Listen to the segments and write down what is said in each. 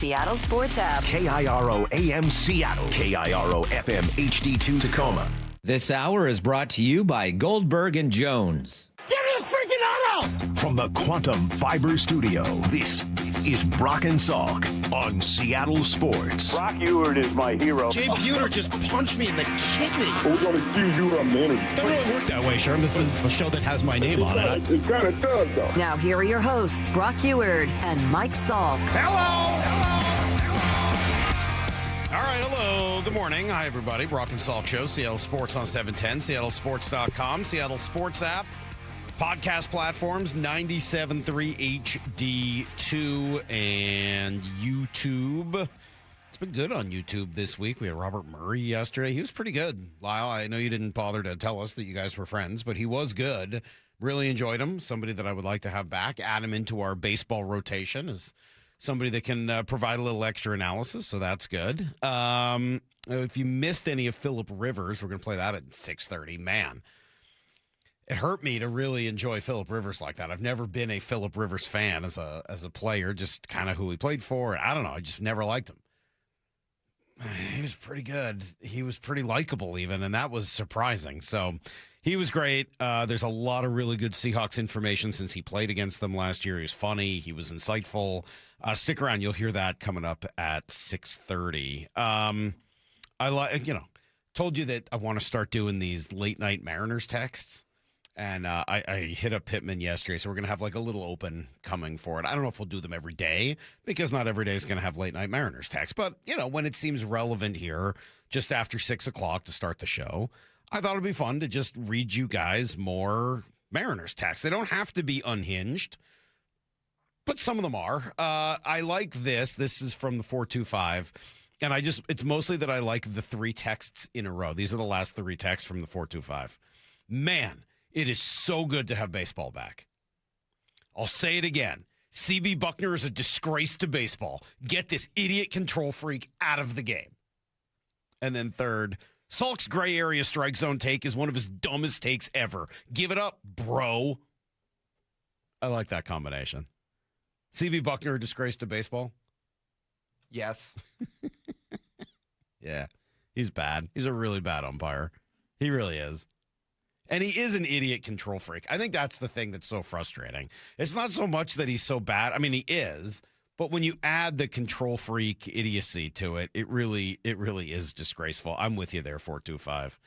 Seattle Sports App. KIRO AM Seattle. KIRO FM HD2 Tacoma. This hour is brought to you by Goldberg and Jones. Give me a freaking auto! From the Quantum Fiber Studio, this is Brock and Salk on Seattle Sports. Brock Ewert is my hero. Jay Buhner just punched me in the kidney. We're going to see you a minute. Doesn't really work that way, Sherm. This is a show that has my name on it. It kind of does, though. Now here are your hosts, Brock Ewert and Mike Salk. All right, hello. Good morning. Hi, everybody. Brock and Salk Show, Seattle Sports on 710, seattlesports.com, Seattle Sports app, podcast platforms, 97.3 HD2, and YouTube. It's been good on YouTube this week. We had Robert Murray yesterday. He was pretty good. Lyle, I know you didn't bother to tell us that you guys were friends, but he was good. Really enjoyed him. Somebody that I would like to have back. Add him into our baseball rotation as somebody that can provide a little extra analysis, so that's good. If you missed any of Phillip Rivers, we're going to play that at 6:30. Man, it hurt me to really enjoy Phillip Rivers like that. I've never been a Phillip Rivers fan as a player, just kind of who he played for. I don't know. I just never liked him. He was pretty good. He was pretty likable even, and that was surprising. So he was great. There's a lot of really good Seahawks information since he played against them last year. He was funny. He was insightful. Stick around. You'll hear that coming up at 6:30. Told you that I want to start doing these late night Mariners texts. And I hit up Pittman yesterday, so we're going to have like a little open coming for it. I don't know if we'll do them every day because not every day is going to have late night Mariners text. But, when it seems relevant here, just after 6 o'clock to start the show, I thought it'd be fun to just read you guys more Mariners texts. They don't have to be unhinged, but some of them are. I like this. This is from the 425. And it's mostly that I like the 3 texts in a row. These are the last 3 texts from the 425. Man, it is so good to have baseball back. I'll say it again. CB Buckner is a disgrace to baseball. Get this idiot control freak out of the game. And then third, Salk's gray area strike zone take is one of his dumbest takes ever. Give it up, bro. I like that combination. CB Buckner, a disgrace to baseball? Yes. Yeah, he's bad. He's a really bad umpire. He really is. And he is an idiot control freak. I think that's the thing that's so frustrating. It's not so much that he's so bad. I mean, he is. But when you add the control freak idiocy to it, it really is disgraceful. I'm with you there, 425.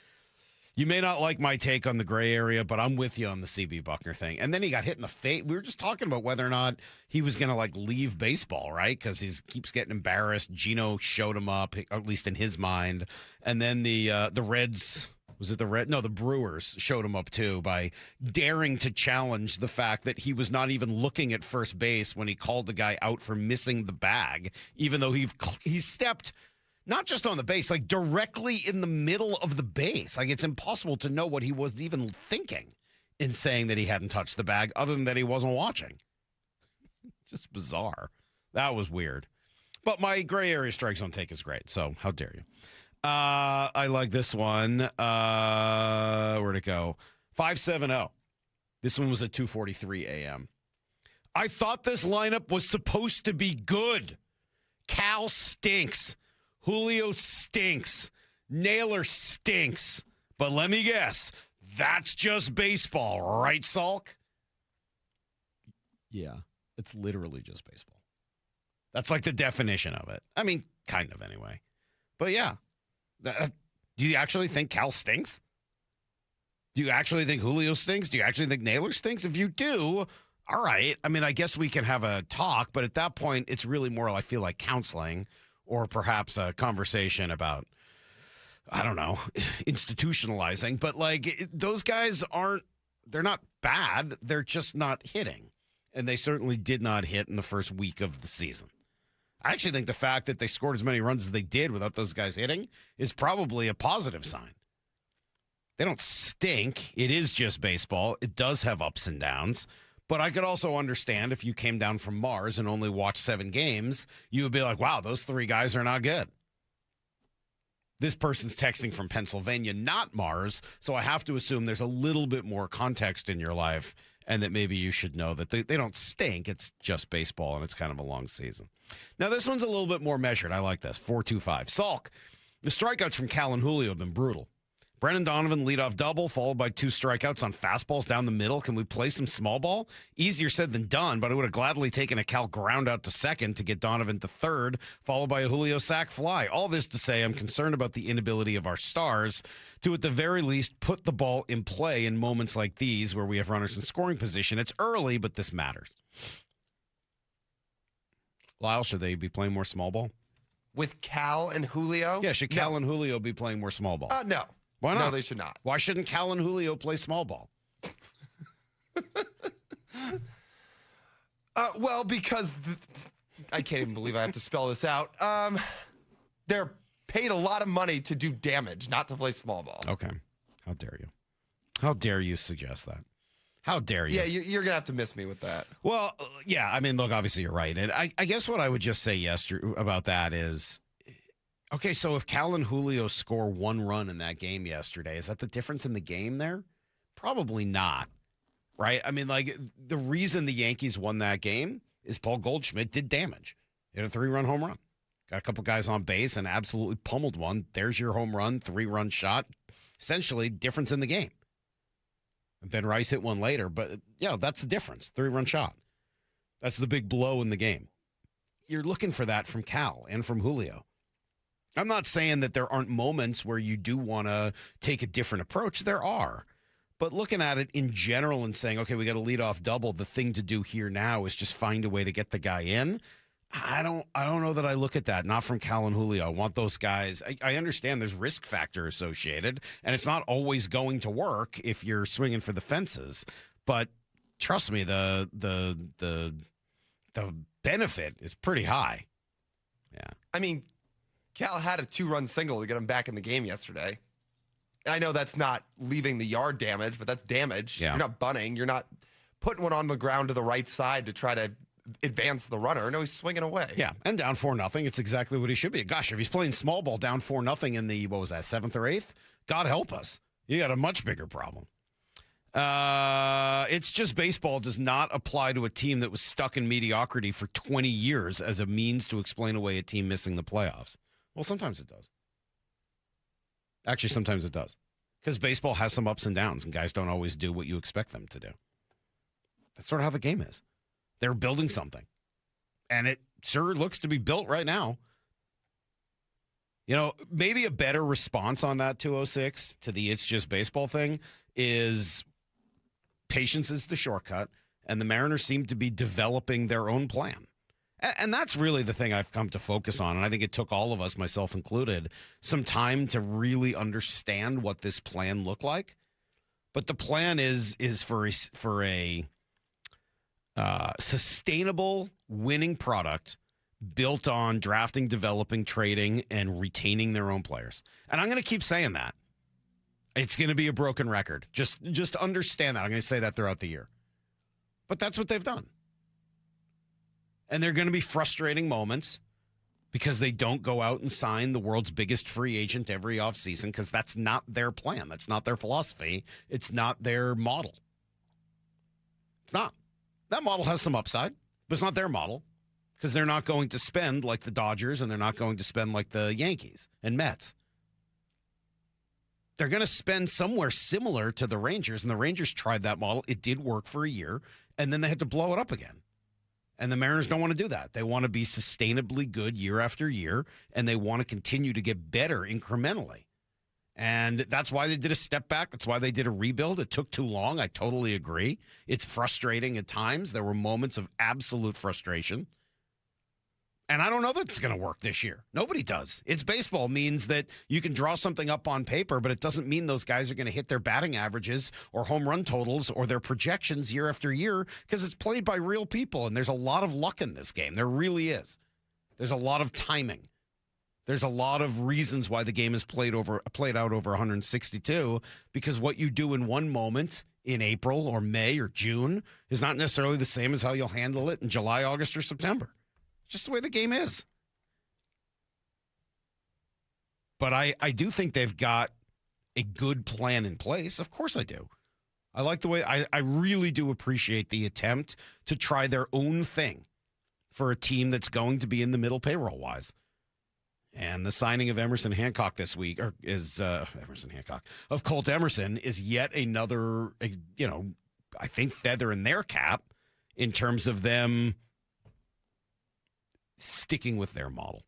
You may not like my take on the gray area, but I'm with you on the CB Buckner thing. And then he got hit in the face. We were just talking about whether or not he was going to leave baseball, right? Because he keeps getting embarrassed. Gino showed him up, at least in his mind. And then the Reds. Was it the Brewers showed him up too by daring to challenge the fact that he was not even looking at first base when he called the guy out for missing the bag, even though he stepped not just on the base, directly in the middle of the base. It's impossible to know what he was even thinking in saying that he hadn't touched the bag other than that he wasn't watching. Just bizarre. That was weird. But my gray area strike zone take is great, so how dare you. I like this one. Where'd it go? 570. This one was at 2:43 a.m. I thought this lineup was supposed to be good. Cal stinks. Julio stinks. Naylor stinks. But let me guess, that's just baseball, right, Salk? Yeah, it's literally just baseball. That's the definition of it. I mean, kind of anyway. But yeah. Do you actually think Cal stinks? Do you actually think Julio stinks? Do you actually think Naylor stinks? If you do, all right. I mean, I guess we can have a talk, but at that point, it's really more, I feel like, counseling or perhaps a conversation about, I don't know, institutionalizing. But, those guys they're not bad. They're just not hitting. And they certainly did not hit in the first week of the season. I actually think the fact that they scored as many runs as they did without those guys hitting is probably a positive sign. They don't stink. It is just baseball. It does have ups and downs. But I could also understand if you came down from Mars and only watched 7 games, you would be like, wow, those 3 guys are not good. This person's texting from Pennsylvania, not Mars, so I have to assume there's a little bit more context in your life and that maybe you should know that they don't stink. It's just baseball, and it's kind of a long season. Now, this one's a little bit more measured. I like this. 4-2-5. Salk, the strikeouts from Cal and Julio have been brutal. Brendan Donovan, leadoff double, followed by 2 strikeouts on fastballs down the middle. Can we play some small ball? Easier said than done, but I would have gladly taken a Cal ground out to second to get Donovan to third, followed by a Julio sac fly. All this to say I'm concerned about the inability of our stars to, at the very least, put the ball in play in moments like these where we have runners in scoring position. It's early, but this matters. Lyle, should they be playing more small ball? With Cal and Julio? Yeah, should Cal and Julio be playing more small ball? No. Why not? No, they should not. Why shouldn't Cal and Julio play small ball? Well, because I can't even believe I have to spell this out. They're paid a lot of money to do damage, not to play small ball. Okay. How dare you? How dare you suggest that? How dare you? Yeah, you're going to have to miss me with that. Well, yeah, I mean, look, obviously you're right. And I guess what I would just say about that is, okay, so if Cal and Julio score 1 run in that game yesterday, is that the difference in the game there? Probably not, right? I mean, like, the reason the Yankees won that game is Paul Goldschmidt did damage. He had a 3-run home run. Got a couple guys on base and absolutely pummeled one. There's your home run, 3-run shot. Essentially, difference in the game. Ben Rice hit one later, but, yeah, that's the difference, 3-run shot. That's the big blow in the game. You're looking for that from Cal and from Julio. I'm not saying that there aren't moments where you do want to take a different approach. There are. But looking at it in general and saying, okay, we got a leadoff double, the thing to do here now is just find a way to get the guy in. I don't know that I look at that. Not from Cal and Julio. I want those guys. I understand there's risk factor associated, and it's not always going to work if you're swinging for the fences. But trust me, the benefit is pretty high. Yeah. I mean, Cal had a 2-run single to get him back in the game yesterday. I know that's not leaving the yard damage, but that's damage. Yeah. You're not bunting. You're not putting one on the ground to the right side to try to advance the runner. No, he's swinging away. Yeah, and down 4-0. It's exactly what he should be. Gosh, if he's playing small ball down 4-0 in the, 7th or 8th, God help us. You got a much bigger problem. It's just baseball does not apply to a team that was stuck in mediocrity for 20 years as a means to explain away a team missing the playoffs. Well, sometimes it does. Actually, sometimes it does. Because baseball has some ups and downs, and guys don't always do what you expect them to do. That's sort of how the game is. They're building something. And it sure looks to be built right now. You know, maybe a better response on that 206 to the it's just baseball thing is patience is the shortcut, and the Mariners seem to be developing their own plan. And that's really the thing I've come to focus on. And I think it took all of us, myself included, some time to really understand what this plan looked like. But the plan is for a sustainable winning product built on drafting, developing, trading, and retaining their own players. And I'm going to keep saying that. It's going to be a broken record. Just understand that. I'm going to say that throughout the year. But that's what they've done. And there are going to be frustrating moments because they don't go out and sign the world's biggest free agent every offseason because that's not their plan. That's not their philosophy. It's not their model. It's not. That model has some upside, but it's not their model because they're not going to spend like the Dodgers and they're not going to spend like the Yankees and Mets. They're going to spend somewhere similar to the Rangers, and the Rangers tried that model. It did work for a year, and then they had to blow it up again. And the Mariners don't want to do that. They want to be sustainably good year after year, and they want to continue to get better incrementally. And that's why they did a step back. That's why they did a rebuild. It took too long. I totally agree. It's frustrating at times. There were moments of absolute frustration. And I don't know that it's going to work this year. Nobody does. It's baseball means that you can draw something up on paper, but it doesn't mean those guys are going to hit their batting averages or home run totals or their projections year after year because it's played by real people, and there's a lot of luck in this game. There really is. There's a lot of timing. There's a lot of reasons why the game is played out over 162 because what you do in one moment in April or May or June is not necessarily the same as how you'll handle it in July, August, or September. Just the way the game is. But I do think they've got a good plan in place. Of course I do. I like the way I really do appreciate the attempt to try their own thing for a team that's going to be in the middle payroll-wise. And the signing of Emerson Hancock this week, or is Emerson Hancock, of Colt Emerson, is yet another, I think, feather in their cap in terms of them sticking with their model.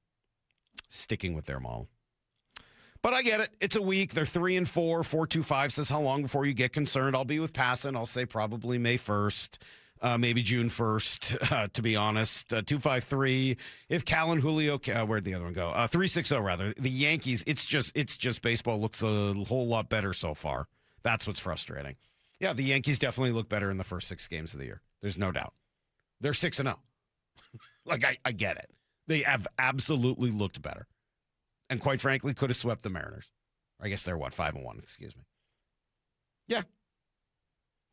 But I get it. It's a week. They're 3-4. 425 says, how long before you get concerned? I'll be with Passan. I'll say probably May 1st, maybe June 1st, to be honest. 253. If Cal and Julio, where'd the other one go? 360, rather. The Yankees, it's just baseball looks a whole lot better so far. That's what's frustrating. Yeah, the Yankees definitely look better in the first 6 games of the year. There's no doubt. They're 6-0. I get it. They have absolutely looked better. And quite frankly, could have swept the Mariners. I guess they're, 5-1, excuse me. Yeah,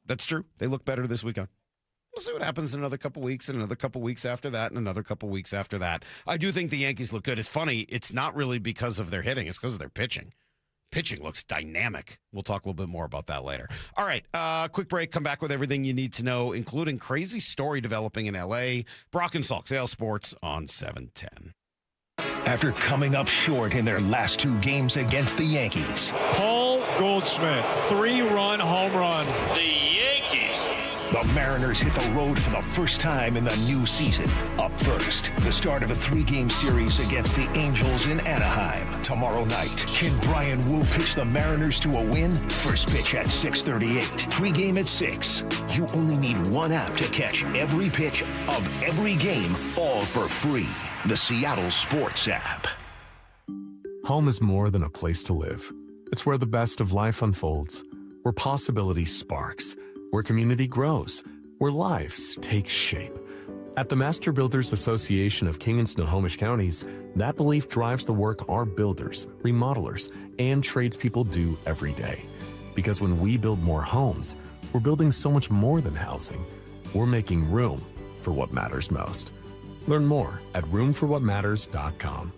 that's true. They look better this weekend. We'll see what happens in another couple weeks, and another couple weeks after that, and another couple weeks after that. I do think the Yankees look good. It's funny. It's not really because of their hitting. It's because of their pitching. Pitching looks dynamic. We'll talk a little bit more about that later. All right, quick break. Come back with everything you need to know, including crazy story developing in L.A. Brock and Salk, Seattle Sports on 710. After coming up short in their last 2 games against the Yankees, Paul Goldschmidt, 3-run home run. The Yankees. the Mariners hit the road for the first time in the new season. Up first, the start of a 3-game series against the Angels in Anaheim. Tomorrow night, can Brian Wu pitch the Mariners to a win? First pitch at 6:38. Pre-game at 6. You only need one app to catch every pitch of every game, all for free. The Seattle Sports app. Home is more than a place to live. It's where the best of life unfolds, where possibility sparks, where community grows, where lives take shape. At the Master Builders Association of King and Snohomish Counties, that belief drives the work our builders, remodelers, and tradespeople do every day. Because when we build more homes, we're building so much more than housing. We're making room for what matters most. Learn more at roomforwhatmatters.com.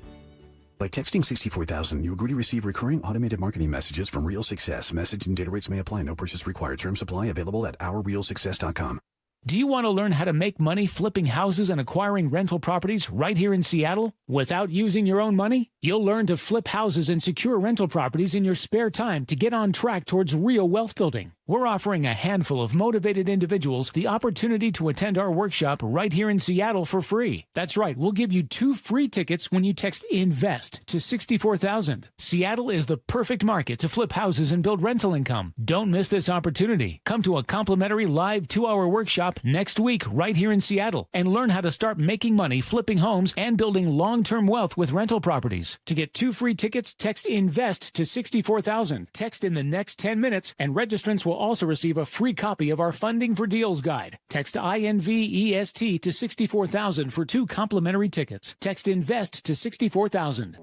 By texting 64,000, you agree to receive recurring automated marketing messages from Real Success. Message and data rates may apply. No purchase required. Terms apply. Available at ourrealsuccess.com. Do you want to learn how to make money flipping houses and acquiring rental properties right here in Seattle without using your own money? You'll learn to flip houses and secure rental properties in your spare time to get on track towards real wealth building. We're offering a handful of motivated individuals the opportunity to attend our workshop right here in Seattle for free. That's right, we'll give you 2 free tickets when you text INVEST to 64,000. Seattle is the perfect market to flip houses and build rental income. Don't miss this opportunity. Come to a complimentary live 2-hour workshop next week right here in Seattle and learn how to start making money flipping homes and building long-term wealth with rental properties. To get 2 free tickets, text INVEST to 64,000. Text in the next 10 minutes and registrants will also receive a free copy of our Funding for Deals guide. Text INVEST to 64,000 for 2 complimentary tickets. Text INVEST to 64,000.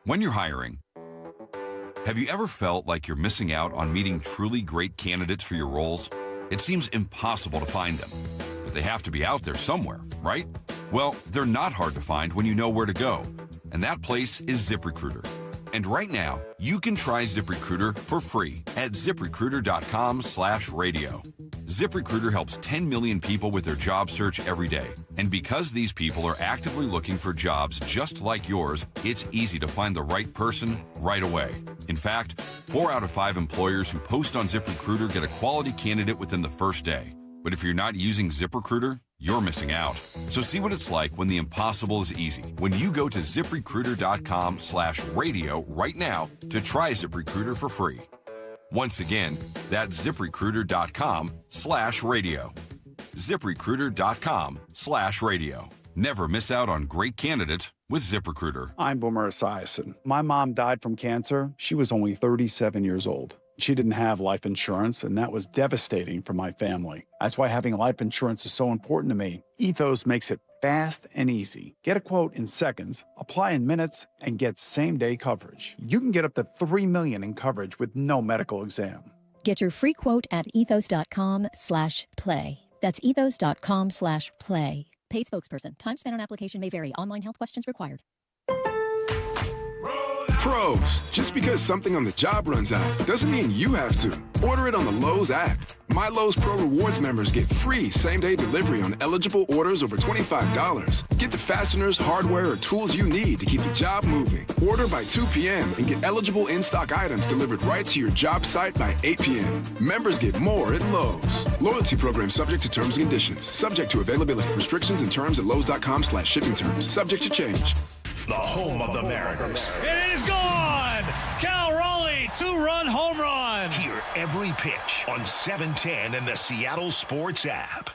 When you're hiring, have you ever felt like you're missing out on meeting truly great candidates for your roles? It seems impossible to find them, but they have to be out there somewhere, right? Well, they're not hard to find when you know where to go, and that place is ZipRecruiter. And right now, you can try ZipRecruiter for free at ZipRecruiter.com/radio. ZipRecruiter helps 10 million people with their job search every day. And because these people are actively looking for jobs just like yours, it's easy to find the right person right away. In fact, 4 out of 5 employers who post on ZipRecruiter get a quality candidate within the first day. But if you're not using ZipRecruiter, you're missing out. So see what it's like when the impossible is easy. When you go to ZipRecruiter.com/radio right now to try ZipRecruiter for free. Once again, that's ZipRecruiter.com/radio. ZipRecruiter.com/radio. Never miss out on great candidates with ZipRecruiter. I'm Boomer Esiason. My mom died from cancer. She was only 37 years old. She didn't have life insurance, and that was devastating for my family. That's why having life insurance is so important to me. Ethos makes it fast and easy. Get a quote in seconds, apply in minutes, and get same-day coverage. You can get up to $3 million in coverage with no medical exam. Get your free quote at ethos.com/play. That's ethos.com/play. Paid spokesperson. Time spent on application may vary. Online health questions required. Pros, just because something on the job runs out doesn't mean you have to. Order it on the Lowe's app. My Lowe's Pro Rewards members get free same-day delivery on eligible orders over $25. Get the fasteners, hardware, or tools you need to keep the job moving. Order by 2 p.m. and get eligible in-stock items delivered right to your job site by 8 p.m. Members get more at Lowe's. Loyalty program subject to terms and conditions. Subject to availability. Restrictions and terms at Lowe's.com/shipping terms. Subject to change. The home of the Mariners. It is gone! Cal Raleigh, 2-run home run! Hear every pitch on 710 and the Seattle Sports app.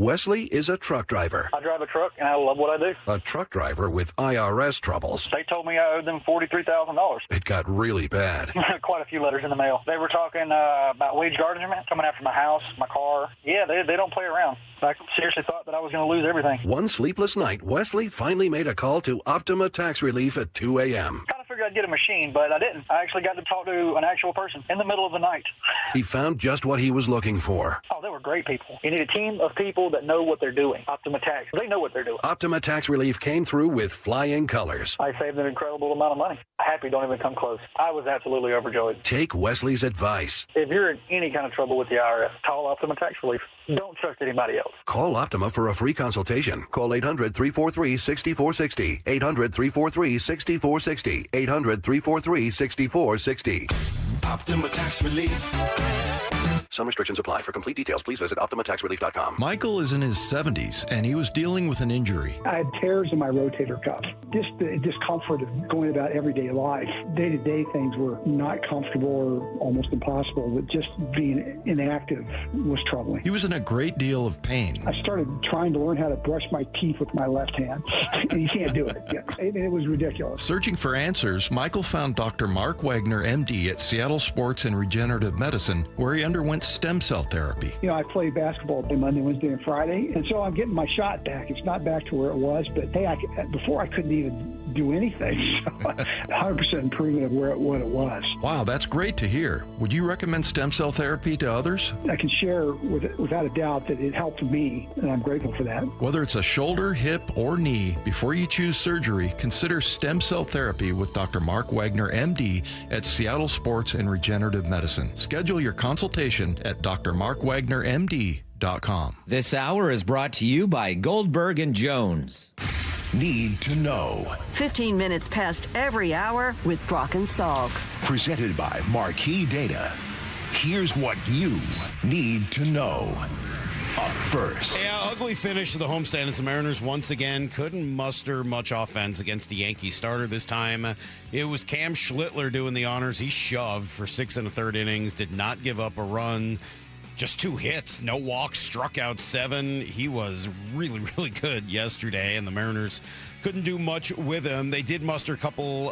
Wesley is a truck driver. I drive a truck, and I love what I do. A truck driver with IRS troubles. They told me I owed them $43,000. It got really bad. Quite a few letters in the mail. They were talking about wage garnishment, coming after my house, my car. Yeah, they don't play around. I seriously thought that I was going to lose everything. One sleepless night, Wesley finally made a call to Optima Tax Relief at 2 a.m. Kind of figured I'd get a machine, but I didn't. I actually got to talk to an actual person in the middle of the night. He found just what he was looking for. Oh, they were great people. You need a team of people that know what they're doing. Optima Tax, they know what they're doing. Optima Tax Relief came through with flying colors. I saved an incredible amount of money. Happy don't even come close. I was absolutely overjoyed. Take Wesley's advice. If you're in any kind of trouble with the IRS, call Optima Tax Relief. Don't trust anybody else. Call Optima for a free consultation. Call 800-343-6460. 800-343-6460. 800-343-6460. Optima Tax Relief. Some restrictions apply. For complete details, please visit OptimaTaxRelief.com. Michael is in his 70s, and he was dealing with an injury. I had tears in my rotator cuff. Just the discomfort of going about everyday life. Day-to-day things were not comfortable or almost impossible, but just being inactive was troubling. He was in a great deal of pain. I started trying to learn how to brush my teeth with my left hand, and you can't do it. It was ridiculous. Searching for answers, Michael found Dr. Mark Wagner, MD, at Seattle Sports and Regenerative Medicine, where he underwent stem cell therapy. You know, I play basketball Monday, Wednesday, and Friday, and so I'm getting my shot back. It's not back to where it was, but hey, before I couldn't even do anything. So 100% improvement of what it was. Wow, that's great to hear. Would you recommend stem cell therapy to others? I can share without a doubt that it helped me, and I'm grateful for that. Whether it's a shoulder, hip, or knee, before you choose surgery, consider stem cell therapy with Dr. Mark Wagner, MD, at Seattle Sports and Regenerative Medicine. Schedule your consultation at drmarkwagnermd.com. This hour is brought to you by Goldberg and Jones. Need to know. 15 minutes past every hour with Brock and Salk. Presented by Marquee Data. Here's what you need to know. Up first. Yeah, ugly finish to the homestand. And the Mariners once again couldn't muster much offense against the Yankee starter this time. It was Cam Schlittler doing the honors. He shoved for 6 1/3 innings, did not give up a run. Just 2 hits, no walks, struck out 7. He was really, really good yesterday, and the Mariners couldn't do much with him. They did muster a couple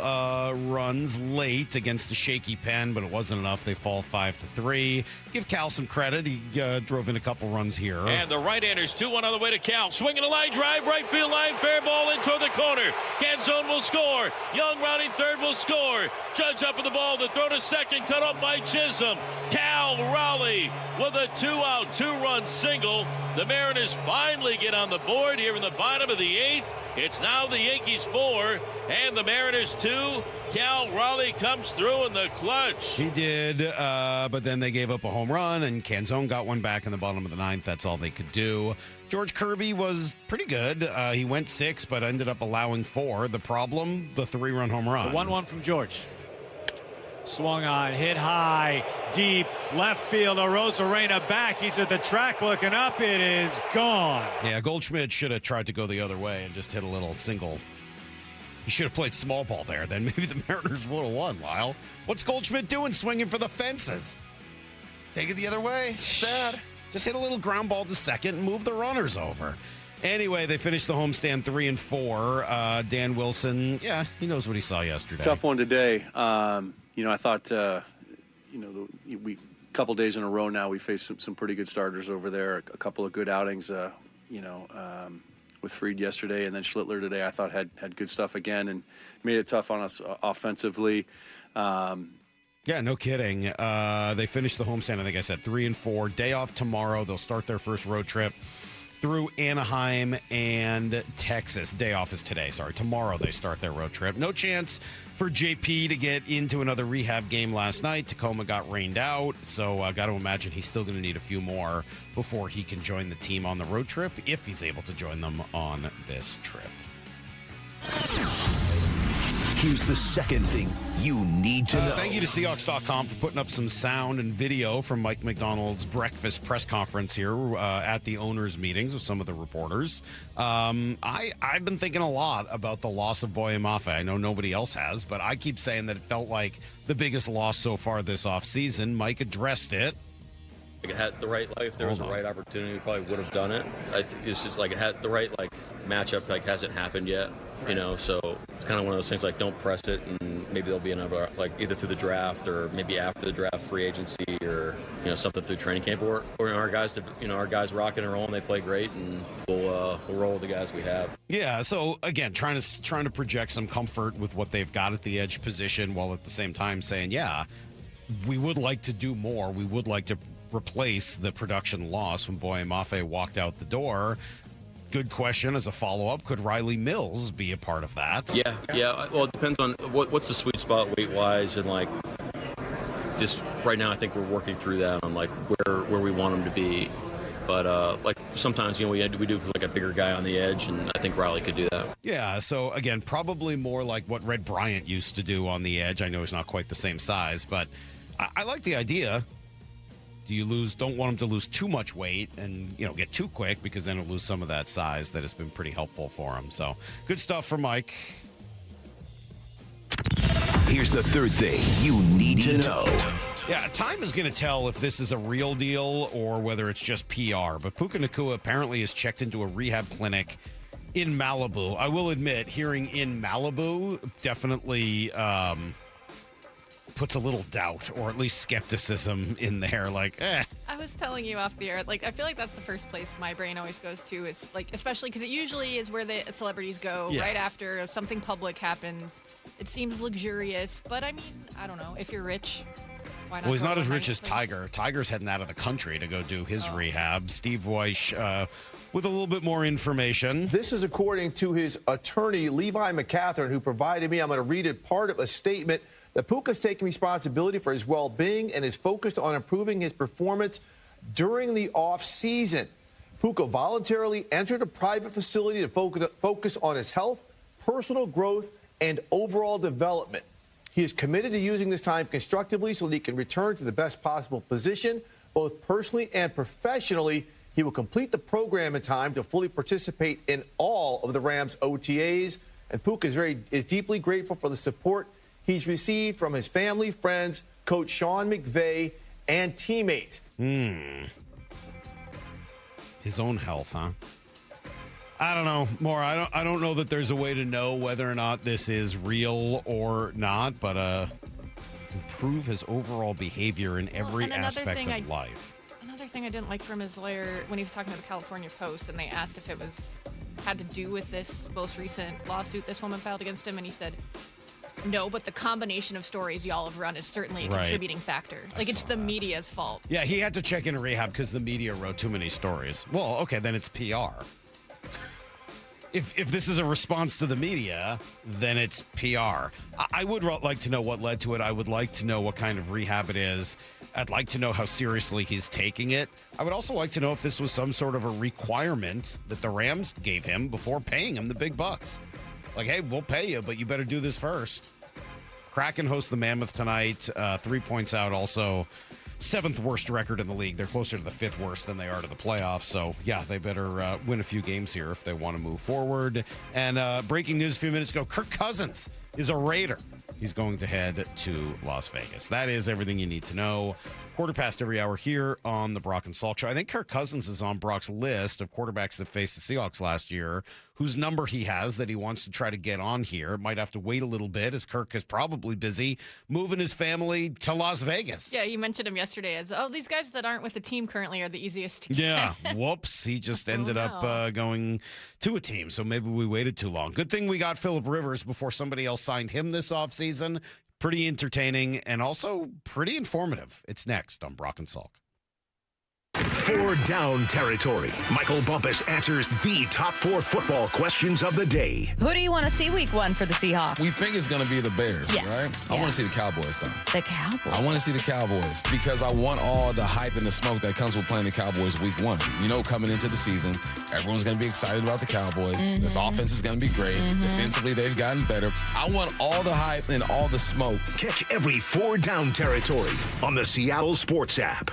runs late against a shaky pen, but it wasn't enough. They fall 5-3. Give Cal some credit. He drove in a couple runs here. And the right-handers 2-1 on the way to Cal. Swinging a line drive, right field line, fair ball in toward the corner. Canzone will score. Young rounding third will score. Judge up with the ball. The throw to second, cut off by Chisholm. Cal Raleigh with a 2-out, 2-run single. The Mariners finally get on the board here in the bottom of the 8th. It's now the Yankees 4 and the Mariners 2. Cal Raleigh comes through in the clutch. He did, but then they gave up a home run, and Canzone got one back in the bottom of the 9th. That's all they could do. George Kirby was pretty good. He went 6, but ended up allowing 4. The problem, the 3-run home run. The 1-1 from George. Swung on, hit high, deep, left field. Arozarena back. He's at the track looking up. It is gone. Yeah, Goldschmidt should have tried to go the other way and just hit a little single. He should have played small ball there. Then maybe the Mariners would have won, Lyle. What's Goldschmidt doing swinging for the fences? Take it the other way. Sad. Just hit a little ground ball to second and move the runners over. Anyway, they finished the homestand 3-4. Dan Wilson, yeah, he knows what he saw yesterday. Tough one today. I thought, a couple days in a row now, we faced some pretty good starters over there. A couple of good outings, with Fried yesterday, and then Schlittler today. I thought had good stuff again and made it tough on us offensively. Yeah, no kidding. They finished the homestand, I think I said 3-4. Day off tomorrow. They'll start their first road trip through Anaheim and Texas. Day off is today. Tomorrow they start their road trip. No chance for JP to get into another rehab game last night. Tacoma got rained out, so I got to imagine he's still going to need a few more before he can join the team on the road trip, if he's able to join them on this trip. Here's the second thing you need to know. Thank you to Seahawks.com for putting up some sound and video from Mike McDonald's breakfast press conference here at the owners' meetings with some of the reporters. I've been thinking a lot about the loss of Boye Mafe. I know nobody else has, but I keep saying that it felt like the biggest loss so far this offseason. Mike addressed it. Like it had the right, like if there was a right opportunity, we probably would have done it. It's just like it had the right matchup, hasn't happened yet, So it's kind of one of those things don't press it, and maybe there'll be another either through the draft or maybe after the draft, free agency, or something through training camp. Or our guys, our guys rocking and rolling, they play great, and we'll roll with the guys we have. Yeah. So again, trying to project some comfort with what they've got at the edge position, while at the same time saying, yeah, we would like to do more. We would like to replace the production loss when Boye Mafe walked out the door. Good question as a follow-up. Could Riley Mills be a part of that? Yeah. Well, it depends on what's the sweet spot weight-wise, and just right now I think we're working through that on where we want him to be. But sometimes we do a bigger guy on the edge, and I think Riley could do that. Yeah. So again, probably more like what Red Bryant used to do on the edge. I know he's not quite the same size, but I like the idea. Don't want him to lose too much weight and, get too quick, because then he'll lose some of that size that has been pretty helpful for him. So good stuff for Mike. Here's the third thing you need to know. Yeah, time is going to tell if this is a real deal or whether it's just PR. But Puka Nacua apparently is checked into a rehab clinic in Malibu. I will admit, hearing in Malibu definitely puts a little doubt, or at least skepticism in there. I was telling you off the air, I feel like that's the first place my brain always goes to. It's especially because it usually is where the celebrities go right after something public happens. It seems luxurious, but I mean, I don't know. If you're rich, why not? Well, he's not as rich as Tiger. Tiger's heading out of the country to go do his rehab. Steve Weish with a little bit more information. This is according to his attorney, Levi McCatherine, who provided me. I'm going to read it, part of a statement that Puka's taking responsibility for his well-being and is focused on improving his performance during the off-season. Puka voluntarily entered a private facility to focus on his health, personal growth, and overall development. He is committed to using this time constructively so that he can return to the best possible position, both personally and professionally. He will complete the program in time to fully participate in all of the Rams' OTAs. And Puka is deeply grateful for the support he's received from his family, friends, Coach Sean McVay, and teammates. His own health, huh? I don't know, More. I don't know that there's a way to know whether or not this is real or not, but improve his overall behavior in every aspect of life. Another thing I didn't like from his lawyer when he was talking to the California Post, and they asked if it had to do with this most recent lawsuit this woman filed against him, and he said, no, but the combination of stories y'all have run is certainly a contributing factor. It's the media's fault. Yeah, he had to check into rehab because the media wrote too many stories. Well, okay, then it's PR. If this is a response to the media, then it's PR. I would like to know what led to it. I would like to know what kind of rehab it is. I'd like to know how seriously he's taking it. I would also like to know if this was some sort of a requirement that the Rams gave him before paying him the big bucks. Hey, we'll pay you, but you better do this first. Kraken host the Mammoth tonight. 3 points out also. 7th worst record in the league. They're closer to the 5th worst than they are to the playoffs. So, yeah, they better win a few games here if they want to move forward. And breaking news a few minutes ago, Kirk Cousins is a Raider. He's going to head to Las Vegas. That is everything you need to know. 1/4 every hour here on the Brock and Salk Show. I think Kirk Cousins is on Brock's list of quarterbacks that faced the Seahawks last year, whose number he has that he wants to try to get on here. Might have to wait a little bit, as Kirk is probably busy moving his family to Las Vegas. Yeah, you mentioned him yesterday as, these guys that aren't with the team currently are the easiest to get. Yeah, whoops. He just ended up going to a team, so maybe we waited too long. Good thing we got Phillip Rivers before somebody else signed him this offseason. Pretty entertaining and also pretty informative. It's next on Brock and Salk. 4 Down territory. Michael Bumpus answers the top 4 football questions of the day. Who do you want to see week 1 for the Seahawks? We think it's going to be the Bears, Yes. right? I Yeah. want to see the Cowboys, though. The Cowboys? I want to see the Cowboys because I want all the hype and the smoke that comes with playing the Cowboys week 1. You know, coming into the season, everyone's going to be excited about the Cowboys. Mm-hmm. This offense is going to be great. Defensively, they've gotten better. I want all the hype and all the smoke. Catch every 4 Down territory on the Seattle Sports app.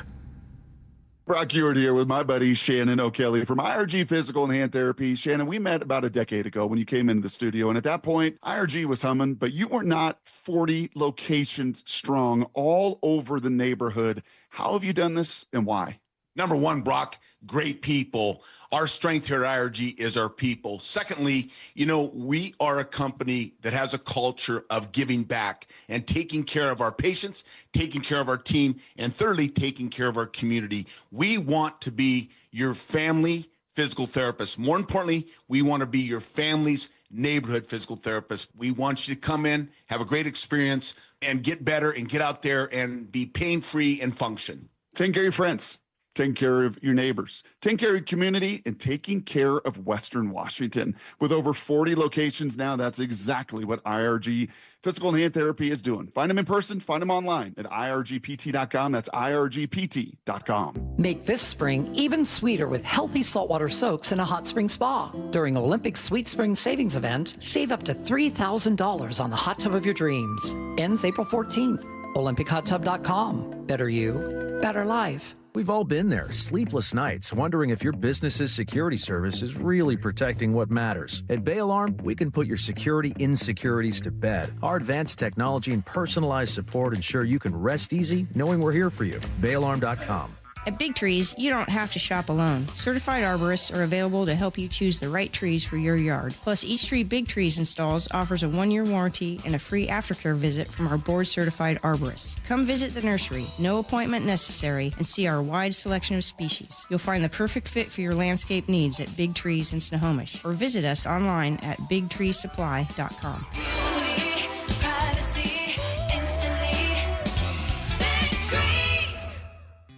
Brock Salk here with my buddy Shannon O'Kelly from IRG Physical and Hand Therapy. Shannon, we met about a decade ago when you came into the studio, and at that point, IRG was humming, but you were not 40 locations strong all over the neighborhood. How have you done this, and why? Number one, Brock, great people. Our strength here at IRG is our people. Secondly, you know, we are a company that has a culture of giving back and taking care of our patients, taking care of our team, and thirdly, taking care of our community. We want to be your family physical therapist. More importantly, we want to be your family's neighborhood physical therapist. We want you to come in, have a great experience, and get better and get out there and be pain-free and function. Taking care of your friends. Taking care of your neighbors, taking care of your community, and taking care of Western Washington. With over 40 locations now, that's exactly what IRG Physical and Hand Therapy is doing. Find them in person, find them online at irgpt.com. That's irgpt.com. Make this spring even sweeter with healthy saltwater soaks in a hot spring spa. During Olympic Sweet Spring Savings Event, save up to $3,000 on the hot tub of your dreams. Ends April 14th. OlympicHotTub.com. Better you, better life. We've all been there, sleepless nights, wondering if your business's security service is really protecting what matters. At Bay Alarm, we can put your security insecurities to bed. Our advanced technology and personalized support ensure you can rest easy knowing we're here for you. BayAlarm.com. At Big Trees, you don't have to shop alone. Certified arborists are available to help you choose the right trees for your yard. Plus, each tree Big Trees installs offers a 1-year warranty and a free aftercare visit from our board-certified arborists. Come visit the nursery, no appointment necessary, and see our wide selection of species. You'll find the perfect fit for your landscape needs at Big Trees in Snohomish, or visit us online at bigtreesupply.com.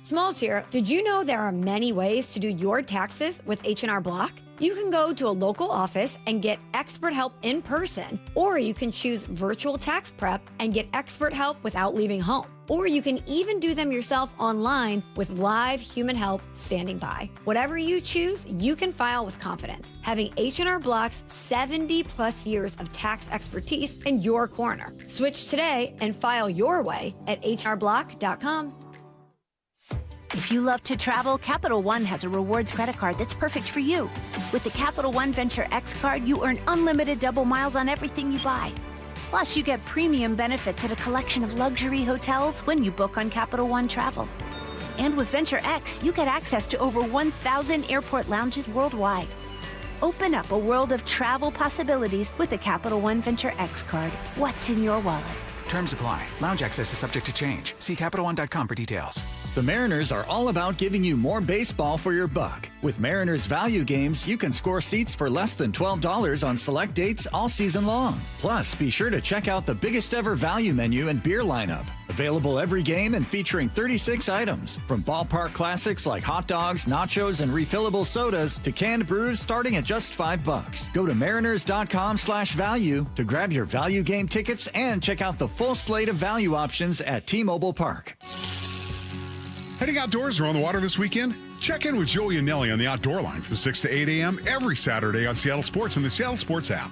Smalls here. Did you know there are many ways to do your taxes with H&R Block? You can go to a local office and get expert help in person, or you can choose virtual tax prep and get expert help without leaving home. Or you can even do them yourself online with live human help standing by. Whatever you choose, you can file with confidence, having H&R Block's 70-plus years of tax expertise in your corner. Switch today and file your way at hrblock.com. If you love to travel, Capital One has a rewards credit card that's perfect for you. With the Capital One Venture X card, you earn unlimited double miles on everything you buy. Plus, you get premium benefits at a collection of luxury hotels when you book on Capital One Travel. And with Venture X, you get access to over 1,000 airport lounges worldwide. Open up a world of travel possibilities with the Capital One Venture X card. What's in your wallet? Terms apply. Lounge access is subject to change. See CapitalOne.com for details. The Mariners are all about giving you more baseball for your buck. With Mariners Value Games, you can score seats for less than $12 on select dates all season long. Plus, be sure to check out the biggest ever value menu and beer lineup. Available every game and featuring 36 items. From ballpark classics like hot dogs, nachos, and refillable sodas to canned brews starting at just $5. Go to mariners.com/value to grab your value game tickets and check out the full slate of value options at T-Mobile Park. Heading outdoors or on the water this weekend? Check in with Joey and Nelly on the Outdoor Line from 6 to 8 a.m. every Saturday on Seattle Sports and the Seattle Sports app.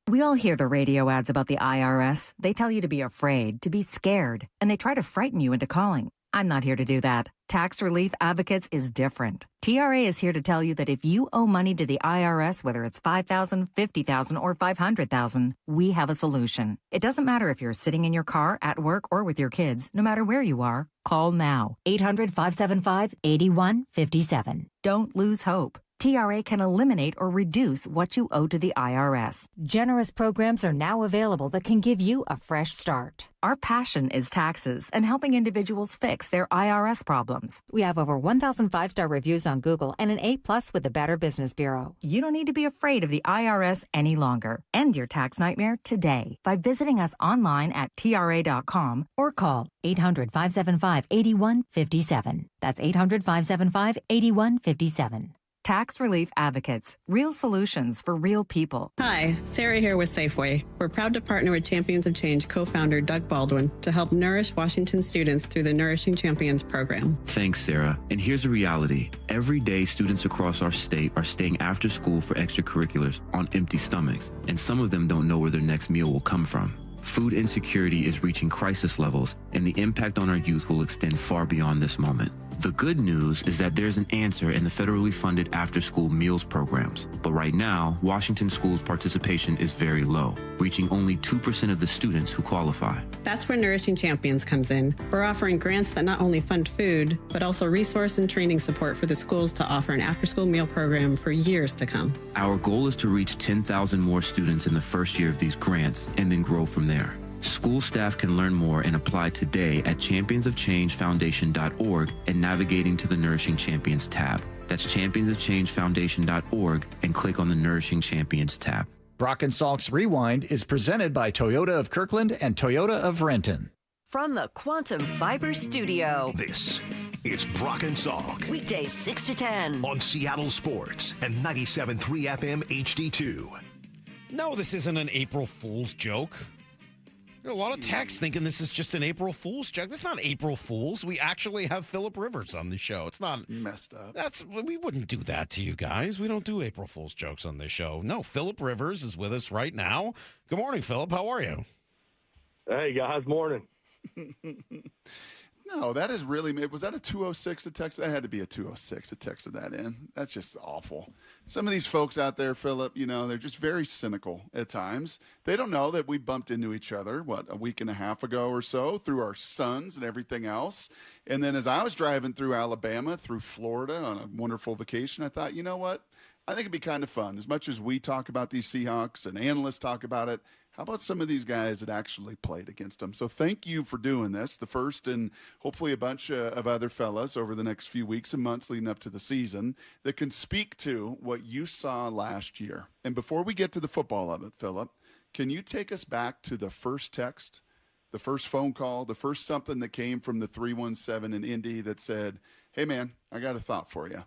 We all hear the radio ads about the IRS. They tell you to be afraid, to be scared, and they try to frighten you into calling. I'm not here to do that. Tax Relief Advocates is different. TRA is here to tell you that if you owe money to the IRS, whether it's $5,000, $50,000, or $500,000, we have a solution. It doesn't matter if you're sitting in your car, at work, or with your kids. No matter where you are, call now. 800-575-8157. Don't lose hope. TRA can eliminate or reduce what you owe to the IRS. Generous programs are now available that can give you a fresh start. Our passion is taxes and helping individuals fix their IRS problems. We have over 1,000 5-star reviews on Google and an A+ with the Better Business Bureau. You don't need to be afraid of the IRS any longer. End your tax nightmare today by visiting us online at TRA.com or call 800-575-8157. That's 800-575-8157. Tax Relief Advocates, real solutions for real people. Hi, Sarah here with Safeway. We're proud to partner with Champions of Change co-founder Doug Baldwin to help nourish Washington students through the Nourishing Champions program. Thanks, Sarah. And here's the reality. Every day, students across our state are staying after school for extracurriculars on empty stomachs, and some of them don't know where their next meal will come from. Food insecurity is reaching crisis levels, and the impact on our youth will extend far beyond this moment. The good news is that there's an answer in the federally funded after-school meals programs. But right now, Washington schools' participation is very low, reaching only 2% of the students who qualify. That's where Nourishing Champions comes in. We're offering grants that not only fund food, but also resource and training support for the schools to offer an after-school meal program for years to come. Our goal is to reach 10,000 more students in the first year of these grants and then grow from there. School staff can learn more and apply today at championsofchangefoundation.org and navigating to the Nourishing Champions tab. That's championsofchangefoundation.org and click on the Nourishing Champions tab. Brock and Salk's Rewind is presented by Toyota of Kirkland and Toyota of Renton. From the Quantum Fiber Studio. This is Brock and Salk. Weekdays 6 to 10. On Seattle Sports and 97.3 FM HD2. No, this isn't an April Fool's joke. There are a lot of texts thinking this is just an April Fool's joke. That's not April Fool's. We actually have Phillip Rivers on the show. It's not messed up. We wouldn't do that to you guys. We don't do April Fool's jokes on this show. No, Phillip Rivers is with us right now. Good morning, Phillip. How are you? Hey, guys. Morning. No, that is really, was that a 206 to text? That had to be a 206 to text that in. That's just awful. Some of these folks out there, Phillip, they're just very cynical at times. They don't know that we bumped into each other, a week and a half ago or so through our sons and everything else. And then as I was driving through Alabama, through Florida on a wonderful vacation, I thought, you know what? I think it'd be kind of fun. As much as we talk about these Seahawks and analysts talk about it, how about some of these guys that actually played against them? So thank you for doing this, the first and hopefully a bunch of other fellas over the next few weeks and months leading up to the season that can speak to what you saw last year. And before we get to the football of it, Phillip, can you take us back to the first text, the first phone call, the first something that came from the 317 in Indy that said, hey, man, I got a thought for you?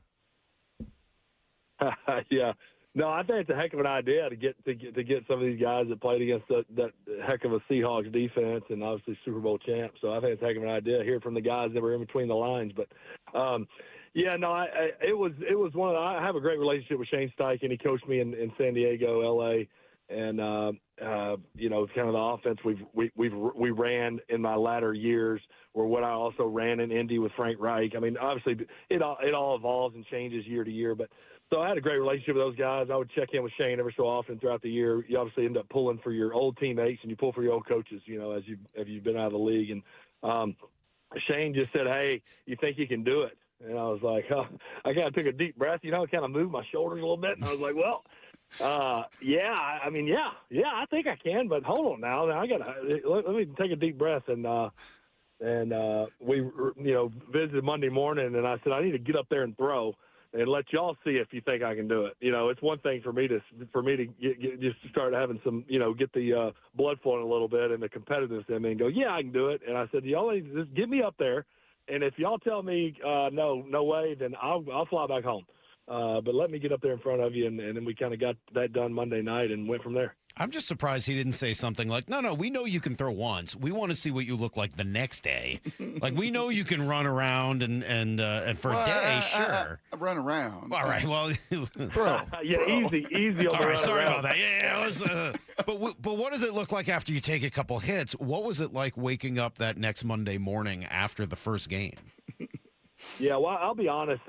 Yeah. No, I think it's a heck of an idea to get some of these guys that played against that heck of a Seahawks defense and obviously Super Bowl champs. So I think it's a heck of an idea. Hear from the guys that were in between the lines. But it was one of I have a great relationship with Shane Steichen. He coached me in San Diego, L.A. And kind of the offense we ran in my latter years were what I also ran in Indy with Frank Reich. I mean, obviously it all evolves and changes year to year, but. So I had a great relationship with those guys. I would check in with Shane every so often throughout the year. You obviously end up pulling for your old teammates and you pull for your old coaches, as you've been out of the league. And Shane just said, "Hey, you think you can do it?" And I was like, I kind of took a deep breath, kind of moved my shoulders a little bit. And I was like, well, yeah, I think I can. But hold on now. I got to let me take a deep breath. And we, visited Monday morning, and I said, I need to get up there and throw. And let y'all see if you think I can do it. It's one thing for me to get just start having some, get the blood flowing a little bit and the competitiveness in me and go, yeah, I can do it. And I said, y'all just get me up there, and if y'all tell me no way, then I'll fly back home. But let me get up there in front of you, and then we kind of got that done Monday night and went from there. I'm just surprised he didn't say something like, no, we know you can throw once. We want to see what you look like the next day. Like, we know you can run around and for a day, sure. Run around. All right, well. Throw. Easy. All right, sorry about that. Yeah, but what does it look like after you take a couple hits? What was it like waking up that next Monday morning after the first game? Yeah, well, I'll be honest.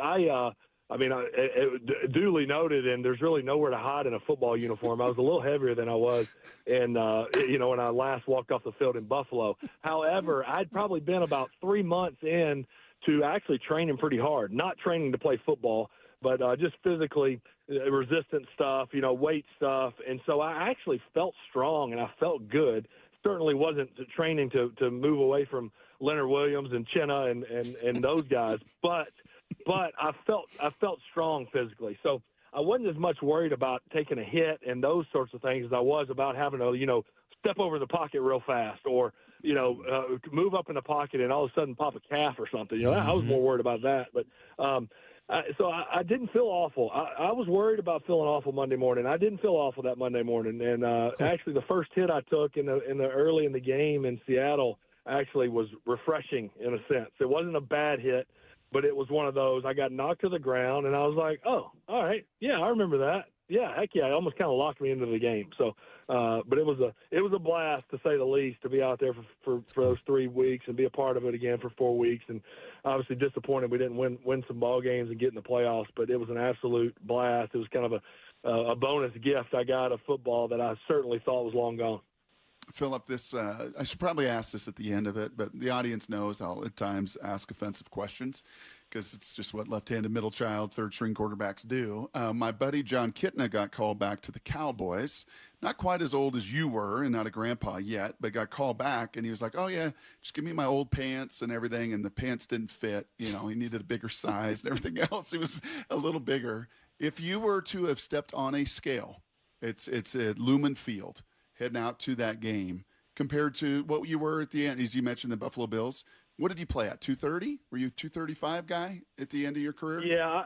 It duly noted, and there's really nowhere to hide in a football uniform. I was a little heavier than I was, when I last walked off the field in Buffalo. However, I'd probably been about 3 months in to actually training pretty hard, not training to play football, but just physically resistant stuff, weight stuff. And so I actually felt strong and I felt good. Certainly wasn't training to move away from Leonard Williams and Chenna and those guys, but I felt strong physically. So I wasn't as much worried about taking a hit and those sorts of things as I was about having to, step over the pocket real fast or, move up in the pocket and all of a sudden pop a calf or something. I was more worried about that. But so I didn't feel awful. I was worried about feeling awful Monday morning. I didn't feel awful that Monday morning. And actually the first hit I took in the early in the game in Seattle actually was refreshing in a sense. It wasn't a bad hit, but it was one of those. I got knocked to the ground, and I was like, oh, all right. Yeah, I remember that. Yeah, heck yeah. It almost kind of locked me into the game. So, but it was a blast, to say the least, to be out there for those 3 weeks and be a part of it again for 4 weeks. And obviously disappointed we didn't win some ball games and get in the playoffs, but it was an absolute blast. It was kind of a bonus gift I got of football that I certainly thought was long gone. Phillip, I should probably ask this at the end of it, but the audience knows I'll at times ask offensive questions because it's just what left-handed middle child, third-string quarterbacks do. My buddy John Kitna got called back to the Cowboys. Not quite as old as you were and not a grandpa yet, but got called back, and he was like, oh, yeah, just give me my old pants and everything, and the pants didn't fit. He needed a bigger size and everything else. He was a little bigger. If you were to have stepped on a scale, it's at Lumen Field, heading out to that game, compared to what you were at the end, as you mentioned, the Buffalo Bills. What did you play at, 230? Were you a 235 guy at the end of your career? Yeah,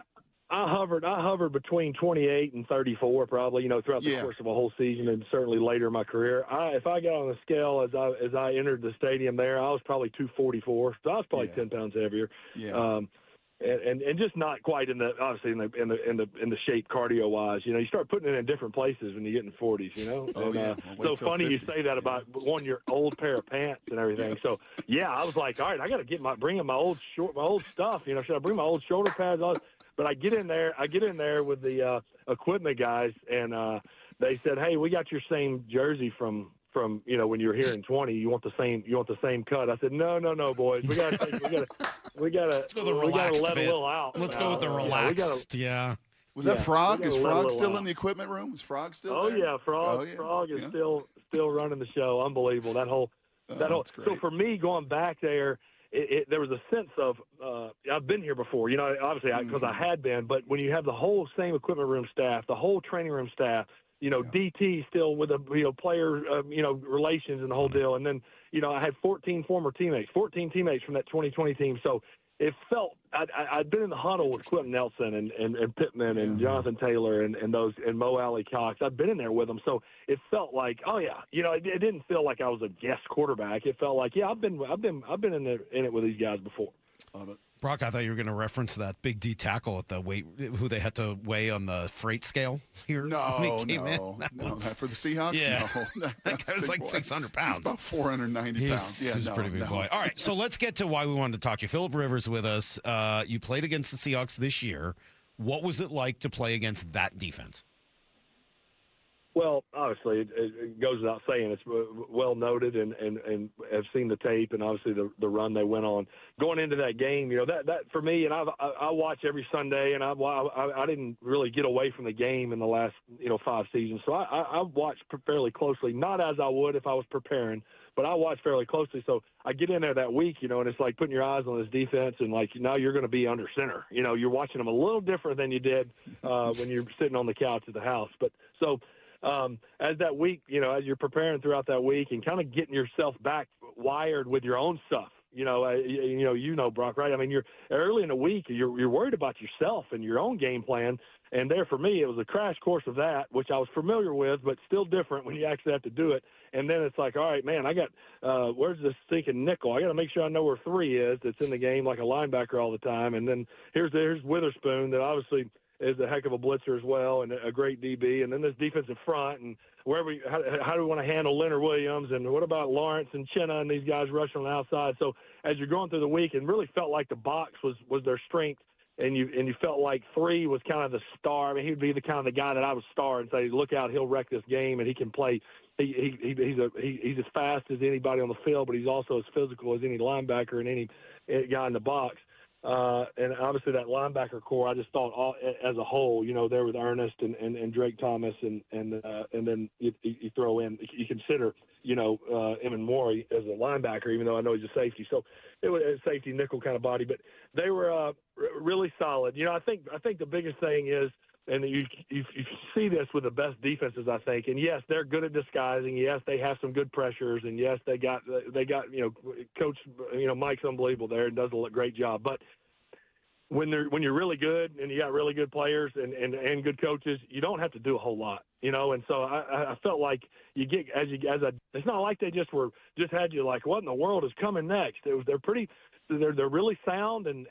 I hovered between 28 and 34 probably, throughout the course of a whole season and certainly later in my career. If I got on the scale as I entered the stadium there, I was probably 244. So I was probably 10 pounds heavier. Yeah. And just not quite in the shape cardio wise. You start putting it in different places when you get in the 40s. Oh, yeah. So funny 50. You say that about your old pair of pants and everything. Yes. So yeah, I was like, all right, I got to bring in my old stuff. Should I bring my old shoulder pads? But I get in there with the equipment guys, and they said, hey, we got your same jersey from when you were here in 20, you want the same cut. I said, no, boys, we gotta let's go the relaxed let bit. a little out. Let's go with the relaxed. Yeah. Was that Frog? Is Frog still in the equipment room? Is Frog still there? Yeah, Frog. Frog is still running the show. Unbelievable. That whole. So for me, going back there, there was a sense of I've been here before. Obviously because I had been, but when you have the whole same equipment room staff, the whole training room staff. DT still with player, relations and the whole deal. And then, I had 14 teammates from that 2020 team. So it felt I'd been in the huddle with Quentin Nelson and Pittman and Jonathan Taylor and those and Mo Alley Cox. I'd been in there with them. So it felt like, oh yeah, it didn't feel like I was a guest quarterback. It felt like, yeah, I've been in it with these guys before. Love it. Brock, I thought you were going to reference that big D tackle at the weight, who they had to weigh on the freight scale here. No, for the Seahawks. Yeah, no, that guy was like 600 pounds. He's about 490 pounds. He was a pretty big boy. All right, so let's get to why we wanted to talk to you. Phillip Rivers with us. You played against the Seahawks this year. What was it like to play against that defense? Well, obviously, it goes without saying. It's well noted, and I've seen the tape, and obviously the run they went on going into that game. That for me, and I watch every Sunday, and I didn't really get away from the game in the last 5 seasons, so I watched fairly closely. Not as I would if I was preparing, but I watched fairly closely. So I get in there that week, and it's like putting your eyes on this defense, and like now you're going to be under center. You're watching them a little different than you did when you're sitting on the couch at the house. But so. As that week, as you're preparing throughout that week and kind of getting yourself back wired with your own stuff, Brock, right? I mean, you're early in the week, you're worried about yourself and your own game plan. And there for me, it was a crash course of that, which I was familiar with, but still different when you actually have to do it. And then it's like, all right, man, I got, where's this stinking nickel? I got to make sure I know where 3 is that's in the game like a linebacker all the time. And then here's Witherspoon that obviously is a heck of a blitzer as well and a great DB. And then this defensive front and how do we want to handle Leonard Williams and what about Lawrence and Chenna and these guys rushing on the outside? So as you're going through the week, it really felt like the box was their strength. And you felt like 3 was kind of the star. I mean, he'd be the kind of the guy that I would star and say, look out, he'll wreck this game and he can play. He's as fast as anybody on the field, but he's also as physical as any linebacker and any guy in the box. And obviously that linebacker core, I just thought as a whole, there with Ernest and Drake Thomas, and then you throw in, you consider, Emmanwori as a linebacker, even though I know he's a safety. So it was a safety nickel kind of body, but they were really solid. I think the biggest thing is, and you see this with the best defenses, I think. And yes, they're good at disguising. Yes, they have some good pressures, and yes, they got Coach Mike's unbelievable there and does a great job. But when you're really good and you got really good players and good coaches, you don't have to do a whole lot, And so I felt like you get it's not like they just had you like, what in the world is coming next? They're really sound and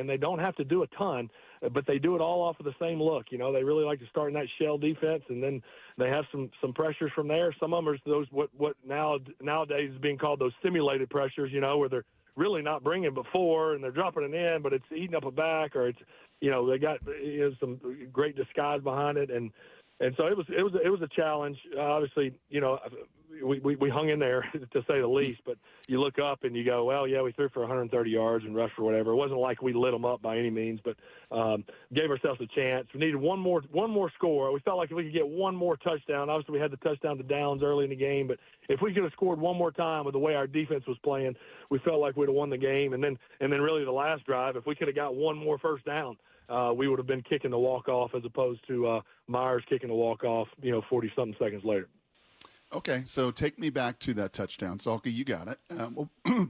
they don't have to do a ton, but they do it all off of the same look. They really like to start in that shell defense, and then they have some pressures from there. Some of them are those what nowadays is being called those simulated pressures, where they're really not bringing before and they're dropping it in, but it's eating up a back, or it's they got some great disguise behind it, and so it was a challenge. Obviously, we hung in there to say the least, but you look up and you go, well, yeah, we threw for 130 yards and rushed for whatever. It wasn't like we lit them up by any means, but gave ourselves a chance. We needed one more score. We felt like if we could get one more touchdown, obviously we had the touchdown to Downs early in the game, but if we could have scored one more time with the way our defense was playing, we felt like we'd have won the game. And then really the last drive, if we could have got one more first down, we would have been kicking the walk-off as opposed to Myers kicking the walk-off, 40-something seconds later. Okay, so take me back to that touchdown. Salka, you got it.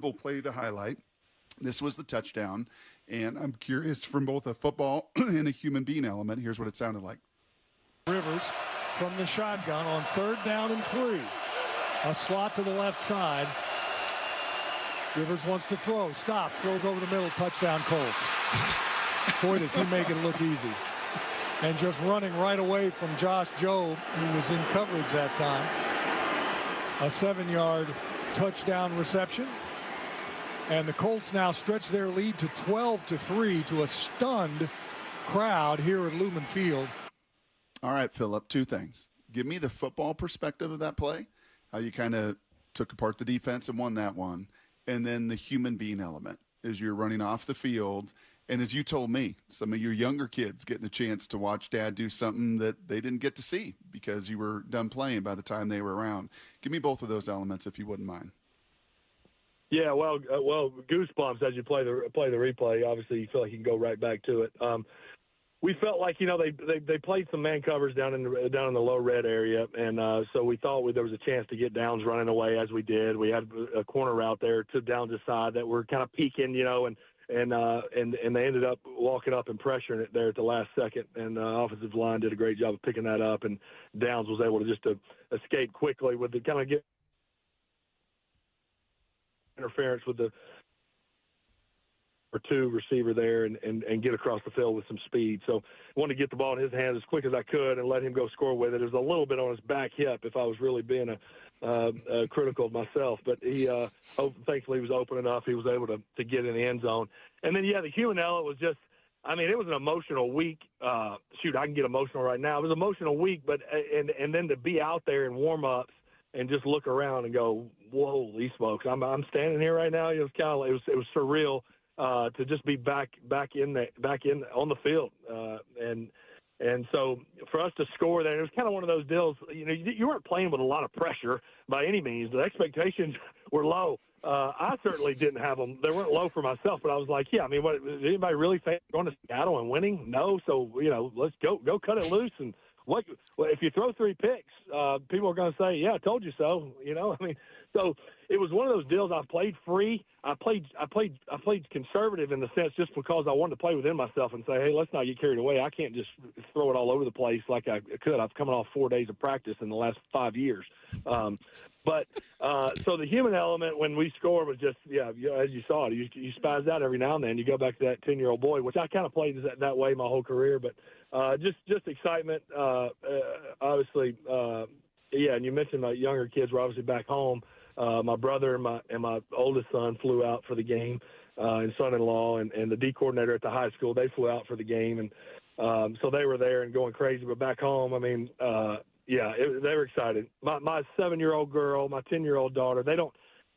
We'll play the highlight. This was the touchdown, and I'm curious from both a football and a human being element. Here's what it sounded like. Rivers from the shotgun on 3rd down and 3. A slot to the left side. Rivers wants to throw. Stops. Throws over the middle. Touchdown, Colts. Boy, does he make it look easy. And just running right away from Josh Jobe, who was in coverage that time. A 7-yard touchdown reception. And the Colts now stretch their lead to 12-3 to a stunned crowd here at Lumen Field. All right, Phillip, 2 things. Give me the football perspective of that play, how you kind of took apart the defense and won that one, and then the human being element as you're running off the field. And as you told me, some of your younger kids getting a chance to watch Dad do something that they didn't get to see because you were done playing by the time they were around. Give me both of those elements, if you wouldn't mind. Yeah, well, goosebumps as you play the replay. Obviously, you feel like you can go right back to it. We felt like they played some man covers down in the low red area, and so we thought there was a chance to get Downs running away as we did. We had a corner route there to Downs' side that were kind of peeking, and they ended up walking up and pressuring it there at the last second, and the offensive line did a great job of picking that up, and Downs was able to just escape quickly with the kind of get interference with the two receiver there and get across the field with some speed. So I wanted to get the ball in his hands as quick as I could and let him go score with it. It was a little bit on his back hip if I was really being critical of myself, but he thankfully was open enough. He was able to get in the end zone. And then, the human element was just, it was an emotional week. I can get emotional right now. It was an emotional week, but and then to be out there in warm-ups and just look around and go, whoa, these smokes! I'm standing here right now. It was surreal to just be back in on the field, and so for us to score there, it was kind of one of those deals. You weren't playing with a lot of pressure by any means. The expectations were low. I certainly didn't have them. They weren't low for myself, but I was like, what? Did anybody really think going to Seattle and winning? No. So let's go cut it loose. And if you throw 3 picks, people are going to say, yeah, I told you so. So it was one of those deals. I played free. I played conservative in the sense just because I wanted to play within myself and say, hey, let's not get carried away. I can't just throw it all over the place like I could. I've come off 4 days of practice in the last 5 years. So the human element when we scored was just, as you saw it, you spaz out every now and then. You go back to that 10-year-old boy, which I kind of played that way my whole career. But just excitement, obviously. And you mentioned my younger kids were obviously back home. My brother and my oldest son flew out for the game, and son-in-law and the D coordinator at the high school, they flew out for the game. And so they were there and going crazy. But back home, they were excited. My 7-year-old girl, my 10-year-old daughter,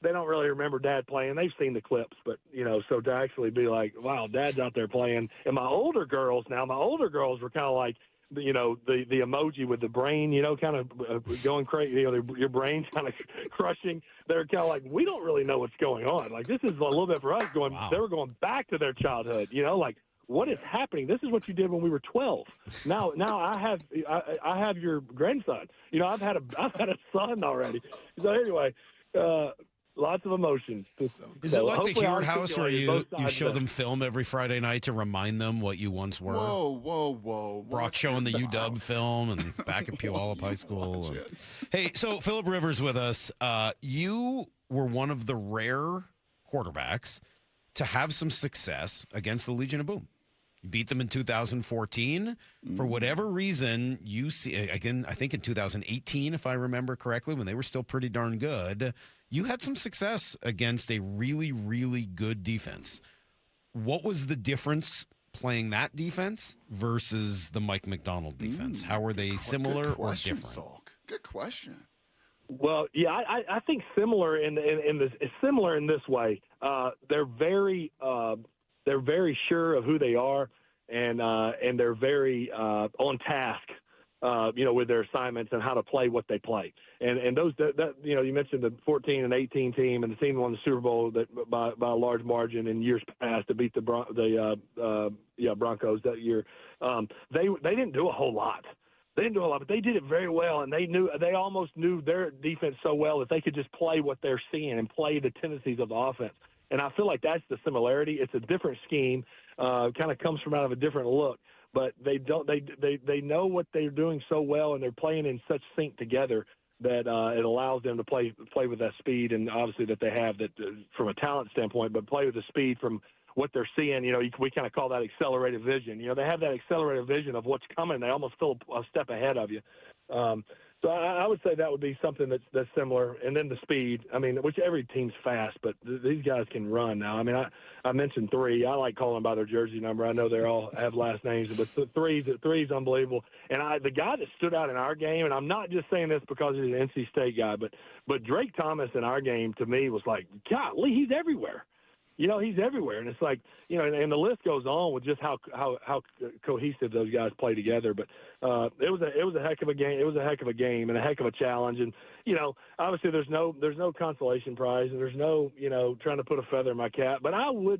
they don't really remember Dad playing. They've seen the clips, but, so to actually be like, wow, Dad's out there playing. And my older girls were kind of like, the emoji with the brain, kind of going crazy, your brain's kind of crushing. They're kind of like, we don't really know what's going on. Like, this is a little bit for us going, wow. They were going back to their childhood, like, what is happening? This is what you did when we were 12. Now I have your grandson. I've had a son already. So anyway, lots of emotions. Is it like the Hewitt House where you show them film every Friday night to remind them what you once were? Whoa. Brock showing the UW film and back at Puyallup High School. Hey, so Phillip Rivers with us. You were one of the rare quarterbacks to have some success against the Legion of Boom. You beat them in 2014. For whatever reason, you see, again, I think in 2018, if I remember correctly, when they were still pretty darn good, you had some success against a really, really good defense. What was the difference playing that defense versus the Mike McDonald defense? How were they similar or different? Salk. Good question. Well, yeah, I think similar in this way. They're very sure of who they are, and they're very on task. With their assignments and how to play what they play. And those that you mentioned the 14 and 18 team and the team won the Super Bowl that by a large margin in years past to beat the Broncos that year. They didn't do a whole lot. But they did it very well, and they almost knew their defense so well that they could just play what they're seeing and play the tendencies of the offense. And I feel like that's the similarity. It's a different scheme, kind of comes from out of a different look. But they know what they're doing so well, and they're playing in such sync together that it allows them to play with that speed, and obviously that they have that from a talent standpoint, but play with the speed from what they're seeing. We kind of call that accelerated vision. They have that accelerated vision of what's coming. They almost feel a step ahead of you. So I would say that would be something that's similar. And then the speed, which every team's fast, but these guys can run now. I mentioned three. I like calling them by their jersey number. I know they all have last names, but the three's unbelievable. And the guy that stood out in our game, and I'm not just saying this because he's an NC State guy, but Drake Thomas in our game to me was like, golly, he's everywhere. He's everywhere, and it's like, and the list goes on with just how cohesive those guys play together. But it was a heck of a game. It was a heck of a game and a heck of a challenge. And obviously there's no consolation prize, and there's no trying to put a feather in my cap. But I will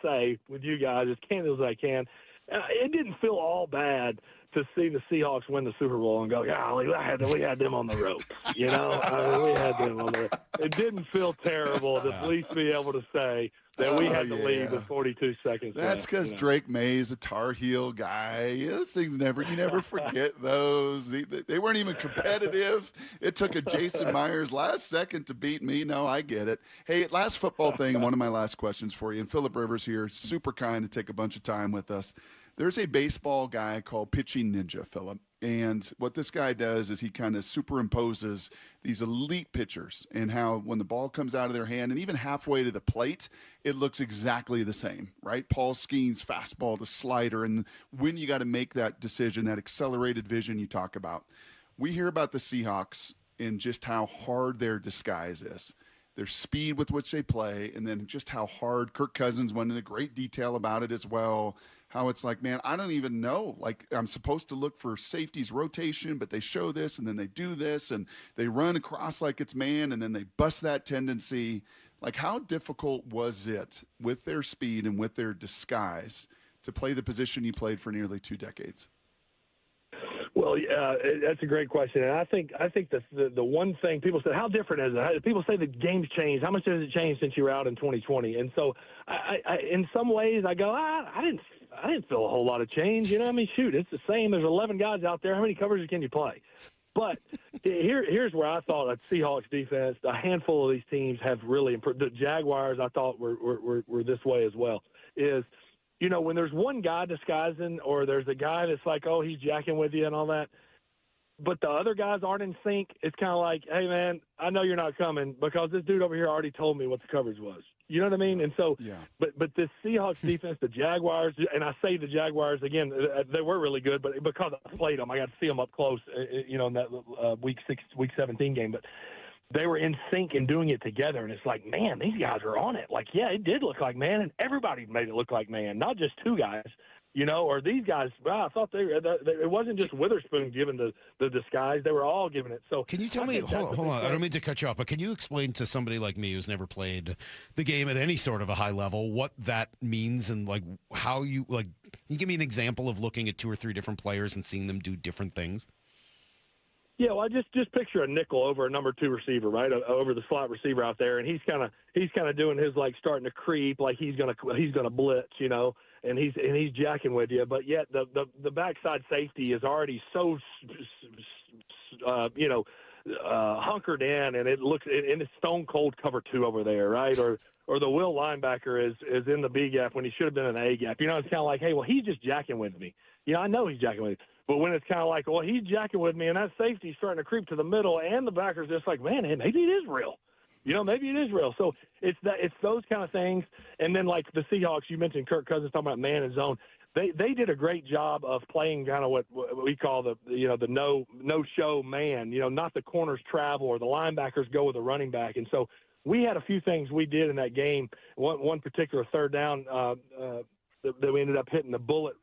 say with you guys as candid as I can, it didn't feel all bad to see the Seahawks win the Super Bowl and go, golly, we had them on the ropes. We had them on the ropes. It didn't feel terrible to at least be able to say that we had the lead with 42 seconds. That's because Drake May's a Tar Heel guy. Those things you never forget those. They weren't even competitive. It took a Jason Myers last second to beat me. No, I get it. Hey, last football thing, one of my last questions for you. And Phillip Rivers here, super kind to take a bunch of time with us. There's a baseball guy called Pitching Ninja, Phillip. And what this guy does is he kind of superimposes these elite pitchers and how when the ball comes out of their hand and even halfway to the plate, it looks exactly the same, right? Paul Skeen's fastball to slider, and when you got to make that decision, that accelerated vision you talk about. We hear about the Seahawks and just how hard their disguise is. Their speed with which they play, and then just how hard Kirk Cousins went into great detail about it as well. How it's like, man, I don't even know. Like, I'm supposed to look for safeties rotation, but they show this, and then they do this, and they run across like it's man, and then they bust that tendency. Like, how difficult was it with their speed and with their disguise to play the position you played for nearly 2 decades? Well, that's a great question, and I think the one thing people say, how different is it? People say the game's changed. How much has it changed since you were out in 2020? And so, I in some ways, I go, I didn't feel a whole lot of change. Shoot, it's the same. There's 11 guys out there. How many coverages can you play? But here's where I thought a Seahawks defense, a handful of these teams have really improved. The Jaguars, I thought, were this way as well. Is when there's one guy disguising, or there's a guy that's like, oh, he's jacking with you and all that, but the other guys aren't in sync, it's kind of like, hey, man, I know you're not coming because this dude over here already told me what the coverage was. You know what I mean? And so, yeah. But this Seahawks defense, the Jaguars, and I say the Jaguars, again, they were really good, but because I played them, I got to see them up close, in that week 17 game. But they were in sync and doing it together. And it's like, man, these guys are on it. Like, yeah, it did look like man, and everybody made it look like man, not just two guys, or these guys. Well, I thought it wasn't just Witherspoon giving the disguise. They were all giving it. So can you tell me, hold on, I don't mean to cut you off, but can you explain to somebody like me who's never played the game at any sort of a high level what that means and like how you like? Can you give me an example of looking at two or three different players and seeing them do different things? Yeah, well, I just picture a nickel over a number 2 receiver, right, over the slot receiver out there, and he's kind of doing his like starting to creep, like he's gonna blitz, and he's jacking with you, but yet the backside safety is already so hunkered in, and it's stone cold cover 2 over there, right, or the will linebacker is in the B gap when he should have been in the A gap. It's kind of like, hey, well, he's just jacking with me. I know he's jacking with me. But when it's kind of like, well, he's jacking with me, and that safety's starting to creep to the middle, and the backer's just like, man, maybe it is real. Maybe it is real. So it's those kind of things. And then like the Seahawks, you mentioned Kirk Cousins talking about man and zone. They did a great job of playing kind of what we call the no show man. Not the corners travel or the linebackers go with the running back. And so we had a few things we did in that game. One particular third down that we ended up hitting the bullet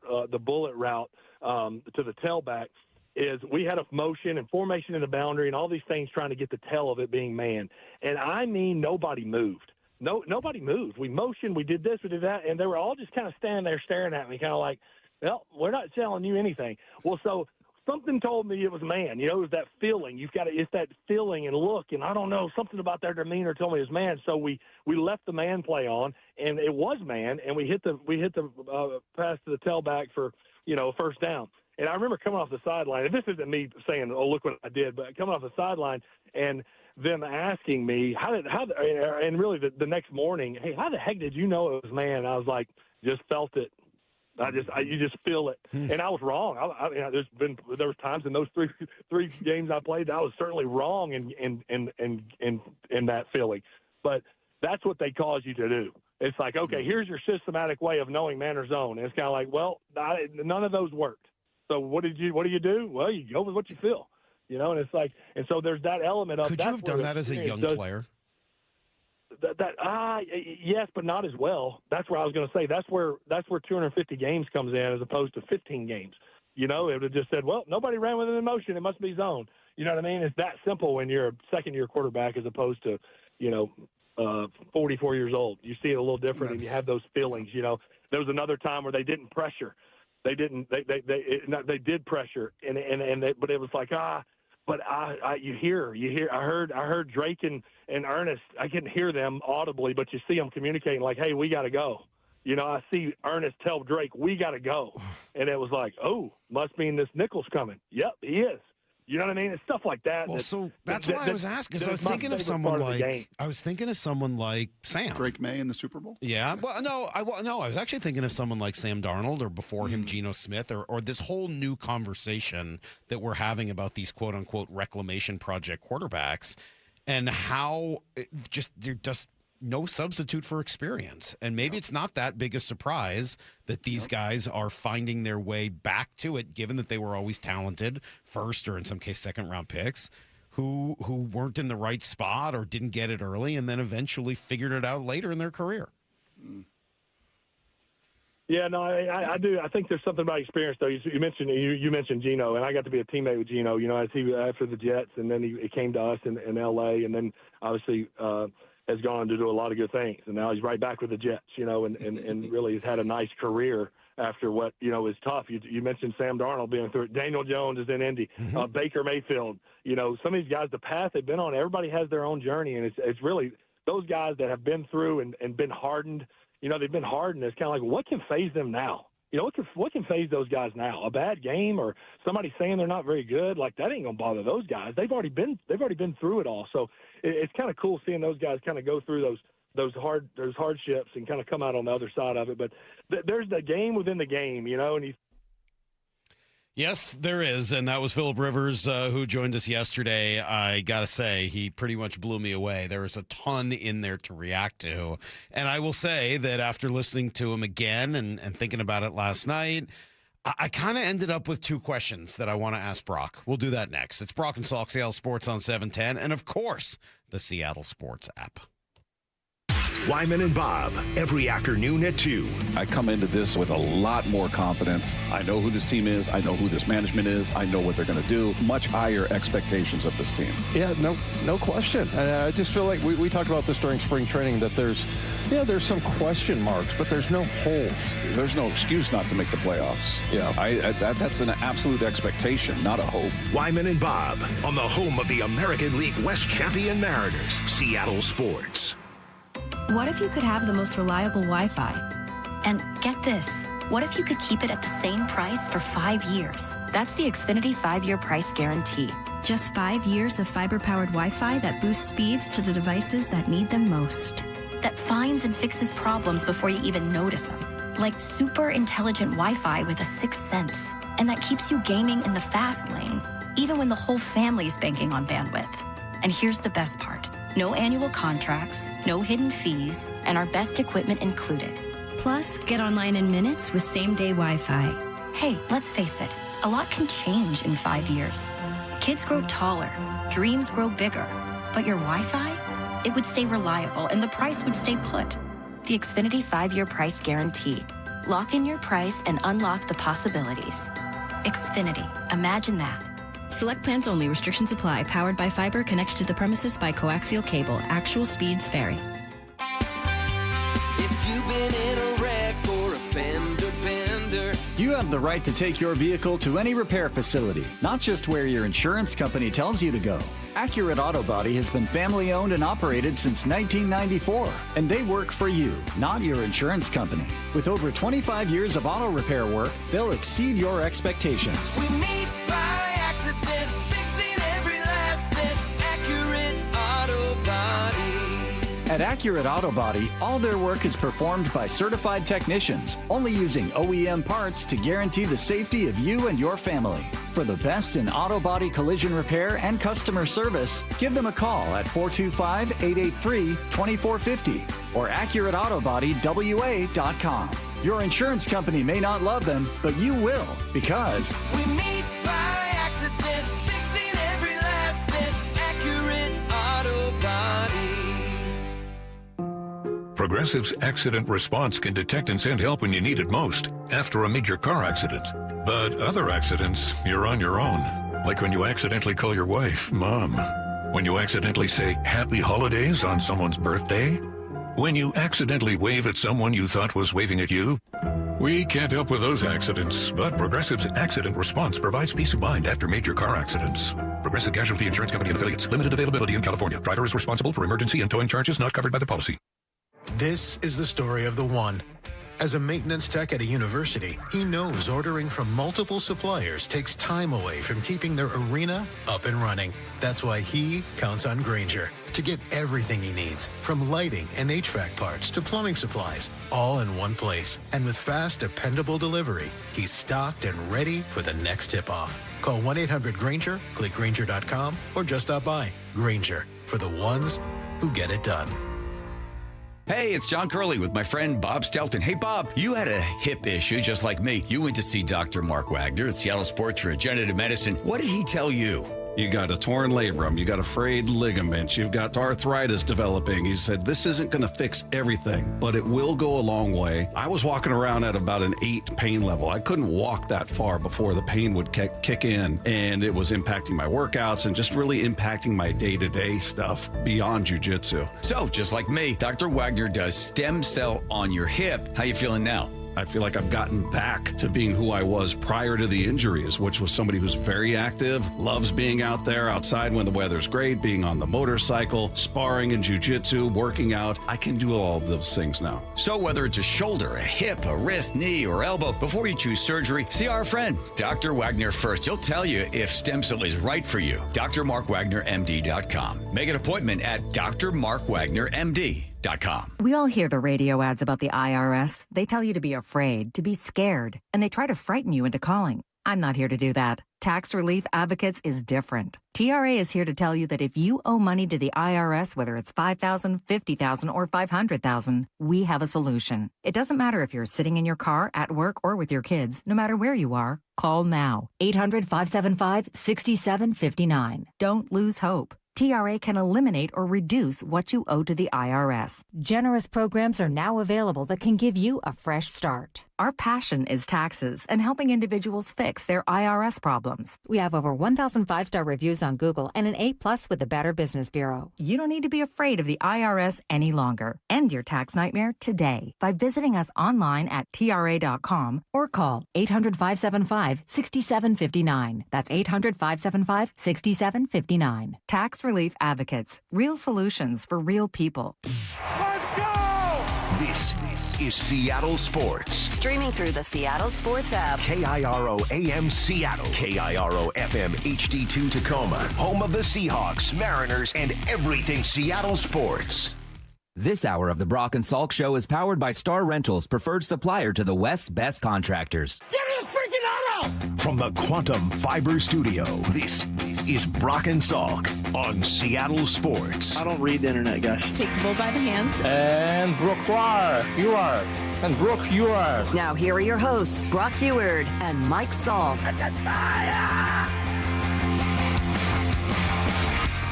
route to the tailback is we had a motion and formation in the boundary and all these things trying to get the tail of it being man. And I mean, nobody moved. Nobody moved. We motioned, we did this, we did that, and they were all just kind of standing there staring at me, kind of like, well, we're not telling you anything. Well, so something told me it was man. It was that feeling. It's that feeling and look, and I don't know, something about their demeanor told me it was man. So we left the man play on, and it was man, and we hit the pass to the tailback for first down. And I remember coming off the sideline, and this isn't me saying, oh, look what I did, but coming off the sideline and them asking me, and really the next morning, hey, how the heck did you know it was man? And I was like, just felt it. You just feel it. And I was wrong. There was times in those three games I played that I was certainly wrong in that feeling. But that's what they cause you to do. It's like, okay, here's your systematic way of knowing man or zone. And it's kind of like, well, none of those worked. So what do you do? Well, you go with what you feel, and it's like, and so there's that element of. Could you have done that as a young player? Yes, but not as well. That's where I was going to say. That's where 250 games comes in as opposed to 15 games. It would have just said, well, nobody ran with an emotion. It must be zone. You know what I mean? It's that simple when you're a second-year quarterback as opposed to, 44 years old. You see it a little different, and you have those feelings. There was another time where they didn't pressure. They didn't. They did pressure, but it was like But you hear. I heard Drake and Ernest. I couldn't hear them audibly, but you see them communicating like, "Hey, we got to go." I see Ernest tell Drake, "We got to go," and it was like, "Oh, must mean this Nickel's coming." Yep, he is. You know what I mean? It's stuff like that. Well, so that's why I was asking. Because I was thinking of someone like Sam. Drake May in the Super Bowl. Yeah. Well, no, I was actually thinking of someone like Sam Darnold, or before him, Geno Smith, or this whole new conversation that we're having about these quote unquote reclamation project quarterbacks, and how they're just no substitute for experience. And maybe it's not that big a surprise that these guys are finding their way back to it, given that they were always talented first, or in some case second round picks, who weren't in the right spot or didn't get it early and then eventually figured it out later in their career. Yeah, no, I do. I think there's something about experience, though. You mentioned Geno, and I got to be a teammate with Geno, as he after the Jets, and then he came to us in L.A., and then obviously has gone on to do a lot of good things, and now he's right back with the Jets, and really has had a nice career after what, is tough. You mentioned Sam Darnold being through it. Daniel Jones is in Indy. Baker Mayfield. Some of these guys, the path they've been on, everybody has their own journey, and it's really those guys that have been through and been hardened. They've been hardened. It's kind of like, what can phase them now? What can phase those guys now? A bad game or somebody saying they're not very good? Like, that ain't gonna bother those guys. They've already been through it all. So it's kind of cool seeing those guys kind of go through those hardships and kind of come out on the other side of it. But there's the game within the game, and Yes, there is, and that was Phillip Rivers, who joined us yesterday. I got to say, he pretty much blew me away. There was a ton in there to react to, and I will say that after listening to him again and thinking about it last night, I kind of ended up with two questions that I want to ask Brock. We'll do that next. It's Brock and Salk, Seattle Sports on 710, and of course, the Seattle Sports app. Wyman and Bob, every afternoon at 2. I come into this with a lot more confidence. I know who this team is. I know who this management is. I know what they're going to do. Much higher expectations of this team. Yeah, no question. I just feel like we talked about this during spring training, that there's some question marks, but there's no holes. There's no excuse not to make the playoffs. Yeah, that's an absolute expectation, not a hope. Wyman and Bob on the home of the American League West champion Mariners, Seattle Sports. What if you could have the most reliable Wi-Fi? And get this, what if you could keep it at the same price for 5 years? That's the Xfinity 5-year price guarantee. Just 5 years of fiber-powered Wi-Fi that boosts speeds to the devices that need them most. That finds and fixes problems before you even notice them. Like super intelligent Wi-Fi with a sixth sense. And that keeps you gaming in the fast lane, even when the whole family's banking on bandwidth. And here's the best part. No annual contracts, no hidden fees, and our best equipment included. Plus, get online in minutes with same-day Wi-Fi. Hey, let's face it, a lot can change in 5 years. Kids grow taller, dreams grow bigger, but your Wi-Fi? It would stay reliable and the price would stay put. The Xfinity 5-year price guarantee. Lock in your price and unlock the possibilities. Xfinity, imagine that. Select plans only. Restrictions apply. Powered by fiber. Connects to the premises by coaxial cable. Actual speeds vary. If you've been in a wreck or a fender bender, You have the right to take your vehicle to any repair facility, not just where your insurance company tells you to go. Accurate Auto Body has been family owned and operated since 1994, and they work for you, not your insurance company. With over 25 years of auto repair work, they'll exceed your expectations. we meet by accident, fixing every last bit. Accurate Auto Body. At Accurate Auto Body, all their work is performed by certified technicians, only using OEM parts to guarantee the safety of you and your family. For the best in auto body collision repair and customer service, give them a call at 425-883-2450 or AccurateAutoBodyWA.com. Your insurance company may not love them, but you will, because We meet by accident, fixing every last bit. Accurate Auto Body. Progressive's accident response can detect and send help when you need it most, after a major car accident. But other accidents, you're on your own. Like when you accidentally call your wife Mom. When you accidentally say Happy Holidays on someone's birthday. When you accidentally wave at someone you thought was waving at you. We can't help with those accidents, but Progressive's accident response provides peace of mind after major car accidents. Progressive Casualty Insurance Company and Affiliates. Limited availability in California. Driver is responsible for emergency and towing charges not covered by the policy. This is the story of the one. As a maintenance tech at a university, he knows ordering from multiple suppliers takes time away from keeping their arena up and running. That's why he counts on Grainger to get everything he needs, from lighting and HVAC parts to plumbing supplies, all in one place. And with fast, dependable delivery, he's stocked and ready for the next tip-off. Call 1-800-GRAINGER, click Grainger.com, or just stop by. Grainger, for the ones who get it done. Hey, it's John Curley with my friend Bob Stelton. Hey, Bob, you had a hip issue just like me. You went to see Dr. Mark Wagner at Seattle Sports Regenerative Medicine. What did he tell you? You got a torn labrum, you got a frayed ligament, you've got arthritis developing. He said, this isn't going to fix everything, but it will go a long way. I was walking around at about an 8 pain level. I couldn't walk that far before the pain would kick in, and it was impacting my workouts and just really impacting my day-to-day stuff beyond jiu-jitsu. So, just like me, Dr. Wagner does stem cell on your hip. How you feeling now? I feel like I've gotten back to being who I was prior to the injuries, which was somebody who's very active, loves being out there outside when the weather's great, being on the motorcycle, sparring in jiu-jitsu, working out. I can do all of those things now. So whether it's a shoulder, a hip, a wrist, knee, or elbow, before you choose surgery, see our friend, Dr. Wagner first. He'll tell you if stem cell is right for you. DrMarkWagnerMD.com. Make an appointment at DrMarkWagnerMD.com. We all hear the radio ads about the IRS. They tell you to be afraid, to be scared, and they try to frighten you into calling. I'm not here to do that. Tax Relief Advocates is different. TRA is here to tell you that if you owe money to the IRS, whether it's $5,000, $50,000, or $500,000, we have a solution. It doesn't matter if you're sitting in your car, at work, or with your kids. No matter where you are, call now. 800-575-6759. Don't lose hope. TRA can eliminate or reduce what you owe to the IRS. Generous programs are now available that can give you a fresh start. Our passion is taxes and helping individuals fix their IRS problems. We have over 1,000 5-star reviews on Google and an A+ with the Better Business Bureau. You don't need to be afraid of the IRS any longer. End your tax nightmare today by visiting us online at TRA.com or call 800-575-6759. That's 800-575-6759. Tax Relief Advocates. Real solutions for real people. This is Seattle Sports. Streaming through the Seattle Sports app. KIRO AM Seattle. KIRO FM HD2 Tacoma. Home of the Seahawks, Mariners, and everything Seattle sports. This hour of the Brock and Salk Show is powered by Star Rentals, preferred supplier to the West's best contractors. Get me a freaking auto! From the Quantum Fiber Studio, this is Brock and Salk on Seattle Sports. I don't read the internet, guys. Take the bull by the hands. And Brooke, you are. And Brooke, you are. Now here are your hosts, Brock Heward and Mike Salk.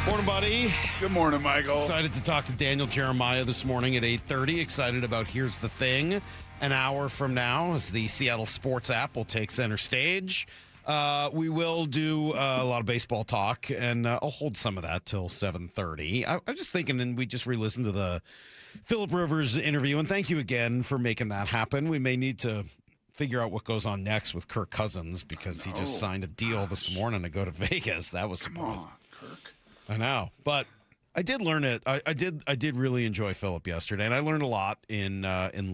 Morning, buddy. Good morning, Michael. Excited to talk to Daniel Jeremiah this morning at 8:30. Excited about Here's the Thing. An hour from now, as the Seattle Sports app will take center stage. We will do a lot of baseball talk, and I'll hold some of that till 7:30. I'm just thinking, and we just re-listened to the Phillip Rivers interview, and thank you again for making that happen. We may need to figure out what goes on next with Kirk Cousins because he just signed a deal this morning to go to Vegas. That was surprising. Kirk. I know, but I did learn it. I did really enjoy Phillip yesterday, and I learned a lot in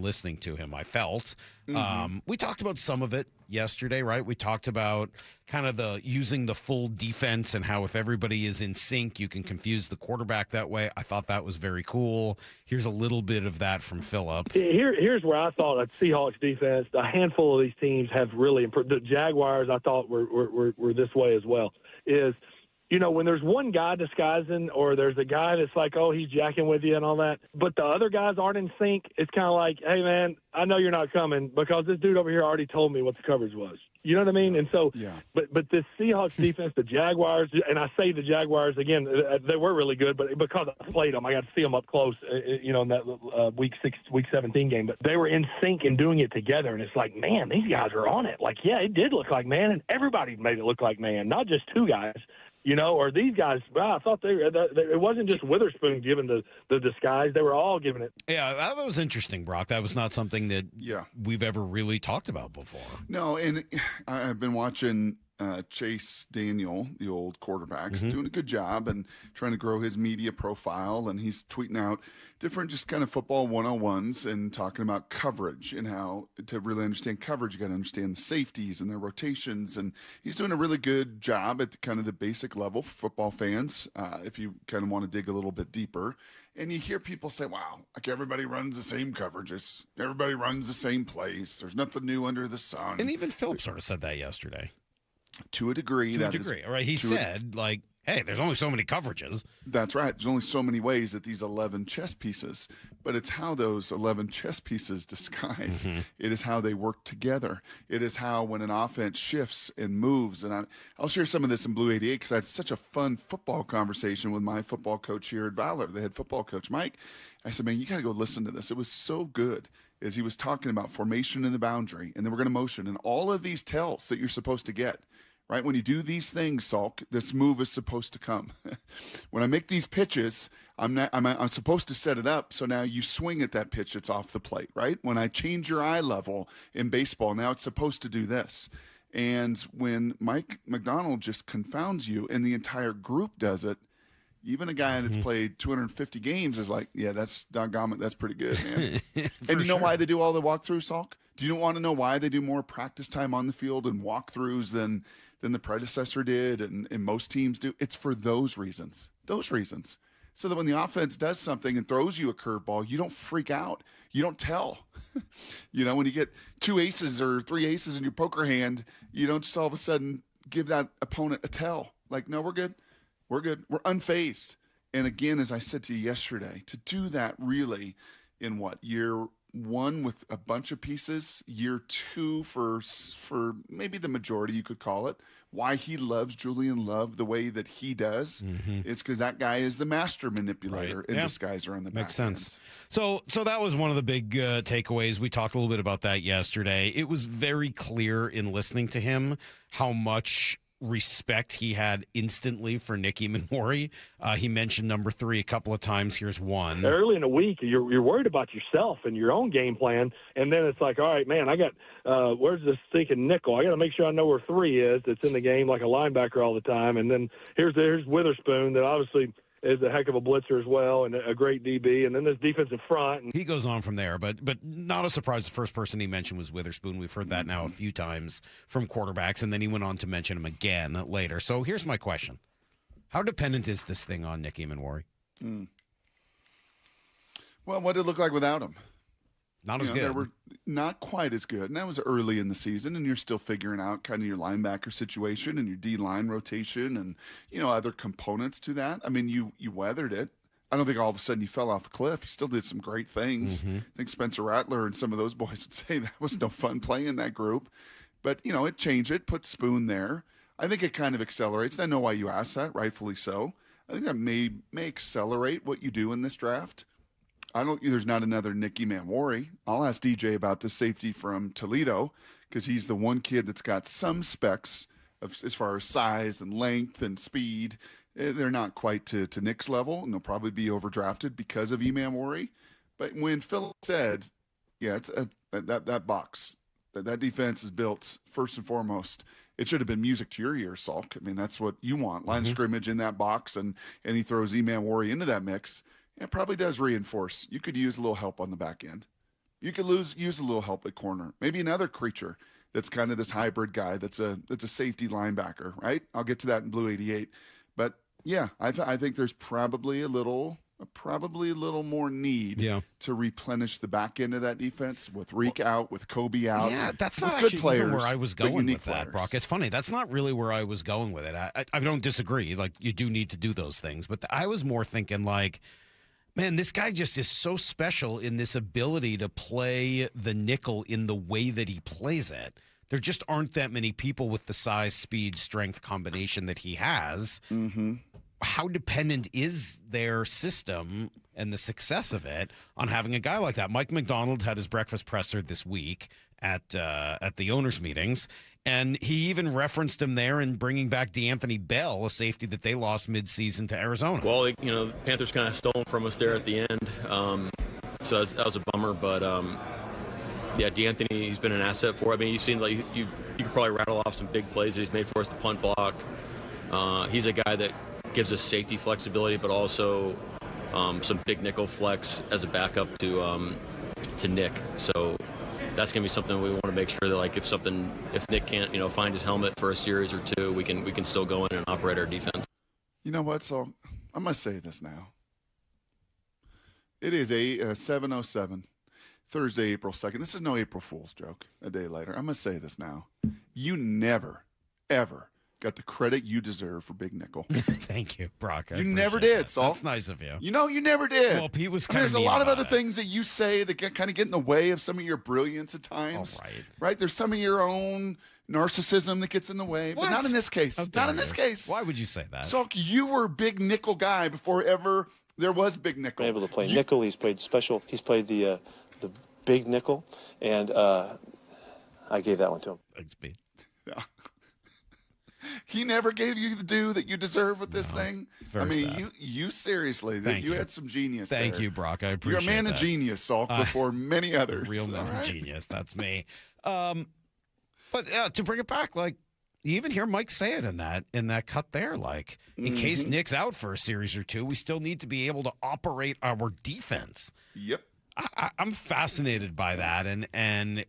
listening to him. I felt we talked about some of it yesterday, right? We talked about kind of using the full defense and how if everybody is in sync, you can confuse the quarterback that way. I thought that was very cool. Here's a little bit of that from Phillip. Here's where I thought a Seahawks defense, a handful of these teams have really improved. The Jaguars, I thought were this way as well. Is when there's one guy disguising or there's a guy that's like, oh, he's jacking with you and all that, but the other guys aren't in sync, it's kind of like, hey, man, I know you're not coming because this dude over here already told me what the coverage was. You know what I mean? And so, but this Seahawks defense, the Jaguars, and I say the Jaguars, again, they were really good, but because I played them, I got to see them up close, in that week 17 game. But they were in sync and doing it together, and it's like, man, these guys are on it. Like, yeah, it did look like man, and everybody made it look like man, not just two guys. Or these guys, I thought it wasn't just Witherspoon giving the disguise. They were all giving it. Yeah, that was interesting, Brock. That was not something that we've ever really talked about before. No, and I've been watching Chase Daniel, the old quarterback, doing a good job and trying to grow his media profile. And he's tweeting out different just kind of football 101s and talking about coverage and how to really understand coverage, you got to understand the safeties and their rotations. And he's doing a really good job at kind of the basic level for football fans, if you kind of want to dig a little bit deeper. And you hear people say, wow, like everybody runs the same coverages. Everybody runs the same plays. There's nothing new under the sun. And even Phillip sort of said that yesterday. To a degree. Right? He said, like, hey, there's only so many coverages. That's right. There's only so many ways that these 11 chess pieces, but it's how those 11 chess pieces disguise. It is how they work together. It is how when an offense shifts and moves, and I'll share some of this in Blue 88 because I had such a fun football conversation with my football coach here at Valor, the head football coach, Mike. I said, man, you got to go listen to this. It was so good as he was talking about formation in the boundary, and then we're going to motion, and all of these tells that you're supposed to get. Right? When you do these things, Salk, this move is supposed to come. When I make these pitches, I'm supposed to set it up so now you swing at that pitch that's off the plate, right? When I change your eye level in baseball, now it's supposed to do this. And when Mike McDonald just confounds you and the entire group does it, even a guy that's played 250 games is like, yeah, that's doggone it, that's pretty good, man. And you know why they do all the walkthroughs, Salk? Do you want to know why they do more practice time on the field and walkthroughs than the predecessor did and most teams do? It's for those reasons. Those reasons. so that when the offense does something and throws you a curveball, you don't freak out. You don't tell. When you get 2 aces or 3 aces in your poker hand, you don't just all of a sudden give that opponent a tell. Like, no, we're good. We're good. We're unfazed. And again, as I said to you yesterday, to do that really in year 1 with a bunch of pieces, year 2 for maybe the majority, you could call it, why he loves Julian Love the way that he does is because that guy is the master manipulator in disguise around the back. Makes sense. So that was one of the big takeaways. We talked a little bit about that yesterday. It was very clear in listening to him how much respect he had instantly for Nick Emmanwori. He mentioned number 3 a couple of times. Here's one. Early in the week, you're worried about yourself and your own game plan, and then it's like, all right, man, I got where's this stinking nickel? I got to make sure I know where 3 is. That's in the game like a linebacker all the time. And then here's Witherspoon that obviously is a heck of a blitzer as well and a great DB. And then there's defensive front. And he goes on from there, but not a surprise. The first person he mentioned was Witherspoon. We've heard that now a few times from quarterbacks, and then he went on to mention him again later. So here's my question. How dependent is this thing on Nick Emmanwori? Well, what did it look like without him? Not as good. They were not quite as good. And that was early in the season, and you're still figuring out kind of your linebacker situation and your D-line rotation and, other components to that. I mean, you weathered it. I don't think all of a sudden you fell off a cliff. You still did some great things. I think Spencer Rattler and some of those boys would say that was no fun playing in that group. But, it changed it, put Spoon there. I think it kind of accelerates. I know why you asked that, rightfully so. I think that may accelerate what you do in this draft. There's not another Nick Emmanwori. I'll ask DJ about the safety from Toledo because he's the one kid that's got some specs as far as size and length and speed. They're not quite to Nick's level, and they'll probably be overdrafted because of Emmanwori. But when Phillip said, it's that box, that defense is built first and foremost, it should have been music to your ears, Salk. I mean, that's what you want. Line of scrimmage in that box, and he throws Emmanwori into that mix. It probably does reinforce. You could use a little help on the back end. You could use a little help at corner. Maybe another creature that's kind of this hybrid guy that's a safety linebacker, right? I'll get to that in Blue 88. But yeah, I think there's probably a little more need to replenish the back end of that defense with Reek out, with Kobe out. Yeah, that's not good actually players, even where I was going with players. that, Brock. It's funny. That's not really where I was going with it. I don't disagree. Like, you do need to do those things. But I was more thinking like, man, this guy just is so special in this ability to play the nickel in the way that he plays it. There just aren't that many people with the size, speed, strength combination that he has. How dependent is their system and the success of it on having a guy like that? Mike McDonald had his breakfast presser this week at the owners' meetings, and he even referenced him there in bringing back DeAnthony Bell, a safety that they lost midseason to Arizona. Well, the Panthers kind of stole him from us there at the end, so that was a bummer. But yeah, DeAnthony, he's been an asset for. I mean, you seem like you could probably rattle off some big plays that he's made for us. The punt block. He's a guy that gives us safety flexibility, but also some big nickel flex as a backup to Nick. So that's going to be something we want to make sure that, like, if Nick can't, find his helmet for a series or two, we can still go in and operate our defense. You know what? So I must say this now. It is a 7:07, Thursday, April 2nd. This is no April Fool's joke. A day later, I must say this now. You never, ever got the credit you deserve for Big Nickel. Thank you, Brock. You never did, Saul. That's nice of you. You never did. Well, Pete was I mean, kind there's a lot of other things that you say that kind of get in the way of some of your brilliance at times. All right. Right? There's some of your own narcissism that gets in the way, but not in this case. Not in this case. Why would you say that? Salk, you were a Big Nickel guy before ever there was Big Nickel. Been able to play nickel. He's played special. He's played the Big Nickel, and I gave that one to him. Thanks, Pete. Yeah. He never gave you the due that you deserve with this thing. I mean, sad. you seriously, you had some genius. Thank there. you, Brock. I appreciate You're a man that. of genius, Salk, before many others. Real man of genius. That's me. But to bring it back, like, you even hear Mike say it in that cut there. Like, in case Nick's out for a series or two, we still need to be able to operate our defense. Yep. I'm fascinated by that, and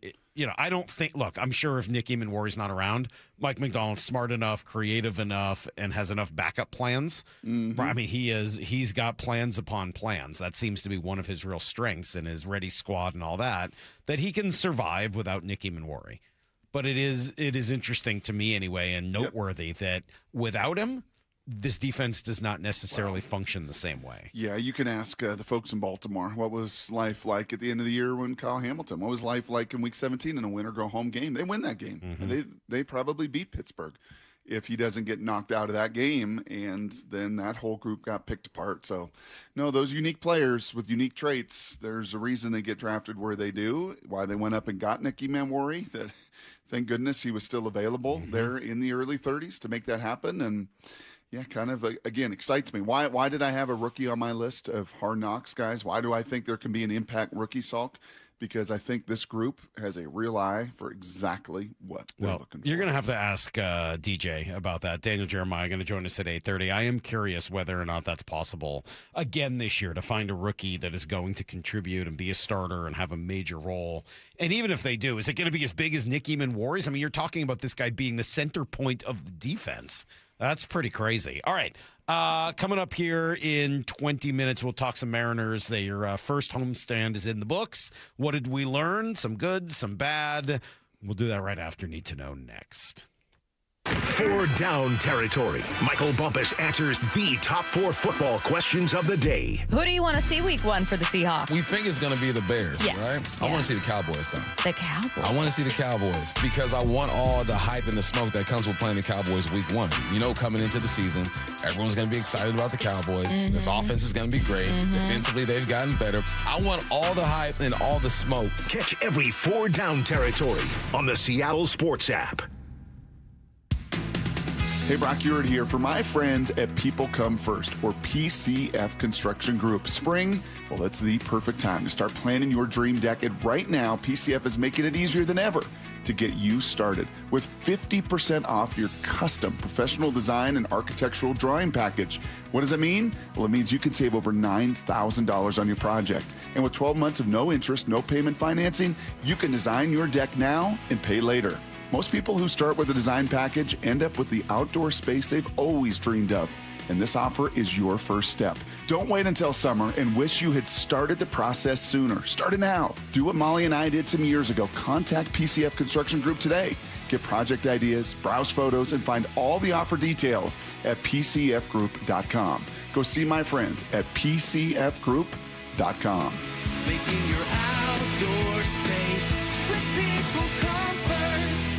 I don't think, look, I'm sure if Nick Emmanwori's not around, Mike Macdonald's smart enough, creative enough, and has enough backup plans. Mm-hmm. I mean, he's got plans upon plans. That seems to be one of his real strengths in his ready squad and all that he can survive without Nick Emmanwori. But it is interesting to me anyway, and noteworthy that without him, this defense does not necessarily function the same way. Yeah, you can ask the folks in Baltimore, what was life like at the end of the year when Kyle Hamilton? What was life like in Week 17 in a win-or-go-home game? They win that game. Mm-hmm. And they probably beat Pittsburgh if he doesn't get knocked out of that game, and then that whole group got picked apart. So, no, those unique players with unique traits, there's a reason they get drafted where they do, why they went up and got Nick Emmanwori, that thank goodness he was still available there in the early 30s to make that happen. And yeah, kind of, again, excites me. Why did I have a rookie on my list of Hard Knocks guys? Why do I think there can be an impact rookie, Salk? Because I think this group has a real eye for exactly what they're looking for. You're going to have to ask DJ about that. Daniel Jeremiah going to join us at 8:30. I am curious whether or not that's possible again this year to find a rookie that is going to contribute and be a starter and have a major role. And even if they do, is it going to be as big as Nick Emmanwori's? I mean, you're talking about this guy being the center point of the defense. That's pretty crazy. All right. Coming up here in 20 minutes, we'll talk some Mariners. Their first homestand is in the books. What did we learn? Some good, some bad. We'll do that right after Need to Know next. 4 Down Territory. Michael Bumpus answers the top 4 football questions of the day. Who do you want to see week 1 for the Seahawks? We think it's going to be the Bears, Yes. right? I want to see the Cowboys, though. The Cowboys? I want to see the Cowboys because I want all the hype and the smoke that comes with playing the Cowboys week 1. You know, coming into the season, everyone's going to be excited about the Cowboys. Mm-hmm. This offense is going to be great. Defensively, they've gotten better. I want all the hype and all the smoke. Catch every 4 Down Territory on the Seattle Sports app. Hey, Brock Ewart here for my friends at People Come First, or PCF Construction Group. Spring, well, it's the perfect time to start planning your dream deck. And right now, PCF is making it easier than ever to get you started with 50% off your custom professional design and architectural drawing package. What does it mean? Well, it means you can save over $9,000 on your project. And with 12 months of no interest, no payment financing, you can design your deck now and pay later. Most people who start with a design package end up with the outdoor space they've always dreamed of. And this offer is your first step. Don't wait until summer and wish you had started the process sooner. Start it now. Do what Molly and I did some years ago. Contact PCF Construction Group today. Get project ideas, browse photos, and find all the offer details at PCFgroup.com. Go see my friends at PCFgroup.com. Making your outdoor space with People Come First.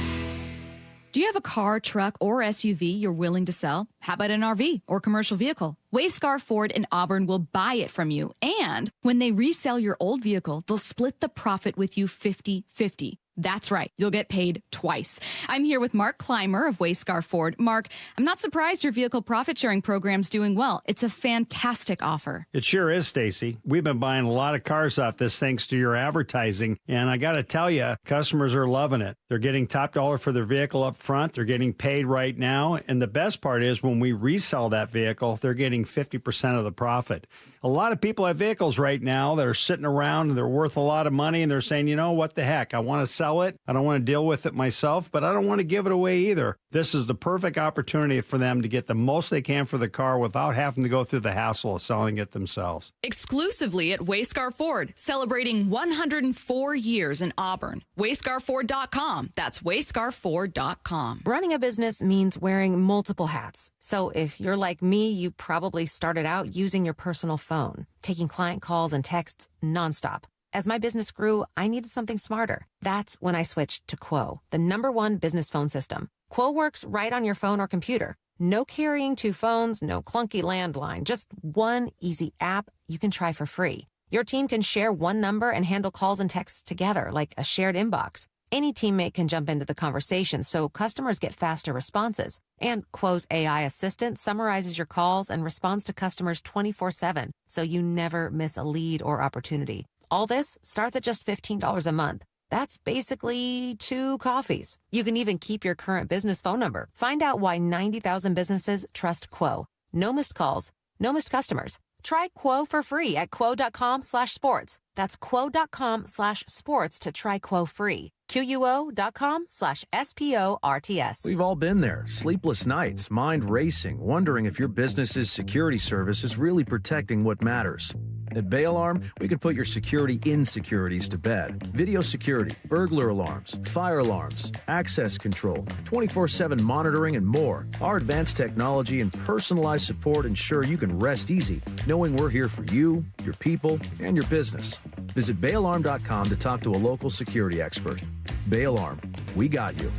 Do you have a car, truck, or SUV you're willing to sell? How about an RV or commercial vehicle? Wayscar Ford in Auburn will buy it from you. And when they resell your old vehicle, they'll split the profit with you 50-50. That's right. You'll get paid twice. I'm here with Mark Clymer of Wayscar Ford. Mark, I'm not surprised your vehicle profit sharing program's doing well. It's a fantastic offer. It sure is, Stacy. We've been buying a lot of cars off this thanks to your advertising. And I got to tell you, customers are loving it. They're getting top dollar for their vehicle up front. They're getting paid right now. And the best part is when we resell that vehicle, they're getting 50% of the profit. A lot of people have vehicles right now that are sitting around and they're worth a lot of money and they're saying, you know, what the heck? I want to sell it. I don't want to deal with it myself, but I don't want to give it away either. This is the perfect opportunity for them to get the most they can for the car without having to go through the hassle of selling it themselves. Exclusively at Wayscar Ford, celebrating 104 years in Auburn. WayscarFord.com. That's WayscarFord.com. Running a business means wearing multiple hats. So if you're like me, you probably started out using your personal phone, taking client calls and texts nonstop. As my business grew, I needed something smarter. That's when I switched to Quo, the #1 business phone system. Quo works right on your phone or computer. No carrying 2 phones, no clunky landline, just one easy app you can try for free. Your team can share one number and handle calls and texts together like a shared inbox. Any teammate can jump into the conversation so customers get faster responses. And Quo's AI assistant summarizes your calls and responds to customers 24/7, so you never miss a lead or opportunity. All this starts at just $15 a month. That's basically 2 coffees. You can even keep your current business phone number. Find out why 90,000 businesses trust Quo. No missed calls, no missed customers. Try Quo for free at quo.com/sports. That's quo.com/sports to try Quo free. QUO.com/SPORTS. We've all been there. Sleepless nights, mind racing, wondering if your business's security service is really protecting what matters. At Bay Alarm, we can put your security insecurities to bed. Video security, burglar alarms, fire alarms, access control, 24/7 monitoring, and more. Our advanced technology and personalized support ensure you can rest easy, knowing we're here for you, your people, and your business. Visit bayalarm.com to talk to a local security expert. Bay Alarm, we got you.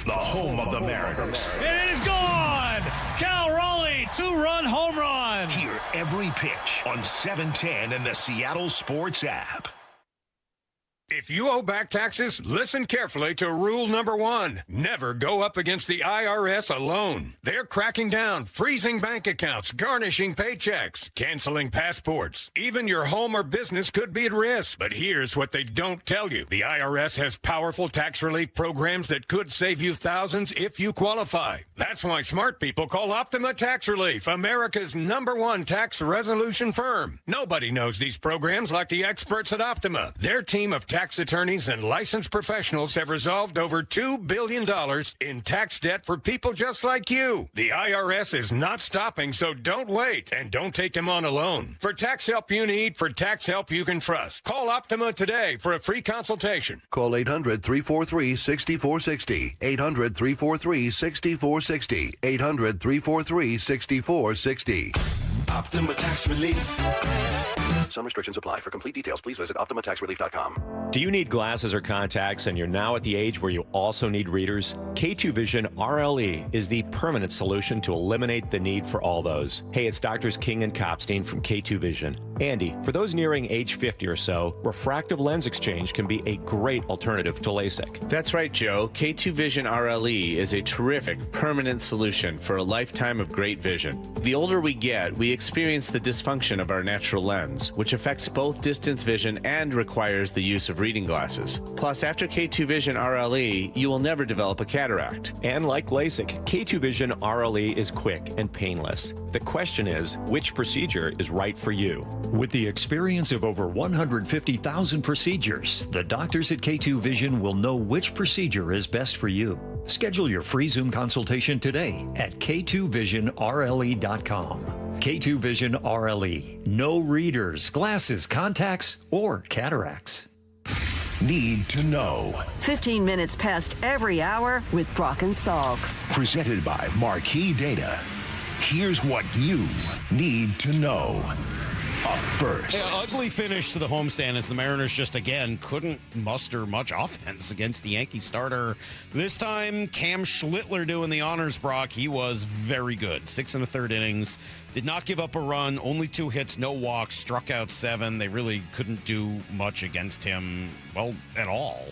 The home of the Mariners. It is gone! Cal Raleigh, 2-run home run. Hear every pitch on 710 and the Seattle Sports app. If you owe back taxes, listen carefully to rule number 1. Never go up against the IRS alone. They're cracking down, freezing bank accounts, garnishing paychecks, canceling passports. Even your home or business could be at risk. But here's what they don't tell you. The IRS has powerful tax relief programs that could save you thousands if you qualify. That's why smart people call Optima Tax Relief, America's #1 tax resolution firm. Nobody knows these programs like the experts at Optima. Their team of tax attorneys and licensed professionals have resolved over $2 billion in tax debt for people just like you. The IRS is not stopping, so don't wait and don't take them on alone. For tax help you need, for tax help you can trust, call Optima today for a free consultation. Call 800-343-6460. 800-343-6460. 800-343-6460. Optima Tax Relief. Some restrictions apply. For complete details, please visit OptimaTaxRelief.com. Do you need glasses or contacts and you're now at the age where you also need readers? K2 Vision RLE is the permanent solution to eliminate the need for all those. Hey, it's Doctors King and Kopstein from K2 Vision. Andy, for those nearing age 50 or so, refractive lens exchange can be a great alternative to LASIK. That's right, Joe. K2 Vision RLE is a terrific permanent solution for a lifetime of great vision. The older we get, we experience the dysfunction of our natural lens, which affects both distance vision and requires the use of reading glasses. Plus, after K2 Vision RLE, you will never develop a cataract. And like LASIK, K2 Vision RLE is quick and painless. The question is, which procedure is right for you? With the experience of over 150,000 procedures, the doctors at K2 Vision will know which procedure is best for you. Schedule your free Zoom consultation today at k2visionrle.com. K2 Vision RLE. No readers, glasses, contacts, or cataracts. Need to know. 15 minutes past every hour with Brock and Salk. Presented by Marquee Data. Here's what you need to know. Up first. Yeah, ugly finish to the homestand as the Mariners just again couldn't muster much offense against the Yankee starter. This time, Cam Schlittler doing the honors, Brock. He was very good. 6 1/3 innings. Did not give up a run. Only 2 hits, no walks. Struck out 7. They really couldn't do much against him, well, at all.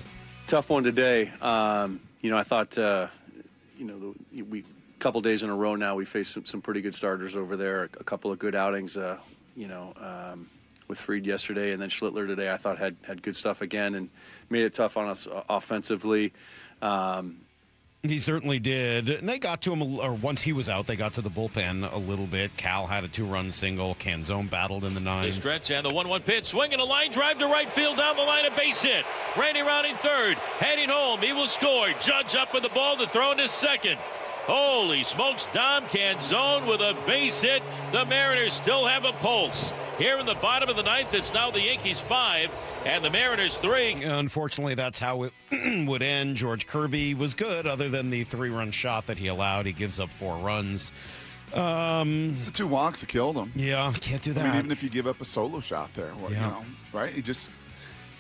Tough one today. I thought, we couple days in a row now we faced some pretty good starters over there. A couple of good outings. With Fried yesterday, and then Schlittler today, I thought had good stuff again and made it tough on us offensively. He certainly did. And they got to him, or once he was out, they got to the bullpen a little bit. Cal had a 2-run single. Canzone battled in the 9th. The stretch and the 1-1 pitch. Swinging a line drive to right field down the line, a base hit. Randy rounding third, heading home. He will score. Judge up with the ball to throw into second. Holy smokes, Dom Canzone with a base hit. The Mariners still have a pulse. Here in the bottom of the 9th, it's now the Yankees 5 and the Mariners 3. Unfortunately, that's how it would end. George Kirby was good, other than the 3-run shot that he allowed. He gives up 4 runs. It's the 2 walks that killed him. Yeah, can't do that. I mean, even if you give up a solo shot there, right?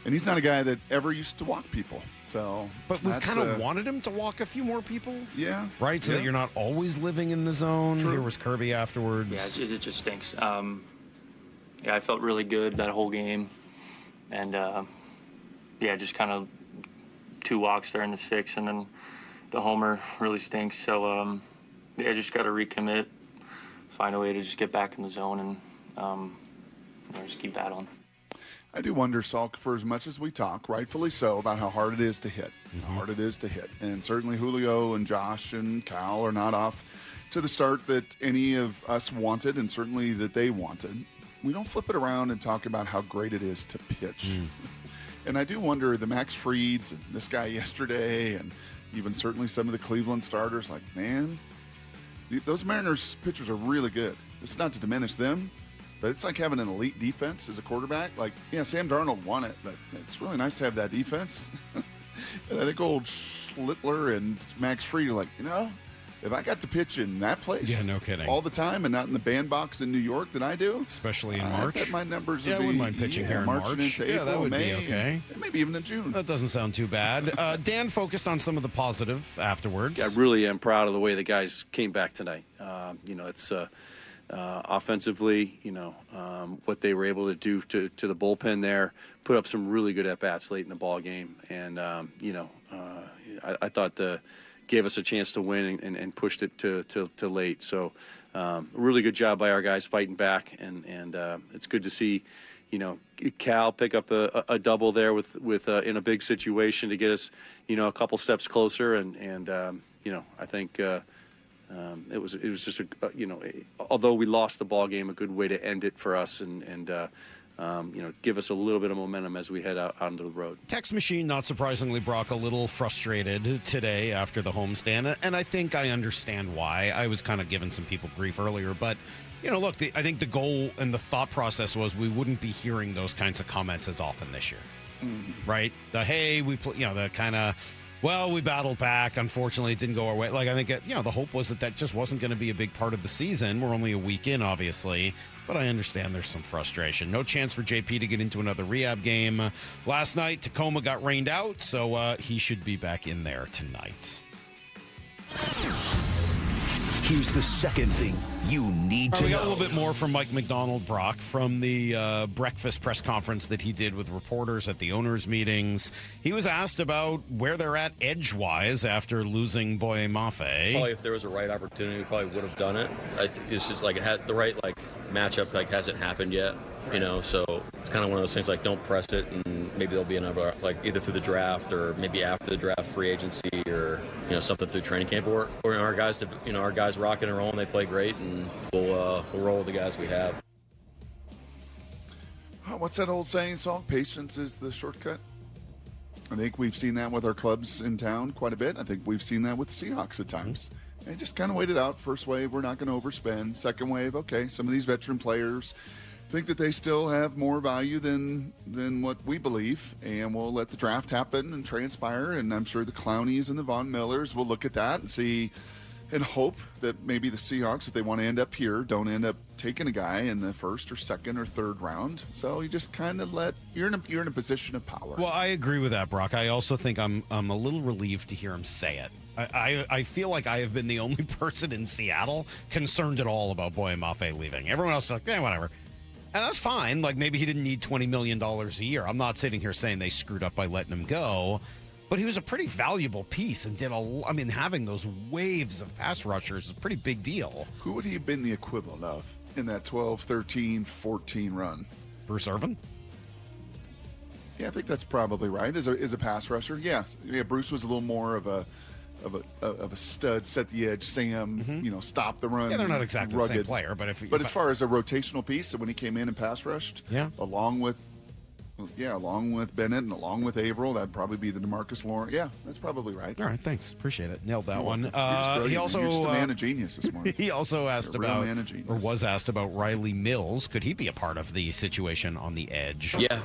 And he's not a guy that ever used to walk people. So, but we've kind of wanted him to walk a few more people. Yeah. Right? So that you're not always living in the zone. True. Here was Kirby afterwards. Yeah, it just stinks. I felt really good that whole game. And, just kind of 2 walks there in the 6th, and then the homer really stinks. So, just got to recommit, find a way to just get back in the zone, and just keep battling. I do wonder, Salk, for as much as we talk, rightfully so, about how hard it is to hit. And certainly Julio and Josh and Cal are not off to the start that any of us wanted, and certainly that they wanted, we don't flip it around and talk about how great it is to pitch. And I do wonder, the Max Frieds and this guy yesterday, and even certainly some of the Cleveland starters, like, man, those Mariners pitchers are really good. It's not to diminish them, but it's like having an elite defense as a quarterback. Like, yeah, Sam Darnold won it, but it's really nice to have that defense. And I think old Schlittler and Max Fried are like, if I got to pitch in that place, yeah, no kidding, all the time, and not in the bandbox in New York that I do, especially in March, I bet my numbers yeah, would be, I wouldn't mind pitching here in March. Into yeah, April, that would May, be okay. And maybe even in June. That doesn't sound too bad. Dan focused on some of the positive afterwards. Yeah, I really am proud of the way the guys came back tonight. It's offensively, what they were able to do to the bullpen there, put up some really good at-bats late in the ball game. And, I thought gave us a chance to win and pushed it to late. So really good job by our guys fighting back. And it's good to see, Cal pick up a double there with in a big situation to get us, a couple steps closer. And I think it was just although we lost the ball game, a good way to end it for us and give us a little bit of momentum as we head out onto the road. Text machine, not surprisingly, Brock, a little frustrated today after the homestand, and I think I understand why. I was kind of giving some people grief earlier, but look, I think the goal and the thought process was we wouldn't be hearing those kinds of comments as often this year, right? The hey, we the kind of, well, we battled back. Unfortunately, it didn't go our way. Like, I think, the hope was that just wasn't going to be a big part of the season. We're only a week in, obviously, but I understand there's some frustration. No chance for JP to get into another rehab game. Last night, Tacoma got rained out, so he should be back in there tonight. Here's the second thing you need to know. We got a little bit more from Mike McDonald, Brock, from the breakfast press conference that he did with reporters at the owners' meetings. He was asked about where they're at edge-wise after losing Boye Mafe. Probably if there was a right opportunity, we probably would have done it. It's just like it had the right matchup hasn't happened yet, so it's kind of one of those things don't press it, and maybe there'll be another either through the draft or maybe after the draft, free agency, or something through training camp, or our guys rocking and rolling, they play great, and we'll roll with the guys we have. What's that old saying, Salk? Patience is the shortcut. I think we've seen that with our clubs in town quite a bit. I think we've seen that with the Seahawks at times. And just kind of wait it out. First wave, we're not going to overspend. Second wave, okay, some of these veteran players think that they still have more value than what we believe, and we'll let the draft happen and transpire. And I'm sure the Clowneys and the Von Millers will look at that and see and hope that maybe the Seahawks, if they want to end up here, don't end up taking a guy in the first or second or third round. So you just kind of you're in a position of power. Well, I agree with that, Brock. I also think I'm a little relieved to hear him say it. I feel like I have been the only person in Seattle concerned at all about Boye Mafe leaving. Everyone else is like, whatever. And that's fine. Maybe he didn't need $20 million a year. I'm not sitting here saying they screwed up by letting him go. But he was a pretty valuable piece and having those waves of pass rushers is a pretty big deal. Who would he have been the equivalent of in that 12, 13, 14 run? Bruce Irvin? Yeah, I think that's probably right. As a pass rusher, yeah. Bruce was a little more of a stud, set the edge, Sam, stop the run. Yeah, they're not exactly rugged. the same player, but as far as a rotational piece, when he came in and pass rushed, along with Bennett and along with Averill, that'd probably be the DeMarcus Lawrence. Yeah, that's probably right. All right, thanks. Appreciate it. Nailed that one. He also you're just a man of genius this morning. He also was asked about Riley Mills. Could he be a part of the situation on the edge? Yeah.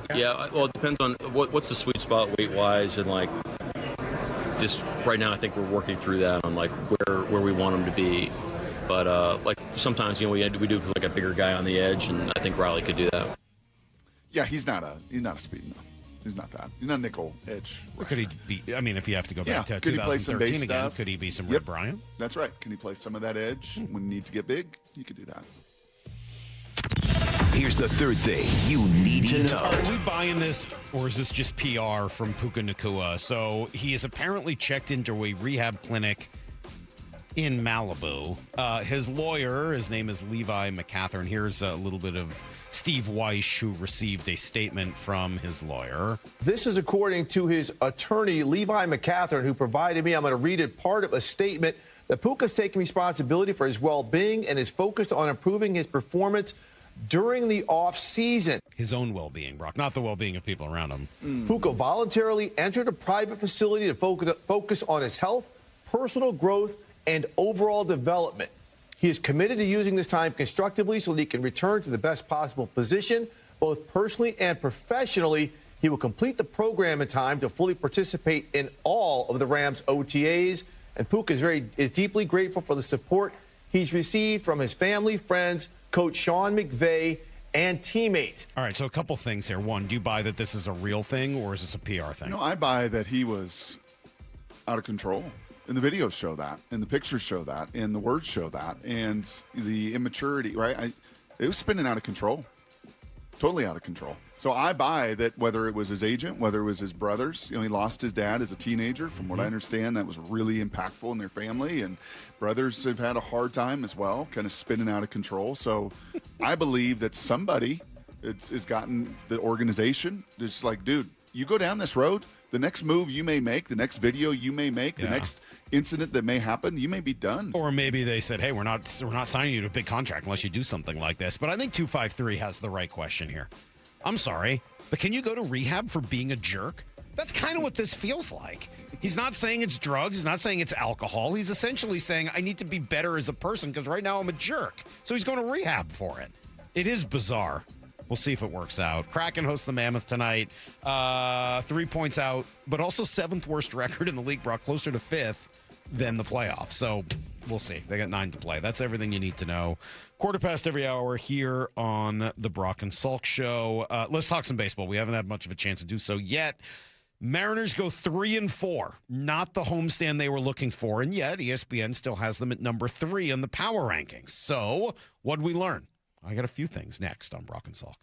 Well, it depends on what's the sweet spot weight-wise, and just right now, I think we're working through that on where we want him to be. But sometimes we do a bigger guy on the edge, and I think Riley could do that. Yeah, he's not a speed. No, he's not that. He's not a nickel edge. Could he be? If you have to go back to could 2013 he play some base again, stuff? Could he be some Red Bryant? That's right. Can he play some of that edge when he needs to get big? He could do that. Here's the third thing you need to know. Are we buying this, or is this just PR from Puka Nacua? So he is apparently checked into a rehab clinic in Malibu. His lawyer, his name is Levi McCathern. Here's a little bit of Steve Weish, who received a statement from his lawyer. This is according to his attorney, Levi McCathern, who provided me, I'm going to read it, part of a statement that Puka's taking responsibility for his well-being and is focused on improving his performance during the off-season. His own well-being, Brock, not the well-being of people around him. Puka voluntarily entered a private facility to focus on his health, personal growth, and overall development. He is committed to using this time constructively so that he can return to the best possible position, both personally and professionally. He will complete the program in time to fully participate in all of the Rams' OTAs. And Puka is deeply grateful for the support he's received from his family, friends, Coach Sean McVay, and teammates. All right, so a couple things here. One, do you buy that this is a real thing or is this a PR thing? No, I buy that he was out of control. And the videos show that, and the pictures show that, and the words show that, and the immaturity, right? It was spinning out of control, totally out of control. So I buy that whether it was his agent, whether it was his brothers, he lost his dad as a teenager. From what I understand, that was really impactful in their family, and brothers have had a hard time as well, kind of spinning out of control. So I believe that somebody has gotten the organization, just like, dude, you go down this road, the next move you may make, the next video you may make, the next incident that may happen, you may be done. Or maybe they said, hey, we're not signing you to a big contract unless you do something like this. But I think 253 has the right question here. I'm sorry, but can you go to rehab for being a jerk? That's kind of what this feels like. He's not saying it's drugs. He's not saying it's alcohol. He's essentially saying, I need to be better as a person because right now I'm a jerk. So he's going to rehab for it. It is bizarre. We'll see if it works out. Kraken hosts the Mammoth tonight. 3 points out, but also 7th worst record in the league, Brock, closer to 5th than the playoffs. So we'll see. They got 9 to play. That's everything you need to know. Quarter past every hour here on the Brock and Salk Show. Let's talk some baseball. We haven't had much of a chance to do so yet. Mariners go 3-4, not the homestand they were looking for, and yet ESPN still has them at number 3 in the power rankings. So what'd we learn? I got a few things next on Brock and Salk.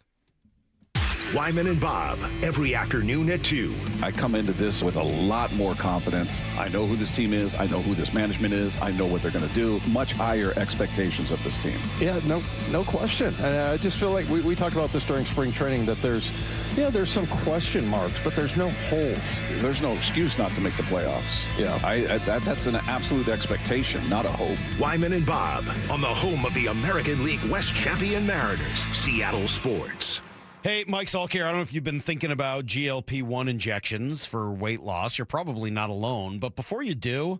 Wyman and Bob, every afternoon at 2. I come into this with a lot more confidence. I know who this team is. I know who this management is. I know what they're going to do. Much higher expectations of this team. Yeah, no question. And I just feel like we talked about this during spring training, that there's some question marks, but there's no holes. There's no excuse not to make the playoffs. Yeah, that's an absolute expectation, not a hope. Wyman and Bob on the home of the American League West champion Mariners, Seattle Sports. Hey, Mike Salk here. I don't know if you've been thinking about GLP-1 injections for weight loss. You're probably not alone. But before you do,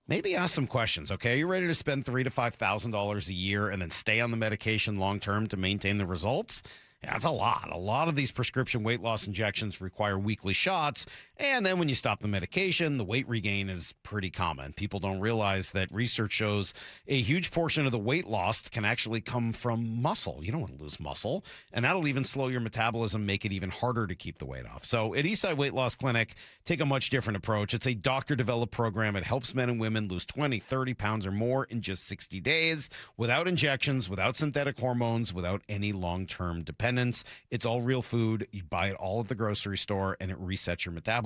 maybe ask some questions, okay? Are you ready to spend $3,000 to $5,000 a year and then stay on the medication long-term to maintain the results? Yeah, that's a lot. A lot of these prescription weight loss injections require weekly shots. And then when you stop the medication, the weight regain is pretty common. People don't realize that research shows a huge portion of the weight loss can actually come from muscle. You don't want to lose muscle. And that'll even slow your metabolism, make it even harder to keep the weight off. So at Eastside Weight Loss Clinic, take a much different approach. It's a doctor-developed program. It helps men and women lose 20, 30 pounds or more in just 60 days without injections, without synthetic hormones, without any long-term dependence. It's all real food. You buy it all at the grocery store, and it resets your metabolism,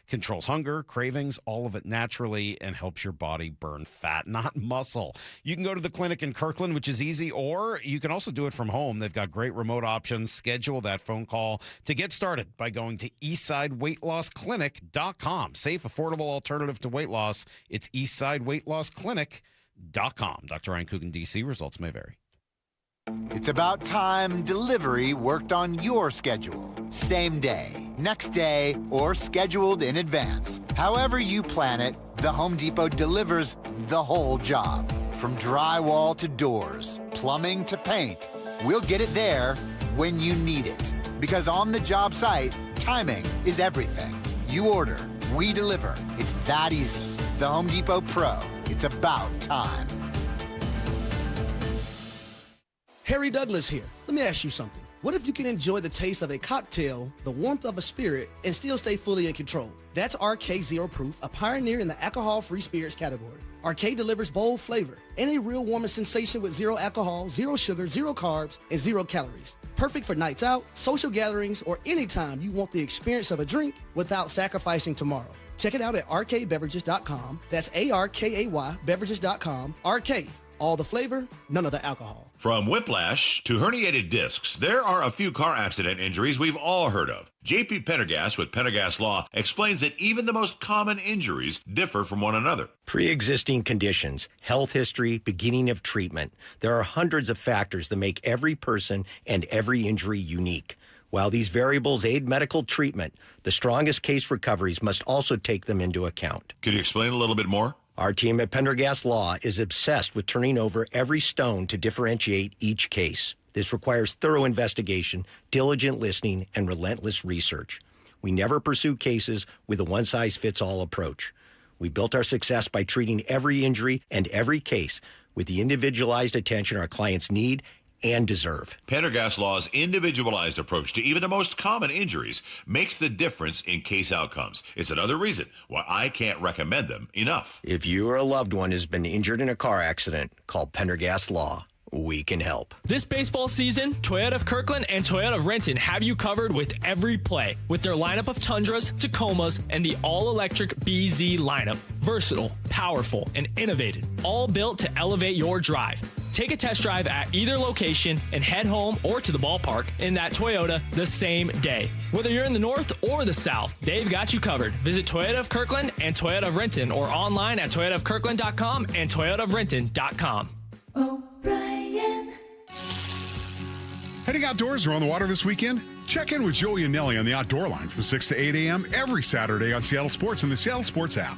controls hunger, cravings, all of it naturally, and helps your body burn fat, not muscle. You can go to the clinic in Kirkland, which is easy, or you can also do it from home. They've got great remote options. Schedule that phone call to get started by going to eastsideweightlossclinic.com. Safe, affordable alternative to weight loss. It's eastsideweightlossclinic.com. Dr. Ryan Coogan, D.C. Results may vary. It's about time delivery worked on your schedule. Same day, next day, or scheduled in advance. However you plan it, the Home Depot delivers the whole job. From drywall to doors, plumbing to paint, we'll get it there when you need it. Because on the job site, timing is everything. You order, we deliver. It's that easy. The Home Depot Pro. It's about time. Harry Douglas here. Let me ask you something. What if you can enjoy the taste of a cocktail, the warmth of a spirit, and still stay fully in control? That's RK Zero Proof, a pioneer in the alcohol-free spirits category. RK delivers bold flavor and a real warming sensation with zero alcohol, zero sugar, zero carbs, and 0 calories. Perfect for nights out, social gatherings, or anytime you want the experience of a drink without sacrificing tomorrow. Check it out at rkbeverages.com. That's ARKAY beverages.com. RK, all the flavor, none of the alcohol. From whiplash to herniated discs, there are a few car accident injuries we've all heard of. J.P. Pendergast with Pendergast Law explains that even the most common injuries differ from one another. Pre-existing conditions, health history, beginning of treatment. There are hundreds of factors that make every person and every injury unique. While these variables aid medical treatment, the strongest case recoveries must also take them into account. Can you explain a little bit more? Our team at Pendergast Law is obsessed with turning over every stone to differentiate each case. This requires thorough investigation, diligent listening, and relentless research. We never pursue cases with a one-size-fits-all approach. We built our success by treating every injury and every case with the individualized attention our clients need and deserve. Pendergast Law's individualized approach to even the most common injuries makes the difference in case outcomes. It's another reason why I can't recommend them enough. If you or a loved one has been injured in a car accident, call Pendergast Law. We can help. This baseball season, Toyota of Kirkland and Toyota of Renton have you covered with every play. With their lineup of Tundras, Tacomas, and the all-electric BZ lineup. Versatile, powerful, and innovative. All built to elevate your drive. Take a test drive at either location and head home or to the ballpark in that Toyota the same day. Whether you're in the north or the south, they've got you covered. Visit Toyota of Kirkland and Toyota of Renton or online at toyotaofkirkland.com and toyotaofrenton.com. O'Brien. Heading outdoors or on the water this weekend? Check in with Joey and Nelly on the Outdoor Line from 6 to 8 a.m. every Saturday on Seattle Sports and the Seattle Sports app.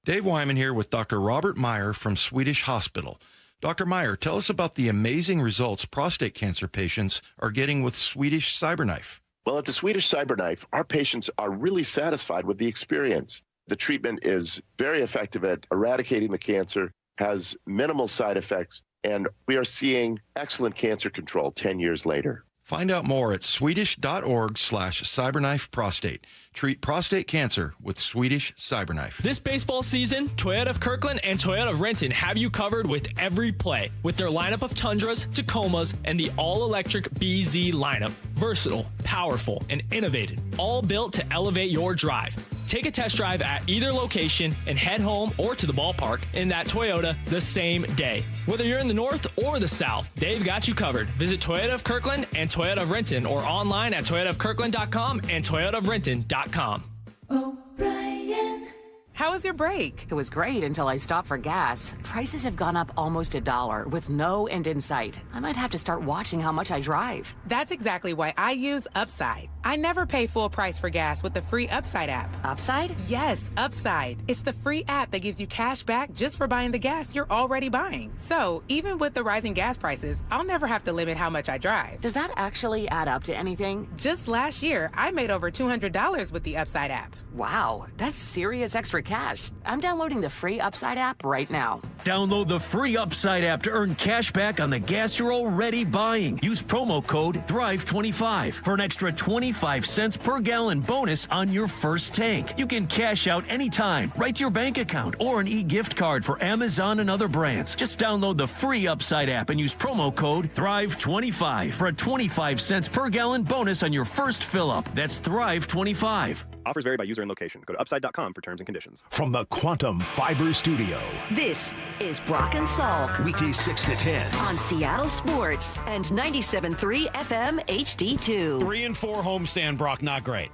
Dave Wyman here with Dr. Robert Meyer from Swedish Hospital. Dr. Meyer, tell us about the amazing results prostate cancer patients are getting with Swedish CyberKnife. Well, at the Swedish CyberKnife, our patients are really satisfied with the experience. The treatment is very effective at eradicating the cancer, has minimal side effects, and we are seeing excellent cancer control 10 years later. Find out more at swedish.org/cyberknifeprostate. Treat prostate cancer with Swedish CyberKnife. This baseball season, Toyota of Kirkland and Toyota of Renton have you covered with every play. With their lineup of Tundras, Tacomas, and the all-electric BZ lineup. Versatile, powerful, and innovative. All built to elevate your drive. Take a test drive at either location and head home or to the ballpark in that Toyota the same day. Whether you're in the north or the south, they've got you covered. Visit Toyota of Kirkland and Toyota of Renton or online at toyotaofkirkland.com and toyotaofrenton.com. O'Brien. How was your break? It was great until I stopped for gas. Prices have gone up almost $1 with no end in sight. I might have to start watching how much I drive. That's exactly why I use Upside. I never pay full price for gas with the free Upside app. Upside? Yes, Upside. It's the free app that gives you cash back just for buying the gas you're already buying. So even with the rising gas prices, I'll never have to limit how much I drive. Does that actually add up to anything? Just last year, I made over $200 with the Upside app. Wow, that's serious extra cash. I'm downloading the free Upside app right now. Download the free Upside app to earn cash back on the gas you're already buying. Use promo code THRIVE25 for an extra 25 cents per gallon bonus on your first tank. You can cash out anytime, right to your bank account, or an e-gift card for Amazon and other brands. Just download the free Upside app and use promo code THRIVE25 for a 25 cents per gallon bonus on your first fill-up. That's THRIVE25. Offers vary by user and location. Go to upside.com for terms and conditions. From the Quantum Fiber Studio. This is Brock and Salk. Weekdays 6 to 10. On Seattle Sports and 97.3 FM HD2. 3-4 homestand, Brock, not great.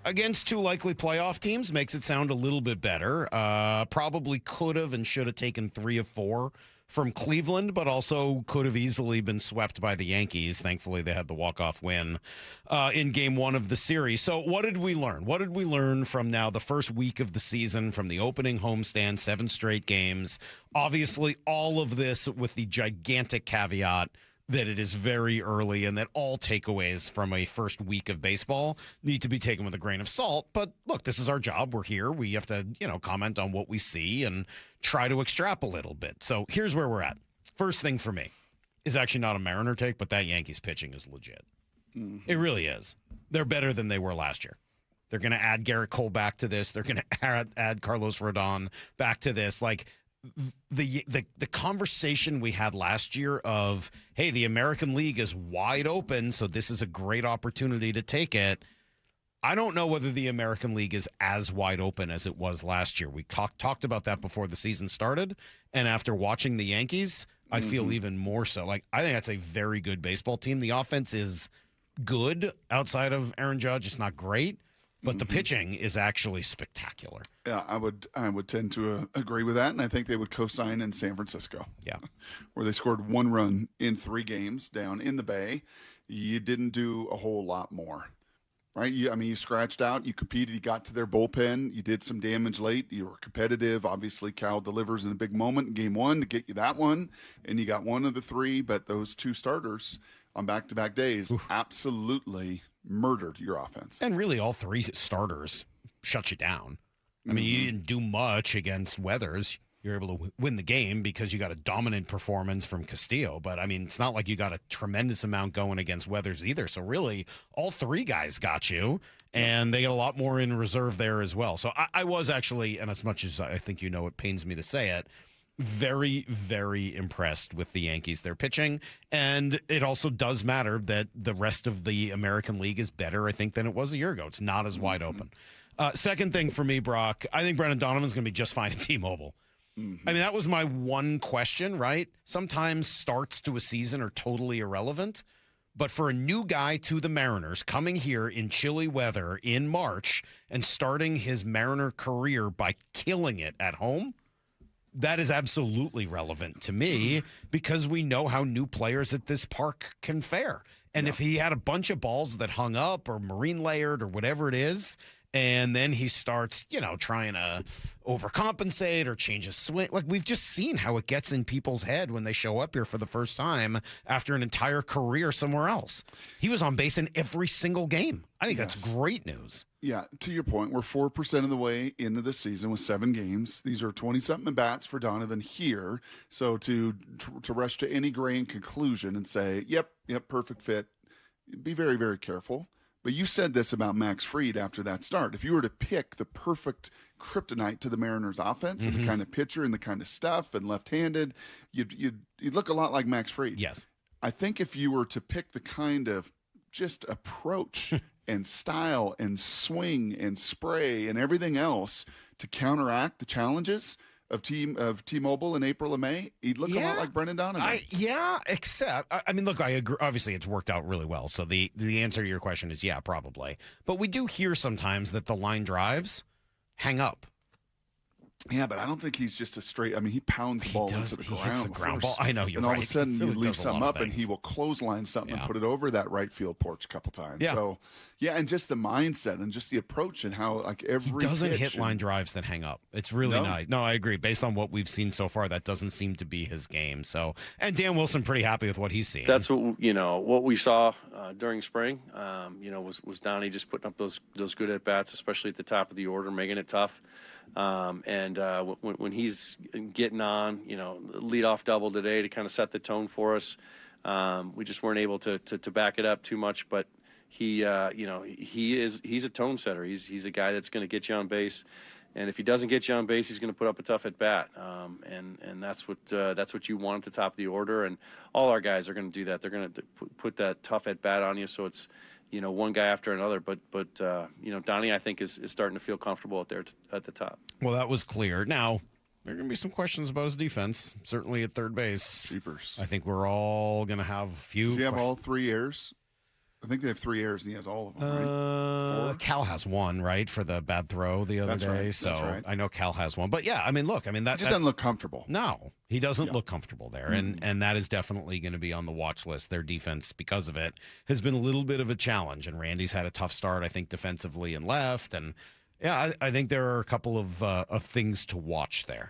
Against two likely playoff teams makes it sound a little bit better. Probably could have and should have taken 3 of 4 from Cleveland, but also could have easily been swept by the Yankees. Thankfully, they had the walk-off win in game 1 of the series. So what did we learn? What did we learn from now the first week of the season, from the opening homestand, 7 straight games? Obviously, all of this with the gigantic caveat that it is very early and that all takeaways from a first week of baseball need to be taken with a grain of salt. But look, this is our job. We're here. We have to, comment on what we see and try to extrapolate a little bit. So here's where we're at. First thing for me is actually not a Mariner take, but that Yankees pitching is legit. Mm-hmm. It really is. They're better than they were last year. They're going to add Garrett Cole back to this. They're going to add Carlos Rodon back to this. Like, the conversation we had last year of, hey, the American League is wide open, so this is a great opportunity to take it. I don't know whether the American League is as wide open as it was last year. We talked about that before the season started, and after watching the Yankees, I feel even more so. Like, I think that's a very good baseball team. The offense is good outside of Aaron Judge. It's not great, but the pitching is actually spectacular. Yeah, I would tend to agree with that, and I think they would co-sign in San Francisco. Yeah, where they scored 1 run in 3 games down in the Bay. You didn't do a whole lot more. Right? You scratched out, you competed, you got to their bullpen, you did some damage late, you were competitive. Obviously, Cal delivers in a big moment in game 1 to get you that one, and you got 1 of the 3, but those 2 starters on back-to-back days absolutely murdered your offense. And really, all 3 starters shut you down. I mean, you didn't do much against Weathers. You're able to win the game because you got a dominant performance from Castillo. But, I mean, it's not like you got a tremendous amount going against Weathers either. So, really, all 3 guys got you, and they got a lot more in reserve there as well. So, I was actually, and as much as I think it pains me to say it, very, very impressed with the Yankees. They're pitching, and it also does matter that the rest of the American League is better, I think, than it was a year ago. It's not as wide open. Second thing for me, Brock, I think Brendan Donovan's going to be just fine at T-Mobile. I mean, that was my one question, right? Sometimes starts to a season are totally irrelevant. But for a new guy to the Mariners coming here in chilly weather in March and starting his Mariner career by killing it at home, that is absolutely relevant to me because we know how new players at this park can fare. And if he had a bunch of balls that hung up or marine layered or whatever it is, and then he starts, trying to overcompensate or change his swing. Like, we've just seen how it gets in people's head when they show up here for the first time after an entire career somewhere else. He was on base in every single game. I think that's great news. Yeah, to your point, we're 4% of the way into the season with 7 games. These are 20-something at-bats for Donovan here. So to rush to any grand conclusion and say, yep, perfect fit, be very, very careful. But you said this about Max Fried after that start. If you were to pick the perfect kryptonite to the Mariners offense and the kind of pitcher and the kind of stuff and left-handed, you'd look a lot like Max Fried. Yes. I think if you were to pick the kind of just approach and style and swing and spray and everything else to counteract the challenges of T-Mobile in April and May, he'd look a lot like Brendan Donovan. Except, I mean, look, I agree. Obviously, it's worked out really well. So the answer to your question is probably. But we do hear sometimes that the line drives hang up. Yeah, but I don't think he's just a straight. I mean, he pounds the ball into the ground. Hits the ground ball. I know you're right. And all of a sudden, really you leave something up, and he will clothesline something and put it over that right field porch a couple times. Yeah. So, and just the mindset and just the approach and how every he doesn't hit line drives that hang up. It's really nice. No, I agree. Based on what we've seen so far, that doesn't seem to be his game. So, and Dan Wilson pretty happy with what he's seen. That's what we saw during spring. Was Donnie just putting up those good at bats, especially at the top of the order, making it tough. When he's getting on, leadoff double today to kind of set the tone for us. We just weren't able to back it up too much, but he's a tone setter. He's a guy that's going to get you on base, and if he doesn't get you on base, he's going to put up a tough at bat. And that's what you want at the top of the order, and all our guys are going to do that. They're going to put that tough at bat on you, so it's one guy after another. But Donnie, I think, is starting to feel comfortable out there at the top. Well, that was clear. Now, there are going to be some questions about his defense, certainly at third base. Sleepers. I think we're all going to have a few. Does he have all 3 errors? I think they have 3 errors, and he has all of them, right? 4? Cal has 1, right, for the bad throw the other day. Right. So right. I know Cal has 1. But, that he just doesn't look comfortable. No, he doesn't look comfortable there. And that is definitely going to be on the watch list. Their defense, because of it, has been a little bit of a challenge. And Randy's had a tough start, I think, defensively and left. And, I think there are a couple of things to watch there.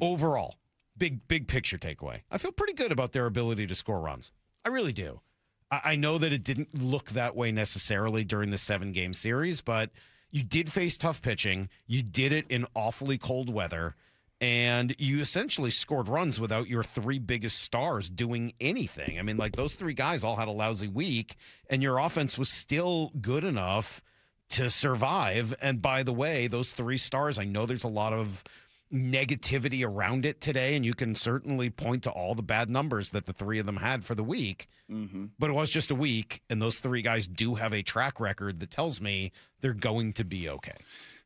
Overall, big picture takeaway. I feel pretty good about their ability to score runs. I really do. I know that it didn't look that way necessarily during the 7-game series, but you did face tough pitching. You did it in awfully cold weather, and you essentially scored runs without your 3 biggest stars doing anything. I mean, like, those 3 guys all had a lousy week, and your offense was still good enough to survive. And by the way, those 3 stars, I know there's a lot of negativity around it today, and you can certainly point to all the bad numbers that the three of them had for the week. But it was just a week, and those three guys do have a track record that tells me they're going to be okay.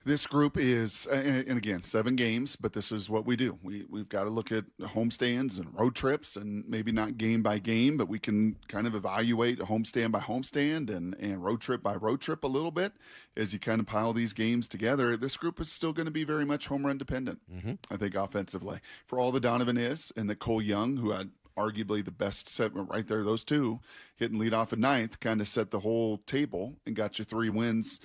This group is, and again, 7 games, but this is what we do. We've got to look at homestands and road trips, and maybe not game by game, but we can kind of evaluate homestand by homestand and road trip by road trip a little bit as you kind of pile these games together. This group is still going to be very much home run dependent, I think, offensively. For all the Donovan is, and that Cole Young, who had arguably the best set right there, those two hitting leadoff at ninth, kind of set the whole table and got you 3 wins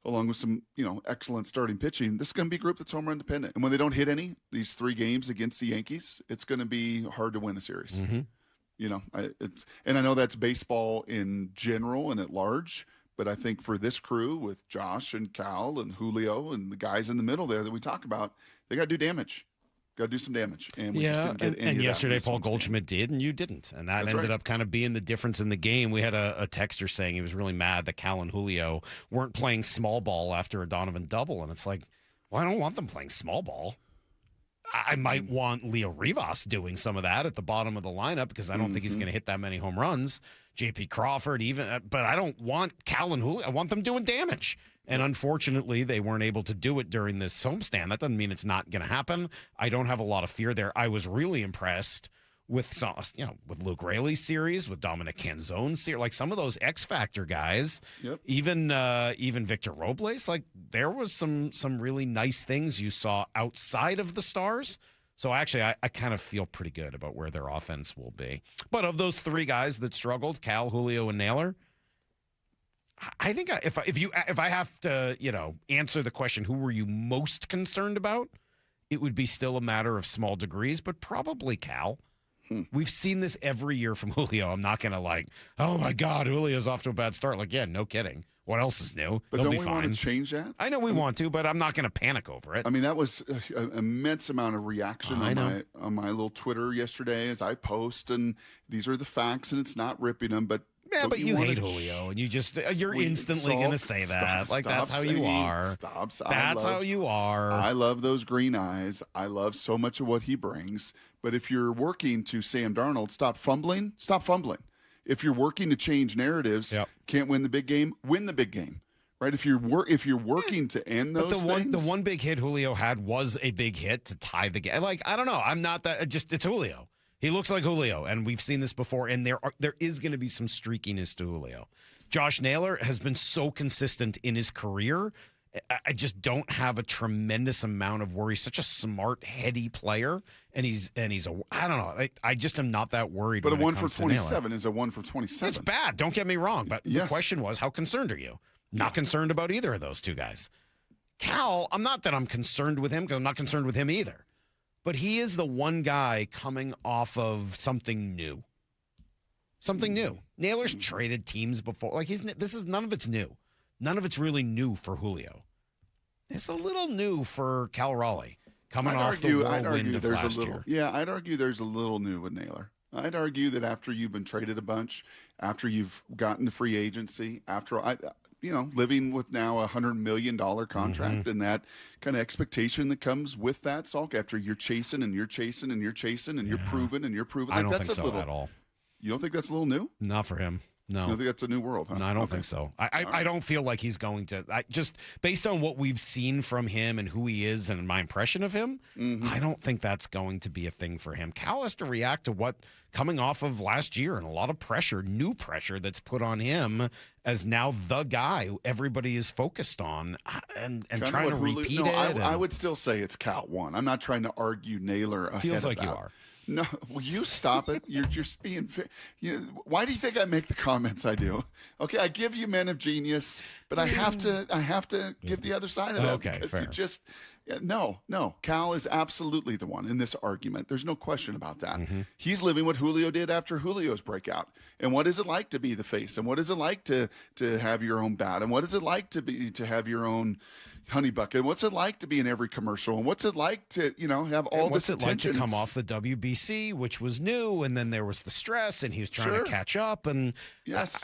along with some, excellent starting pitching. This is going to be a group that's home run dependent. And when they don't hit any, these 3 games against the Yankees, it's going to be hard to win a series. And I know that's baseball in general and at large, but I think for this crew with Josh and Cal and Julio and the guys in the middle there that we talk about, they got to do damage. Got to do some damage. And we just didn't get any of that yesterday Paul Goldschmidt did, and you didn't. And that ended up kind of being the difference in the game. We had a texter saying he was really mad that Cal and Julio weren't playing small ball after a Donovan double. And it's like, well, I don't want them playing small ball. I might want Leo Rivas doing some of that at the bottom of the lineup because I don't think he's going to hit that many home runs. J.P. Crawford even, but I don't want Cal and Julio. I want them doing damage. And unfortunately, they weren't able to do it during this homestand. That doesn't mean it's not going to happen. I don't have a lot of fear there. I was really impressed with some, with Luke Raley's series, with Dominic Canzone's series, like some of those X Factor guys. Even Victor Robles. Like there was some really nice things you saw outside of the stars. So actually, I kind of feel pretty good about where their offense will be. But of those 3 guys that struggled, Cal, Julio, and Naylor, I think if I have to, answer the question, who were you most concerned about? It would be still a matter of small degrees, but probably Cal. We've seen this every year from Julio. I'm not going to oh my God, Julio's off to a bad start. No kidding. What else is new? But He'll don't be we fine. want to change that? I know we want to, but I'm not going to panic over it. I mean, that was an immense amount of reaction on my little Twitter yesterday as I post, and these are the facts, and it's not ripping them, but yeah, but you hate Julio, and you're instantly going to say that. That's how you are. That's how you are. I love those green eyes. I love so much of what he brings. But if you're working to Sam Darnold, stop fumbling. Stop fumbling. If you're working to change narratives, can't win the big game, win the big game. Right? If you're working to end those things. The one big hit Julio had was a big hit to tie the game. I don't know. I'm not that. It's Julio. He looks like Julio, and we've seen this before, and there is going to be some streakiness to Julio. Josh Naylor has been so consistent in his career. I just don't have a tremendous amount of worry. He's such a smart, heady player, and he's I don't know. I just am not that worried. But a 1 for 27 is a 1 for 27. It's bad. Don't get me wrong. But the question was, how concerned are you? Not concerned about either of those 2 guys. Cal, I'm not that I'm concerned with him because I'm not concerned with him either. But he is the one guy coming off of something new. Something new. Naylor's traded teams before. None of it's new. None of it's really new for Julio. It's a little new for Cal Raleigh coming off the whirlwind of last year. Yeah, I'd argue there's a little new with Naylor. I'd argue that after you've been traded a bunch, after you've gotten to free agency, living with now a $100 million contract and that kind of expectation that comes with that, Salk, after you're chasing and you're chasing and you're chasing and you're proving and you're proving. I don't think so at all. You don't think that's a little new? Not for him. No. You don't think that's a new world, huh? No, I don't think so. I don't feel like he's going to. Just based on what we've seen from him and who he is and my impression of him, I don't think that's going to be a thing for him. Cal has to react to what coming off of last year and a lot of pressure, new pressure that's put on him as now the guy who everybody is focused on and trying to repeat it. I would still say it's Cal 1. I'm not trying to argue Naylor ahead Feels like of that. you are. No, will you stop it? You're just being. Why do you think I make the comments I do? Okay, I give you men of genius, but I have to give the other side of that. Okay, because fair. you just no. Cal is absolutely the one in this argument. There's no question about that. He's living what Julio did after Julio's breakout. And what is it like to be the face? And what is it like to have your own bat? And what is it like to have your own, Honey Bucket. What's it like to be in every commercial? And what's it like to, have all what's this it like attention? to come off the WBC, which was new, and then there was the stress, and he was trying to catch up. And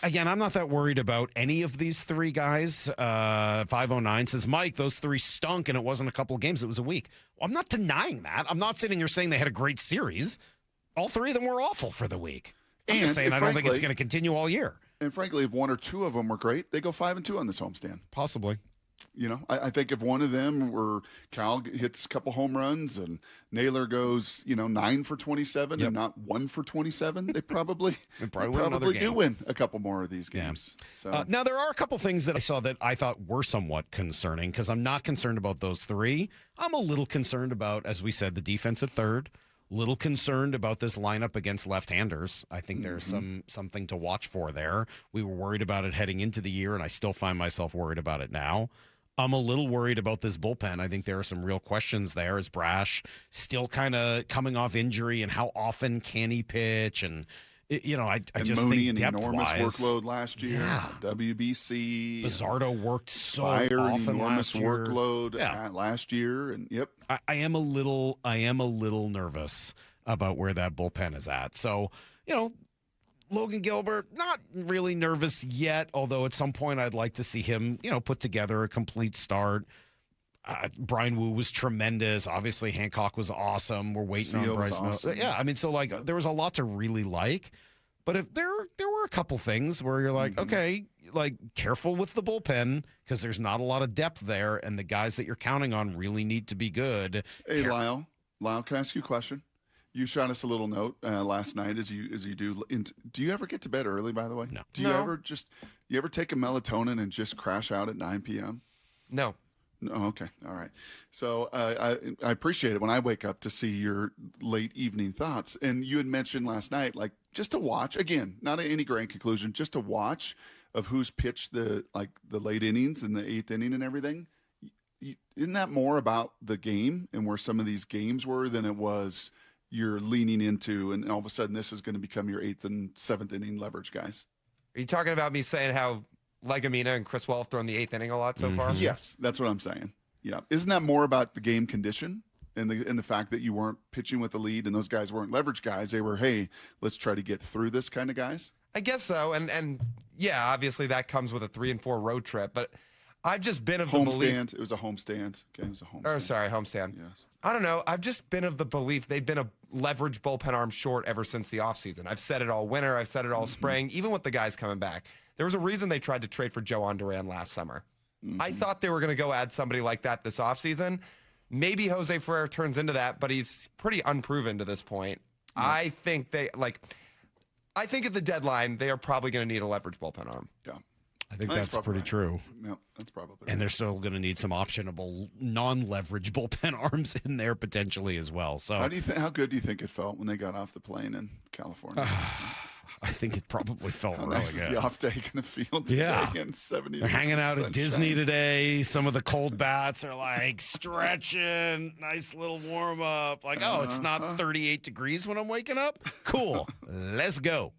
again, I'm not that worried about any of these three guys. 509 says, Mike, those three stunk, and it wasn't a couple of games. It was a week. Well, I'm not denying that. I'm not sitting here saying they had a great series. All three of them were awful for the week. I'm just saying I don't think it's going to continue all year. And frankly, if one or two of them were great, they go 5-2 on this homestand. Possibly. I think if one of them were Cal hits a couple home runs and Naylor goes, 9 for 27 and not 1 for 27, they probably do win a couple more of these games. Yeah. So now there are a couple things that I saw that I thought were somewhat concerning because I'm not concerned about those three. I'm a little concerned about, as we said, the defense at third. Little concerned about this lineup against left-handers. I think there's something to watch for there. We were worried about it heading into the year, and I still find myself worried about it now. I'm a little worried about this bullpen. I think there are some real questions there. Is Brash still kind of coming off injury, and how often can he pitch? And I just Mooney, think an enormous depth-wise, workload last year. WBC. Bizzardo worked so Fire, often enormous last year. workload last year, and I am a little nervous about where that bullpen is at. So, Logan Gilbert, not really nervous yet, although at some point I'd like to see him, put together a complete start. Brian Wu was tremendous. Obviously, Hancock was awesome. We're waiting on Bryce. Awesome. There was a lot to really like. But if there were a couple things where you're like, okay, careful with the bullpen because there's not a lot of depth there, and the guys that you're counting on really need to be good. Hey, Lyle, can I ask you a question? You shot us a little note last night as you do. Do you ever get to bed early, by the way? No. Do you ever take a melatonin and just crash out at 9 p.m.? No. No, okay, all right. So I appreciate it when I wake up to see your late evening thoughts. And you had mentioned last night, just to watch again, not any grand conclusion, just to watch of who's pitched the late innings and the eighth inning and everything. Isn't that more about the game and where some of these games were than it was you're leaning into, and all of a sudden this is going to become your eighth and seventh inning leverage guys? Are you talking about me saying how Legumina and Chris Wall have thrown the eighth inning a lot so far? Yes, that's what I'm saying. Yeah, isn't that more about the game condition and the fact that you weren't pitching with the lead and those guys weren't leverage guys? They were, hey, let's try to get through this kind of guys. I guess so, and yeah, obviously that comes with a 3-4 road trip, but I've just been of the belief. It was a homestand. Okay, it was a homestand. Oh, sorry, homestand. Yes. I don't know. I've just been of the belief they've been a leverage bullpen arm short ever since the offseason. I've said it all winter. I've said it all spring, even with the guys coming back. There was a reason they tried to trade for Joe Duran last summer. I thought they were going to go add somebody like that this offseason. Maybe Jose Ferrer turns into that, but he's pretty unproven to this point. I think I think at the deadline, they are probably going to need a leverage bullpen arm. Yeah. I think that's pretty true. Yeah, that's probably. And they're still going to need some optionable non-leverage bullpen arms in there potentially as well. So how good do you think it felt when they got off the plane in California? I think it probably felt how really nice good. Is the off day going to feel today in 70? They're hanging out sunshine. at Disney today. Some of the cold bats are stretching, nice little warm up. It's not 38 degrees when I'm waking up. Cool. Let's go.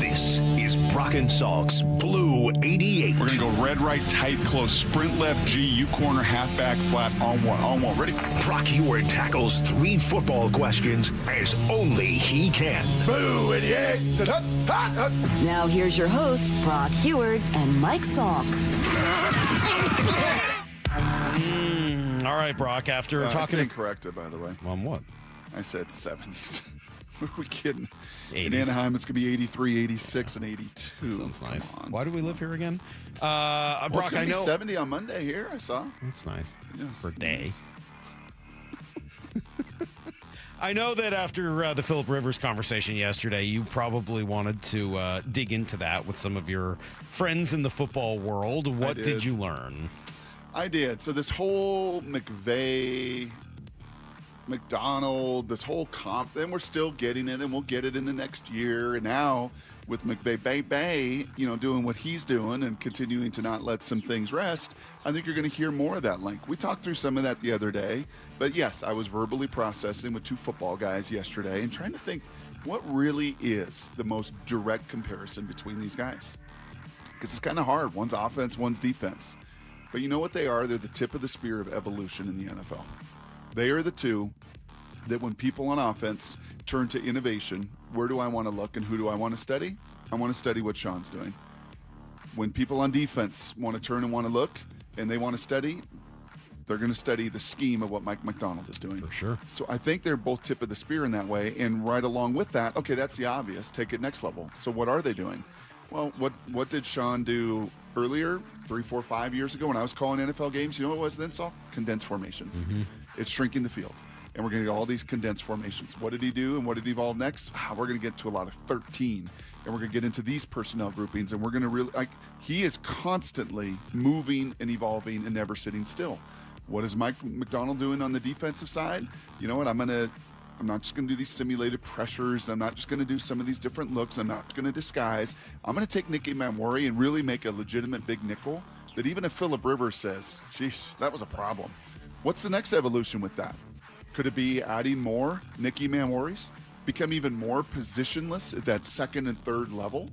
This is Brock and Salk's Blue 88. We're going to go red, right, tight, close, sprint left, G, U corner, halfback, flat, on one. Ready? Brock Heward tackles 3 football questions as only he can. Blue 88. Now here's your hosts, Brock Heward and Mike Salk. All right, Brock, after talking... I stand corrected, by the way. On what? I said 70s. Who are we kidding? 80s. In Anaheim, it's going to be 83, 86, and 82. That sounds nice. Why do we live here again? It's Brock, going to I be know 70 on Monday here, I saw. That's nice. Yes. For a day. I know that after the Phillip Rivers conversation yesterday, you probably wanted to dig into that with some of your friends in the football world. What did you learn? I did. So this whole McVay, McDonald, this whole comp, then we're still getting it, and we'll get it in the next year. And now with McVay, doing what he's doing and continuing to not let some things rest, I think you're going to hear more of that link. We talked through some of that the other day. But yes, I was verbally processing with 2 football guys yesterday and trying to think what really is the most direct comparison between these guys. Because it's kind of hard. One's offense, one's defense. But you know what they are? They're the tip of the spear of evolution in the NFL. They are the two that when people on offense turn to innovation, where do I want to look and who do I want to study? I want to study what Sean's doing. When people on defense want to turn and want to look and they want to study, they're going to study the scheme of what Mike Macdonald is doing. For sure. So I think they're both tip of the spear in that way. And right along with that, okay, that's the obvious. Take it next level. So what are they doing? Well, what did Sean do earlier, 3, 4, 5 years ago when I was calling NFL games? You know what it was then, Saul? Condensed formations. Mm-hmm. It's shrinking the field. And we're going to get all these condensed formations. What did he do and what did he evolve next? We're going to get to a lot of 13. And we're going to get into these personnel groupings. And we're going to really, he is constantly moving and evolving and never sitting still. What is Mike Macdonald doing on the defensive side? You know what? I'm not just going to do these simulated pressures. I'm not just going to do some of these different looks. I'm not going to disguise. I'm going to take Nick Emmanwori and really make a legitimate big nickel that even if Phillip Rivers says, sheesh, that was a problem. What's the next evolution with that? Could it be adding more Nick Emmanworis? Become even more positionless at that second and third level?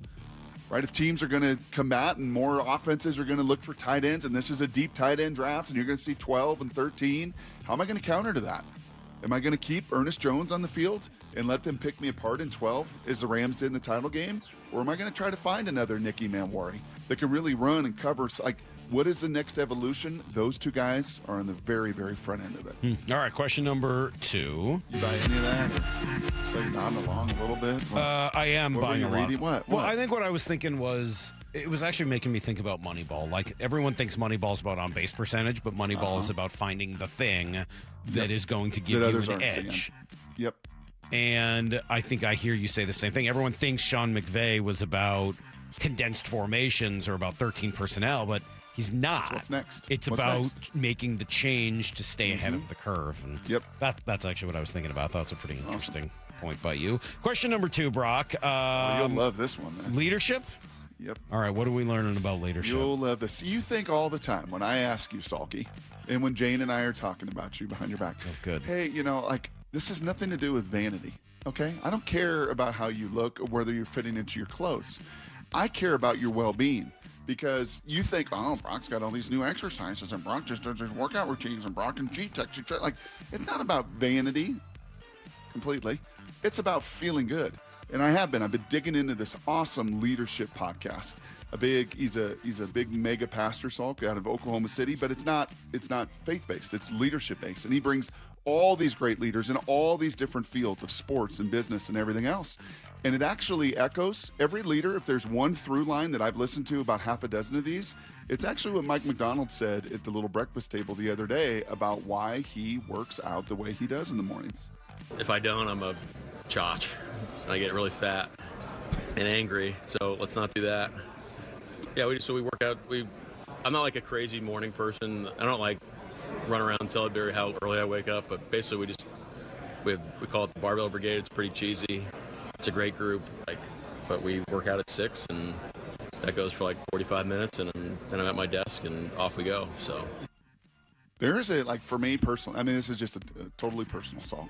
Right? If teams are going to combat and more offenses are going to look for tight ends, and this is a deep tight end draft, and you're going to see 12 and 13, how am I going to counter to that? Am I going to keep Ernest Jones on the field and let them pick me apart in 12 as the Rams did in the title game? Or am I going to try to find another Nick Emmanwori that can really run and cover? What is the next evolution? Those two guys are on the very, very front end of it. All right, question number 2. You buy any of that? So you're nodding along a little bit? I am buying a lot. What? Well, I think what I was thinking was, it was actually making me think about Moneyball. Like, everyone thinks Moneyball's about on-base percentage, but Moneyball is about finding the thing that is going to give you an edge. Yep. And I think I hear you say the same thing. Everyone thinks Sean McVay was about condensed formations or about 13 personnel, but he's not. That's what's next? It's What's about next? Making the change to stay ahead of the curve. And yep. That's actually what I was thinking about. I thought it was a pretty interesting point by you. Question number 2, Brock. You'll love this one, man. Leadership? Yep. All right, what are we learning about leadership? You'll love this. You think all the time when I ask you, Salky, and when Jane and I are talking about you behind your back, good. Hey, this has nothing to do with vanity, okay? I don't care about how you look or whether you're fitting into your clothes. I care about your well-being because you think, Brock's got all these new exercises and Brock just does his workout routines and Brock and G-Tech. It's not about vanity completely. It's about feeling good. And I've been digging into this awesome leadership podcast. He's a big mega pastor, Salk, out of Oklahoma City, but it's not faith-based, it's leadership-based. And he brings all these great leaders in all these different fields of sports and business and everything else. And it actually echoes every leader. If there's one through line that I've listened to about half a dozen of these, it's actually what Mike Macdonald said at the little breakfast table the other day about why he works out the way he does in the mornings. If I don't, I'm a chotch. I get really fat and angry, so let's not do that. Yeah, we work out. I'm not like a crazy morning person. I don't like run around and tell everybody how early I wake up, but basically we call it the Barbell Brigade. It's pretty cheesy. It's a great group, but we work out at 6, and that goes for 45 minutes, and then I'm at my desk and off we go. So. There's for me personally, this is just a totally personal song.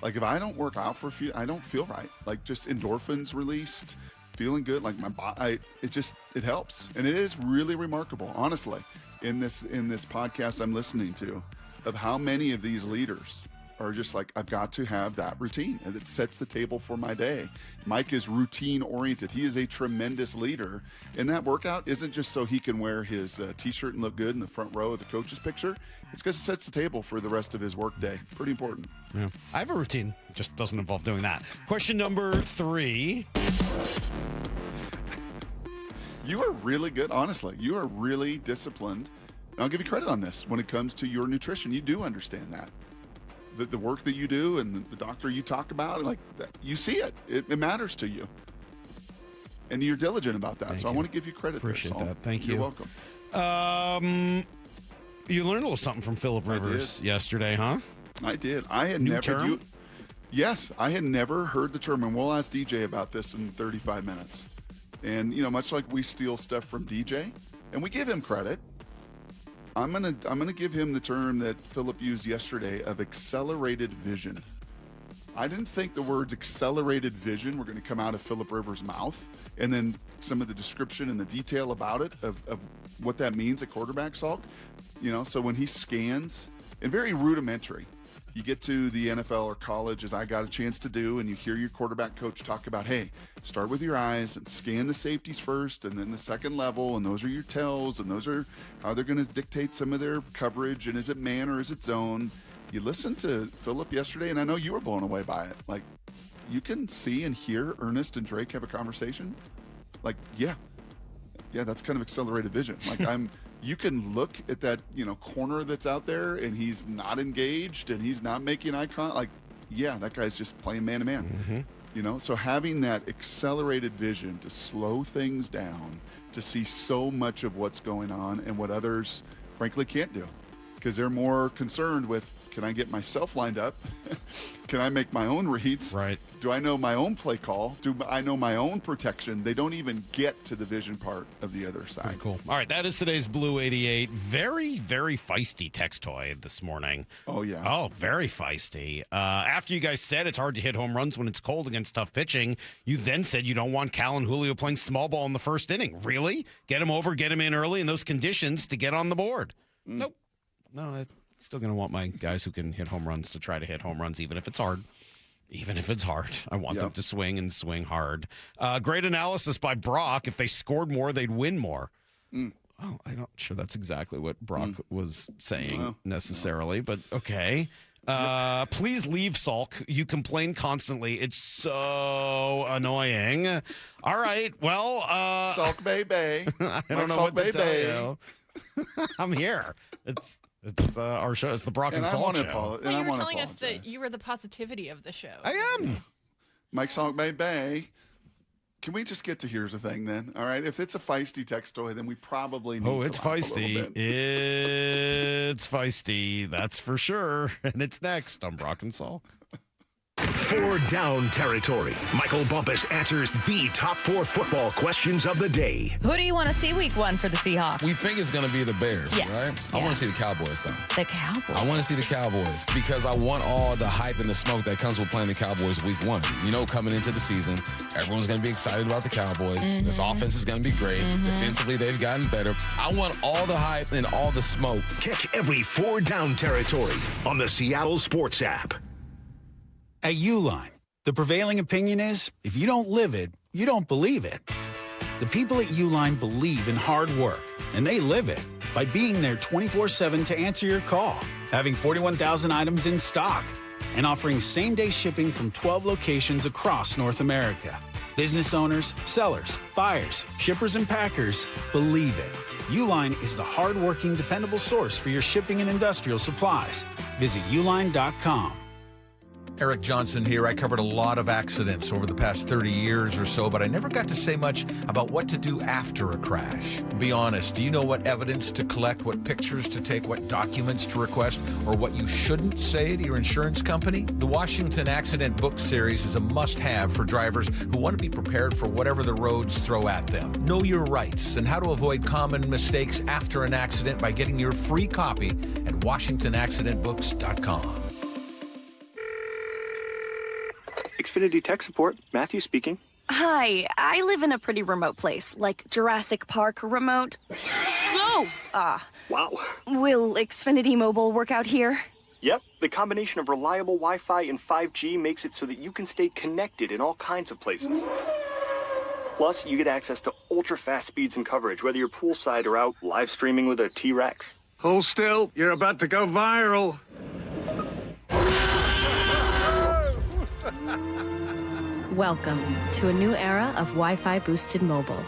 If I don't work out for a few, I don't feel right. Just endorphins released, feeling good. My body, it helps. And it is really remarkable, honestly, in this podcast I'm listening to, of how many of these leaders are just I've got to have that routine, and it sets the table for my day. Mike is routine oriented. He is a tremendous leader, and that workout isn't just so he can wear his t-shirt and look good in the front row of the coach's picture. It's because it sets the table for the rest of his work day. Pretty important. Yeah. I have a routine. It just doesn't involve doing that. Question number 3. You are really good, honestly. You are really disciplined. And I'll give you credit on this. When it comes to your nutrition, you do understand that. The work that you do and the doctor you talk about, you see it. It matters to you. And you're diligent about that. I want to give you credit. Appreciate that. Thank you. You're welcome. You learned a little something from Phillip Rivers yesterday, huh? I did. I had New term? Yes, I had never heard the term, and we'll ask DJ about this in 35 minutes. And, much like we steal stuff from DJ, and we give him credit, I'm gonna give him the term that Phillip used yesterday of accelerated vision. I didn't think the words accelerated vision were going to come out of Phillip Rivers' mouth. And then some of the description and the detail about it of what that means at quarterback, Salk. So when he scans, and very rudimentary, you get to the NFL or college, as I got a chance to do, and you hear your quarterback coach talk about, hey, start with your eyes and scan the safeties first and then the second level, and those are your tells, and those are how they're going to dictate some of their coverage, and is it man or is it zone? You listened to Phillip yesterday, and I know you were blown away by it. Like, you can see and hear Ernest and Drake have a conversation. Like, yeah, that's kind of accelerated vision. Like, you can look at that, corner that's out there, and he's not engaged, and he's not making eye contact. Like, yeah, that guy's just playing man to man. So having that accelerated vision to slow things down, to see so much of what's going on and what others, frankly, can't do, because they're more concerned with, can I get myself lined up? Can I make my own reads? Right. Do I know my own play call? Do I know my own protection? They don't even get to the vision part of the other side. Very cool. All right, that is today's Blue 88. Very, very feisty text toy this morning. Oh, yeah. Oh, very feisty. After you guys said it's hard to hit home runs when it's cold against tough pitching, you then said you don't want Cal and Julio playing small ball in the first inning. Really? Get him over, get him in early in those conditions to get on the board. Nope. No, still going to want my guys who can hit home runs to try to hit home runs, even if it's hard. Even if it's hard. I want them to swing and swing hard. Great analysis by Brock. If they scored more, they'd win more. Oh, I'm not sure that's exactly what Brock was saying necessarily, but okay. Please leave, Salk. You complain constantly. It's so annoying. All right. Well, Salk baby. I don't know what to tell you. I'm here. It's our show. It's the Brock and Salk Show. Well, you were telling us that you were the positivity of the show. I am. Mike Salk baby. Can we just get to here's the thing then? All right. If it's a feisty text toy, then we probably need to it's laugh feisty. a little bit. It's feisty. That's for sure. And it's next on Brock and Salk. 4 down territory. Michael Bumpus answers the top 4 football questions of the day. Who do you want to see week 1 for the Seahawks? We think it's going to be the Bears, Yes. right? I want to see the Cowboys, though. The Cowboys? I want to see the Cowboys because I want all the hype and the smoke that comes with playing the Cowboys week 1. Coming into the season, everyone's going to be excited about the Cowboys. This offense is going to be great. Defensively, they've gotten better. I want all the hype and all the smoke. Catch every 4 down territory on the Seattle Sports app. At Uline, the prevailing opinion is, if you don't live it, you don't believe it. The people at Uline believe in hard work, and they live it by being there 24/7 to answer your call, having 41,000 items in stock, and offering same-day shipping from 12 locations across North America. Business owners, sellers, buyers, shippers, and packers believe it. Uline is the hard-working, dependable source for your shipping and industrial supplies. Visit uline.com. Eric Johnson here. I covered a lot of accidents over the past 30 years or so, but I never got to say much about what to do after a crash. Be honest, do you know what evidence to collect, what pictures to take, what documents to request, or what you shouldn't say to your insurance company? The Washington Accident Book Series is a must-have for drivers who want to be prepared for whatever the roads throw at them. Know your rights and how to avoid common mistakes after an accident by getting your free copy at WashingtonAccidentBooks.com. Xfinity Tech Support, Matthew speaking. Hi, I live in a pretty remote place, like Jurassic Park remote. No! Wow. Will Xfinity Mobile work out here? Yep, the combination of reliable Wi-Fi and 5G makes it so that you can stay connected in all kinds of places. Plus, you get access to ultra-fast speeds and coverage, whether you're poolside or out live streaming with a T-Rex. Hold still, you're about to go viral. Welcome to a new era of Wi-Fi boosted mobile.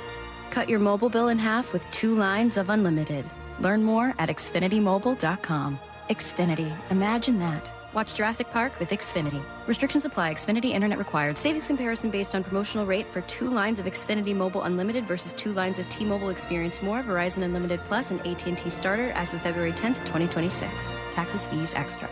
Cut your mobile bill in half with 2 lines of unlimited. Learn more at xfinitymobile.com. Xfinity. Imagine that. Watch Jurassic Park with Xfinity. Restrictions apply. Xfinity Internet required. Savings comparison based on promotional rate for 2 lines of Xfinity Mobile Unlimited versus 2 lines of T-Mobile Experience More, Verizon Unlimited Plus, and AT&T Starter as of February 10th, 2026. Taxes, fees, extra.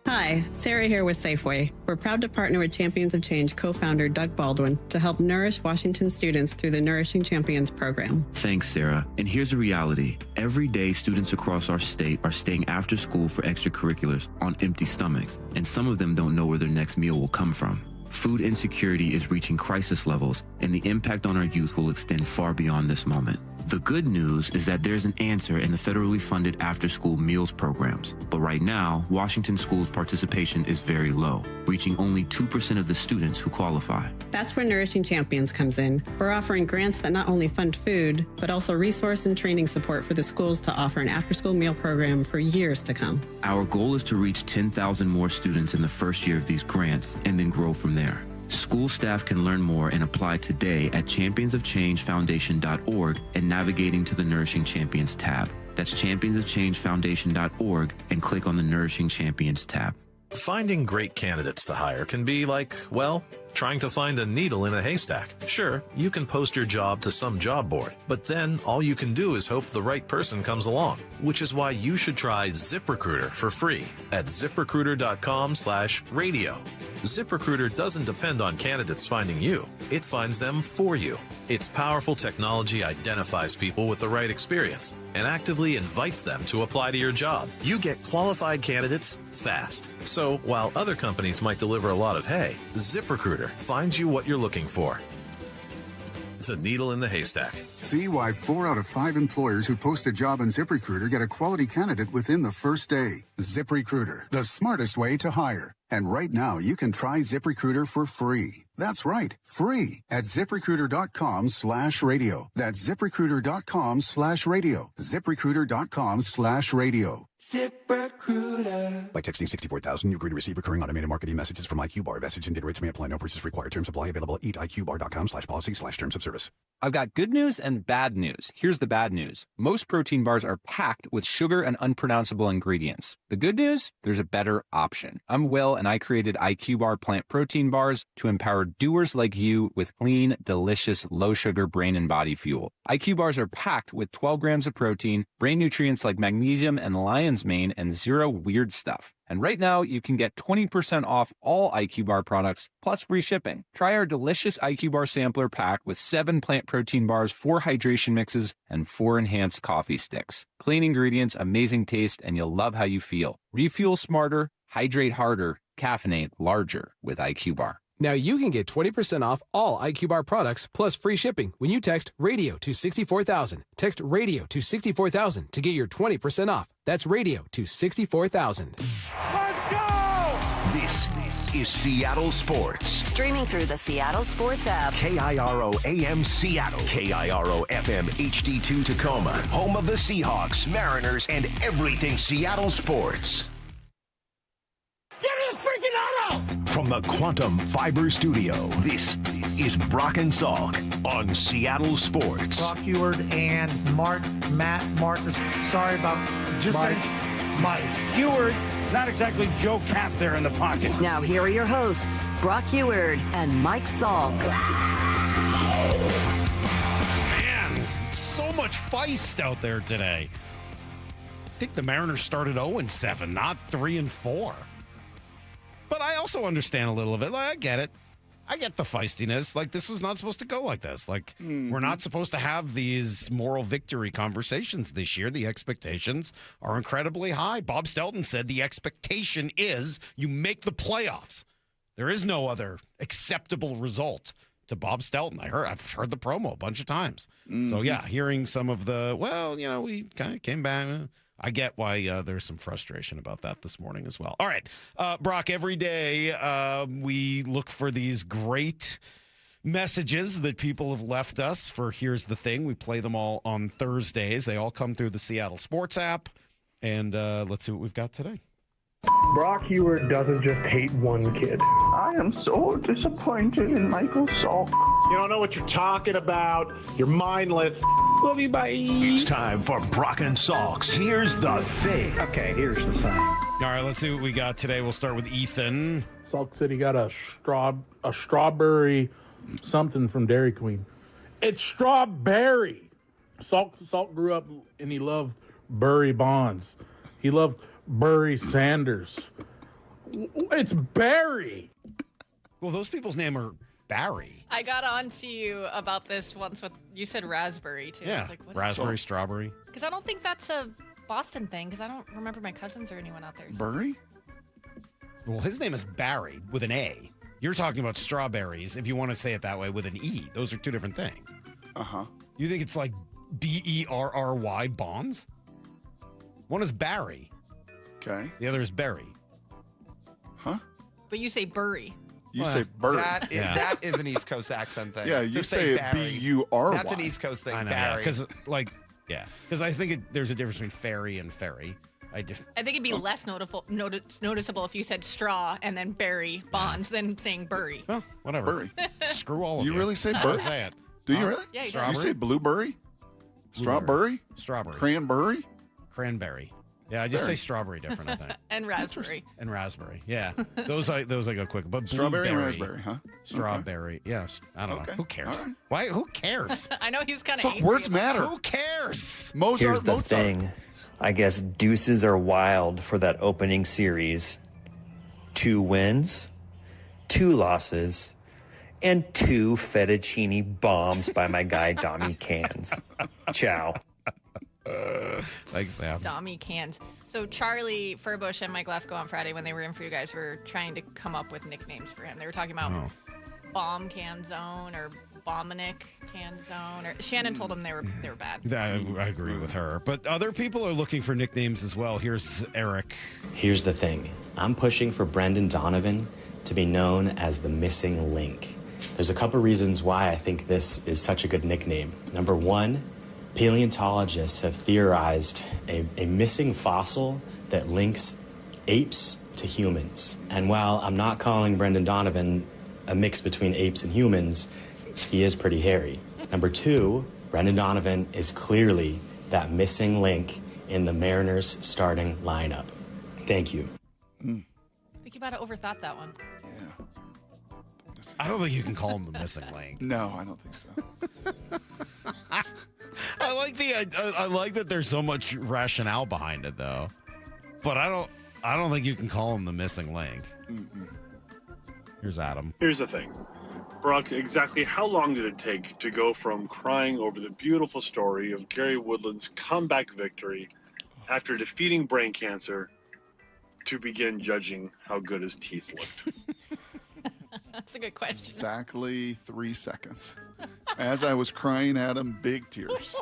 Hi, Sarah here with Safeway. We're proud to partner with Champions of Change co-founder Doug Baldwin to help nourish Washington students through the Nourishing Champions program. Thanks, Sarah. And here's the reality. Every day, students across our state are staying after school for extracurriculars on empty stomachs, and some of them don't know where their next meal will come from. Food insecurity is reaching crisis levels, and the impact on our youth will extend far beyond this moment. The good news is that there's an answer in the federally funded after-school meals programs. But right now, Washington schools' participation is very low, reaching only 2% of the students who qualify. That's where Nourishing Champions comes in. We're offering grants that not only fund food, but also resource and training support for the schools to offer an after-school meal program for years to come. Our goal is to reach 10,000 more students in the first year of these grants and then grow from there. School staff can learn more and apply today at championsofchangefoundation.org and navigating to the Nourishing Champions tab. That's championsofchangefoundation.org and click on the Nourishing Champions tab. Finding great candidates to hire can be like, well, trying to find a needle in a haystack. Sure, you can post your job to some job board, but then all you can do is hope the right person comes along, which is why you should try ZipRecruiter for free at ZipRecruiter.com/radio. ZipRecruiter doesn't depend on candidates finding you. It finds them for you. Its powerful technology identifies people with the right experience and actively invites them to apply to your job. You get qualified candidates fast. So while other companies might deliver a lot of hay, ZipRecruiter finds you what you're looking for. The needle in the haystack. See why 4 out of 5 employers who post a job on ZipRecruiter get a quality candidate within the first day. ZipRecruiter, the smartest way to hire. And right now, you can try ZipRecruiter for free. That's right, free at ZipRecruiter.com/radio. That's ZipRecruiter.com/radio. ZipRecruiter.com/radio. ZipRecruiter. By texting 64,000, you agree to receive recurring automated marketing messages from IQBar. Message and data rates may apply. No purchase required. Terms apply. Available at eatiqbar.com/policy/terms of service. I've got good news and bad news. Here's the bad news. Most protein bars are packed with sugar and unpronounceable ingredients. The good news? There's a better option. I'm Will, and I created IQBar plant protein bars to empower doers like you with clean, delicious, low-sugar brain and body fuel. IQ bars are packed with 12 grams of protein, brain nutrients like magnesium and lion's mane, and zero weird stuff. And right now, you can get 20% off all IQ Bar products, plus free shipping. Try our delicious IQ Bar sampler pack with 7 plant protein bars, 4 hydration mixes, and 4 enhanced coffee sticks. Clean ingredients, amazing taste, and you'll love how you feel. Refuel smarter, hydrate harder, caffeinate larger with IQ Bar. Now you can get 20% off all IQ Bar products plus free shipping when you text radio to 64,000. Text radio to 64,000 to get your 20% off. That's radio to 64,000. Let's go! This is Seattle Sports. Streaming through the Seattle Sports app. KIRO AM Seattle. KIRO FM HD2 Tacoma. Home of the Seahawks, Mariners, and everything Seattle sports. Give me a freaking auto! From the Quantum Fiber Studio, this is Brock and Salk on Seattle Sports. Brock Heward and Marcus. Sorry about just Mike. Heward, not exactly Joe Cap there in the pocket. Now here are your hosts, Brock Heward and Mike Salk. Man, so much feist out there today. I think the Mariners started 0-7, not 3-4. But I also understand a little of it. Like, I get it. I get the feistiness. Like, this was not supposed to go like this. Like, we're not supposed to have these moral victory conversations this year. The expectations are incredibly high. Bob Stelton said the expectation is you make the playoffs. There is no other acceptable result to Bob Stelton. I've heard the promo a bunch of times. So, yeah, hearing some of the, we kind of came back. I get why there's some frustration about that this morning as well. All right, Brock, every day we look for these great messages that people have left us for Here's the Thing. We play them all on Thursdays. They all come through the Seattle Sports app. And let's see what we've got today. Brock Heward doesn't just hate one kid. I am so disappointed in Michael Salk. You don't know what you're talking about. You're mindless. Love you, bye. It's time for Brock and Salk's Here's the Thing. Okay, here's the thing. All right, let's see what we got today. We'll start with Ethan. Salk said he got a strawberry something from Dairy Queen. It's strawberry. Salk grew up and he loved Burry Bonds. He loved Burry Sanders. It's Barry. Well, those people's name are Barry. I got on to you about this once with, you said raspberry too. Yeah, I was like, what raspberry, strawberry. Because I don't think that's a Boston thing, because I don't remember my cousins or anyone out there. Burry? Well, his name is Barry with an A. You're talking about strawberries, if you want to say it that way, with an E. Those are two different things. Uh-huh. You think it's like Berry, Bonds? One is Barry. Okay. The other is Berry. Huh? But you say Burry. You say Burry. That is an East Coast accent thing. Yeah, you say it B-U-R-Y. That's an East Coast thing, I know, Barry. Because I think there's a difference between fairy and ferry. I think it'd be less noticeable if you said straw and then Barry Bonds than saying Burry. Well, whatever. Burry. Screw all of you. You really say I Burry? say it. Do you really? Yeah, you say blueberry? Strawberry? Strawberry. Cranberry? Cranberry. Yeah, I just say strawberry different, I think. And raspberry. And raspberry. Yeah. Those I go quick. But Strawberry and blueberry, raspberry, huh? Strawberry. Yes. I don't know. Who cares? All right. Why? Who cares? I know he was kind of Fuck, angry. words matter. Who cares? Mozart. Thing. I guess deuces are wild for that opening series. 2 wins, 2 losses, and 2 fettuccine bombs by my guy Dommy Cans. Ciao. Thanks, Sam. Dommy Cans. So Charlie Furbush and Mike Lefko on Friday, when they were in for you guys, were trying to come up with nicknames for him. They were talking about Bomb Can Zone or Bombinic Can Zone. Or Shannon told them they were bad. I agree with her. But other people are looking for nicknames as well. Here's Eric. Here's the thing. I'm pushing for Brendan Donovan to be known as the missing link. There's a couple reasons why I think this is such a good nickname. Number one, paleontologists have theorized a missing fossil that links apes to humans. And while I'm not calling Brendan Donovan a mix between apes and humans, he is pretty hairy. Number two, Brendan Donovan is clearly that missing link in the Mariners starting lineup. Thank you. I think you might have overthought that one. I don't think you can call him the missing link. No, I don't think so. I like that there's so much rationale behind it, though. But I don't think you can call him the missing link. Mm-mm. Here's Adam. Here's the thing. Brock, exactly how long did it take to go from crying over the beautiful story of Gary Woodland's comeback victory after defeating brain cancer to begin judging how good his teeth looked? That's a good question. Exactly 3 seconds. As I was crying at him, big tears.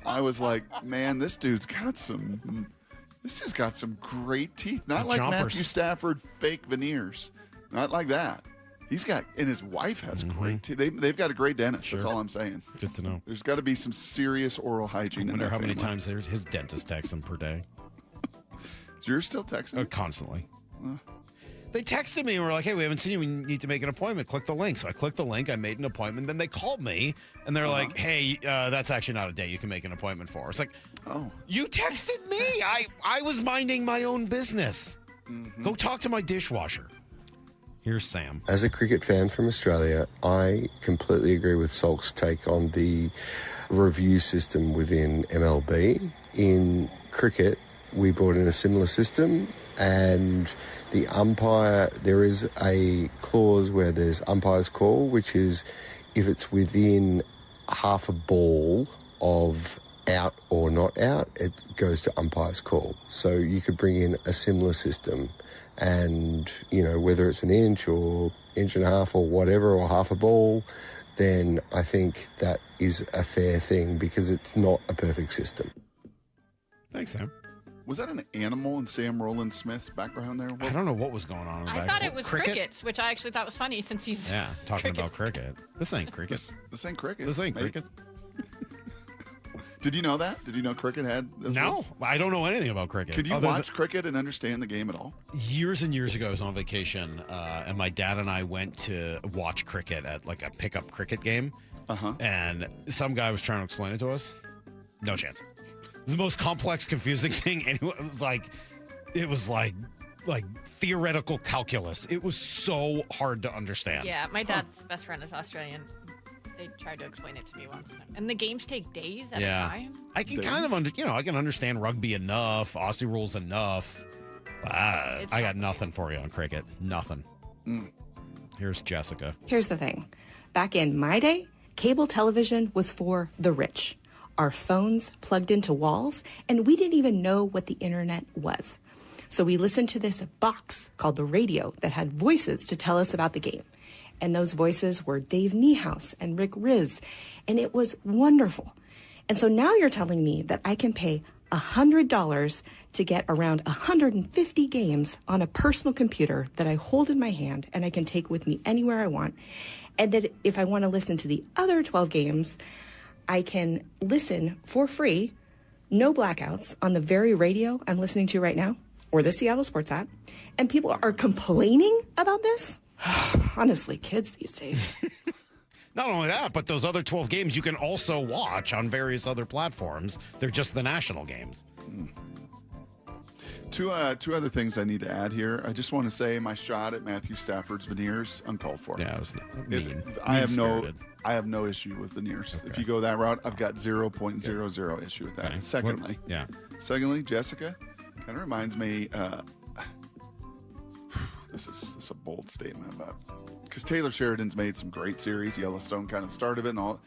I was like, man, this dude's got some great teeth. Not like Matthew Stafford fake veneers. Not like that. He's got, and his wife has great teeth. They've got a great dentist. Sure. That's all I'm saying. Good to know. There's got to be some serious oral hygiene. I wonder in how many family. times his dentist texts him per day. Is yours still texting? Constantly. They texted me and were like, hey, we haven't seen you. We need to make an appointment. Click the link. So I clicked the link. I made an appointment. Then they called me and they're like, hey, that's actually not a day you can make an appointment for. It's like, oh, you texted me. I was minding my own business. Go talk to my dishwasher. Here's Sam. As a cricket fan from Australia, I completely agree with Salk's take on the review system within MLB. In cricket, we brought in a similar system, and the umpire, there is a clause where there's umpire's call, which is if it's within half a ball of out or not out, it goes to umpire's call. So you could bring in a similar system, and, you know, whether it's an inch or inch and a half or whatever, or half a ball, then I think that is a fair thing because it's not a perfect system. Thanks, Sam. Was that an animal in Sam Roland Smith's background there? I don't know what was going on in the I back. thought it was crickets, which I actually thought was funny since he's Talking about cricket. This ain't cricket. This ain't cricket. This ain't mate. cricket. Did you know that? Did you know cricket had those No, rules? I don't know anything about cricket. Could you Other watch cricket and understand the game at all? Years and years ago, I was on vacation, and my dad and I went to watch cricket at like a pickup cricket game. And some guy was trying to explain it to us. No chance. It was the most complex, confusing thing. Anyone it was like theoretical calculus. It was so hard to understand. Yeah, my dad's best friend is Australian. They tried to explain it to me once. And the games take days at a time. I can kind of I can understand rugby enough, Aussie rules enough. I got nothing for you on cricket. Nothing. Here's Jessica. Here's the thing. Back in my day, cable television was for the rich. Our phones plugged into walls, and we didn't even know what the internet was. So we listened to this box called the radio that had voices to tell us about the game. And those voices were Dave Niehaus and Rick Riz, and it was wonderful. And so now you're telling me that I can pay $100 to get around 150 games on a personal computer that I hold in my hand and I can take with me anywhere I want. And that if I want to listen to the other 12 games, I can listen for free, no blackouts, on the very radio I'm listening to right now, or the Seattle Sports app. And people are complaining about this? Honestly, kids these days. Not only that, but those other 12 games you can also watch on various other platforms. They're just the national games. Two other things I need to add here. I just want to say my shot at Matthew Stafford's veneers, uncalled for. Yeah, it was mean. I have no issue with veneers. Okay. If you go that route, I've got 0.00 issue with that. Okay. Secondly, Jessica, kind of reminds me. This is a bold statement, but because Taylor Sheridan's made some great series, Yellowstone kind of the start of it and all.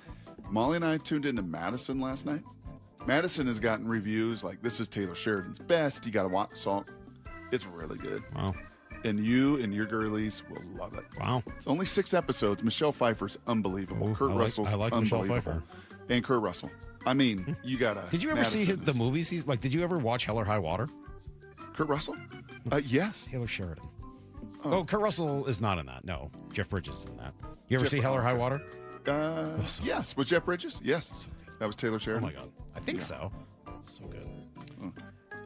Molly and I tuned into Madison last night. Madison has gotten reviews like this is Taylor Sheridan's best. You got to watch Salt. It's really good. Wow. And you and your girlies will love it. Wow. It's only 6 episodes. Michelle Pfeiffer's unbelievable. Kurt Russell's unbelievable. Michelle Pfeiffer. And Kurt Russell. I mean, you got to. Did you ever see the movies? Did you ever watch Hell or High Water? Kurt Russell? Yes. Taylor Sheridan. Oh, Kurt Russell is not in that. No. Jeff Bridges is in that. You ever see Hell or High Water? Yes. With Jeff Bridges? Yes. That was Taylor Sheridan. Oh, my God. I think so. So good.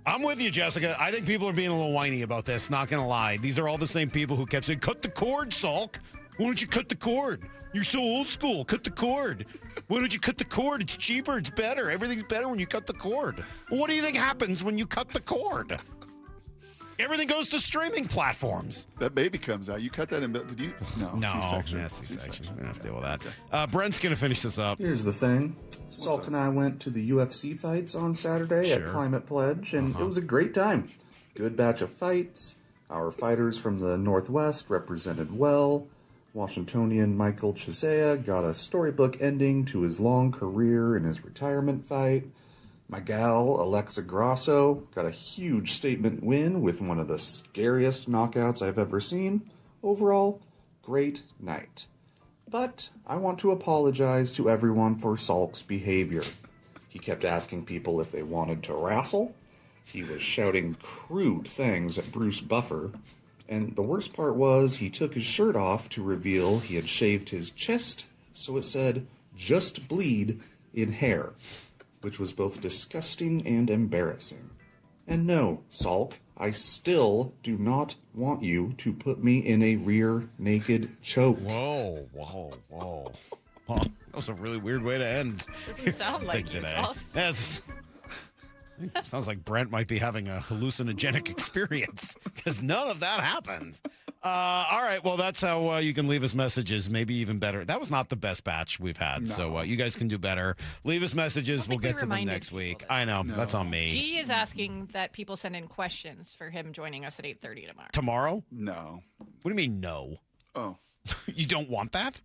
I'm with you, Jessica. I think people are being a little whiny about this. Not going to lie. These are all the same people who kept saying, cut the cord, Salk. Why don't you cut the cord? You're so old school. Cut the cord. Why don't you cut the cord? It's cheaper. It's better. Everything's better when you cut the cord. Well, what do you think happens when you cut the cord? Everything goes to streaming platforms. That baby comes out. You cut that in. Did you? No. C-section. Yeah, C-section. We don't have to deal with that. Okay. Brent's going to finish this up. Here's the thing. Salk and I went to the UFC fights on Saturday at Climate Pledge, and it was a great time. Good batch of fights. Our fighters from the Northwest represented well. Washingtonian Michael Chisea got a storybook ending to his long career in his retirement fight. My gal, Alexa Grasso, got a huge statement win with one of the scariest knockouts I've ever seen. Overall, great night. But I want to apologize to everyone for Salk's behavior. He kept asking people if they wanted to wrestle. He was shouting crude things at Bruce Buffer. And the worst part was he took his shirt off to reveal he had shaved his chest, so it said, "Just bleed" in hair, which was both disgusting and embarrassing. And no, Salk, I still do not want you to put me in a rear naked choke. Whoa. That was a really weird way to end. Doesn't sound like you, Salk. Sounds like Brent might be having a hallucinogenic experience because none of that happened. All right. Well, that's how you can leave us messages. Maybe even better. That was not the best batch we've had. No. So you guys can do better. Leave us messages. We'll get to them next week. I know. No. That's on me. He is asking that people send in questions for him joining us at 8:30 tomorrow. Tomorrow? No. What do you mean no? Oh. You don't want that?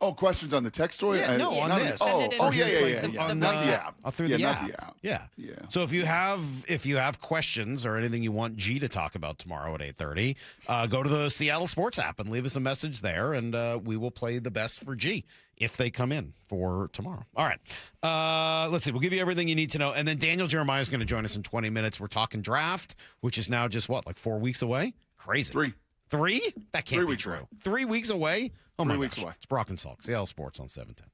Oh, questions on the text story? Yeah, on this. Yeah. Not the app. Through the app. Not the app. Yeah. So if you have questions or anything you want G to talk about tomorrow at 8:30, go to the Seattle Sports app and leave us a message there, and we will play the best for G if they come in for tomorrow. All right. Let's see. We'll give you everything you need to know, and then Daniel Jeremiah is going to join us in 20 minutes. We're talking draft, which is now just like 4 weeks away. Crazy. 3? That can't be true. 3 weeks away? Oh, my gosh. It's Brock and Salk, Seattle Sports on 710.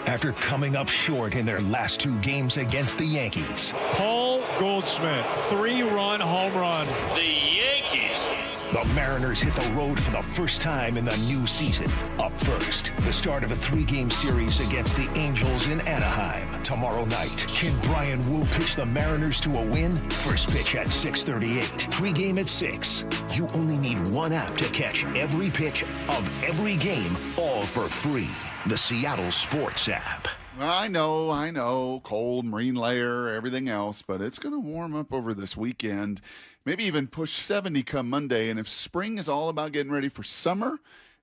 After coming up short in their last 2 games against the Yankees. Paul Goldschmidt, 3-run home run. The Yankees. The Mariners hit the road for the first time in the new season. Up first, the start of a 3-game series against the Angels in Anaheim. Tomorrow night, can Brian Wu pitch the Mariners to a win? First pitch at 6:38. Pre-game at 6. You only need one app to catch every pitch of every game, all for free. The Seattle Sports app. I know. Cold, marine layer, everything else, but it's going to warm up over this weekend. Maybe even push 70 come Monday. And if spring is all about getting ready for summer,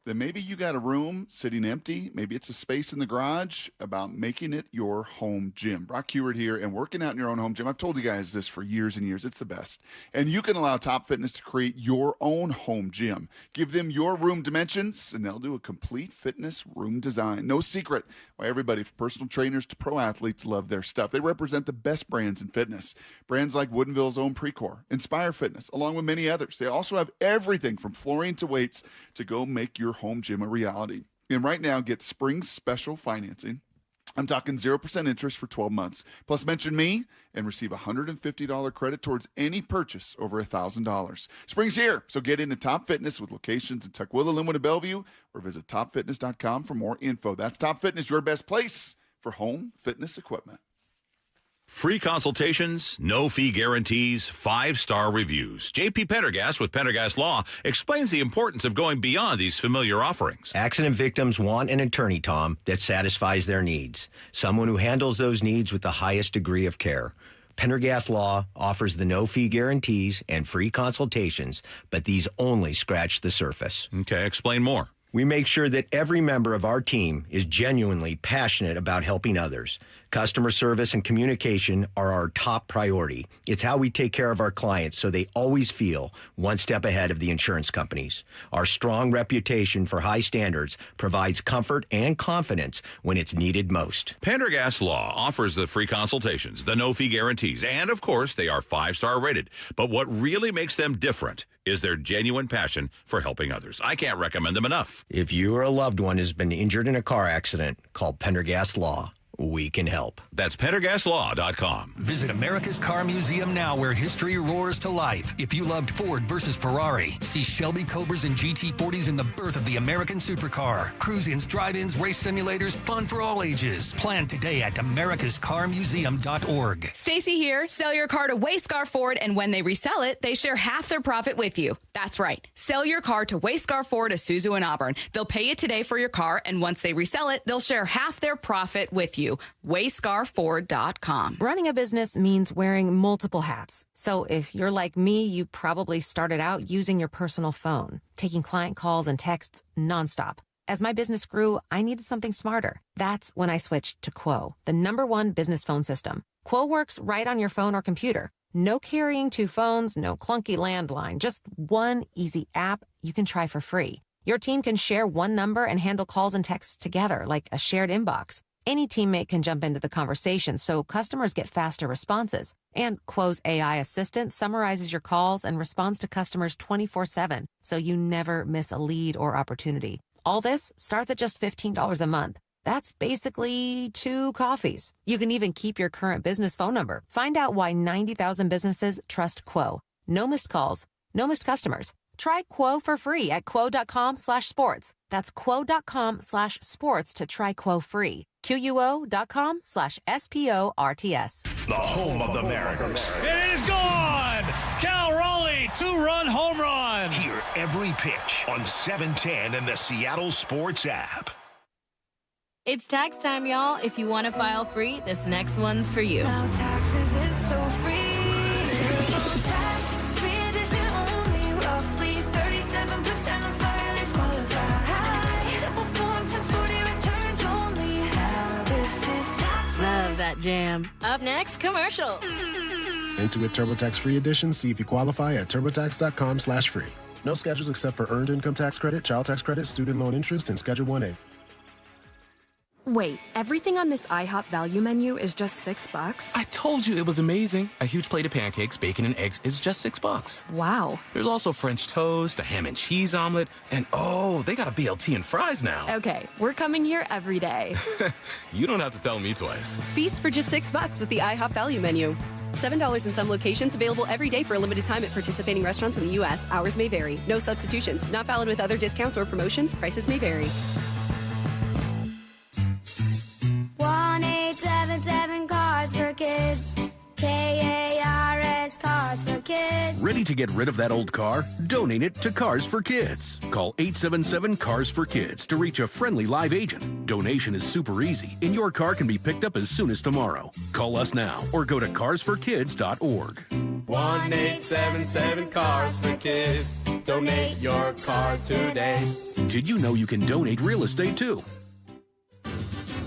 then maybe you got a room sitting empty. Maybe it's a space in the garage about making it your home gym. Brock Hewitt here, and working out in your own home gym. I've told you guys this for years and years. It's the best. And you can allow Top Fitness to create your own home gym. Give them your room dimensions, and they'll do a complete fitness room design. No secret why everybody, from personal trainers to pro athletes, love their stuff. They represent the best brands in fitness. Brands like Woodinville's own Precor, Inspire Fitness, along with many others. They also have everything from flooring to weights to go make your home gym a reality. And right now, get spring's special financing. I'm talking 0% interest for 12 months. Plus, mention me and receive a $150 credit towards any purchase over $1,000. Spring's here, so get into Top Fitness with locations in Tukwila, Linwood, and Bellevue, or visit topfitness.com for more info. That's Top Fitness, your best place for home fitness equipment. Free consultations, no fee guarantees, 5-star reviews. J.P. Pendergast with Pendergast Law explains the importance of going beyond these familiar offerings. Accident victims want an attorney, Tom, that satisfies their needs. Someone who handles those needs with the highest degree of care. Pendergast Law offers the no-fee guarantees and free consultations, but these only scratch the surface. Okay, explain more. We make sure that every member of our team is genuinely passionate about helping others. Customer service and communication are our top priority. It's how we take care of our clients so they always feel one step ahead of the insurance companies. Our strong reputation for high standards provides comfort and confidence when it's needed most. Pendergast Law offers the free consultations, the no-fee guarantees, and, of course, they are 5-star rated. But what really makes them different is their genuine passion for helping others. I can't recommend them enough. If you or a loved one has been injured in a car accident, call Pendergast Law. We can help. That's PendergastLaw.com. Visit America's Car Museum now, where history roars to life. If you loved Ford versus Ferrari, see Shelby Cobras and GT40s in the birth of the American supercar. Cruise-ins, drive-ins, race simulators, fun for all ages. Plan today at americascarmuseum.org. Stacy here. Sell your car to Wayscar Ford, and when they resell it, they share half their profit with you. That's right. Sell your car to Wayscar Ford, Isuzu, and Auburn. They'll pay you today for your car, and once they resell it, they'll share half their profit with you. WayscarFord.com. Running a business means wearing multiple hats. So if you're like me, you probably started out using your personal phone, taking client calls and texts nonstop. As my business grew, I needed something smarter. That's when I switched to Quo, the #1 business phone system. Quo works right on your phone or computer. No carrying 2 phones, no clunky landline, just one easy app you can try for free. Your team can share one number and handle calls and texts together like a shared inbox. Any teammate can jump into the conversation, so customers get faster responses. And Quo's AI assistant summarizes your calls and responds to customers 24/7, so you never miss a lead or opportunity. All this starts at just $15 a month. That's basically 2 coffees. You can even keep your current business phone number. Find out why 90,000 businesses trust Quo. No missed calls, no missed customers. Try Quo for free at quo.com/sports. That's quo.com/sports to try Quo free. QUO.com/SPORTS. The home of the Mariners. It is gone! Cal Raleigh, 2-run home run. Hear every pitch on 710 and the Seattle Sports app. It's tax time, y'all. If you want to file free, this next one's for you. Now taxes is so free. Love that jam. Up next, commercials. Intuit TurboTax Free Edition. See if you qualify at turbotax.com/free. No schedules except for earned income tax credit, child tax credit, student loan interest, and Schedule 1A. Wait, everything on this IHOP value menu is just $6? I told you it was amazing. A huge plate of pancakes, bacon, and eggs is just $6. Wow. There's also French toast, a ham and cheese omelet, and oh, they got a BLT and fries now. Okay, we're coming here every day. You don't have to tell me twice. Feast for just $6 with the IHOP value menu. $7 in some locations, available every day for a limited time at participating restaurants in the U.S. Hours may vary. No substitutions. Not valid with other discounts or promotions. Prices may vary. 1-877 Cards for Kids. KARS Cards for Kids. Ready Ready to get rid of that old car? Donate it to Cars for Kids. Call 877-CARS-FOR-KIDS to reach a friendly live agent. Donation is super easy, and your car can be picked up as soon as tomorrow. Call us now or go to carsforkids.org. 1-877-CARS-FOR-KIDS. Donate your car today. Did you know you can donate real estate too?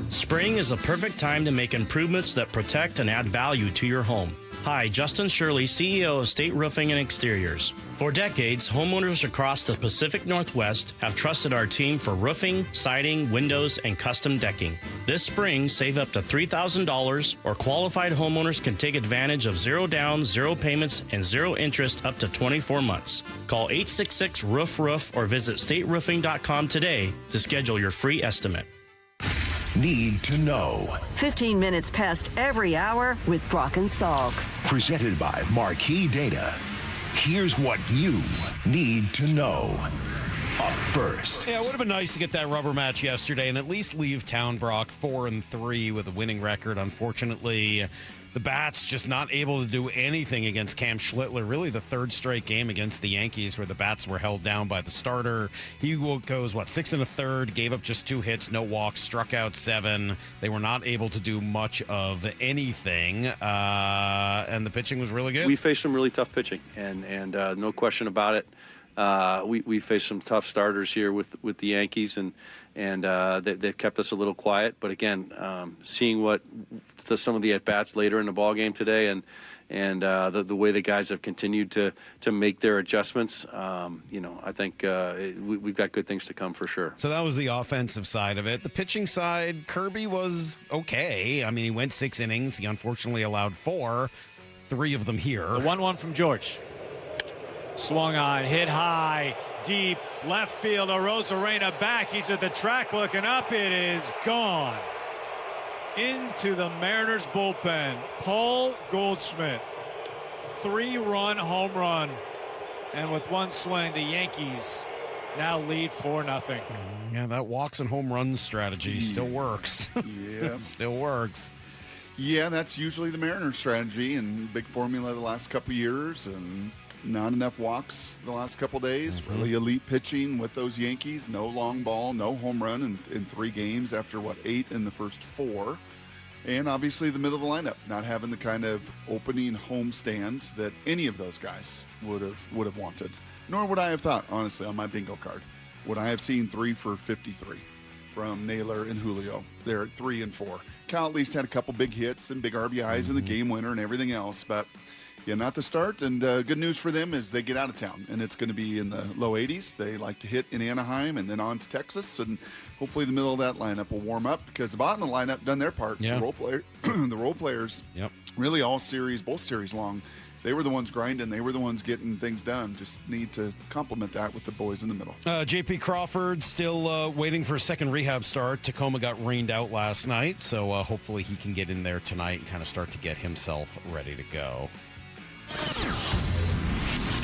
Spring is a perfect time to make improvements that protect and add value to your home. Hi, Justin Shirley, CEO of State Roofing and Exteriors. For decades, homeowners across the Pacific Northwest have trusted our team for roofing, siding, windows, and custom decking. This spring, save up to $3,000, or qualified homeowners can take advantage of 0 down, 0 payments, and 0 interest up to 24 months. Call 866-ROOF-ROOF or visit stateroofing.com today to schedule your free estimate. Need to know. 15 minutes past every hour with Brock and Salk. Presented by Marquee Data. Here's what you need to know. Up first. Yeah, it would have been nice to get that rubber match yesterday and at least leave town, Brock, 4-3 with a winning record. Unfortunately, the Bats just not able to do anything against Cam Schlittler. Really the third straight game against the Yankees where the Bats were held down by the starter. He goes, 6 1/3, gave up just 2 hits, no walks, struck out 7. They were not able to do much of anything, and the pitching was really good. We faced some really tough pitching, and no question about it. We faced some tough starters here with the Yankees, and they've kept us a little quiet. But again, seeing some of the at bats later in the ball game today, and the way the guys have continued to make their adjustments, I think we've got good things to come for sure. So that was the offensive side of it. The pitching side, Kirby was okay. I mean, he went 6 innings. He unfortunately allowed 4, 3 of them here. The 1-1 from George. Swung on, hit high, deep, left field. Arozarena back. He's at the track looking up. It is gone. Into the Mariners bullpen. Paul Goldschmidt. 3-run home run. And with one swing, the Yankees now lead 4-0. Yeah, that walks and home runs strategy still works. Yeah. Still works. Yeah, that's usually the Mariners strategy and big formula the last couple years, and not enough walks the last couple days. Mm-hmm. Really elite pitching with those Yankees. No long ball, no home run in 3 games after 8 in the first 4. And obviously the middle of the lineup not having the kind of opening homestand that any of those guys would have wanted. Nor would I have thought, honestly, on my bingo card, would I have seen 3 for 53 from Naylor and Julio. They're at 3 and 4. Cal at least had a couple big hits and big RBIs in the game winner and everything else, but yeah, not the start. And good news for them is they get out of town, and it's going to be in the low 80s. They like to hit in Anaheim and then on to Texas, and hopefully the middle of that lineup will warm up because the bottom of the lineup done their part. Yeah. The role players, really all series, both series long, they were the ones grinding. They were the ones getting things done. Just need to complement that with the boys in the middle. J.P. Crawford still waiting for a second rehab start. Tacoma got rained out last night, so hopefully he can get in there tonight and kind of start to get himself ready to go.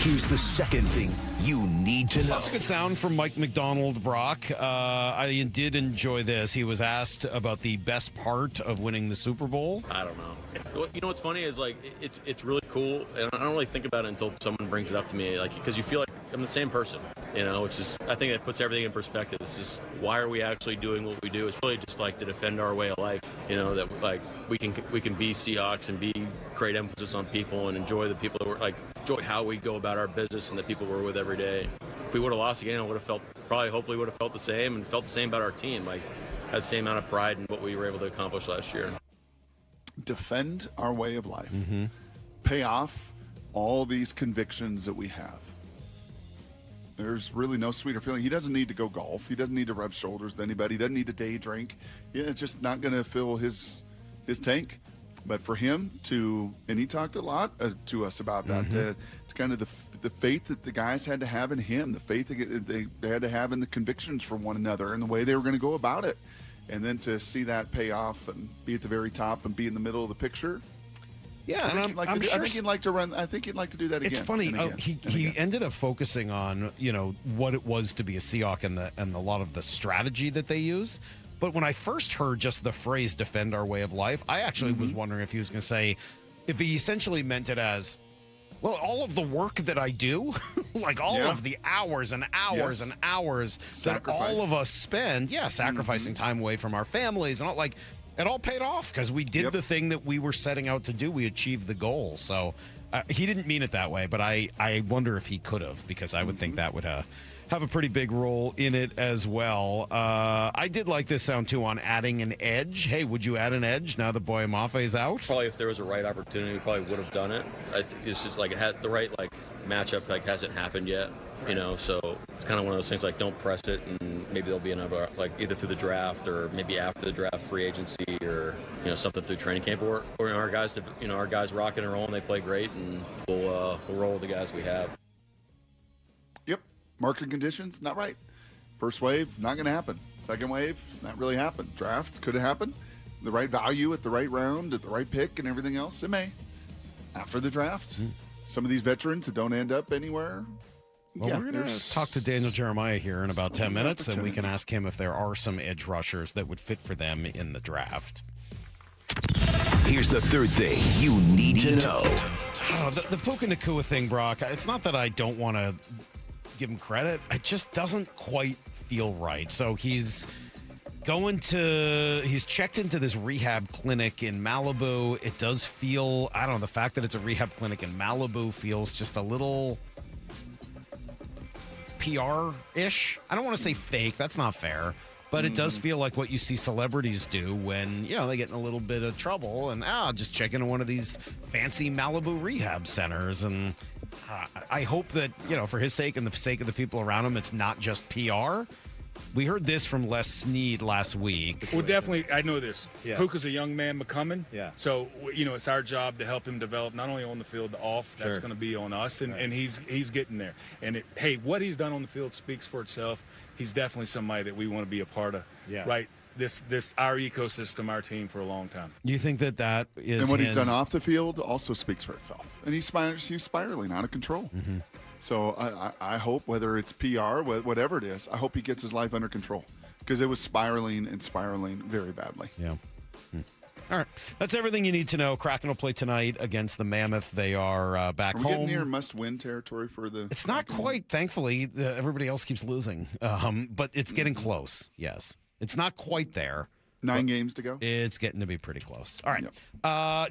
Here's the second thing you need to know. That's a good sound from Mike McDonald, Brock. I did enjoy this. He was asked about the best part of winning the Super Bowl. I don't know. You know what's funny is, like, it's really cool, and I don't really think about it until someone brings it up to me, like, because you feel like I'm the same person, which is, I think it puts everything in perspective. It's just, why are we actually doing what we do? It's really just like to defend our way of life, that like we can be Seahawks and be great emphasis on people and enjoy the people that we're like, enjoy how we go about our business and the people we're with every day. If we would have lost again, I would have felt, hopefully would have felt the same and felt the same about our team, like had the same amount of pride in what we were able to accomplish last year. Defend our way of life. Mm-hmm. Pay off all these convictions that we have. There's really no sweeter feeling. He doesn't need to go golf. He doesn't need to rub shoulders with anybody. He doesn't need to day drink. It's just not going to fill his tank. But for him to, and he talked a lot to us about that, it's kind of the faith that the guys had to have in him, the faith that they had to have in the convictions for one another and the way they were going to go about it. And then to see that pay off and be at the very top and be in the middle of the picture. Yeah, I think he'd like to run. I think he'd like to do that again. It's funny. He ended up focusing on what it was to be a Seahawk and a lot of the strategy that they use. But when I first heard just the phrase "defend our way of life," I actually was wondering if he was going to say, if he essentially meant it as, Well, all of the work that I do, like all of the hours and hours and hours that all of us spend, sacrificing time away from our families and all, like, it all paid off because we did the thing that we were setting out to do. We achieved the goal. So he didn't mean it that way, but I wonder if he could have, because I would think that would have a pretty big role in it as well. I did like this sound, too, on adding an edge. Hey, would you add an edge now that Boye Mafe's out? Probably if there was a right opportunity, we probably would have done it. I think it's just like it had the right matchup hasn't happened yet, so it's kind of one of those things like don't press it, and maybe there'll be another either through the draft or maybe after the draft free agency or something through training camp or our guys rocking and rolling, they play great, and we'll roll with the guys we have. Market conditions, not right. First wave, not going to happen. Second wave, it's not really happened. Draft, could have happened. The right value at the right round, at the right pick and everything else, it may. After the draft, some of these veterans that don't end up anywhere. Well, we're going to talk to Daniel Jeremiah here in about 10 minutes, and we can ask him if there are some edge rushers that would fit for them in the draft. Here's the third thing you need to know. The Puka Nacua thing, Brock, it's not that I don't want to give him credit. It just doesn't quite feel right. So he's checked into this rehab clinic in Malibu. It does feel, I don't know, the fact that it's a rehab clinic in Malibu feels just a little PR-ish. I don't want to say fake. That's not fair. But it does feel like what you see celebrities do when, they get in a little bit of trouble and, just check into one of these fancy Malibu rehab centers. And I hope that, for his sake and the sake of the people around him, it's not just PR. We heard this from Les Snead last week. Well, definitely, I know this. Yeah. Puka's a young man becoming. Yeah. So, it's our job to help him develop, not only on the field, the off. That's going to be on us, and he's getting there. And, what he's done on the field speaks for itself. He's definitely somebody that we want to be a part of, right? This our ecosystem, our team for a long time. You think that is, and what he's done off the field also speaks for itself. And he's spiraling out of control. Mm-hmm. So I hope, whether it's PR, whatever it is, I hope he gets his life under control, because it was spiraling very badly. Yeah. All right. That's everything you need to know. Kraken will play tonight against the Mammoth. They are back home. Are we getting near must-win territory for the... It's not quite, thankfully. Everybody else keeps losing. But it's getting close, yes. It's not quite there. 9 games to go? It's getting to be pretty close. All right.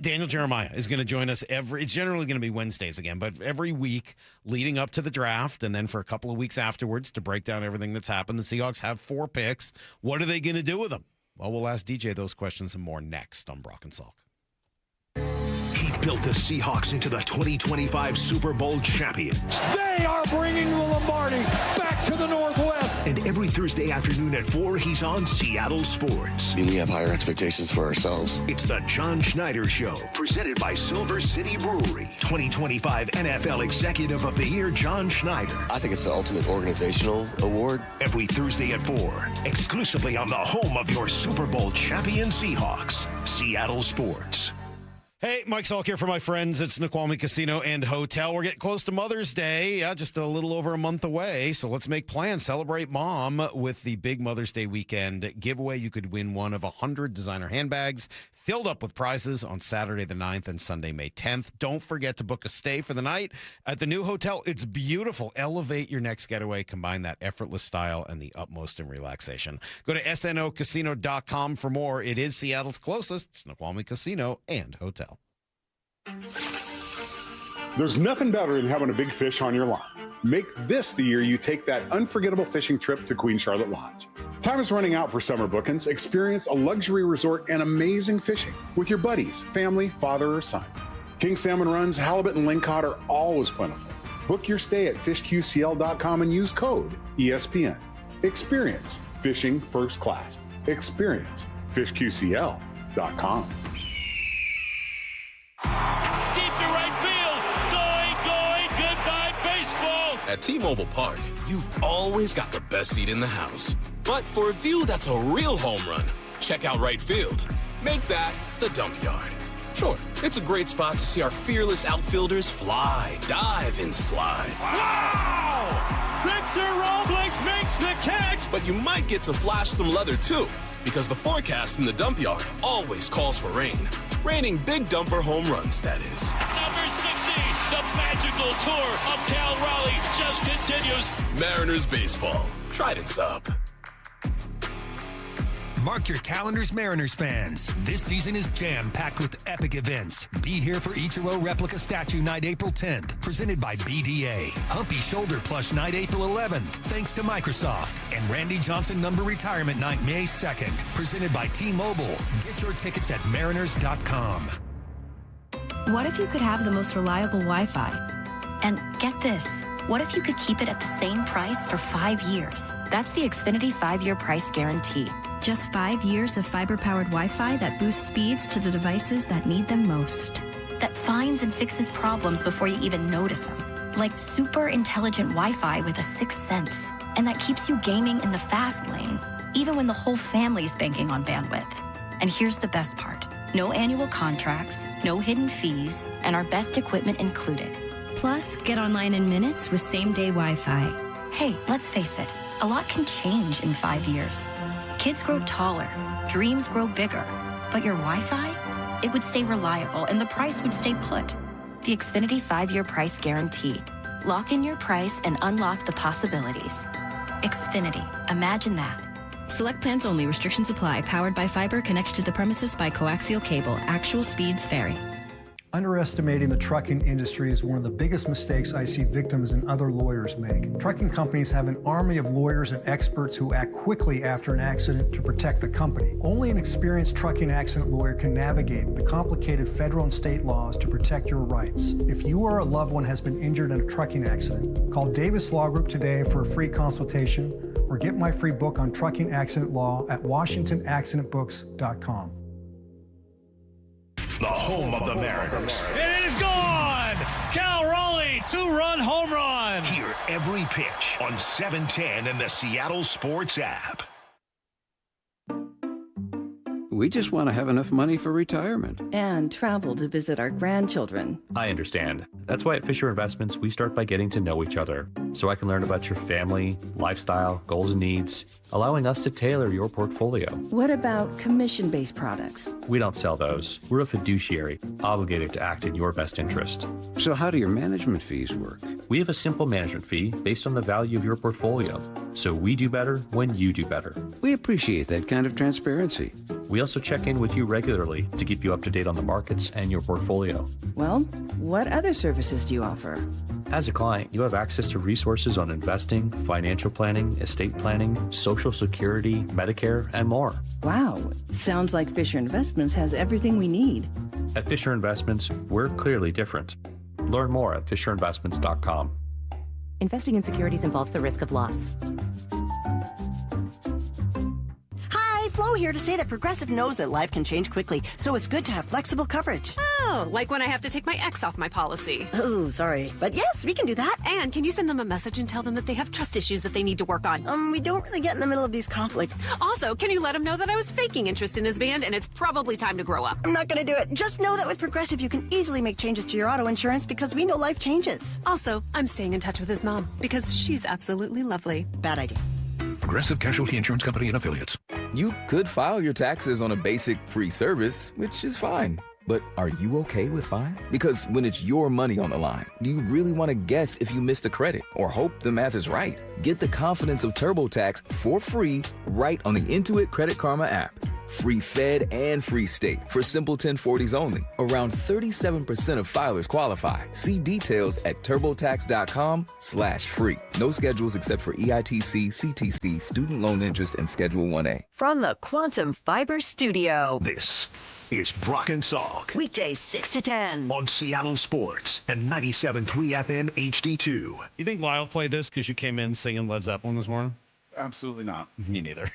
Daniel Jeremiah is going to join us it's generally going to be Wednesdays again, but every week leading up to the draft, and then for a couple of weeks afterwards to break down everything that's happened. The Seahawks have 4 picks. What are they going to do with them? Well, we'll ask DJ those questions and more next on Brock and Salk. He built the Seahawks into the 2025 Super Bowl champions. They are bringing the Lombardi back to the Northwest. And every Thursday afternoon at 4, he's on Seattle Sports. We have higher expectations for ourselves. It's the John Schneider Show, presented by Silver City Brewery. 2025 NFL Executive of the Year, John Schneider. I think it's the ultimate organizational award. Every Thursday at 4, exclusively on the home of your Super Bowl champion Seahawks, Seattle Sports. Hey, Mike Salk here for my friends at Snoqualmie Casino and Hotel. We're getting close to Mother's Day, just a little over a month away. So let's make plans. Celebrate Mom with the big Mother's Day weekend giveaway. You could win one of 100 designer handbags filled up with prizes on Saturday the 9th and Sunday, May 10th. Don't forget to book a stay for the night at the new hotel. It's beautiful. Elevate your next getaway. Combine that effortless style and the utmost in relaxation. Go to snocasino.com for more. It is Seattle's closest Snoqualmie Casino and Hotel. There's nothing better than having a big fish on your line. Make this the year you take that unforgettable fishing trip to Queen Charlotte Lodge. Time is running out for summer bookings. Experience a luxury resort and amazing fishing with your buddies, family, father, or son. King salmon runs, halibut, and lingcod are always plentiful. Book your stay at fishqcl.com and use code ESPN. Experience fishing first class. Experience fishqcl.com. Deep to right field. Going. Goodbye, baseball. At T-Mobile Park, you've always got the best seat in the house. But for a view that's a real home run, check out right field. Make that the dump yard. Sure, it's a great spot to see our fearless outfielders fly, dive, and slide. Wow! Victor Robles makes the catch! But you might get to flash some leather, too, because the forecast in the dump yard always calls for rain. Raining big dumper home runs, that is. Number 60, the magical tour of Cal Raleigh just continues. Mariners baseball. Trident's up. Mark your calendars, Mariners fans. This season is jam-packed with epic events. Be here for Ichiro Replica Statue Night, April 10th, presented by BDA. Humpy Shoulder Plush Night, April 11th, thanks to Microsoft. And Randy Johnson Number Retirement Night, May 2nd, presented by T-Mobile. Get your tickets at mariners.com. What if you could have the most reliable Wi-Fi? And get this, what if you could keep it at the same price for 5 years? That's the Xfinity 5-year price guarantee. Just 5 years of fiber-powered Wi-Fi that boosts speeds to the devices that need them most. That finds and fixes problems before you even notice them. Like super intelligent Wi-Fi with a sixth sense. And that keeps you gaming in the fast lane, even when the whole family's banking on bandwidth. And here's the best part. No annual contracts, no hidden fees, and our best equipment included. Plus, get online in minutes with same-day Wi-Fi. Hey, let's face it, a lot can change in 5 years. Kids grow taller, dreams grow bigger, but your Wi-Fi, it would stay reliable and the price would stay put. The Xfinity 5-year price guarantee. Lock in your price and unlock the possibilities. Xfinity, imagine that. Select plans only. Restrictions apply. Powered by fiber. Connected to the premises by coaxial cable. Actual speeds vary. Underestimating the trucking industry is one of the biggest mistakes I see victims and other lawyers make. Trucking companies have an army of lawyers and experts who act quickly after an accident to protect the company. Only an experienced trucking accident lawyer can navigate the complicated federal and state laws to protect your rights. If you or a loved one has been injured in a trucking accident, call Davis Law Group today for a free consultation or get my free book on trucking accident law at washingtonaccidentbooks.com. The home of the Mariners. It is gone! Cal Raleigh, 2-run home run! Hear every pitch on 710 and the Seattle Sports app. We just want to have enough money for retirement. And travel to visit our grandchildren. I understand. That's why at Fisher Investments, we start by getting to know each other, so I can learn about your family, lifestyle, goals, and needs, allowing us to tailor your portfolio. What about commission-based products? We don't sell those. We're a fiduciary, obligated to act in your best interest. So how do your management fees work? We have a simple management fee based on the value of your portfolio, so we do better when you do better. We appreciate that kind of transparency. We also check in with you regularly to keep you up to date on the markets and your portfolio. Well, what other services do you offer? As a client, you have access to resources on investing, financial planning, estate planning, Social Security, Medicare, and more. Wow, sounds like Fisher Investments has everything we need. At Fisher Investments, we're clearly different. Learn more at fisherinvestments.com. Investing in securities involves the risk of loss. Flo here to say that Progressive knows that life can change quickly, so it's good to have flexible coverage. Oh, like when I have to take my ex off my policy. Oh, sorry. But yes, we can do that. And can you send them a message and tell them that they have trust issues that they need to work on? We don't really get in the middle of these conflicts. Also, can you let them know that I was faking interest in his band and it's probably time to grow up? I'm not going to do it. Just know that with Progressive, you can easily make changes to your auto insurance because we know life changes. Also, I'm staying in touch with his mom because she's absolutely lovely. Bad idea. Progressive Casualty Insurance Company and Affiliates. You could file your taxes on a basic free service, which is fine. But are you okay with fine? Because when it's your money on the line, do you really want to guess if you missed a credit or hope the math is right? Get the confidence of TurboTax for free right on the Intuit Credit Karma app. Free Fed and free state for simple 1040s only. Around 37% of filers qualify. See details at turbotax.com/free. No schedules except for EITC, CTC, student loan interest, and Schedule 1A. From the Quantum Fiber Studio. This is Brock and Salk. Weekdays 6 to 10. On Seattle Sports and 97.3 FM HD2. You think Lyle played this because you came in singing Led Zeppelin this morning? Absolutely not. Me neither.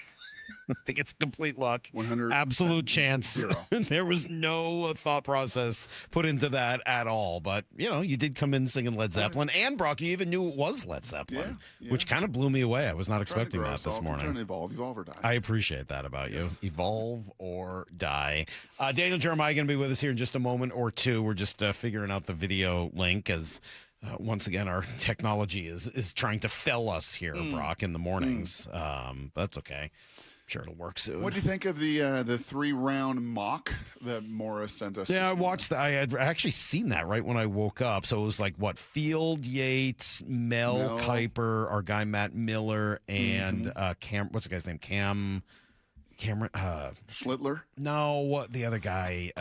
I think it's complete luck. 100 absolute chance. 0. There was no thought process put into that at all. But, you did come in singing Led Zeppelin. And, Brock, you even knew it was Led Zeppelin, which kind of blew me away. I was not expecting that this morning. Trying to evolve or die. I appreciate that about you. Evolve or die. Daniel Jeremiah going to be with us here in just a moment or two. We're just figuring out the video link as... once again, our technology is trying to fail us here, Brock, in the mornings. That's okay. Sure, it'll work soon. What do you think of the 3-round mock that Morris sent us? Yeah, I watched that. I had actually seen that right when I woke up. So it was like what? Field, Yates, Mel Kiper, our guy Matt Miller, and what's the guy's name? Cameron Schlittler? No, what the other guy?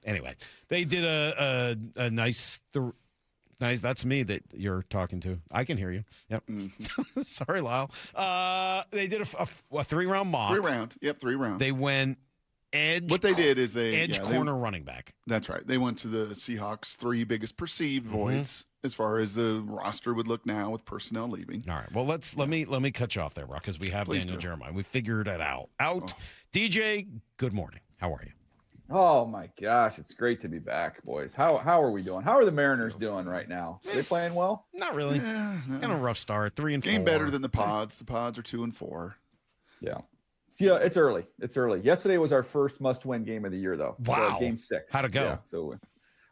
Anyway, they did a nice. Nice. That's me that you're talking to. I can hear you. Yep. Sorry, Lyle. They did a 3-round mock. 3-round. Yep, 3 rounds. They went edge. What they did is corner running back. That's right. They went to the Seahawks' 3 biggest perceived voids as far as the roster would look now with personnel leaving. All right. Well, let me cut you off there, Brock, because we have Daniel Jeremiah. We figured it out. DJ, good morning. How are you? Oh my gosh, it's great to be back, boys. How are we doing? How are the Mariners doing right now? Are they playing well? Not really. Kind of a rough start. 3-4. Game better than the Pods. The Pods are 2-4. Yeah. Yeah, it's early. Yesterday was our first must-win game of the year, though. Wow. So game 6. How'd it go? Yeah, so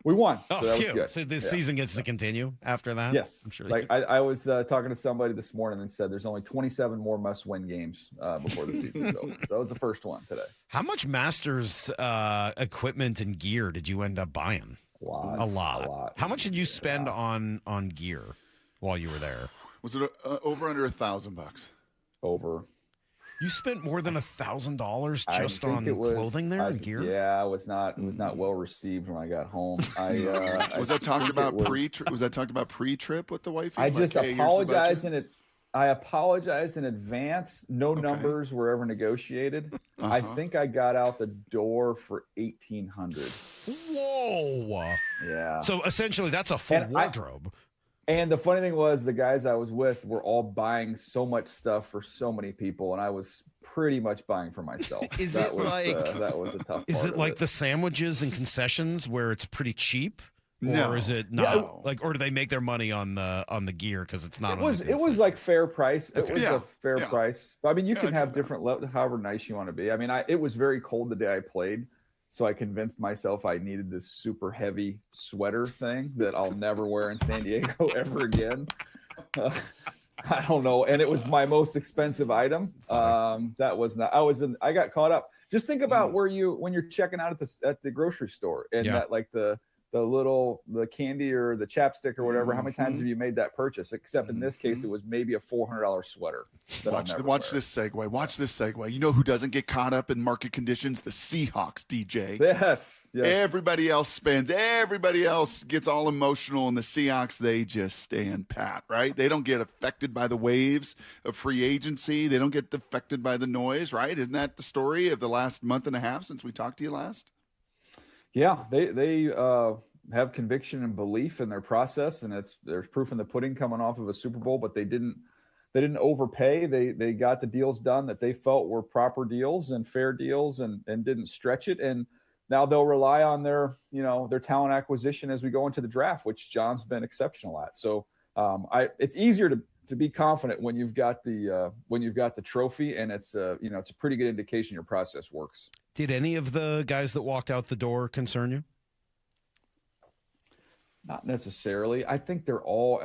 we won. Oh, so that was good. So this season gets to continue after that? Yes. I'm sure. I was talking to somebody this morning and said there's only 27 more must-win games before the season's over. So that was the first one today. How much Masters equipment and gear did you end up buying? A lot. How much did you spend on gear while you were there? Was it over under $1,000? Over. You spent more than $1,000 just on clothing there and gear? Yeah, it was not well received when I got home. Was that talked about pre-trip with the wife? I just apologized I apologize in advance. No numbers were ever negotiated. I think I got out the door for $1,800. Whoa! Yeah. So essentially, that's a full wardrobe. And the funny thing was, the guys I was with were all buying so much stuff for so many people, and I was pretty much buying for myself. That was a tough part. Is it like the sandwiches and concessions where it's pretty cheap? No. Or is it not? Yeah. Or do they make their money on the gear because it's not? It was like fair price. It was a fair price. I mean, you can have different levels, however nice you want to be. I mean, it was very cold the day I played. So I convinced myself I needed this super heavy sweater thing that I'll never wear in San Diego ever again. I don't know. And it was my most expensive item. That was not, I got caught up. Just think about when you're checking out at the grocery store and that like the candy or the chapstick or whatever, how many times have you made that purchase? Except in this case, it was maybe a $400 sweater. Watch this segue. You know who doesn't get caught up in market conditions? The Seahawks, DJ. Yes. Everybody else spends. Everybody else gets all emotional, and the Seahawks, they just stand pat, right? They don't get affected by the waves of free agency. They don't get affected by the noise, right? Isn't that the story of the last month and a half since we talked to you last? Yeah, they have conviction and belief in their process, and there's proof in the pudding coming off of a Super Bowl. But they didn't overpay. They got the deals done that they felt were proper deals and fair deals, and didn't stretch it. And now they'll rely on their talent acquisition as we go into the draft, which John's been exceptional at. So it's easier to be confident when you've got the trophy, and it's a pretty good indication your process works. Did any of the guys that walked out the door concern you? Not necessarily. I think they're all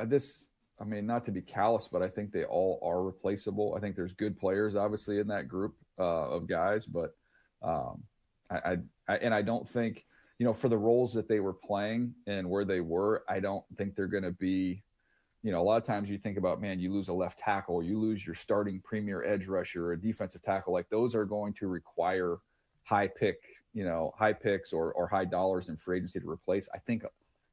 not to be callous, but I think they all are replaceable. I think there's good players, obviously, in that group of guys, but I don't think, for the roles that they were playing and where they were, I don't think they're going to be, a lot of times you think about, man, you lose a left tackle, or you lose your starting premier edge rusher or a defensive tackle. Like those are going to require high picks or high dollars in free agency to replace. I think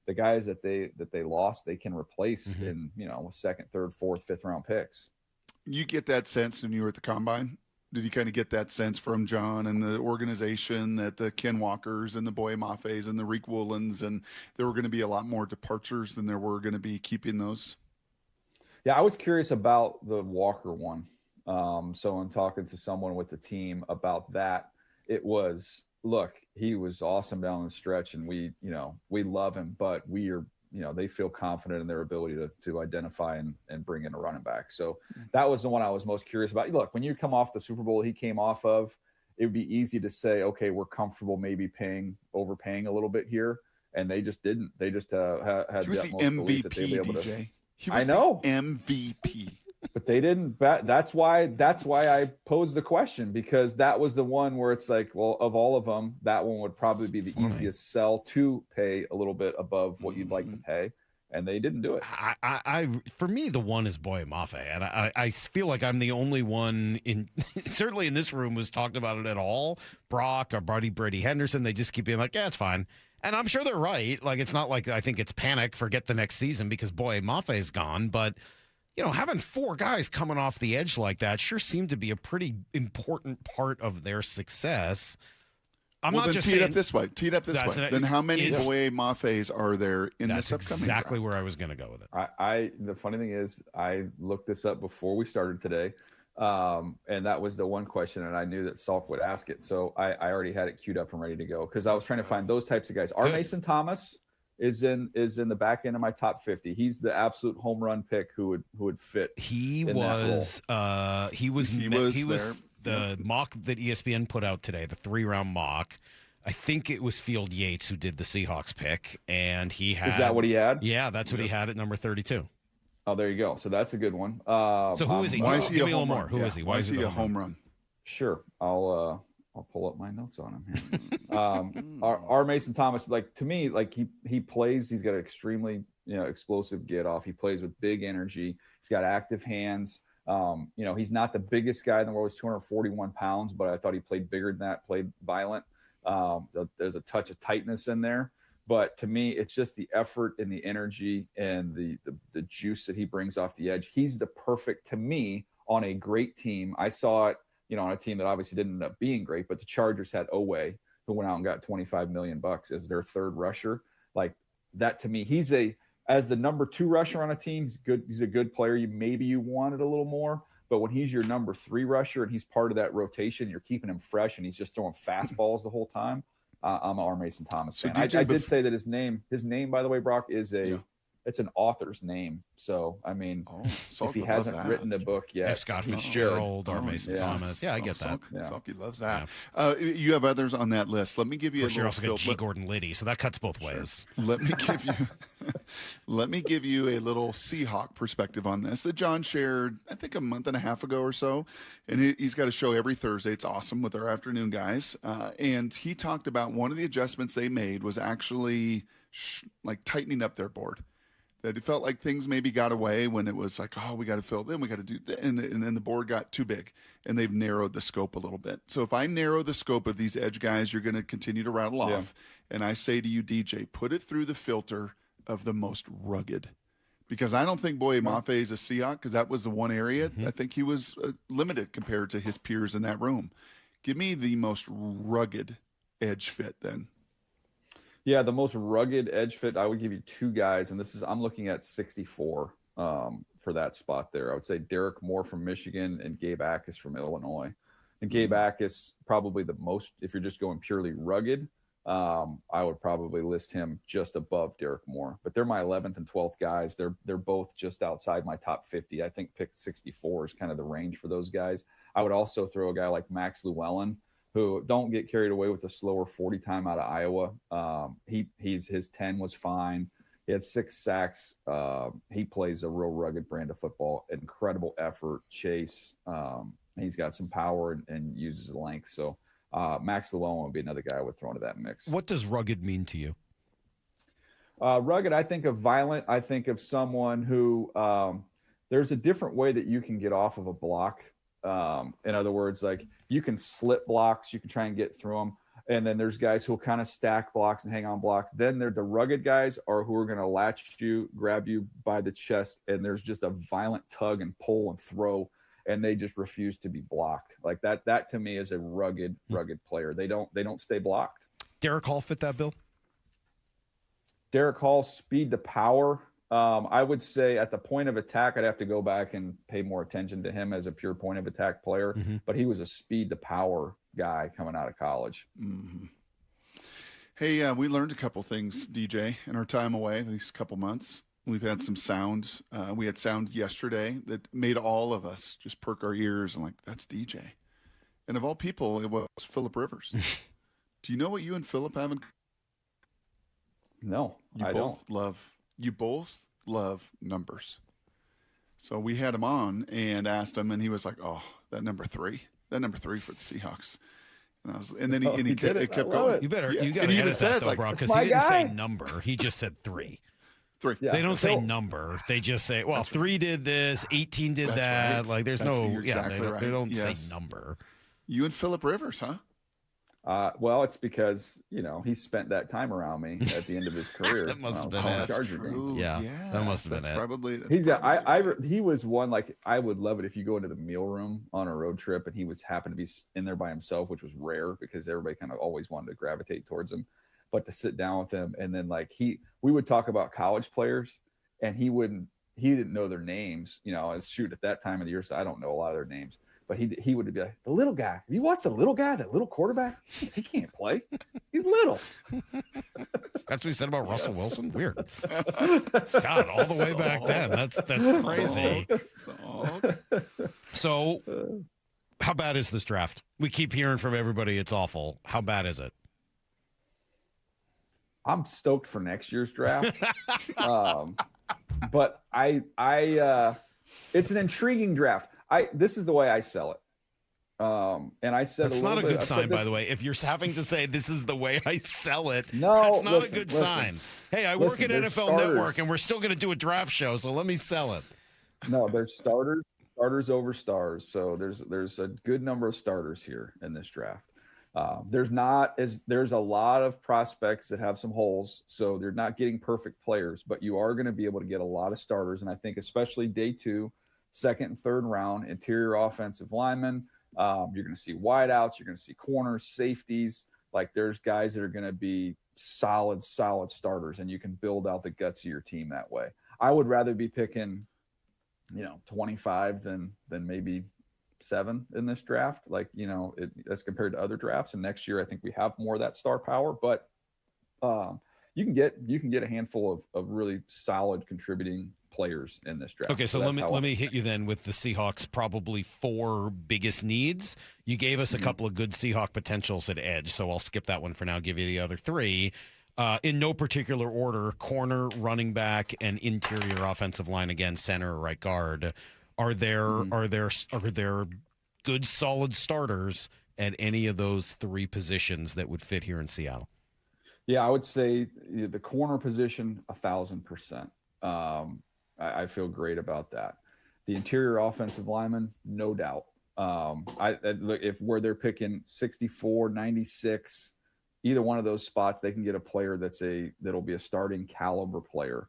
the guys that they lost, they can replace in, second, third, fourth, fifth round picks. You get that sense when you were at the combine? Did you kind of get that sense from John and the organization that the Ken Walkers and the Boye Maffes and the Reek Woolens, and there were going to be a lot more departures than there were going to be keeping those? Yeah, I was curious about the Walker one. So in talking to someone with the team about that, it was, look, he was awesome down the stretch, and we love him, but we are, they feel confident in their ability to identify and bring in a running back. So that was the one I was most curious about. Look, when you come off the Super Bowl he came off of, it would be easy to say, okay, we're comfortable maybe overpaying a little bit here. And they just didn't. They just had he was the MVP, DJ. He was the MVP. But they didn't bet. That's why I posed the question, because that was the one where it's like, well, of all of them, that one would probably be the easiest sell to pay a little bit above what you'd like to pay. And they didn't do it. For me, the one is Boye Mafe, and I feel like I'm the only one certainly in this room who's talked about it at all. Brock or Brady Henderson, they just keep being like, yeah, it's fine. And I'm sure they're right. Like, it's not like I think it's panic, forget the next season because Boye Mafe is gone. But, having 4 guys coming off the edge like that sure seemed to be a pretty important part of their success. I'm not just saying. Tee it up this way. Then how many Boye Mafes are there in this upcoming That's exactly draft? where I was going to go with it. The funny thing is, I looked this up before we started today, and that was the one question, and I knew that Salk would ask it, so I already had it queued up and ready to go because I was trying to find those types of guys. Mason Thomas is in the back end of my top 50. He's the absolute home run pick who would fit. He was the mock that ESPN put out today, the 3-round mock. I think it was Field Yates who did the Seahawks pick, and he had. Is that what he had? Yeah, that's what he had at number 32. Oh, there you go. So that's a good one. So who is he? Why is he Give me a a little home more. run? Who is he? Why is he a home run? Sure, I'll pull up my notes on him here. Our Mason Thomas, like, to me, like he plays. He's got an extremely explosive get off. He plays with big energy. He's got active hands. He's not the biggest guy in the world. He's 241 pounds, but I thought he played bigger than that, played violent. There's a touch of tightness in there. But to me, it's just the effort and the energy and the juice that he brings off the edge. He's the perfect, to me, on a great team. I saw it, on a team that obviously didn't end up being great, but the Chargers had Owe, who went out and got $25 million as their third rusher. Like that, to me, as the number 2 rusher on a team, he's good. He's a good player. Maybe you wanted a little more, but when he's your number 3 rusher and he's part of that rotation, you're keeping him fresh and he's just throwing fastballs the whole time. I'm an Mason Thomas fan. I did say that his name, by the way, Brock, is it's an author's name. So, I mean, if he hasn't written a book yet. F. Scott Fitzgerald or Mason Thomas. Yeah, I get that. Salky loves that. Yeah. You have others on that list. Let me give you a little. You also got G. Gordon Liddy, so that cuts both ways. Let me give you a little Seahawk perspective on this that John shared, I think, a month and a half ago or so. And he's got a show every Thursday. It's awesome with our afternoon guys. And he talked about one of the adjustments they made was actually like tightening up their board. That it felt like things maybe got away when it was like, oh, we got to fill in, we got to do that. And then the board got too big, and they've narrowed the scope a little bit. So if I narrow the scope of these edge guys, you're going to continue to rattle off. And I say to you, DJ, put it through the filter of the most rugged. Because I don't think Boye Mafe is a Seahawk, because that was the one area I think he was limited compared to his peers in that room. Give me the most rugged edge fit then. Yeah, the most rugged edge fit, I would give you 2 guys, and I'm looking at 64 for that spot there. I would say Derek Moore from Michigan and Gabe Akis from Illinois. And Gabe Akis probably the most, if you're just going purely rugged, I would probably list him just above Derek Moore. But they're my 11th and 12th guys. They're both just outside my top 50. I think pick 64 is kind of the range for those guys. I would also throw a guy like Max Llewellyn, who don't get carried away with the slower 40 time out of Iowa. His 10 was fine. He had 6 sacks. He plays a real rugged brand of football, incredible effort, chase. He's got some power and uses length. So Max Llewellyn would be another guy I would throw into that mix. What does rugged mean to you? Rugged, I think of violent. I think of someone who there's a different way that you can get off of a block. In other words, like you can slip blocks, you can try and get through them. And then there's guys who will kind of stack blocks and hang on blocks. Then they're the rugged guys who are going to latch you, grab you by the chest. And there's just a violent tug and pull and throw, and they just refuse to be blocked. Like that to me is a rugged player. They don't stay blocked. Derek Hall fit that bill? Derek Hall, speed to power. I would say at the point of attack, I'd have to go back and pay more attention to him as a pure point of attack player, but he was a speed to power guy coming out of college. Mm-hmm. Hey, we learned a couple things, DJ, in our time away these couple months. We've had some sound. We had sound yesterday that made all of us just perk our ears and like, that's DJ. And of all people, it was Phillip Rivers. Do you know what you and Phillip have in? No, I don't. You both love numbers. So we had him on and asked him, and he was like, "Oh, that number 3 for the Seahawks." And then he kept going. You better, yeah. you got to edit that though, Brock, because he didn't say number. He just said 3. 3. Yeah. They don't say number. They just say, well, 3 did this, 18 did that. Right. Like, there's That's they don't say number. You and Phillip Rivers, huh? Well, it's because, he spent that time around me at the end of his career. That must have been it. That's true. Yeah, yes, that must have been it. He was one, like, I would love it if you go into the meal room on a road trip and he happened to be in there by himself, which was rare because everybody kind of always wanted to gravitate towards him. But to sit down with him and then we would talk about college players and he didn't know their names, at that time of the year. So I don't know a lot of their names. But he would be like, the little guy. Have you watched the little guy, that little quarterback? He can't play. He's little. That's what he said about Russell Wilson? Weird. God, all the way back then. That's crazy. So how bad is this draft? We keep hearing from everybody it's awful. How bad is it? I'm stoked for next year's draft. But it's an intriguing draft. This is the way I sell it. And I said that's not a good sign, by the way. If you're having to say this is the way I sell it, no, that's not a good sign. Hey, I work at NFL starters. Network, and we're still going to do a draft show, so let me sell it. No, there's starters over stars. So there's a good number of starters here in this draft. There's a lot of prospects that have some holes, so they're not getting perfect players, but you are going to be able to get a lot of starters. And I think especially day 2, second and third round, interior offensive linemen. You're going to see wideouts. You're going to see corners, safeties. Like there's guys that are going to be solid starters, and you can build out the guts of your team that way. I would rather be picking, 25 than maybe 7 in this draft. Like, as compared to other drafts. And next year, I think we have more of that star power, but you can get a handful of really solid contributing players in this draft. Okay, so let me hit you then with the Seahawks' probably 4 biggest needs. You gave us a couple of good Seahawk potentials at edge, so I'll skip that one for now, give you the other 3. In no particular order: corner, running back, and interior offensive line, again, center or right guard. Are there good solid starters at any of those 3 positions that would fit here in Seattle? Yeah, I would say the corner position, 1,000%. I feel great about that. The interior offensive lineman, no doubt. If where they're picking 64, 96, either one of those spots, they can get a player that'll be a starting caliber player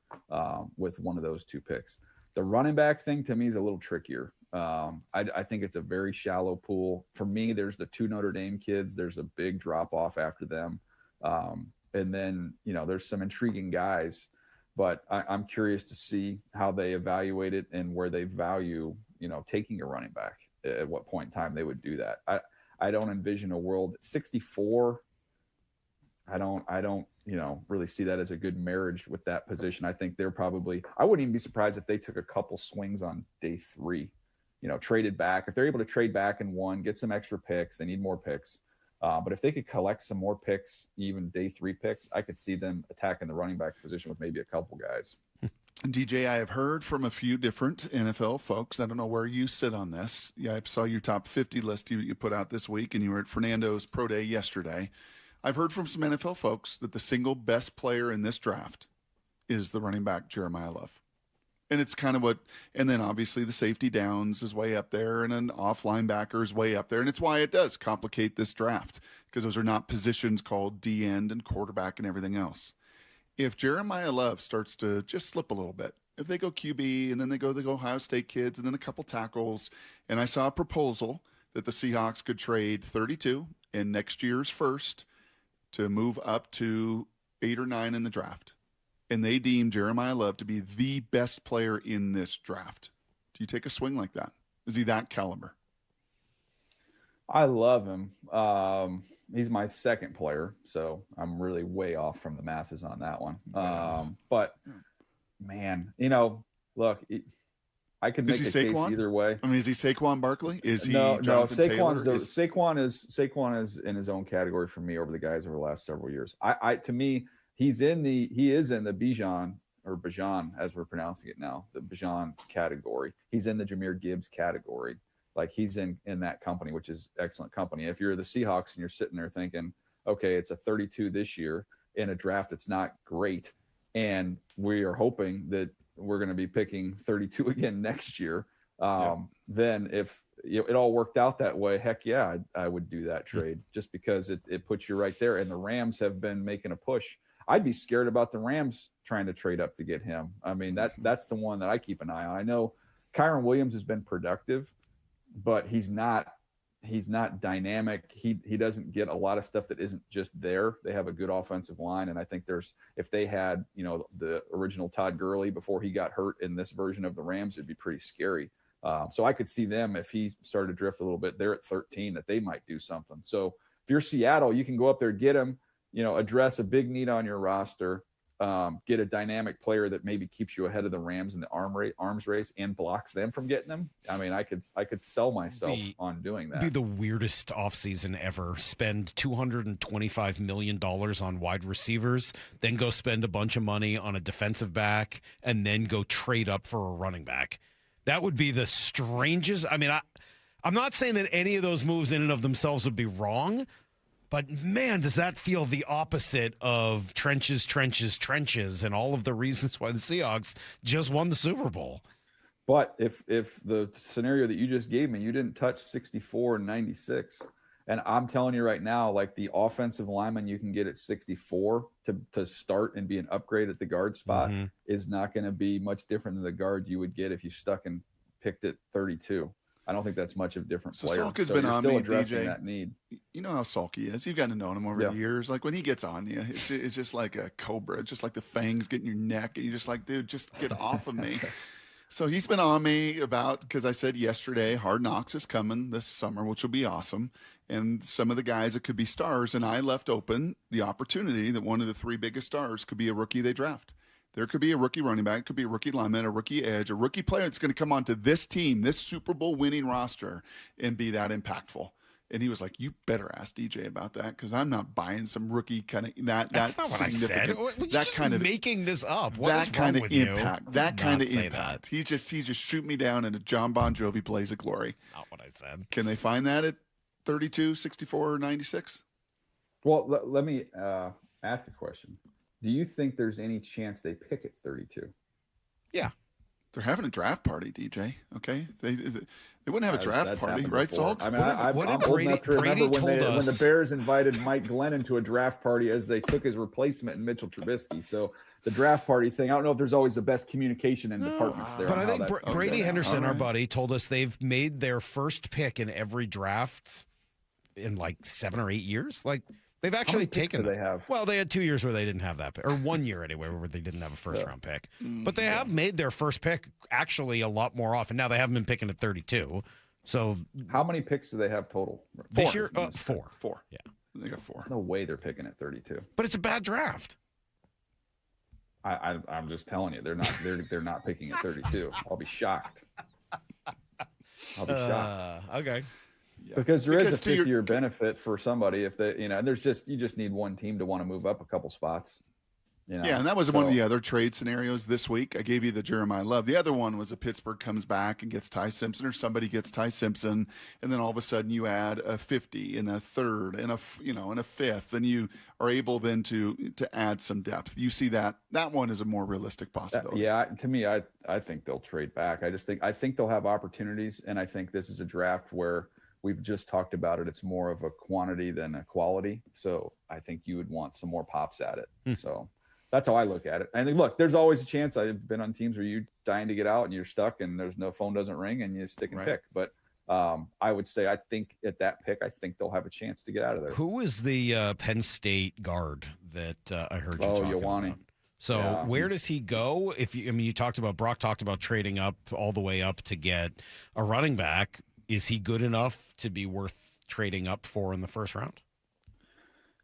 with one of those 2 picks. The running back thing to me is a little trickier. I think it's a very shallow pool. For me, there's the 2 Notre Dame kids. There's a big drop off after them. And then, there's some intriguing guys, but I'm curious to see how they evaluate it and where they value, taking a running back, at what point in time they would do that. I don't envision a world 64. I don't, really see that as a good marriage with that position. I think I wouldn't even be surprised if they took a couple swings on day 3, traded back. If they're able to trade back in 1, get some extra picks, they need more picks. But if they could collect some more picks, even day 3 picks, I could see them attacking the running back position with maybe a couple guys. DJ, I have heard from a few different NFL folks. I don't know where you sit on this. Yeah, I saw your top 50 list you put out this week, and you were at Fernando's Pro Day yesterday. I've heard from some NFL folks that the single best player in this draft is the running back Jeremiah Love. And it's kind of and then obviously the safety downs is way up there, and an off linebacker is way up there. And it's why it does complicate this draft, because those are not positions called D end and quarterback and everything else. If Jeremiah Love starts to just slip a little bit, if they go QB and then they go the Ohio State kids and then a couple tackles, and I saw a proposal that the Seahawks could trade 32 in next year's first to move up to 8 or 9 in the draft. And they deem Jeremiah Love to be the best player in this draft. Do you take a swing like that? Is he that caliber? I love him. He's my second player, so I'm really way off from the masses on that one. But, man, look, I could make a case either way. I mean, is he Saquon Barkley? Is he no? Saquon Saquon is in his own category for me over the guys over the last several years. To me, he is in the Bijan or Bijan, as we're pronouncing it now, the Bijan category. He's in the Jahmyr Gibbs category. Like, he's in that company, which is excellent company. If you're the Seahawks and you're sitting there thinking, okay, it's a 32 this year in a draft that's not great, and we are hoping that we're going to be picking 32 again next year, then if it all worked out that way, heck yeah, I would do that trade, just because it puts you right there. And the Rams have been making a push. I'd be scared about the Rams trying to trade up to get him. I mean, that's the one that I keep an eye on. I know Kyron Williams has been productive, but he's not dynamic. He doesn't get a lot of stuff that isn't just there. They have a good offensive line, and I think if they had, the original Todd Gurley before he got hurt in this version of the Rams, it'd be pretty scary. So I could see them, if he started to drift a little bit, they're at 13, that they might do something. So if you're Seattle, you can go up there, get him, address a big need on your roster, get a dynamic player that maybe keeps you ahead of the Rams in the arms race and blocks them from getting them. I mean, I could sell myself on doing that. Be the weirdest offseason ever. Spend $225 million on wide receivers, then go spend a bunch of money on a defensive back, and then go trade up for a running back. That would be the strangest. I mean, I'm not saying that any of those moves in and of themselves would be wrong, but man, does that feel the opposite of trenches, and all of the reasons why the Seahawks just won the Super Bowl. But if the scenario that you just gave me, you didn't touch 64 and 96. And I'm telling you right now, like, the offensive lineman you can get at 64 to start and be an upgrade at the guard spot is not going to be much different than the guard you would get if you stuck and picked at 32. I don't think that's much of a different player. Salk has been on me, addressing DJ. That need. You know how sulky is. You've gotten to know him over the years. Like, when he gets on you, it's just like a cobra. It's just like the fangs get in your neck, and you're just like, dude, just get off of me. So he's been on me because I said yesterday, Hard Knocks is coming this summer, which will be awesome. And some of the guys that could be stars, and I left open the opportunity that one of the three biggest stars could be a rookie they draft. There could be a rookie running back, could be a rookie lineman, a rookie edge, a rookie player that's going to come onto this team, this Super Bowl winning roster, and be that impactful. And he was like, you better ask DJ about that, because I'm not buying some rookie kind of That's not what I said. That kind of making this up. What that is kind wrong of with impact. You? That kind of say impact. That. He just shoot me down in a John Bon Jovi Blaze of Glory. Not what I said. Can they find that at 32, 64, or 96? Well, let me ask a question. Do you think there's any chance they pick at 32? Yeah. They're having a draft party, DJ. Okay, they wouldn't have a draft party, right, Salk? I mean, I'm old enough to remember when the Bears invited Mike Glennon to a draft party as they took his replacement in Mitchell Trubisky. So the draft party thing, I don't know if there's always the best communication in departments there. But I think Brady Henderson, our buddy, told us they've made their first pick in every draft in like 7 or 8 years. Like, they've actually taken. They have. Well, they had 2 years where they didn't have that pick, or 1 year anyway, where they didn't have a first round pick. But they have made their first pick actually a lot more often. Now they haven't been picking at 32. So how many picks do they have total this year? 4. Yeah, they got 4. No way they're picking at 32. But it's a bad draft. I'm just telling you, they're not picking at 32. I'll be shocked. Okay. Yeah. Because there is a 5th-year benefit for somebody if they, and you just need one team to want to move up a couple spots. Yeah, and that was one of the other trade scenarios this week. I gave you the Jeremiah Love. The other one was a Pittsburgh comes back and gets Ty Simpson, or somebody gets Ty Simpson, and then all of a sudden you add a 50 and a 3rd and a 5th, and you are able then to add some depth. You see that one is a more realistic possibility. To me, I think they'll trade back. I think they'll have opportunities, and I think this is a draft where we've just talked about it. It's more of a quantity than a quality. So I think you would want some more pops at it. So that's how I look at it. And look, there's always a chance. I've been on teams where you're dying to get out and you're stuck and there's no phone doesn't ring and you stick and pick. But I would say, I think at that pick, I think they'll have a chance to get out of there. Who is the Penn State guard that I heard you talking about? So where does he go? Brock talked about trading up all the way up to get a running back. Is he good enough to be worth trading up for in the first round?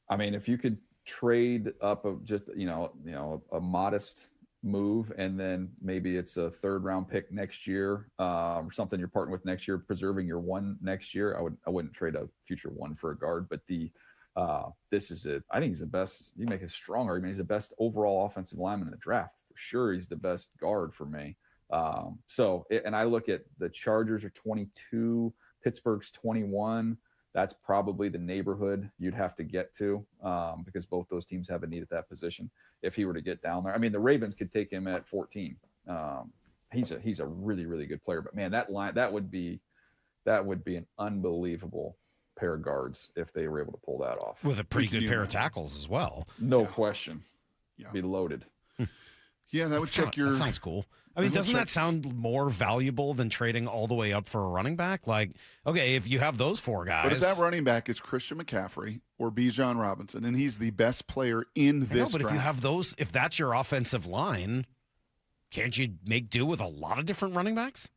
I mean, if you could trade up a modest move, and then maybe it's a 3rd round pick next year, or something you're parting with next year, preserving your 1 next year. I wouldn't trade a future 1 for a guard, but this is it. I think he's the best. You make a strong argument. He's the best overall offensive lineman in the draft for sure he's the best guard for me. And I look at the Chargers are 22, Pittsburgh's 21. That's probably the neighborhood you'd have to get to because both those teams have a need at that position if he were to get down there. I mean, the Ravens could take him at 14. He's a really, really good player. But, man, that would be an unbelievable pair of guards if they were able to pull that off. With a pretty good pair of tackles as well. No question. Yeah. Be loaded. Yeah, that would check your. That sounds cool. I mean, doesn't that sound more valuable than trading all the way up for a running back? Like, okay, if you have those four guys. But if that running back is Christian McCaffrey or Bijan Robinson, and he's the best player in this but draft. If you have those, if that's your offensive line, can't you make do with a lot of different running backs?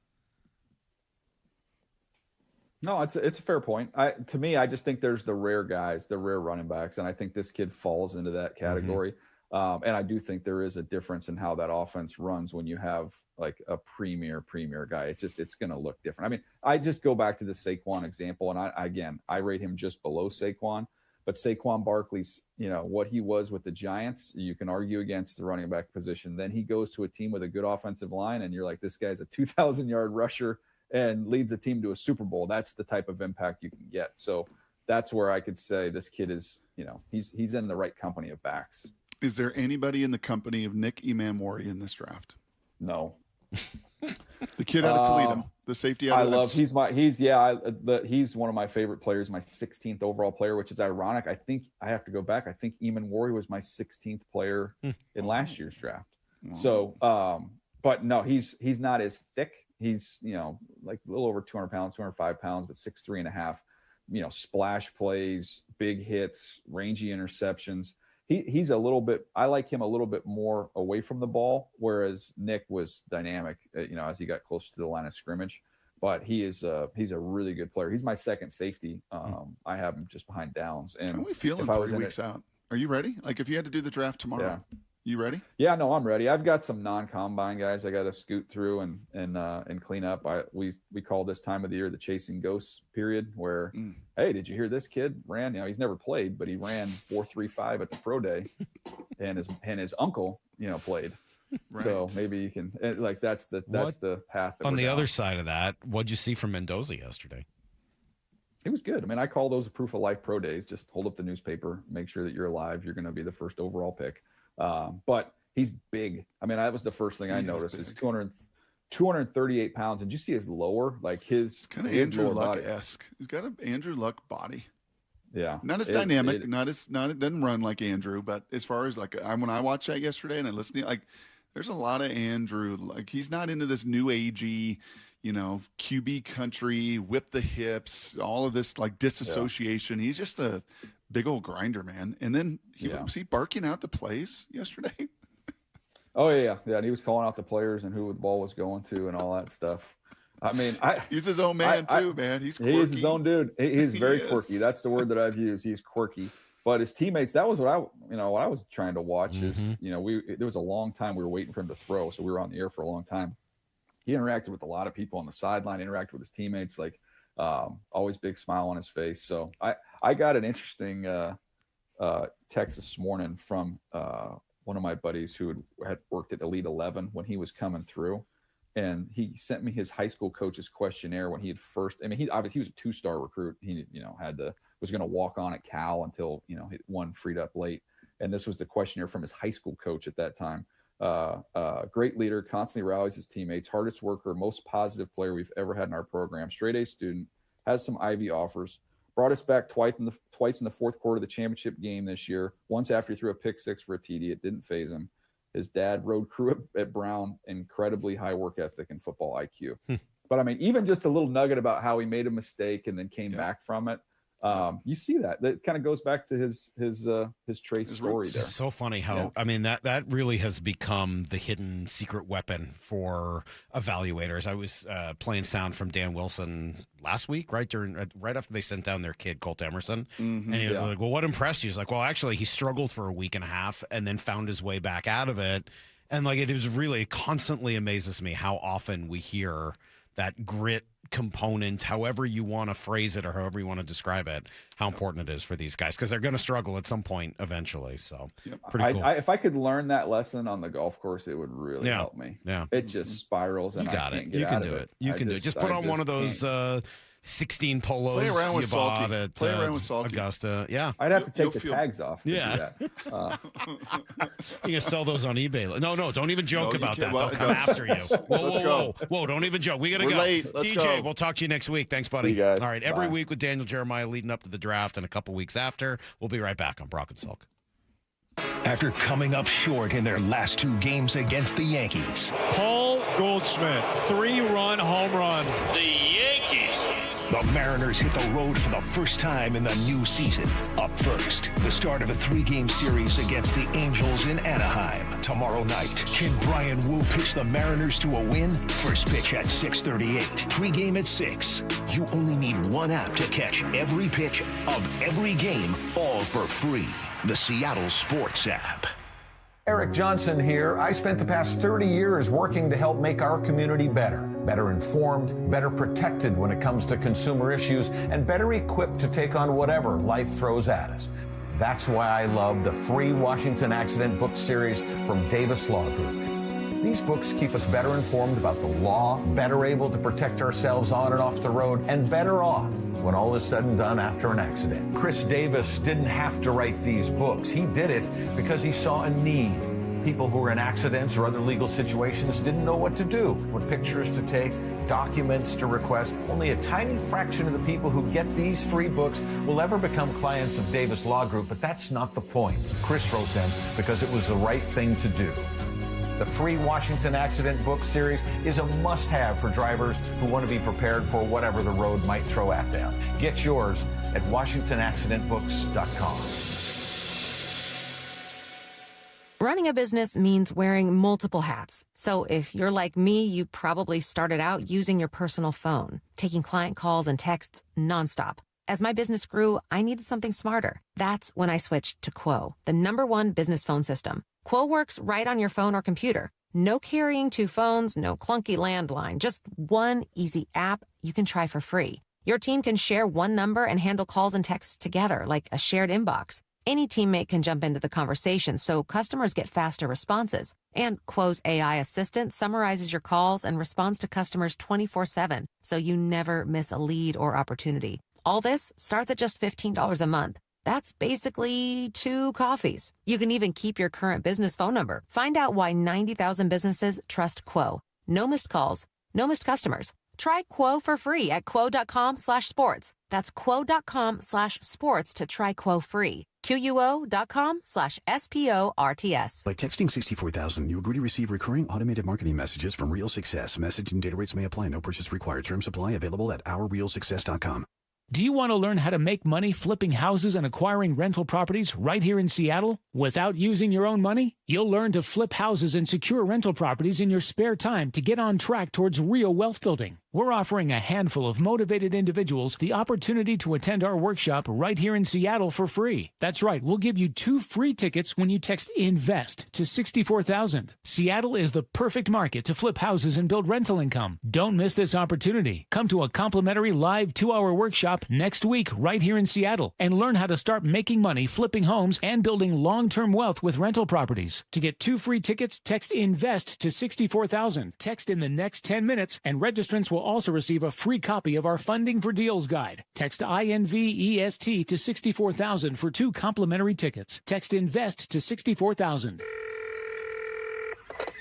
No, it's a fair point. To me, I just think there's the rare guys, the rare running backs, and I think this kid falls into that category. And I do think there is a difference in how that offense runs when you have like a premier guy. It's going to look different. I mean, I just go back to the Saquon example, and I rate him just below Saquon. But Saquon Barkley's, what he was with the Giants, you can argue against the running back position. Then he goes to a team with a good offensive line, and you're like, this guy's a 2,000-yard rusher and leads a team to a Super Bowl. That's the type of impact you can get. So that's where I could say this kid is, he's in the right company of backs. Is there anybody in the company of Nick Emmanwori in this draft? No. The kid out of Toledo, the safety out of he's one of my favorite players, my 16th overall player, which is ironic. I think I have to go back. I think Emmanwori was my 16th player in last year's draft. So, but no, he's not as thick. He's, like a little over 200 pounds, 205 pounds, but 6'3.5, splash plays, big hits, rangy interceptions. He's a little bit, I like him a little bit more away from the ball, whereas Nick was dynamic, as he got closer to the line of scrimmage. But he's a really good player. He's my second safety. I have him just behind Downs. And how are we feeling 3 weeks out? Are you ready? Like if you had to do the draft tomorrow, you ready? Yeah, no, I'm ready. I've got some non-combine guys I got to scoot through and clean up. We call this time of the year the chasing ghosts period, where hey, did you hear this kid ran? He's never played, but he ran 4.35 at the pro day, and his uncle played. Right. So maybe you can that's the path. On the other side of that, what'd you see from Mendoza yesterday? It was good. I mean, I call those a proof of life pro days. Just hold up the newspaper, make sure that you're alive. You're going to be the first overall pick. But he's big. I mean, that was the first thing I noticed. Is 238 pounds. And did you see his lower? Like his kind of Andrew Luck-esque. He's got an Andrew Luck body. Yeah. Not as dynamic. It doesn't run like Andrew. But as far as when I watched that yesterday and I listened to there's a lot of Andrew. Like he's not into this new agey, QB country, whip the hips, all of this disassociation. Yeah. He's just a big old grinder, man. And then was he barking out the plays yesterday? Oh yeah. And he was calling out the players and who the ball was going to and all that stuff. I mean, he's his own man too, man. He's quirky. He's his own dude. He's very quirky. That's the word that I've used. He's quirky. But his teammates, that was what I was trying to watch is, there was a long time we were waiting for him to throw. So we were on the air for a long time. He interacted with a lot of people on the sideline, interacted with his teammates, always big smile on his face. So I got an interesting text this morning from one of my buddies who had worked at Elite 11 when he was coming through. And he sent me his high school coach's questionnaire when he had first. I mean, he was a 2-star recruit. He, was going to walk on at Cal until, one freed up late. And this was the questionnaire from his high school coach at that time. Great leader, constantly rallies his teammates, hardest worker, most positive player we've ever had in our program, straight A student, has some Ivy offers, brought us back twice in the fourth quarter of the championship game this year. Once after he threw a pick six for a TD, it didn't faze him. His dad road crew at Brown, incredibly high work ethic and football IQ. But I mean, even just a little nugget about how he made a mistake and then came back from it. You see that kind of goes back to his Trace story there. It's so funny how, I mean, that really has become the hidden secret weapon for evaluators. I was playing sound from Dan Wilson last week, right after they sent down their kid, Colt Emerson. And he was like, well, what impressed you? He's like, well, actually he struggled for a week and a half and then found his way back out of it. And it constantly amazes me how often we hear that grit component, however you want to phrase it or however you want to describe it, how important it is for these guys, because they're going to struggle at some point eventually. So pretty cool. If I could learn that lesson on the golf course, it would really help me. Yeah. It just spirals and you got I can't it. get You can out do of it. You can do it. Just put on one of those 16 polos Play around with you bought Salky. at Play around with Salky. Augusta. Yeah. I'd have to take the tags off. Yeah. Do that. You can sell those on eBay. No, don't even joke about that. Well, They'll come after you. Whoa, don't even joke. We got to go. Late. Let's DJ, go. we'll talk to you next week. Thanks, buddy. See you guys. All right, every Bye. week with Daniel Jeremiah leading up to the draft and a couple weeks after. We'll be right back on Brock and Salk. After coming up short in their last 2 games against the Yankees, Paul Goldschmidt, 3-run home run. The Yankees. the Mariners hit the road for the first time in the new season. Up first, the start of a 3-game series against the Angels in Anaheim. Tomorrow night, can Brian Wu pitch the Mariners to a win? First pitch at 6:38. Pre-game at 6. You only need one app to catch every pitch of every game, all for free. The Seattle Sports app. Eric Johnson here. I spent the past 30 years working to help make our community better informed, better protected when it comes to consumer issues, and better equipped to take on whatever life throws at us. That's why I love the free Washington Accident book series from Davis Law Group. These books keep us better informed about the law, better able to protect ourselves on and off the road, and better off when all is said and done after an accident. Chris Davis didn't have to write these books. He did it because he saw a need. People who were in accidents or other legal situations didn't know what to do, what pictures to take, documents to request. Only a tiny fraction of the people who get these free books will ever become clients of Davis Law Group, but that's not the point. Chris wrote them because it was the right thing to do. The free Washington Accident book series is a must-have for drivers who want to be prepared for whatever the road might throw at them. Get yours at WashingtonAccidentBooks.com. Running a business means wearing multiple hats. So if you're like me, you probably started out using your personal phone, taking client calls and texts nonstop. As my business grew, I needed something smarter. That's when I switched to Quo, the #1 business phone system. Quo works right on your phone or computer. No carrying 2 phones, no clunky landline, just one easy app you can try for free. Your team can share one number and handle calls and texts together like a shared inbox. Any teammate can jump into the conversation so customers get faster responses. And Quo's AI assistant summarizes your calls and responds to customers 24/7, so you never miss a lead or opportunity. All this starts at just $15 a month. That's basically 2 coffees. You can even keep your current business phone number. Find out why 90,000 businesses trust Quo. No missed calls, no missed customers. Try Quo for free at quo.com/sports. That's quo.com/sports to try Quo free. QUO.com/SPORTS. By texting 64,000, you agree to receive recurring automated marketing messages from Real Success. Message and data rates may apply. No purchase required. Terms apply. Available at ourrealsuccess.com. Do you want to learn how to make money flipping houses and acquiring rental properties right here in Seattle without using your own money? You'll learn to flip houses and secure rental properties in your spare time to get on track towards real wealth building. We're offering a handful of motivated individuals the opportunity to attend our workshop right here in Seattle for free. That's right, we'll give you 2 free tickets when you text INVEST to 64,000. Seattle is the perfect market to flip houses and build rental income. Don't miss this opportunity. Come to a complimentary live 2-hour workshop next week right here in Seattle and learn how to start making money flipping homes and building long-term wealth with rental properties. To get 2 free tickets, text INVEST to 64,000. Text in the next 10 minutes and registrants will also receive a free copy of our Funding for Deals guide. Text INVEST to 64,000 for 2 complimentary tickets. Text INVEST to 64,000.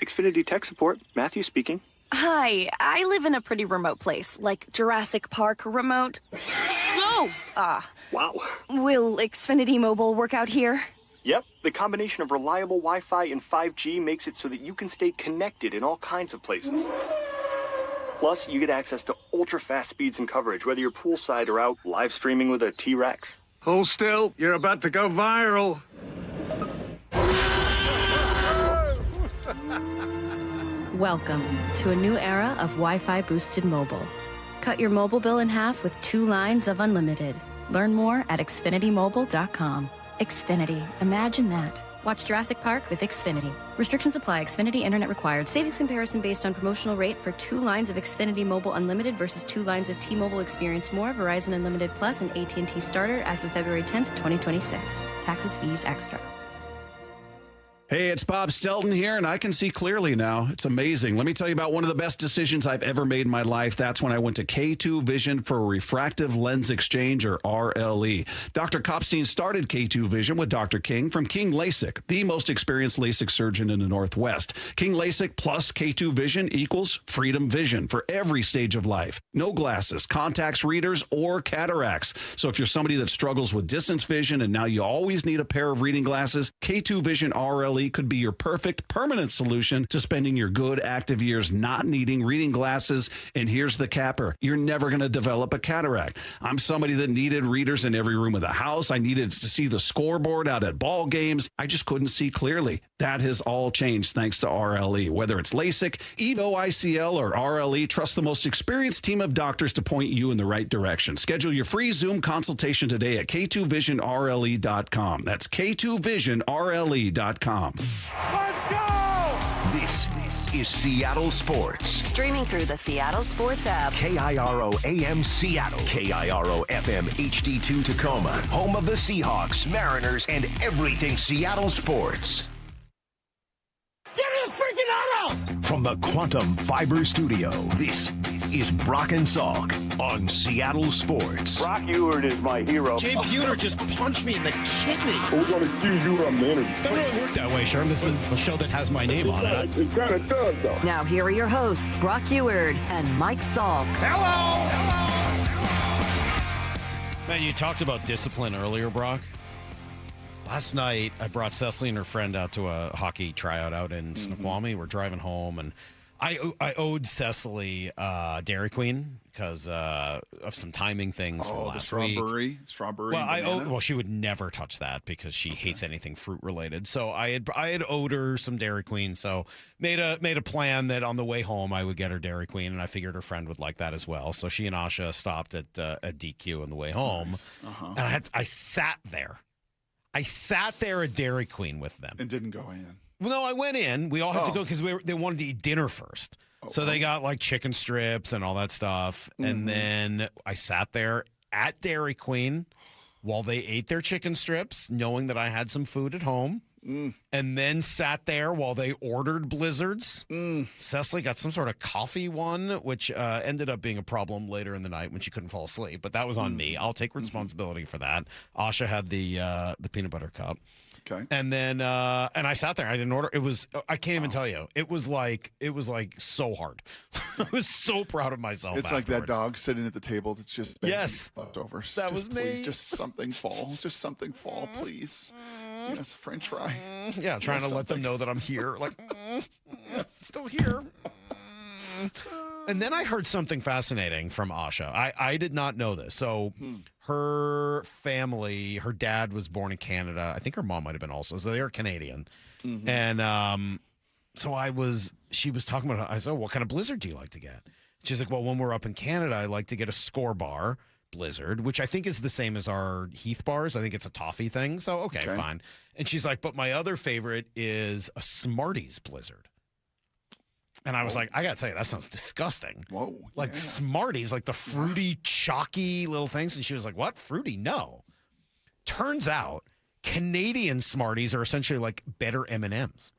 Xfinity Tech Support, Matthew speaking. Hi, I live in a pretty remote place, like Jurassic Park remote. Oh! Wow. Will Xfinity Mobile work out here? Yep, the combination of reliable Wi-Fi and 5G makes it so that you can stay connected in all kinds of places. Plus, you get access to ultra-fast speeds and coverage, whether you're poolside or out live streaming with a T-Rex. Hold still, you're about to go viral. Welcome to a new era of Wi-Fi boosted mobile. Cut your mobile bill in half with 2 lines of unlimited. Learn more at xfinitymobile.com. Xfinity, imagine that. Watch Jurassic Park with Xfinity. Restrictions apply. Xfinity Internet required. Savings comparison based on promotional rate for 2 lines of Xfinity Mobile Unlimited versus 2 lines of T-Mobile Experience More, Verizon Unlimited Plus, and AT&T Starter as of February 10th, 2026. Taxes, fees, extra. Hey, it's Bob Stelton here, and I can see clearly now. It's amazing. Let me tell you about one of the best decisions I've ever made in my life. That's when I went to K2 Vision for Refractive Lens Exchange, or RLE. Dr. Kopstein started K2 Vision with Dr. King from King LASIK, the most experienced LASIK surgeon in the Northwest. King LASIK plus K2 Vision equals freedom vision for every stage of life. No glasses, contacts, readers, or cataracts. So if you're somebody that struggles with distance vision and now you always need a pair of reading glasses, K2 Vision RLE could be your perfect permanent solution to spending your good active years not needing reading glasses. And here's the capper. You're never going to develop a cataract. I'm somebody that needed readers in every room of the house. I needed to see the scoreboard out at ball games. I just couldn't see clearly. That has all changed thanks to RLE. Whether it's LASIK, EVO ICL, or RLE, trust the most experienced team of doctors to point you in the right direction. Schedule your free Zoom consultation today at K2VisionRLE.com. That's K2VisionRLE.com. Let's go! This is Seattle Sports. Streaming through the Seattle Sports app. KIRO AM Seattle. KIRO FM HD2 Tacoma. Home of the Seahawks, Mariners, and everything Seattle sports. Get in the freaking auto! From the Quantum Fiber Studio, this is Brock and Salk on Seattle Sports. Brock Ewert is my hero. Jay Buhner just punched me in the kidney. We're going to accuse you of manager. Doesn't really work that way, Sherm. This is a show that has my name on it. It kind of does, though. Now here are your hosts, Brock Ewert and Mike Salk. Hello! Man, you talked about discipline earlier, Brock. Last night, I brought Cecily and her friend out to a hockey tryout out in Snoqualmie. We're driving home, and I owed Cecily Dairy Queen because of some timing things from last week. Strawberry. Well, she would never touch that because she hates anything fruit related. So I had owed her some Dairy Queen. So made a plan that on the way home I would get her Dairy Queen, and I figured her friend would like that as well. So she and Asha stopped at DQ on the way home, nice. And I sat there. I sat there at Dairy Queen with them. And didn't go in. Well, no, I went in. We all had to go because they wanted to eat dinner first. So they got like chicken strips and all that stuff. And then I sat there at Dairy Queen while they ate their chicken strips, knowing that I had some food at home. And then sat there while they ordered blizzards. Cecily got some sort of coffee one, which ended up being a problem later in the night when she couldn't fall asleep. But that was on me. I'll take responsibility for that. Asha had the peanut butter cup. Okay. And then and I sat there. I didn't order. It was I can't even tell you. It was like so hard. I was so proud of myself. It's afterwards. like that dog sitting at the table that's just yes leftovers. That was me. Please, just something fall. Just something fall, please. Yes, a French fry. Yeah, trying to let them know that I'm here. Like, still here. And then I heard something fascinating from Asha. I did not know this. So her family, her dad was born in Canada. I think her mom might have been also. So they're Canadian. And so she was talking about, I said, what kind of blizzard do you like to get? She's like, well, when we're up in Canada, I like to get a Score Bar Blizzard, which I think is the same as our Heath bars. I think it's a toffee thing. So, okay, fine. And she's like, but my other favorite is a Smarties Blizzard. And I was like, I got to tell you, that sounds disgusting. Whoa. Like Smarties, like the fruity, chalky little things. And she was like, what? Fruity? No. Turns out Canadian Smarties are essentially like better M&Ms.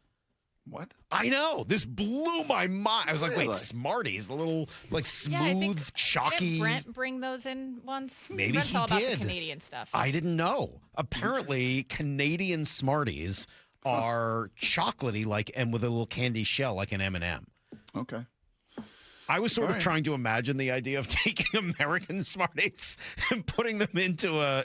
What? I know. This blew my mind. I was like, wait, Smarties, a little like smooth, chalky. Didn't Brent bring those in once? Maybe Brent's he all about did. the Canadian stuff. I didn't know. Apparently, Canadian Smarties are chocolatey, like, and with a little candy shell, like an M&M. Okay. I was sort of trying to imagine the idea of taking American Smarties and putting them into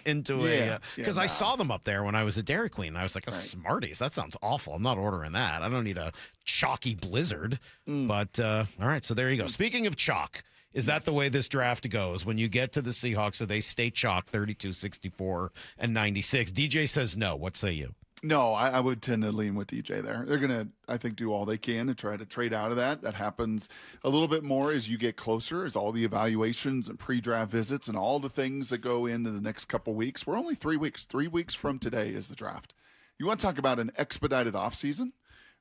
because I saw them up there when I was at Dairy Queen. I was like, Smarties, that sounds awful. I'm not ordering that. I don't need a chalky blizzard. But all right, so there you go. Speaking of chalk, is that the way this draft goes? When you get to the Seahawks, so they stay chalk 32, 64, and 96. DJ says no. What say you? No, I would tend to lean with DJ there. They're going to, I think, do all they can to try to trade out of that. That happens a little bit more as you get closer, as all the evaluations and pre-draft visits and all the things that go into the next couple weeks. We're only 3 weeks. 3 weeks from today is the draft. You want to talk about an expedited offseason,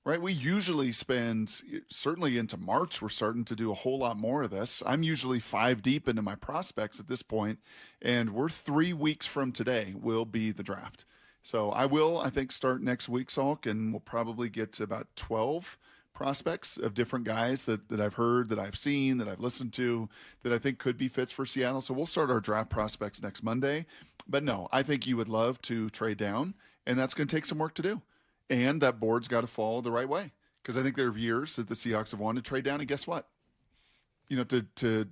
right? We usually spend, certainly into March, we're starting to do a whole lot more of this. I'm usually 5 deep into my prospects at this point, and we're 3 weeks from today will be the draft. So I think, start next week, Salk, and we'll probably get to about 12 prospects of different guys that I've heard, that I've seen, that I've listened to, that I think could be fits for Seattle. So we'll start our draft prospects next Monday. But no, I think you would love to trade down, and that's going to take some work to do. And that board's got to fall the right way, because I think there are years that the Seahawks have wanted to trade down, and guess what? You know,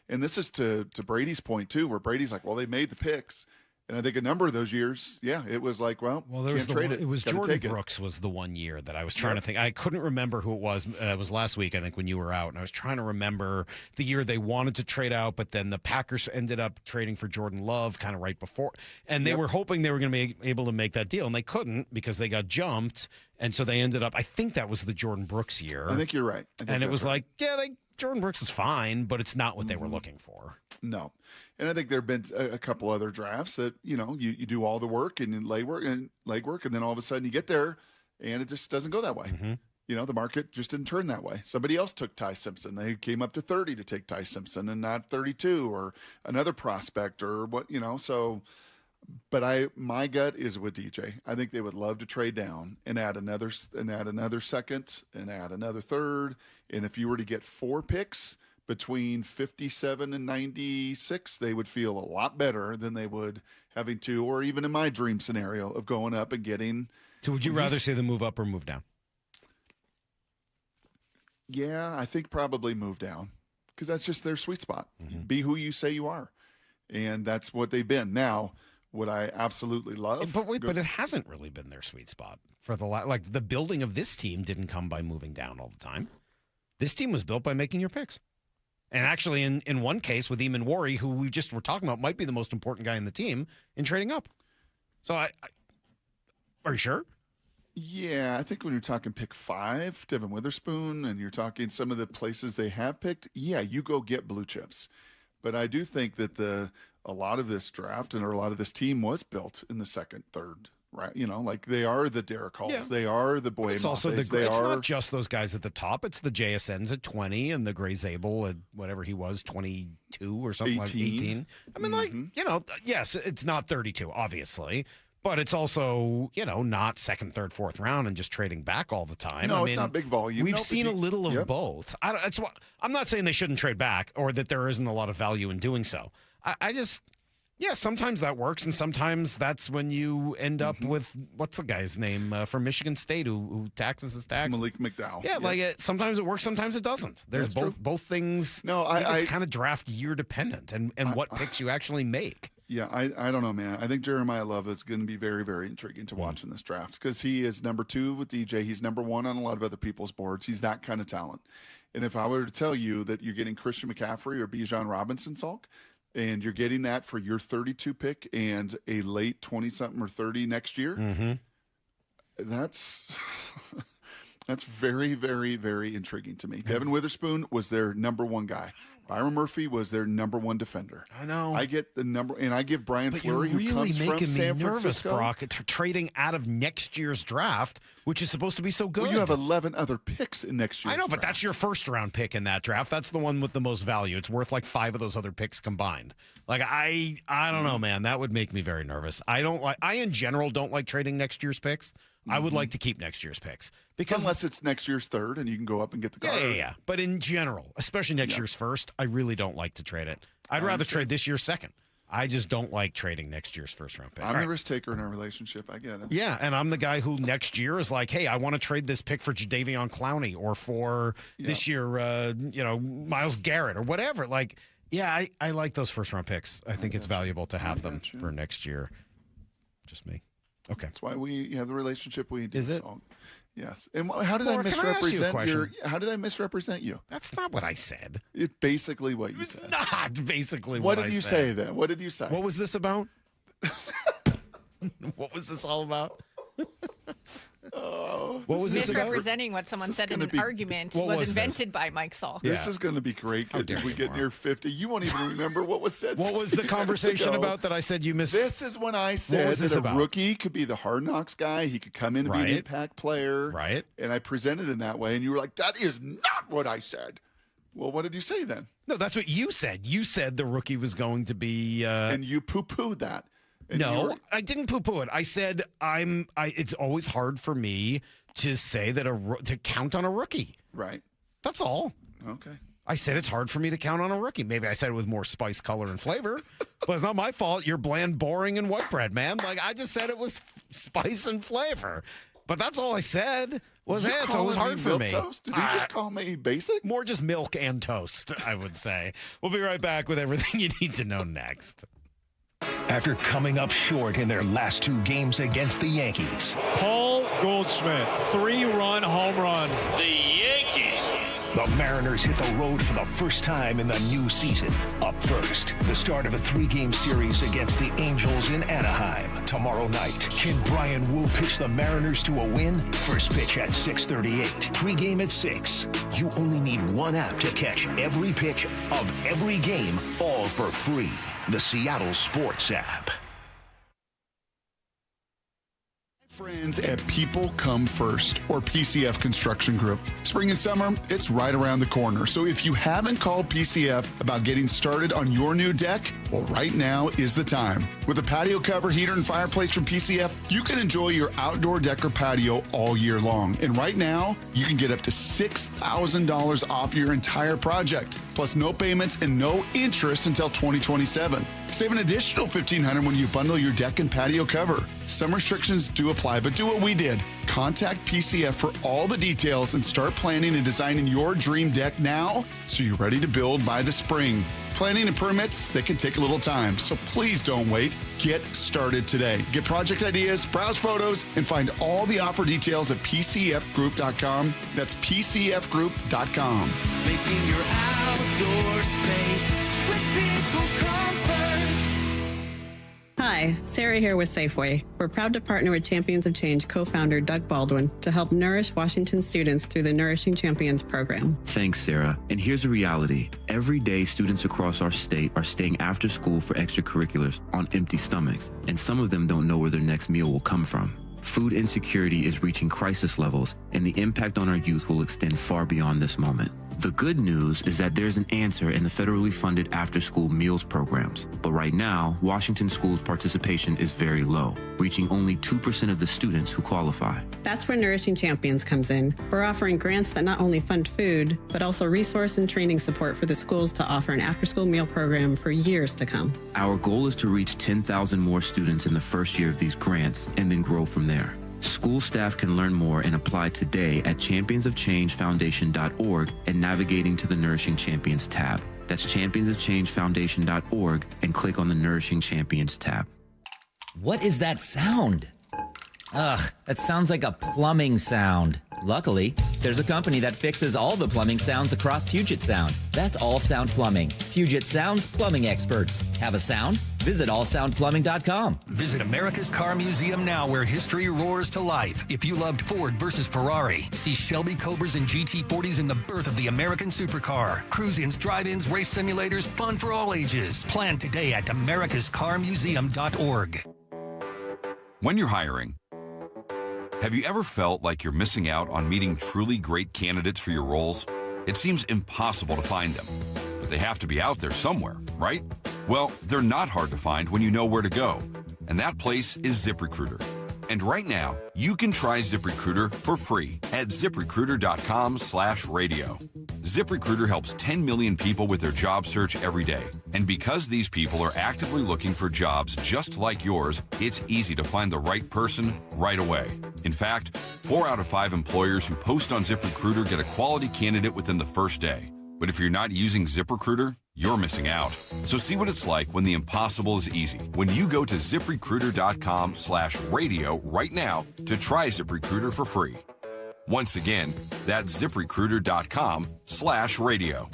and this is to Brady's point too, where Brady's like, well, they made the picks. And I think a number of those years, yeah, it was like, well there was it was Jordan Brooks was the one year that I was trying to think. I couldn't remember who it was. It was last week, I think, when you were out, and I was trying to remember the year they wanted to trade out, but then the Packers ended up trading for Jordan Love kind of right before, and they were hoping they were going to be able to make that deal, and they couldn't because they got jumped, and so they ended up. I think that was the Jordan Brooks year. I think you're right. And it was right. Jordan Brooks is fine, but it's not what they were looking for. No. And I think there have been a couple other drafts that, you do all the work and legwork, and then all of a sudden you get there and it just doesn't go that way. Mm-hmm. The market just didn't turn that way. Somebody else took Ty Simpson. They came up to 30 to take Ty Simpson and not 32, or another prospect or what, so. But my gut is with DJ. I think they would love to trade down and add another second and add another third. And if you were to get 4 picks between 57 and 96, they would feel a lot better than they would having to, or even in my dream scenario of going up and getting. So would you rather say the move up or move down? Yeah, I think probably move down, because that's just their sweet spot. Mm-hmm. Be who you say you are. And that's what they've been. Now, would I absolutely love? But it hasn't really been their sweet spot for the building of this team didn't come by moving down all the time. This team was built by making your picks. And actually, in one case with Emmanwori, who we just were talking about, might be the most important guy in the team in trading up. So are you sure? Yeah, I think when you're talking pick 5, Devin Witherspoon, and you're talking some of the places they have picked, yeah, you go get blue chips. But I do think that a lot of this draft and a lot of this team was built in the second, third, right? They are the Derek Halls, they are the Boye. It's also it's not just those guys at the top. It's the JSNs at 20 and the Gray Zabel at whatever he was, 22 or something 18. I mean, yes, it's not 32, obviously. But it's also, not second, third, fourth round and just trading back all the time. No, it's not big volume. We've seen a little of both. I'm not saying they shouldn't trade back or that there isn't a lot of value in doing so. Sometimes that works, and sometimes that's when you end up with, what's the guy's name from Michigan State who taxes his taxes? Malik McDowell. Yeah, sometimes it works, sometimes it doesn't. There's both things. No, it's kind of draft year dependent and what picks you actually make. Yeah, I don't know, man. I think Jeremiah Love is going to be very, very intriguing to watch in this draft, because he is number 2 with DJ. He's number 1 on a lot of other people's boards. He's that kind of talent. And if I were to tell you that you're getting Christian McCaffrey or Bijan Robinson, Salk, and you're getting that for your 32 pick and a late 20-something or 30 next year, that's very, very, very intriguing to me. Devin Witherspoon was their number 1 guy. Byron Murphy was their number 1 defender. I know. I get the number, and I give Brian Fleury, who comes from San Francisco. Nervous, Brock, trading out of next year's draft, which is supposed to be so good. Well, you have 11 other picks in next year's I know, but draft. that's your first-round pick in that draft. That's the one with the most value. It's worth 5 of those other picks combined. I don't know, man. That would make me very nervous. I in general don't like trading next year's picks. I would like to keep next year's picks. Because unless it's next year's third and you can go up and get the guard. Yeah. But in general, especially next year's first, I really don't like to trade it. I'd rather trade this year's second. I just don't like trading next year's first-round pick. I'm the risk taker in our relationship. I get it. Yeah, and I'm the guy who next year is like, hey, I want to trade this pick for Jadeveon Clowney or for this year, Myles Garrett or whatever. I like those first-round picks. I think it's valuable to have them for next year. Just me. Okay. That's why we have the relationship we do. Is it? So, yes. And how did I misrepresent how did I misrepresent you? That's not what I said. It's basically what you said. Not basically what I said. What did you say then? What did you say? What was this about? What was this all about? Oh, What was this about? Misrepresenting what someone said in an argument was invented by Mike Salk. This is going to be great as we get near 50. You won't even remember what was said. What was the conversation about that I said you missed? This is when I said that a rookie could be the Hard Knocks guy. He could come in and be an impact player. Right. And I presented in that way, and you were like, that is not what I said. Well, what did you say then? No, that's what you said. You said the rookie was going to be... and you poo-pooed that. And no, I didn't poo-poo it. I said it's always hard for me to say that to count on a rookie. Right. That's all. Okay. I said it's hard for me to count on a rookie. Maybe I said it with more spice, color, and flavor, but it's not my fault. You're bland, boring, and white bread, man. Like, I just said it was spice and flavor. But that's all I said. So it was hard for me. Toast? Did you just call me basic? More just milk and toast, I would say. We'll be right back with everything you need to know next. After coming up short in their last 2 games against the Yankees. Paul Goldschmidt, 3-run home run. The Yankees. The Mariners hit the road for the first time in the new season. Up first, the start of a 3-game series against the Angels in Anaheim. Tomorrow night, can Brian Wu pitch the Mariners to a win? First pitch at 6:38. Pre-game at 6. You only need one app to catch every pitch of every game, all for free. The Seattle Sports app. Friends at People Come First, or PCF Construction Group. Spring and summer, it's right around the corner. So if you haven't called PCF about getting started on your new deck, well, right now is the time. With a patio cover, heater, and fireplace from PCF, you can enjoy your outdoor deck or patio all year long. And right now, you can get up to $6,000 off your entire project, plus no payments and no interest until 2027. Save an additional $1,500 when you bundle your deck and patio cover. Some restrictions do apply, but do what we did. Contact PCF for all the details and start planning and designing your dream deck now so you're ready to build by the spring. Planning and permits, they can take a little time, so please don't wait. Get started today. Get project ideas, browse photos, and find all the offer details at PCFgroup.com. That's PCFgroup.com. Making your outdoor space with People Come First. Hi, Sarah here with Safeway. We're proud to partner with Champions of Change co-founder Doug Baldwin to help nourish Washington students through the Nourishing Champions program. Thanks, Sarah. And here's the reality. Every day, students across our state are staying after school for extracurriculars on empty stomachs, and some of them don't know where their next meal will come from. Food insecurity is reaching crisis levels, and the impact on our youth will extend far beyond this moment. The good news is that there's an answer in the federally funded after-school meals programs. But right now, Washington schools' participation is very low, reaching only 2% of the students who qualify. That's where Nourishing Champions comes in. We're offering grants that not only fund food, but also resource and training support for the schools to offer an after-school meal program for years to come. Our goal is to reach 10,000 more students in the first year of these grants and then grow from there. School staff can learn more and apply today at championsofchangefoundation.org and navigating to the Nourishing Champions tab. That's championsofchangefoundation.org and click on the Nourishing Champions tab. What is that sound? Ugh, that sounds like a plumbing sound. Luckily, there's a company that fixes all the plumbing sounds across Puget Sound. That's All Sound Plumbing. Puget Sound's plumbing experts. Have a sound? Visit allsoundplumbing.com. Visit America's Car Museum now, where history roars to life. If you loved Ford versus Ferrari, see Shelby Cobras and GT40s in the birth of the American supercar. Cruise-ins, drive-ins, race simulators, fun for all ages. Plan today at americascarmuseum.org. When you're hiring, have you ever felt like you're missing out on meeting truly great candidates for your roles? It seems impossible to find them, but they have to be out there somewhere, right? Well, they're not hard to find when you know where to go, and that place is ZipRecruiter. And right now, you can try ZipRecruiter for free at ZipRecruiter.com/radio. ZipRecruiter helps 10 million people with their job search every day. And because these people are actively looking for jobs just like yours, it's easy to find the right person right away. In fact, 4 out of 5 employers who post on ZipRecruiter get a quality candidate within the first day. But if you're not using ZipRecruiter, you're missing out. So see what it's like when the impossible is easy. When you go to ZipRecruiter.com/radio right now to try ZipRecruiter for free. Once again, that's ZipRecruiter.com/radio.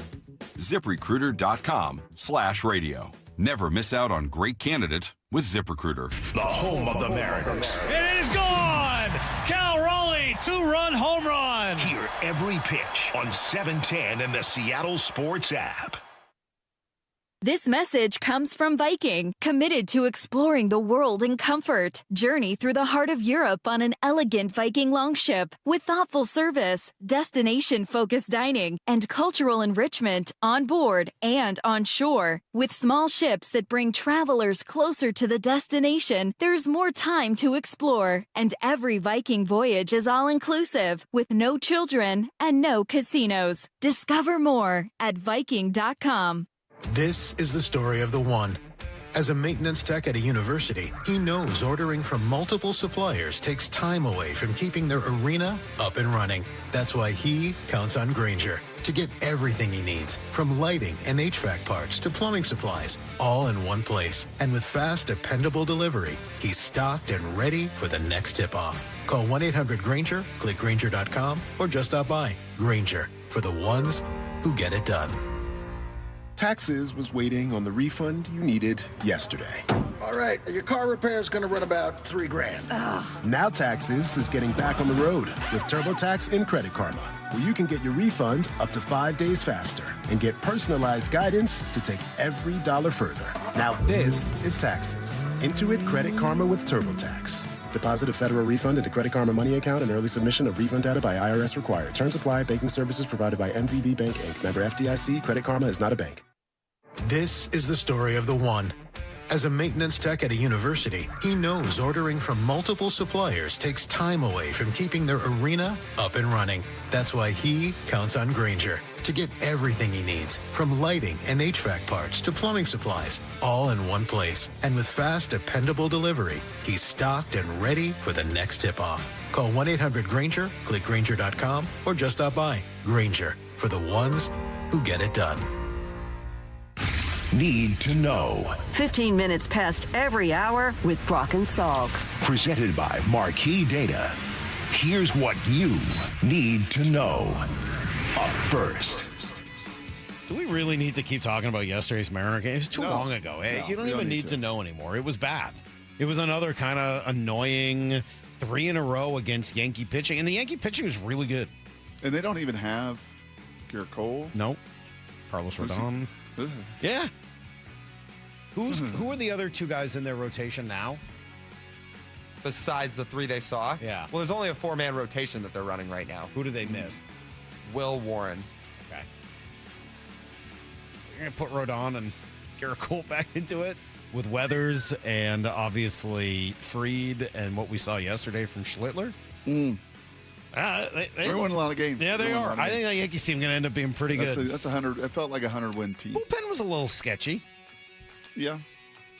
ZipRecruiter.com/radio. Never miss out on great candidates with ZipRecruiter. The home of the Mariners. It is gone! Cal Raleigh a two-run home run. Hear every pitch on 710 and the Seattle Sports app. This message comes from Viking, committed to exploring the world in comfort. Journey through the heart of Europe on an elegant Viking longship with thoughtful service, destination-focused dining, and cultural enrichment on board and on shore. With small ships that bring travelers closer to the destination, there's more time to explore. And every Viking voyage is all-inclusive, with no children and no casinos. Discover more at Viking.com. This is the story of the one. As a maintenance tech at a university, he knows ordering from multiple suppliers takes time away from keeping their arena up and running. That's why he counts on Grainger to get everything he needs, from lighting and HVAC parts to plumbing supplies, all in one place. And with fast, dependable delivery, he's stocked and ready for the next tip-off. Call 1-800-GRAINGER, click Grainger.com, or just stop by. Grainger, for the ones who get it done. Taxes was waiting on the refund you needed yesterday. All right, your car repair is going to run about $3,000. Ugh. Now Taxes is getting back on the road with TurboTax and Credit Karma, where you can get your refund up to 5 days faster and get personalized guidance to take every dollar further. Now this is Taxes. Intuit Credit Karma with TurboTax. Deposit a federal refund into Credit Karma Money account and early submission of refund data by IRS required. Terms apply. Banking services provided by MVB Bank, Inc. Member FDIC. Credit Karma is not a bank. This is the story of the one. As a maintenance tech at a university, he knows ordering from multiple suppliers takes time away from keeping their arena up and running. That's why he counts on Grainger to get everything he needs, from lighting and HVAC parts to plumbing supplies, all in one place. And with fast, dependable delivery, he's stocked and ready for the next tip-off. Call 1-800-GRAINGER, click Grainger.com, or just stop by. Grainger, for the ones who get it done. Need to know. 15 minutes past every hour with Brock and Salk. Presented by Marquee Data. Here's what you need to know. Up first. Do we really need to keep talking about yesterday's Mariner game? It was too long ago. Hey, No, you don't we even need to know anymore. It was bad. It was another kind of annoying 3 in a row against Yankee pitching. And the Yankee pitching was really good. And they don't even have Garrett Cole. Nope. Carlos Rodon. Yeah. Who are the other 2 guys in their rotation now? Besides the 3 they saw? Yeah. Well, there's only a 4-man rotation that they're running right now. Who do they miss? Will Warren. Okay. You're going to put Rodon and Garrett Cole back into it with Weathers and obviously Fried and what we saw yesterday from Schlittler? They're winning a lot of games. Yeah, they are. I think that Yankees team going to end up being pretty good. That's 100. It felt like a 100-win team. Bullpen was a little sketchy. Yeah.